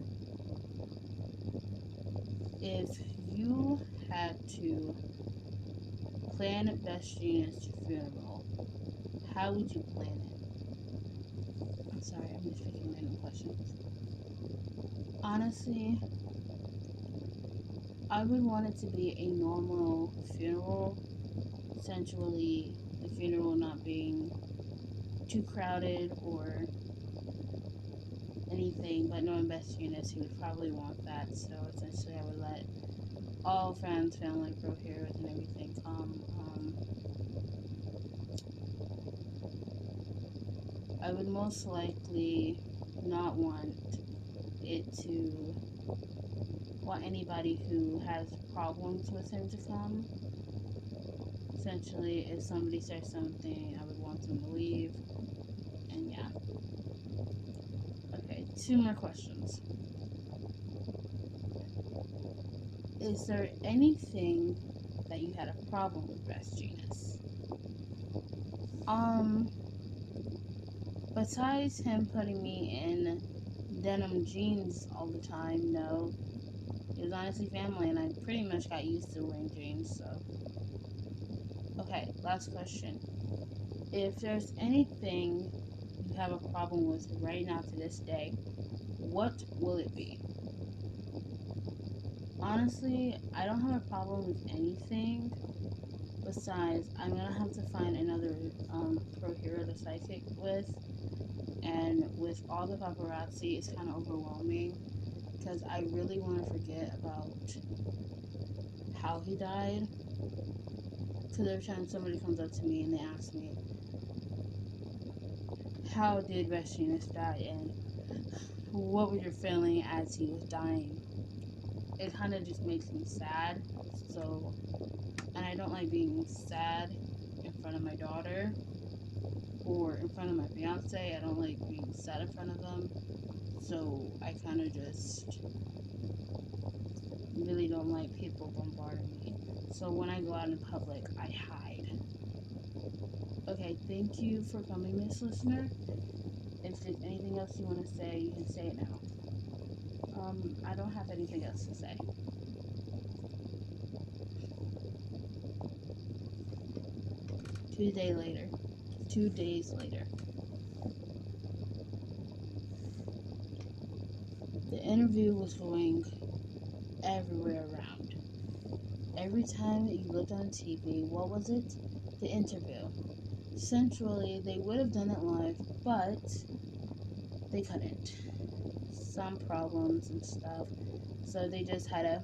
If you had to plan Best Genius' funeral, how would you plan it? I'm sorry, I'm just picking random questions. Honestly, I would want it to be a normal funeral. Essentially, the funeral not being too crowded or anything, but knowing Best Genius, he would probably want that. So essentially, I would let all friends, family, pro heroes, and everything come. I would most likely not want it to want anybody who has problems with him to come. Essentially, if somebody says something, I would want them to leave. And yeah. Okay, 2 more questions. Is there anything that you had a problem with Best Genius? Besides him putting me in denim jeans all the time, no. It was honestly family, and I pretty much got used to wearing jeans, so. Okay, last question. If there's anything you have a problem with right now to this day, what will it be? Honestly, I don't have a problem with anything. Besides, I'm gonna have to find another pro hero to sidekick with, and with all the paparazzi, it's kind of overwhelming because I really want to forget about how he died. Because every time somebody comes up to me and they ask me, how did Best Genius die and what was your feeling as he was dying? It kind of just makes me sad. So, and I don't like being sad in front of my daughter or in front of my fiance. I don't like being sad in front of them. So I kind of just really don't like people bombarding me. So when I go out in public, I hide. Okay, thank you for coming, Miss Listener. If there's anything else you want to say, you can say it now. I don't have anything else to say. Two days later. The interview was going everywhere around. Every time you looked on TV, what was it? The interview. Essentially, they would have done it live, but they couldn't. Some problems and stuff. So they just had to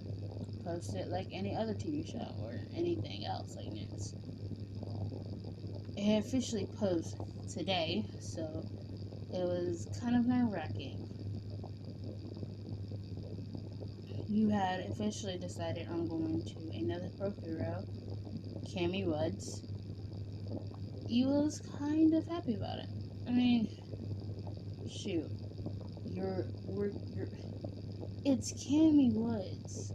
post it like any other TV show or anything else like news. It officially posted today, so it was kind of nerve-wracking. You had officially decided on going to another pro hero, Cammy Woods. You was kind of happy about it. I mean, shoot, it's Cammy Woods.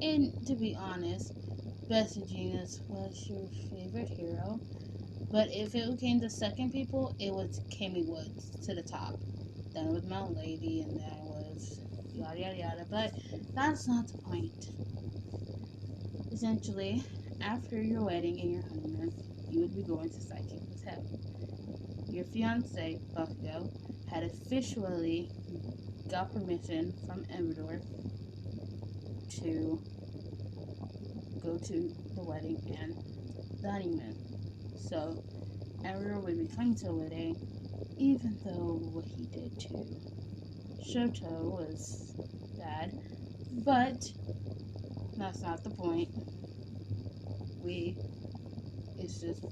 And to be honest, Best Genius was your favorite hero. But if it came to second people, it was Cammy Woods to the top. Then it was Mount Lady, and then it was yada yada yada. But that's not the point. Essentially, after your wedding and your honeymoon, you would be going to sidekick with him. Your fiance, Bakugo, had officially got permission from Emidor to go to the wedding and the honeymoon. So, Emidor would be coming to the wedding, even though what he did to Shoto was bad, but that's not the point. It's just,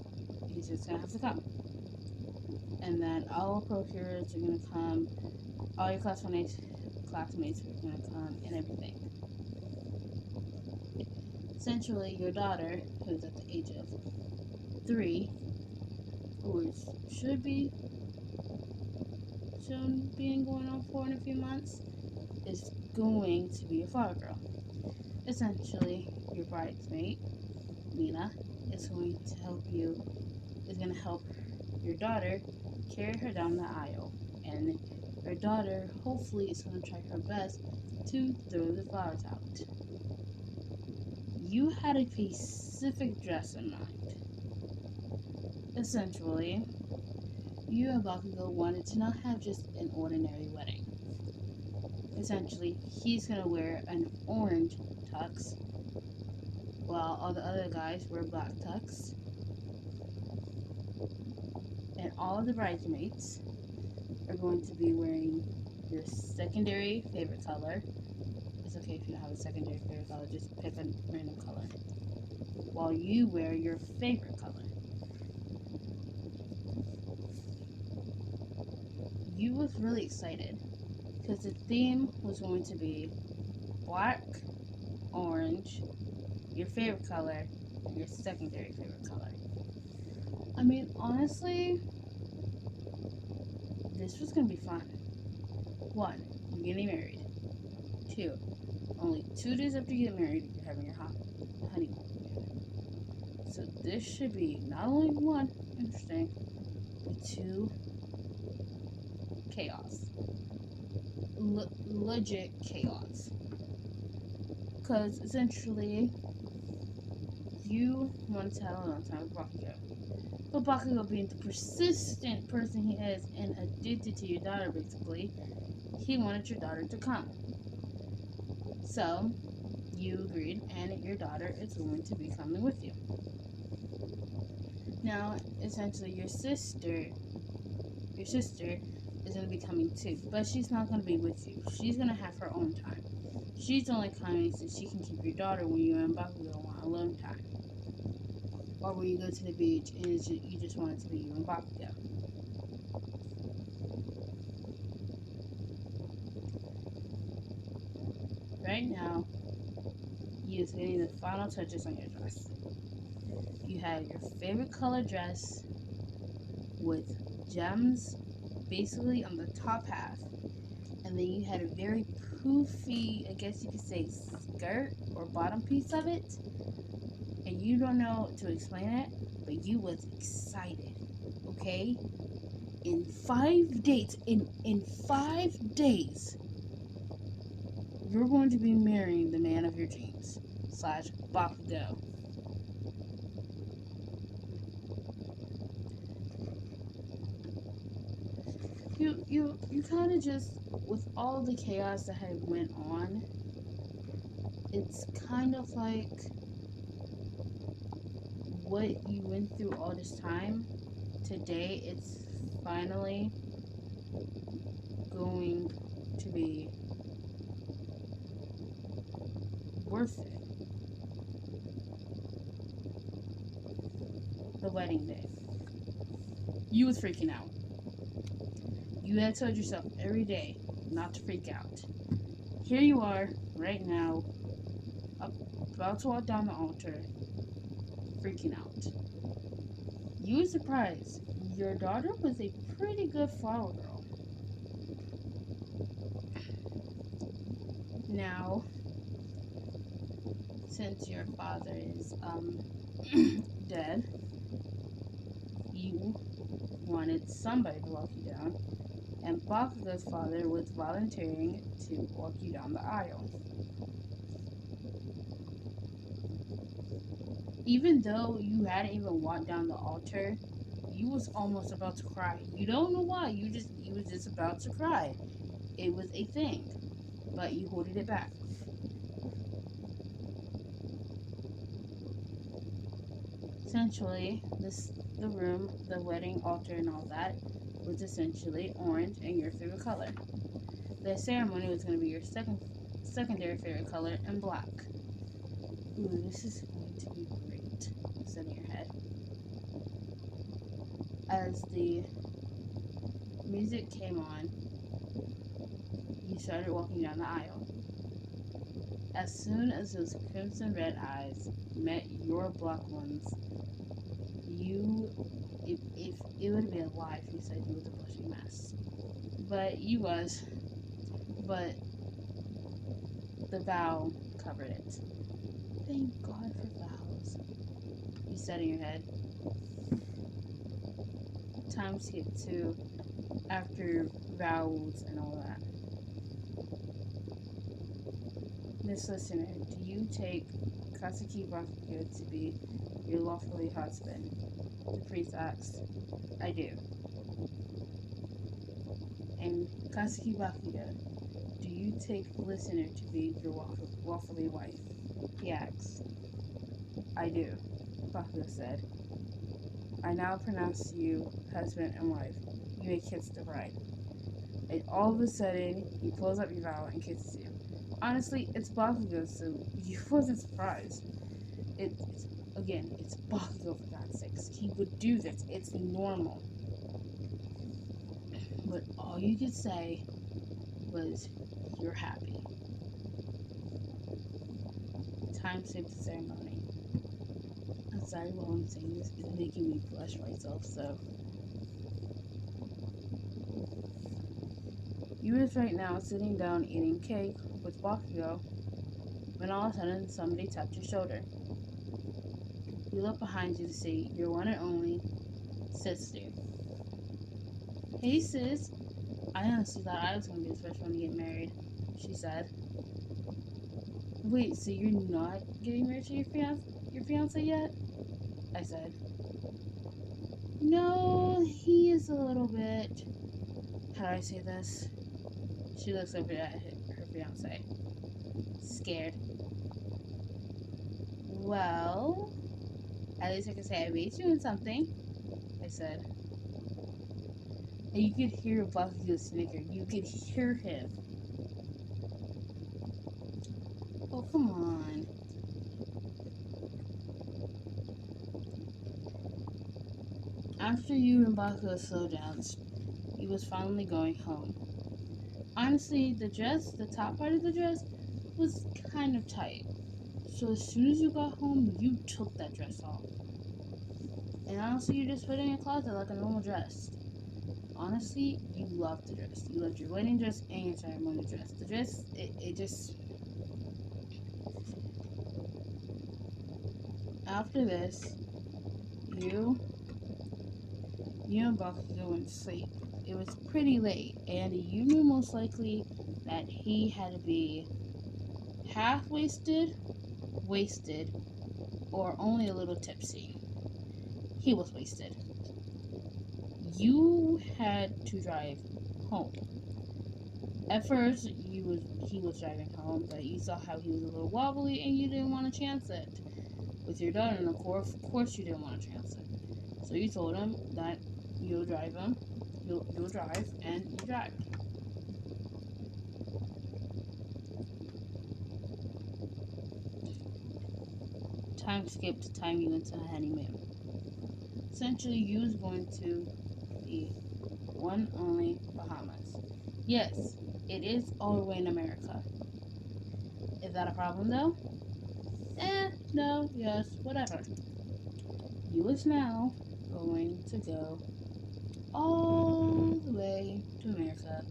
he's just gonna have to come. And then all procurers are gonna come, all your classmates are gonna come, and everything. Essentially, your daughter, who's at the age of 3, who should be soon being going on 4 in a few months, is going to be a flower girl. Essentially, your bridesmaid, Mina, is going to help your daughter carry her down the aisle. And your daughter, hopefully, is going to try her best to throw the flowers out. You had a specific dress in mind. Essentially, you and Bakugo wanted to not have just an ordinary wedding. Essentially, he's going to wear an orange tux, while all the other guys wear black tux. And all of the bridesmaids are going to be wearing your secondary favorite color. It's okay if you don't have a secondary favorite color, just pick a random color. While you wear your favorite color. You was really excited because the theme was going to be black, orange, your favorite color, and your secondary favorite color. I mean, honestly, this was going to be fun. 1, you're getting married. 2, only 2 days after you get married, you're having your honeymoon. So this should be not only 1, interesting, but 2, chaos. Legit chaos. Because essentially, you want to have a long time with Bakugo. But Bakugo, being the persistent person he is and addicted to your daughter, basically, he wanted your daughter to come. So, you agreed, and your daughter is going to be coming with you. Now, essentially, your sister is going to be coming too, but she's not going to be with you. She's going to have her own time. She's only coming so she can keep your daughter when you and Bakugo want alone time. Or when you go to the beach and you just want it to be you and Bakugo. Right now, you is getting the final touches on your dress. You have your favorite color dress with gems basically on the top half. And then you had a very poofy, I guess you could say, skirt or bottom piece of it. And you don't know to explain it, but you was excited, okay? In 5 days, in 5 days, you're going to be marrying the man of your dreams / Bakugo. You kind of just, with all the chaos that had went on, it's kind of like what you went through all this time. Today, it's finally going to be worth it. The wedding day. You was freaking out. You had told yourself every day not to freak out. Here you are, right now, about to walk down the altar, freaking out. You were surprised. Your daughter was a pretty good flower girl. Now, since your father is dead, you wanted somebody to walk you down, and Bakugo's father was volunteering to walk you down the aisle. Even though you hadn't even walked down the altar, you was almost about to cry. You don't know why. You was just about to cry. It was a thing, but you holded it back. Essentially, the room, the wedding altar, and all that was essentially orange and your favorite color. The ceremony was going to be your secondary favorite color, and black. Ooh, this is going to be great, you said in your head. As the music came on, you started walking down the aisle. As soon as those crimson red eyes met your black ones, if it would have been a lie if you said you was a blushing mess. But you was. But the vow covered it. Thank God for vows, you said in your head. Time skipped to after vows and all that. Miss Listener, do you take Katsuki Bakugo to be your lawfully husband? The priest asks. I do. And Katsuki Bakugo, do you take Listener to be your lawfully wife? He asks. I do, Bakugo said. I now pronounce you husband and wife. You may kiss the bride. And all of a sudden, he pulls up your vow and kisses you. Honestly, it's Bakugo, so you wasn't surprised. It's Bakugo, for God's sakes. He would do this. It's normal. But all you could say was, you're happy. Time skipped the ceremony. I'm sorry while I'm saying this, it's making me blush myself, so. You was right now sitting down eating cake with Bakugo when all of a sudden somebody tapped your shoulder. You look behind you to see your one and only sister. Hey sis, I honestly thought I was going to be the first one to get married, she said. Wait, so you're not getting married to your fiance yet? I said. No, he is a little bit. How do I say this? She looks over at her fiance. Scared. Well, at least I can say I beat you in something, I said. And you could hear Bakugo snicker. You could hear him. Oh, come on. After you and Bakugo slowed down, he was finally going home. Honestly, the top part of the dress, was kind of tight. So as soon as you got home, you took that dress off. And honestly, you just put it in your closet like a normal dress. Honestly, you loved the dress. You loved your wedding dress and your ceremony dress. The dress, it just... After this, you and Bakugo went to sleep. It was pretty late, and you knew most likely that he had to be half wasted, or only a little tipsy. He was wasted. You had to drive home. At first, he was driving home, but you saw how he was a little wobbly, and you didn't want to chance it. With your daughter, and of course you didn't want to chance it. So you told him that you'll drive, and you drive. Time skipped to time you went to a honeymoon. Essentially, you was going to the one only Bahamas. Yes, it is all the way in America. Is that a problem though? No, yes, whatever. You is now going to go all the way to America,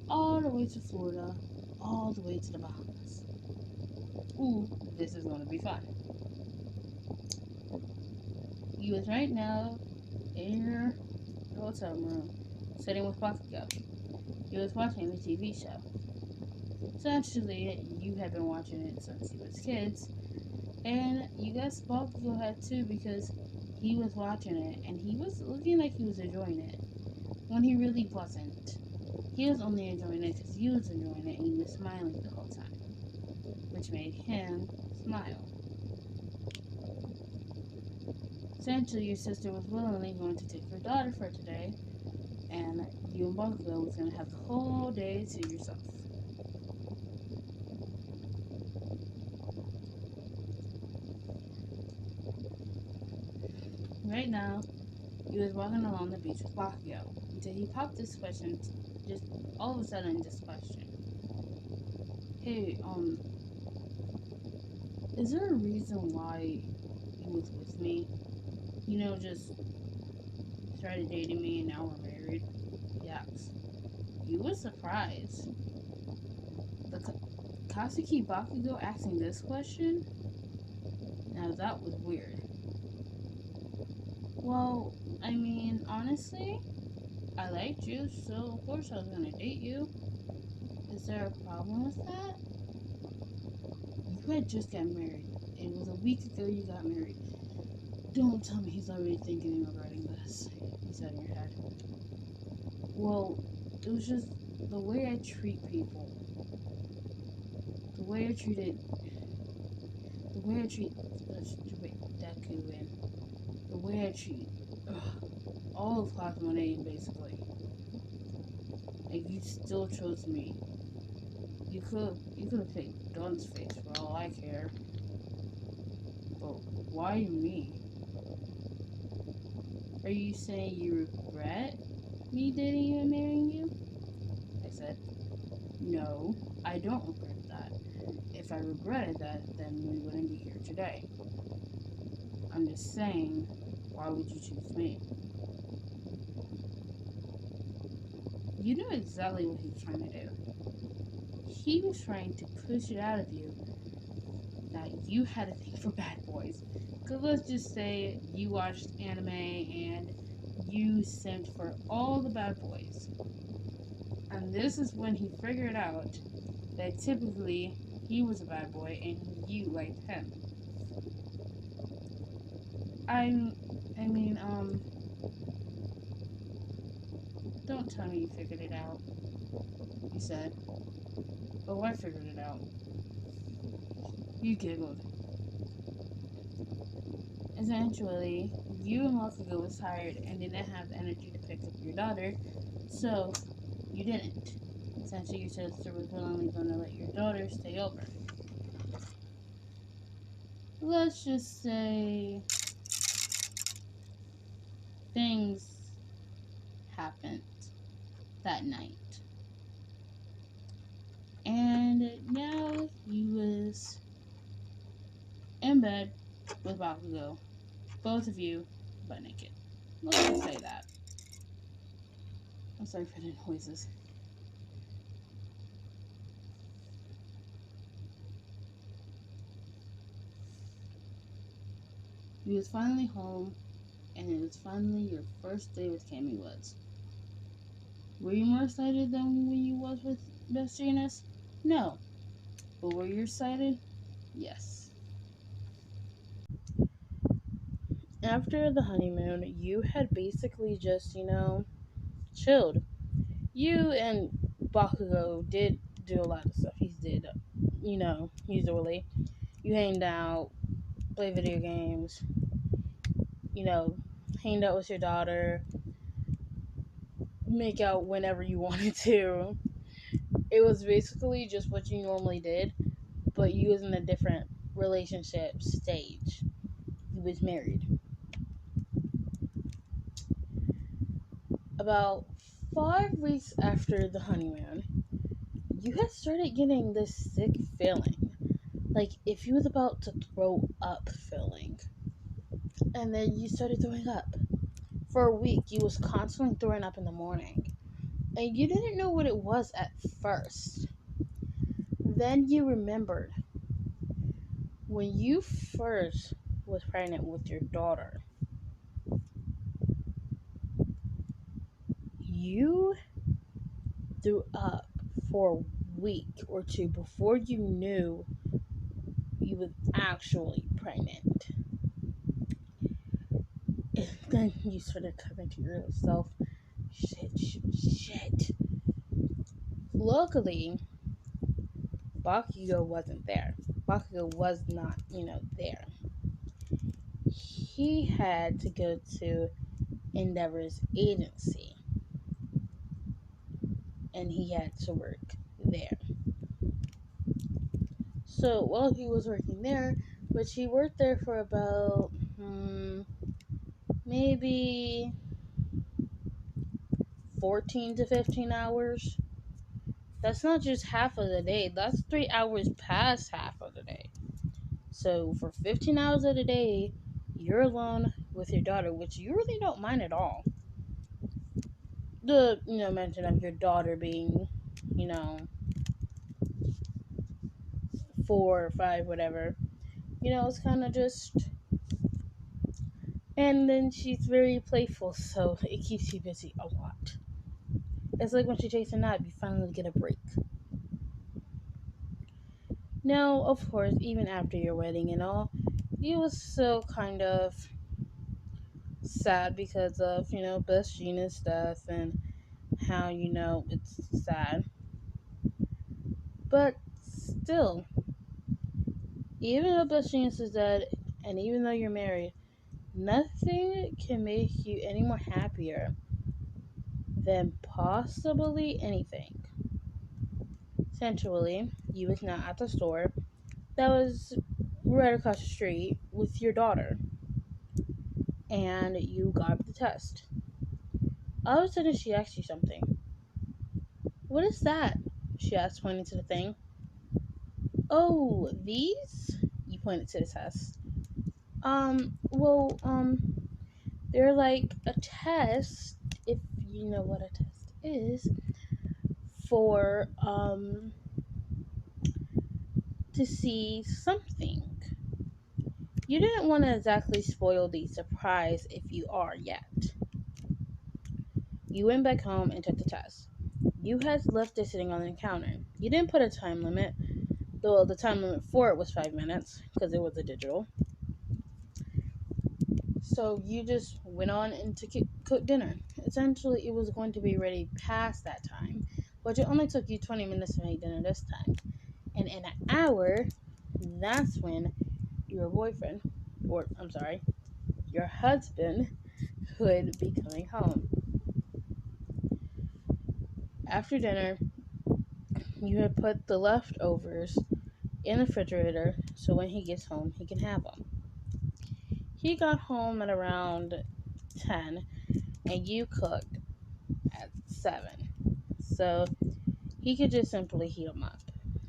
all the way to Florida, all the way to the Bahamas. Ooh, this is going to be fun. You is right now in your hotel room, sitting with Bakugo. You was watching the TV show. So actually, you had been watching it since you was kids, and you guys Bakugo had too because he was watching it, and he was looking like he was enjoying it, when he really wasn't. He was only enjoying it because you was enjoying it, and you was smiling the whole time, which made him smile. Essentially, your sister was willingly going to take her daughter for today, and you and Bakugo was gonna have the whole day to yourself. Right now, you was walking along the beach with Bakugo until he popped this question, just all of a sudden, this question. Hey, is there a reason why you was with me? You know, just started dating me and now we're married? Yes. You was surprised. The Katsuki Bakugo asking this question? Now that was weird. Well, I mean, honestly, I liked you, so of course I was gonna date you. Is there a problem with that? You had just got married. It was a week ago you got married. Don't tell me he's already thinking and regretting this, you said in your head. Well, it was just the way I treat people. The way I treat Deku, and the way I treat all of Class 1A, basically. And you still chose me. You could have picked Dawn's face for all I care. But why me? Are you saying you regret me dating you and marrying you? I said, no, I don't regret that. If I regretted that, then we wouldn't be here today. I'm just saying, why would you choose me? You knew exactly what he was trying to do. He was trying to push it out of you that you had a thing for bad boys. Because let's just say you watched anime and you simped for all the bad boys. And this is when he figured out that typically he was a bad boy and you liked him. Don't tell me you figured it out, he said. Oh, I figured it out. You giggled. Eventually, you and Bakugo was tired and didn't have the energy to pick up your daughter, so you didn't. Essentially, your sister was willingly going to let your daughter stay over. Let's just say things happened that night. And now you was in bed with Bakugo. Both of you butt naked. Let's just say that. I'm sorry for the noises. You was finally home, and it was finally your first day with Cammy Woods. Were you more excited than when you was with Best Genius? No. But were you excited? Yes. After the honeymoon, you had basically just, chilled. You and Bakugo did do a lot of stuff. He did, usually. You hanged out, played video games, hanged out with your daughter, make out whenever you wanted to. It was basically just what you normally did, but you was in a different relationship stage. You was married. About 5 weeks after the honeymoon, you had started getting this sick feeling. Like if you was about to throw up feeling. And then you started throwing up. For a week, you was constantly throwing up in the morning. And you didn't know what it was at first. Then you remembered when you first was pregnant with your daughter, you threw up for a week or two before you knew you was actually pregnant. And then you started coming to yourself, shit. Luckily, Bakugo wasn't there. Bakugo was not, there. He had to go to Endeavor's agency. and he had to work there. So while he was working there, which he worked there for about maybe 14 to 15 hours. That's not just half of the day, that's 3 hours past half of the day. So for 15 hours of the day, you're alone with your daughter, which you really don't mind at all. The mention of your daughter being, 4 or 5, whatever. It's kind of just. And then she's very playful, so it keeps you busy a lot. It's like when she takes a nap, you finally get a break. Now, of course, even after your wedding and all, you was still kind of sad because of, Best Gina's death and how, it's sad. But still, even though Best Genius is dead, and even though you're married, nothing can make you any more happier than possibly anything. Essentially, you was now at the store that was right across the street with your daughter, and you got the test. All of a sudden, she asked you something. What is that? She asked, pointing to the thing. Oh, these? You pointed to the test. They're like a test, if you know what a test is, for, to see something. You didn't want to exactly spoil the surprise if you are yet. You went back home and took the test. You had left it sitting on the counter. You didn't put a time limit, though the time limit for it was 5 minutes because it was a digital. So you just went on and to cook dinner. Essentially, it was going to be ready past that time, but it only took you 20 minutes to make dinner this time. And in an hour, that's when your boyfriend, or I'm sorry, your husband would be coming home. After dinner, you had put the leftovers in the refrigerator so when he gets home, he can have them. He got home at around 10 and you cooked at 7. So he could just simply heat them up.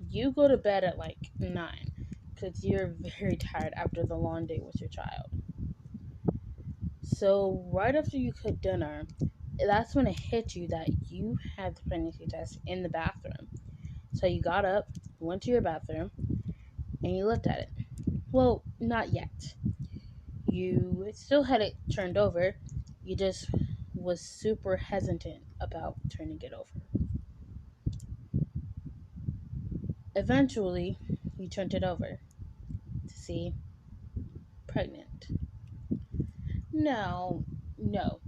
You go to bed at like 9 because you're very tired after the long day with your child. So right after you cook dinner, that's when it hit you that you had the pregnancy test in the bathroom. So you got up, went to your bathroom, and you looked at it. Well, not yet. You still had it turned over. You just was super hesitant about turning it over. Eventually, you turned it over to see pregnant. Now, no,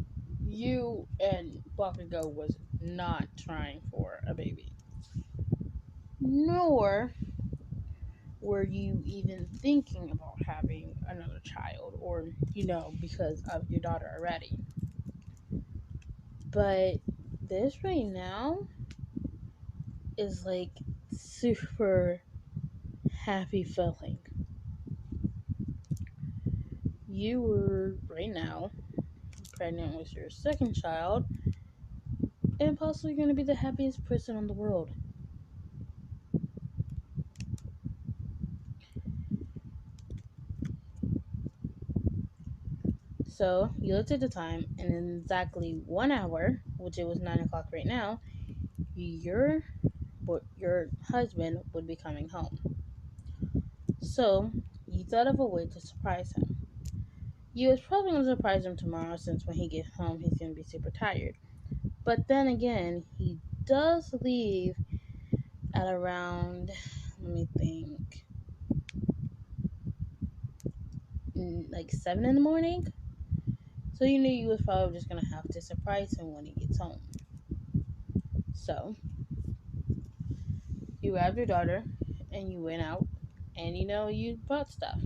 you and Bakugo was not trying for a baby. Nor were you even thinking about having another child or, because of your daughter already. But this right now is like super happy feeling. You were right now pregnant with your second child and possibly going to be the happiest person in the world. So you looked at the time, and in exactly 1 hour, which it was 9 o'clock right now, your your husband would be coming home. So you thought of a way to surprise him. You was probably gonna surprise him tomorrow since when he gets home he's gonna be super tired. But then again, he does leave at around, let me think, like 7 in the morning. So you knew you was probably just gonna have to surprise him when he gets home. So you grabbed your daughter and you went out and you bought stuff.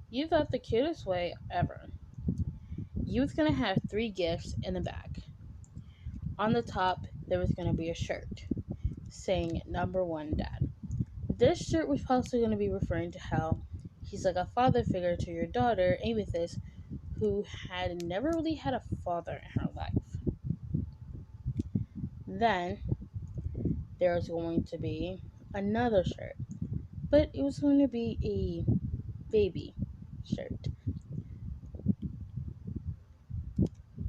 You thought the cutest way ever. You was gonna have 3 gifts in the bag. On the top, there was going to be a shirt saying number one dad. This shirt was possibly going to be referring to how he's like a father figure to your daughter, Amethyst, who had never really had a father in her life. Then there was going to be another shirt, but it was going to be a baby shirt.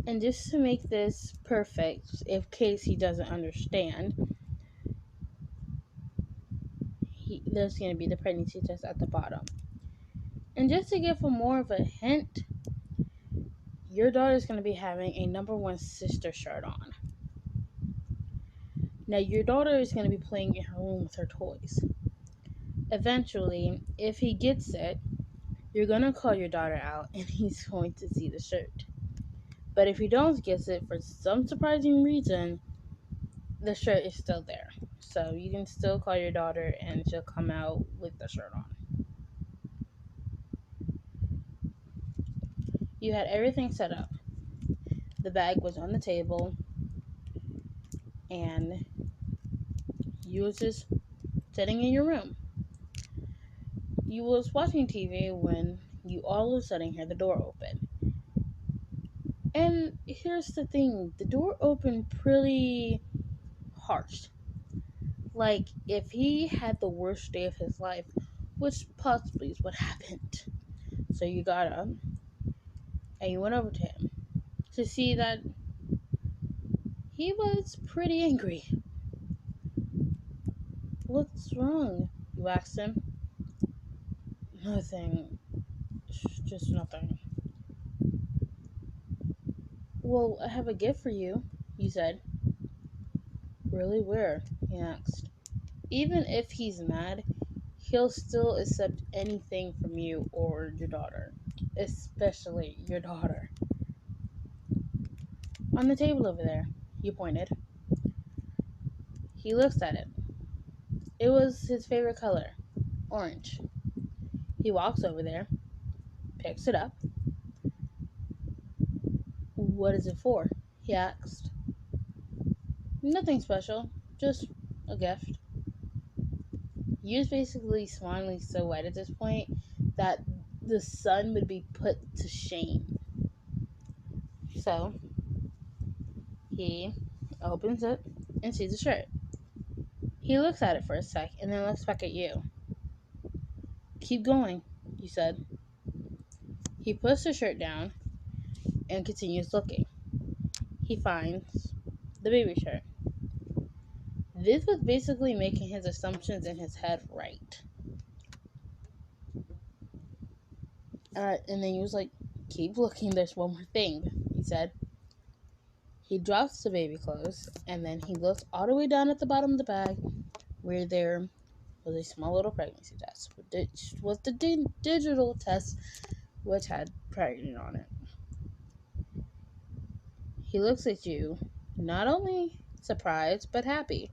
And just to make this perfect, in case he doesn't understand, there's going to be the pregnancy test at the bottom. And just to give him more of a hint, your daughter's going to be having a number one sister shirt on. Now, your daughter is going to be playing in her room with her toys. Eventually, if he gets it, you're going to call your daughter out and he's going to see the shirt. But if he don't get it, for some surprising reason, the shirt is still there. So you can still call your daughter and she'll come out with the shirt on. You had everything set up. The bag was on the table and you was just sitting in your room. You was watching TV when you all of a sudden hear the door open. And here's the thing, the door opened pretty harsh. Like if he had the worst day of his life, which possibly is what happened. So you got up and you went over to him to see that he was pretty angry. What's wrong? You asked him. Nothing. Just nothing. Well, I have a gift for you, you said. Really? Where? He asked. Even if he's mad, he'll still accept anything from you or your daughter. Especially your daughter. On the table over there, you pointed. He looks at it. It was his favorite color, orange. He walks over there, picks it up. What is it for? He asked. Nothing special, just a gift. He was basically smiling so wide at this point that the sun would be put to shame. So, he opens it and sees the shirt. He looks at it for a sec and then looks back at you. Keep going, you said. He puts the shirt down and continues looking. He finds the baby shirt. This was basically making his assumptions in his head right. And then he was like, keep looking, there's one more thing, he said. He drops the baby clothes, and then he looks all the way down at the bottom of the bag where there was a small little pregnancy test, which was the digital test which had pregnant on it. He looks at you, not only surprised, but happy.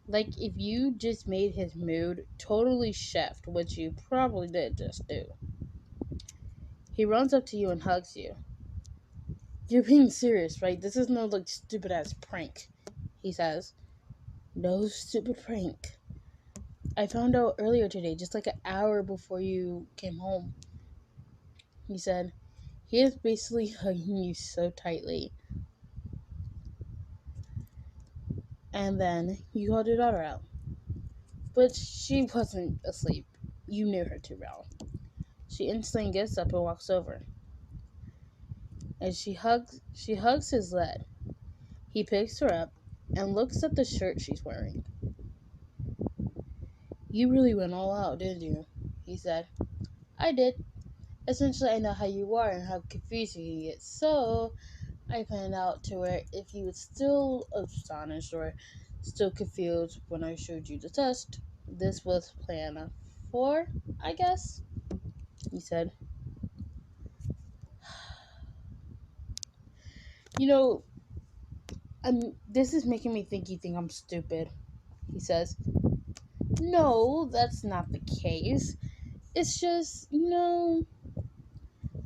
Like if you just made his mood totally shift, which you probably did just do. He runs up to you and hugs you. You're being serious, right? This is no like stupid ass prank, he says. No stupid prank. I found out earlier today, just like an hour before you came home. He said, he is basically hugging you so tightly. And then you called your daughter out. But she wasn't asleep. You knew her too well. She instantly gets up and walks over. And she hugs his leg. He picks her up and looks at the shirt she's wearing. You really went all out, didn't you? He said. I did. Essentially, I know how you are and how confused you can get. So, I planned out to where if you were still astonished or still confused when I showed you the test, this was plan 4, I guess, he said. You know, this is making me think you think I'm stupid, he says. No, that's not the case. It's just,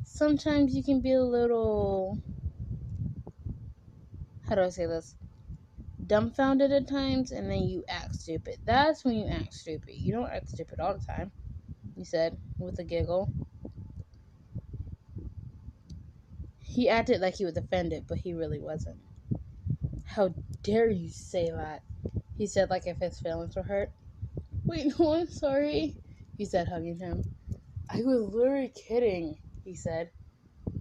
sometimes you can be a little, how do I say this? dumbfounded at times, and then you act stupid. That's when you act stupid. You don't act stupid all the time, he said with a giggle. He acted like he was offended, but he really wasn't. How dare you say that? He said like if his feelings were hurt. Wait, no, I'm sorry, he said, hugging him. I was literally kidding, he said.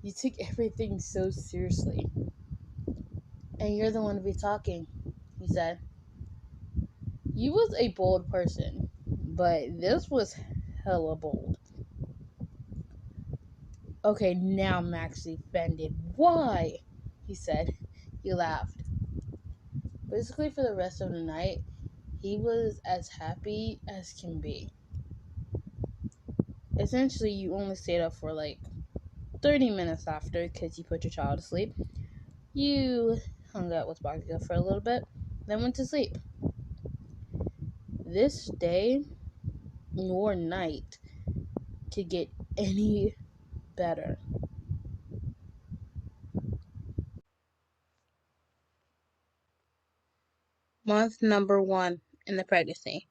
You took everything so seriously. And you're the one to be talking, he said. You was a bold person, but this was hella bold. Okay, now I'm actually offended. Why? He said. He laughed. Basically, for the rest of the night, he was as happy as can be. Essentially, you only stayed up for like 30 minutes after because you put your child to sleep. You hung out with Bakugo for a little bit, then went to sleep. This day or night could get any better. Month number 1 in the pregnancy.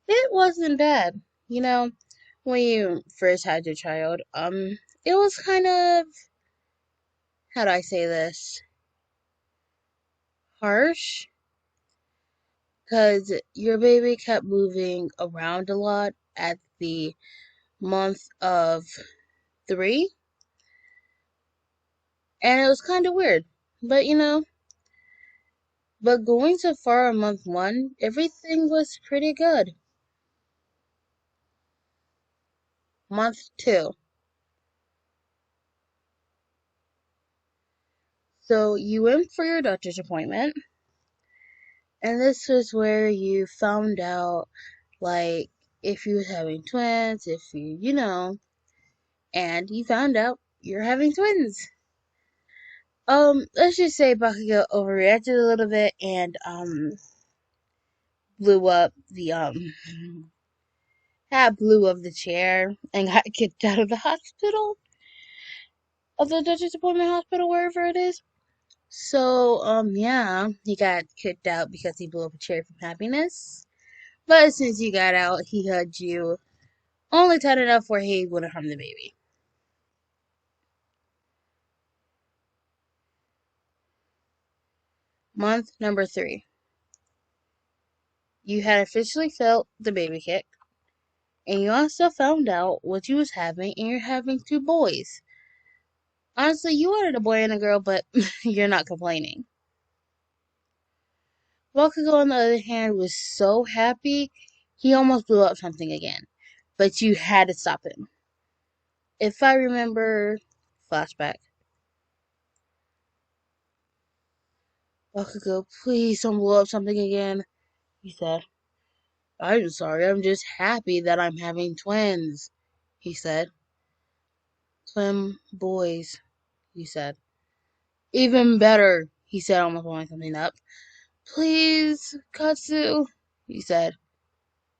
It wasn't bad. You know, when you first had your child, it was kind of, how do I say this? Harsh. Because your baby kept moving around a lot at the month of 3. And it was kind of weird. But, but going so far on month 1, everything was pretty good. Month 2. So you went for your doctor's appointment. And this was where you found out, like, if you was having twins, if and you found out you're having twins. Let's just say Bakugo overreacted a little bit and, blew up the, blew up the chair and got kicked out of the hospital, of the doctor's appointment hospital, wherever it is. So, yeah, he got kicked out because he blew up a chair from happiness. But since you got out, he hugged you only tight enough where he wouldn't harm the baby. Month number 3. You had officially felt the baby kick, and you also found out what you was having, and you're having 2 boys. Honestly, you wanted a boy and a girl, but you're not complaining. Bakugo, on the other hand, was so happy, he almost blew up something again. But you had to stop him. If I remember, flashback. Bakugo, please don't blow up something again, he said. I'm sorry, I'm just happy that I'm having twins, he said. Twin boys, he said. Even better, he said, almost blowing something up. Please, Katsu, he said.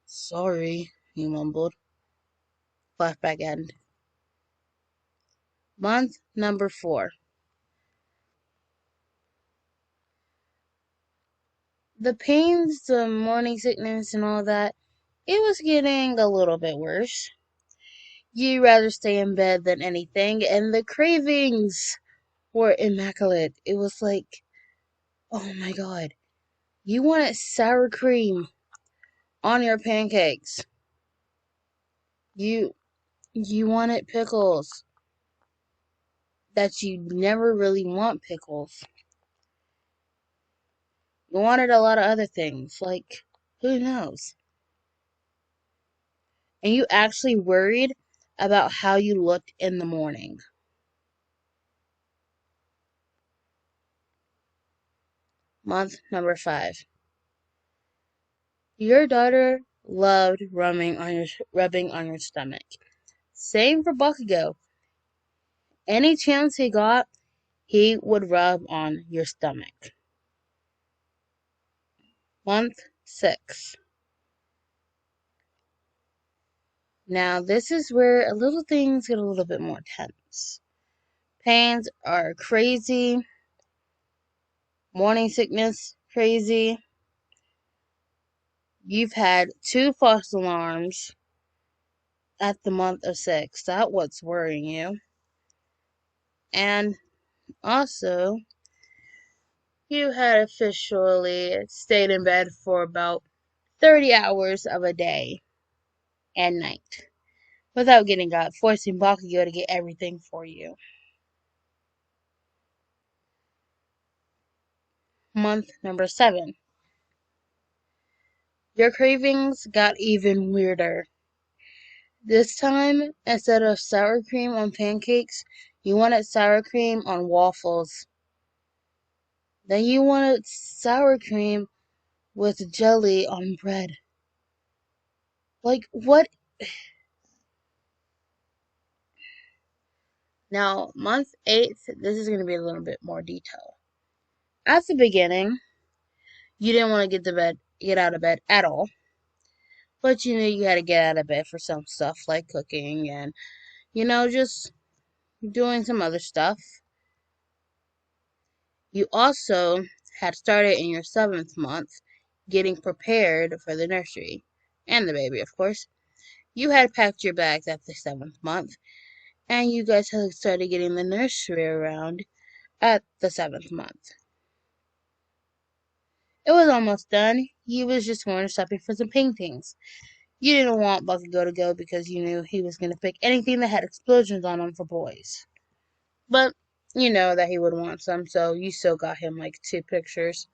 Sorry, he mumbled. Flashback end. Month number 4. The pains, the morning sickness, and all that, it was getting a little bit worse. You'd rather stay in bed than anything, and the cravings were immaculate. It was like, oh my god, you wanted sour cream on your pancakes. You you wanted pickles that you never really want pickles. You wanted a lot of other things, like who knows? And you actually worried about how you looked in the morning. Month number 5. Your daughter loved rubbing on your stomach. Same for Bakugo. Any chance he got, he would rub on your stomach. Month 6. Now, this is where a little things get a little bit more tense. Pains are crazy. Morning sickness, crazy. You've had 2 false alarms at the month of 6. That's what's worrying you. And also, you had officially stayed in bed for about 30 hours of a day and night without getting up, forcing Bakugo to get everything for you. Month number 7. Your cravings got even weirder. This time, instead of sour cream on pancakes, you wanted sour cream on waffles. Then you wanted sour cream with jelly on bread. Like, what? Now, month 8, this is going to be a little bit more detailed. At the beginning, you didn't want to get out of bed at all. But you knew you had to get out of bed for some stuff like cooking and, just doing some other stuff. You also had started in your 7th month getting prepared for the nursery. And the baby, of course. You had packed your bags at the 7th month, and you guys had started getting the nursery around at the 7th month. It was almost done. You was just going shopping for some paintings. You didn't want Bakugo to go because you knew he was going to pick anything that had explosions on them for boys. But you know that he would want some, so you still got him like 2 pictures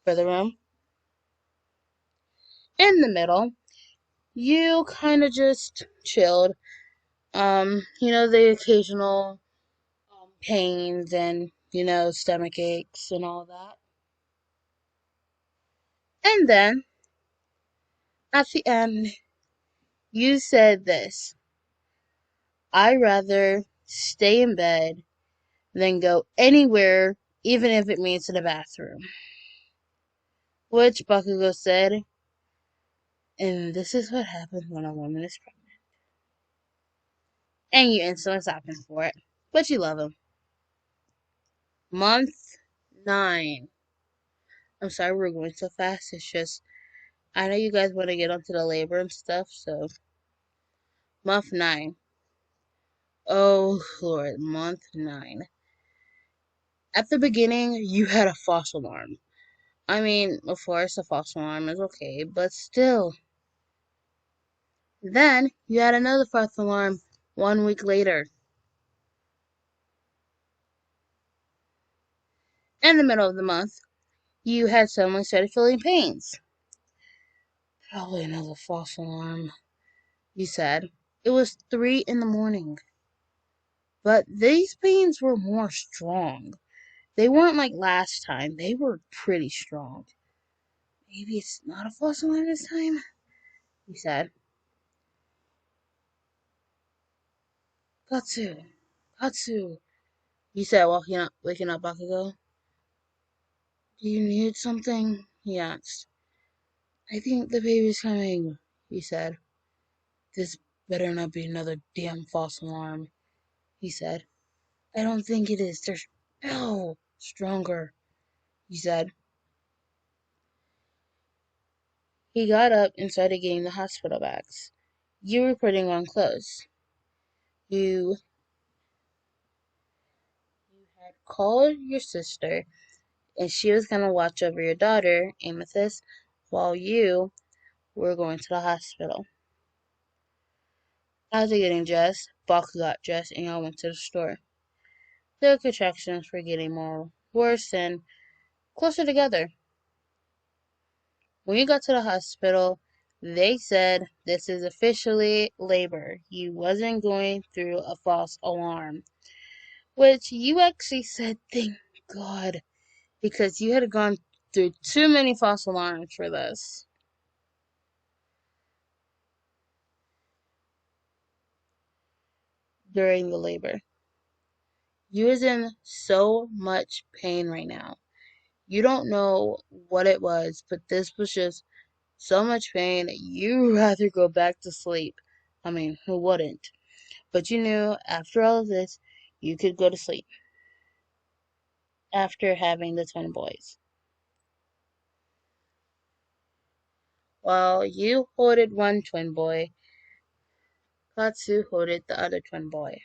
for the room. In the middle, you kind of just chilled. The occasional pains and, stomach aches and all that. And then, at the end, you said this: I'd rather stay in bed than go anywhere, even if it means to the bathroom. Which Bakugo said, and this is what happens when a woman is pregnant. And you instantly stop him for it. But you love him. Month 9. I'm sorry we're going so fast. It's just, I know you guys want to get onto the labor and stuff, so. Month 9. Oh, Lord. Month 9. At the beginning, you had a false alarm. I mean, of course, a false alarm is okay, but still. Then, you had another false alarm 1 week later. In the middle of the month, you had suddenly started feeling pains. Probably another false alarm, you said. It was 3 in the morning. But these pains were more strong. They weren't like last time. They were pretty strong. Maybe it's not a false alarm this time, he said. Katsu, you said, waking up Bakugo. Do you need something? He asked. I think the baby's coming, he said. This better not be another damn false alarm, he said. I don't think it is. There's stronger, he said. He got up and started getting the hospital bags. You were putting on clothes. You had called your sister, and she was going to watch over your daughter, Amethyst, while you were going to the hospital. After getting dressed, Baku got dressed, and y'all went to the store. The contractions were getting more worse and closer together. When you got to the hospital, they said this is officially labor. You wasn't going through a false alarm. Which you actually said, thank God, because you had gone through too many false alarms for this. During the labor. You was in so much pain right now. You don't know what it was, but this was just so much pain. You'd rather go back to sleep. I mean, who wouldn't? But you knew after all of this, you could go to sleep. after having the twin boys? Well, you hoarded one twin boy. Katsu hoarded the other twin boy.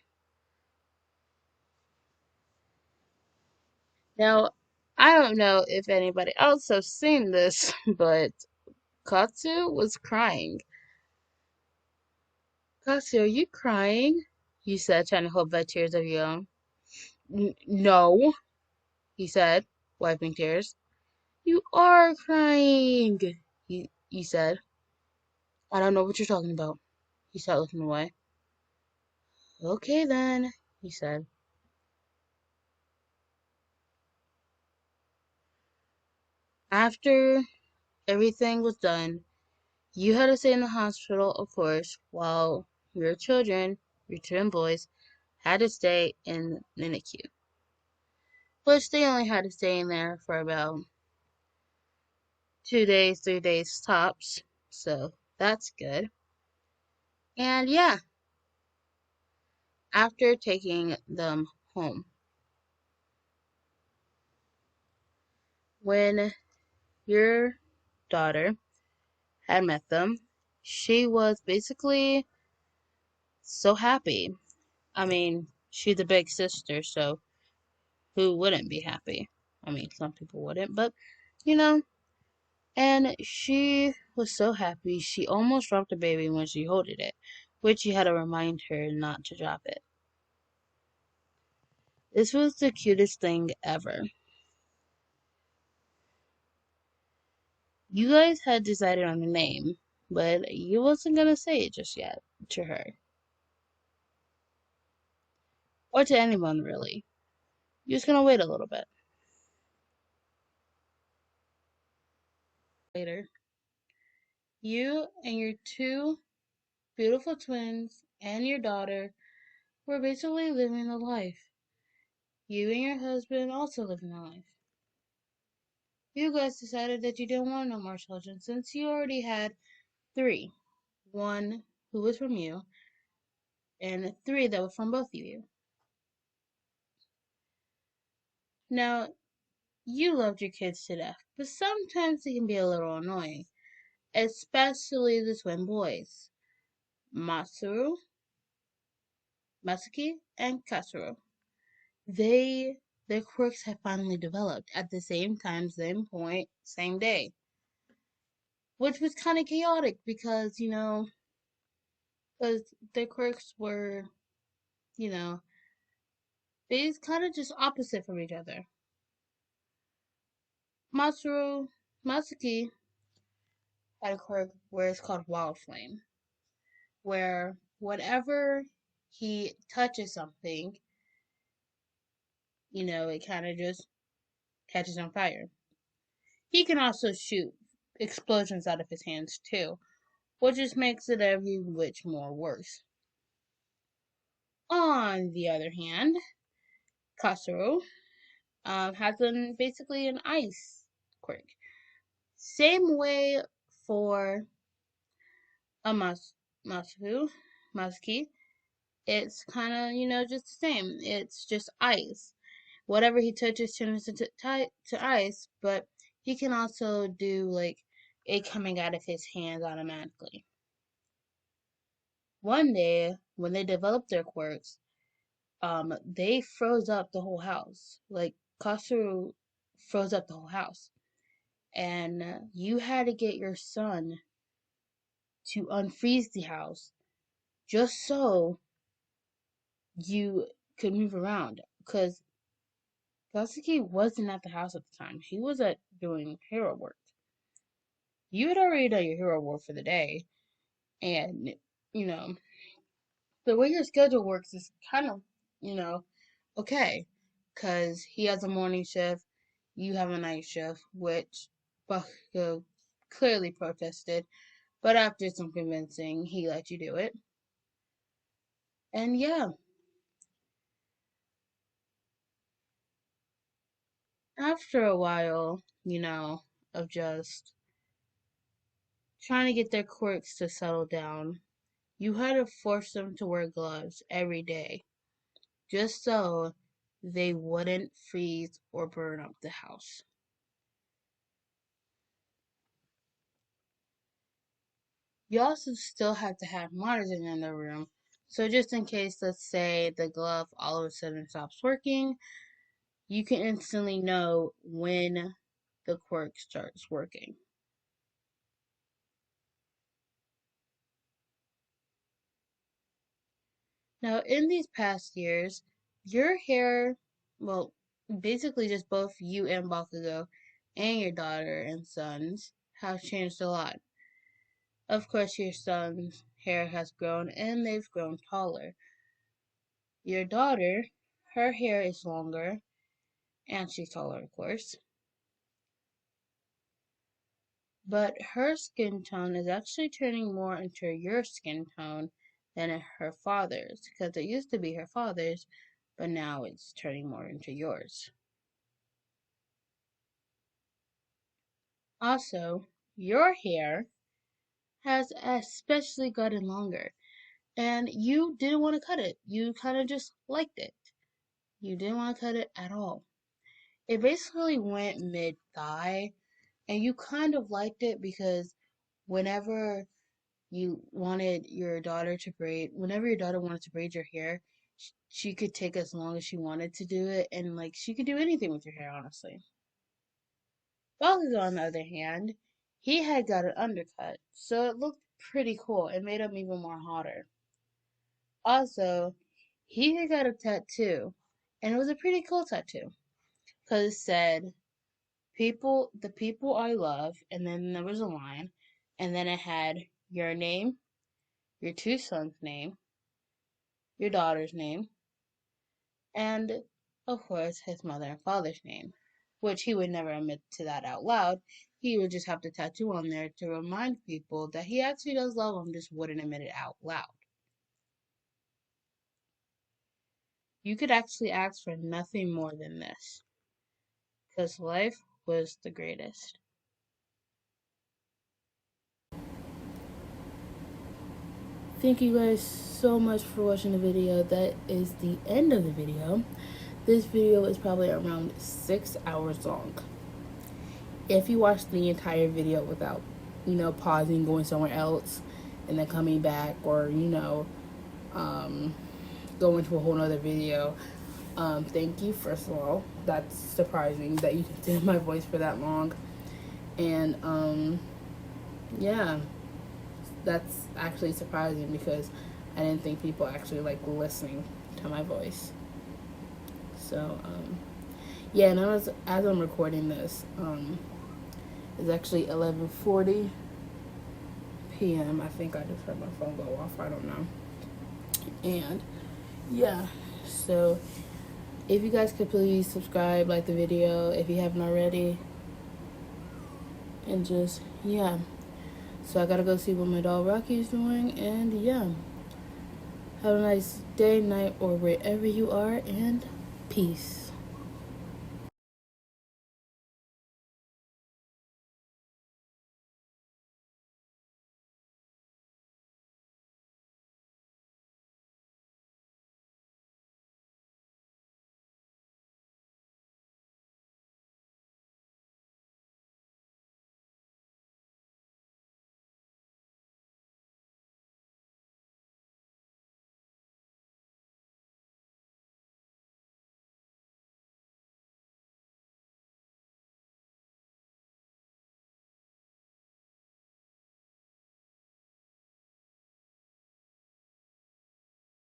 Now, I don't know if anybody else has seen this, but Katsu was crying. Katsu, are you crying? You said, trying to hold back tears of your own. No, he said, wiping tears. You are crying, he said. I don't know what you're talking about. He started looking away. Okay then, he said. After everything was done, you had to stay in the hospital, of course, while your children, your twin boys, had to stay in the NICU. Which they only had to stay in there for about 2 days, 3 days tops. So that's good. And yeah, after taking them home, when your daughter had met them, she was basically so happy. I mean, she's a big sister, so who wouldn't be happy? I mean, some people wouldn't, but you know. And she was so happy, she almost dropped the baby when she holded it, which you had to remind her not to drop it. This was the cutest thing ever. You guys had decided on a name, but you wasn't gonna say it just yet to her. Or to anyone, really. You're just gonna wait a little bit. Later, you and your two beautiful twins and your daughter were basically living a life. You and your husband also living a life. You guys decided that you didn't want no more children since you already had three. One who was from you, and three that were from both of you. Now, you loved your kids to death, but sometimes they can be a little annoying, especially the twin boys, Matsuru, Masuki, and Katsuro. They their quirks had finally developed at the same time, same point, same day. Which was kind of chaotic because, because their quirks were, you know, they kind of just opposite from each other. Matsuru, Masuki had a quirk where it's called Wild Flame, where whatever he touches something, it kind of just catches on fire. He can also shoot explosions out of his hands too, which just makes it every which more worse. On the other hand, Kasuro has basically an ice quirk. Same way for a Masu, Musky. It's kind of, just the same. It's just ice. Whatever he touches turns to ice, but he can also do like it coming out of his hands automatically. One day, when they developed their quirks, they froze up the whole house. Like Kasuru froze up the whole house, and you had to get your son to unfreeze the house just so you could move around. Because Sasuke wasn't at the house at the time; he was at doing hero work. You had already done your hero work for the day, and you know the way your schedule works is kind of you know okay, because he has a morning shift, you have a night shift, which Bakugo clearly protested, but after some convincing, he let you do it. And yeah, after a while, of just trying to get their quirks to settle down, you had to force them to wear gloves every day, just so they wouldn't freeze or burn up the house. You also still have to have monitoring in the room. So just in case, let's say the glove all of a sudden stops working, you can instantly know when the quirk starts working. Now, in these past years, your hair, well, basically just both you and Bakugo and your daughter and sons have changed a lot. Of course, your son's hair has grown and they've grown taller. Your daughter, her hair is longer and she's taller, of course. But her skin tone is actually turning more into your skin tone than her father's, because it used to be her father's, but now it's turning more into yours. Also, your hair has especially gotten longer, and you didn't want to cut it. You kind of just liked it. You didn't want to cut it at all. It basically went mid thigh, and you kind of liked it because whenever whenever your daughter wanted to braid your hair, she could take as long as she wanted to do it, and like she could do anything with your hair, honestly. Bakugo, on the other hand, he had got an undercut, so it looked pretty cool. It made him even more hotter. Also, he had got a tattoo, and it was a pretty cool tattoo, because it said, the people I love, and then there was a line, and then it had your name, your two sons' name, your daughter's name, and, of course, his mother and father's name, which he would never admit to that out loud. He would just have the tattoo on there to remind people that he actually does love them, just wouldn't admit it out loud. You could actually ask for nothing more than this, because life was the greatest. Thank you guys so much for watching the video. That is the end of the video. This video is probably around 6 hours long. If you watch the entire video without, pausing, going somewhere else, and then coming back, or, going to a whole nother video, thank you, first of all. That's surprising that you did my voice for that long. And, yeah, that's actually surprising because I didn't think people actually like listening to my voice. So, yeah, and as I'm recording this, it's actually 11:40 p.m. I think I just heard my phone go off. I don't know. And yeah, so if you guys could please subscribe, like the video if you haven't already, and just yeah. So I gotta go see what my dog Rocky is doing, and yeah. Have a nice day, night, or wherever you are, and peace.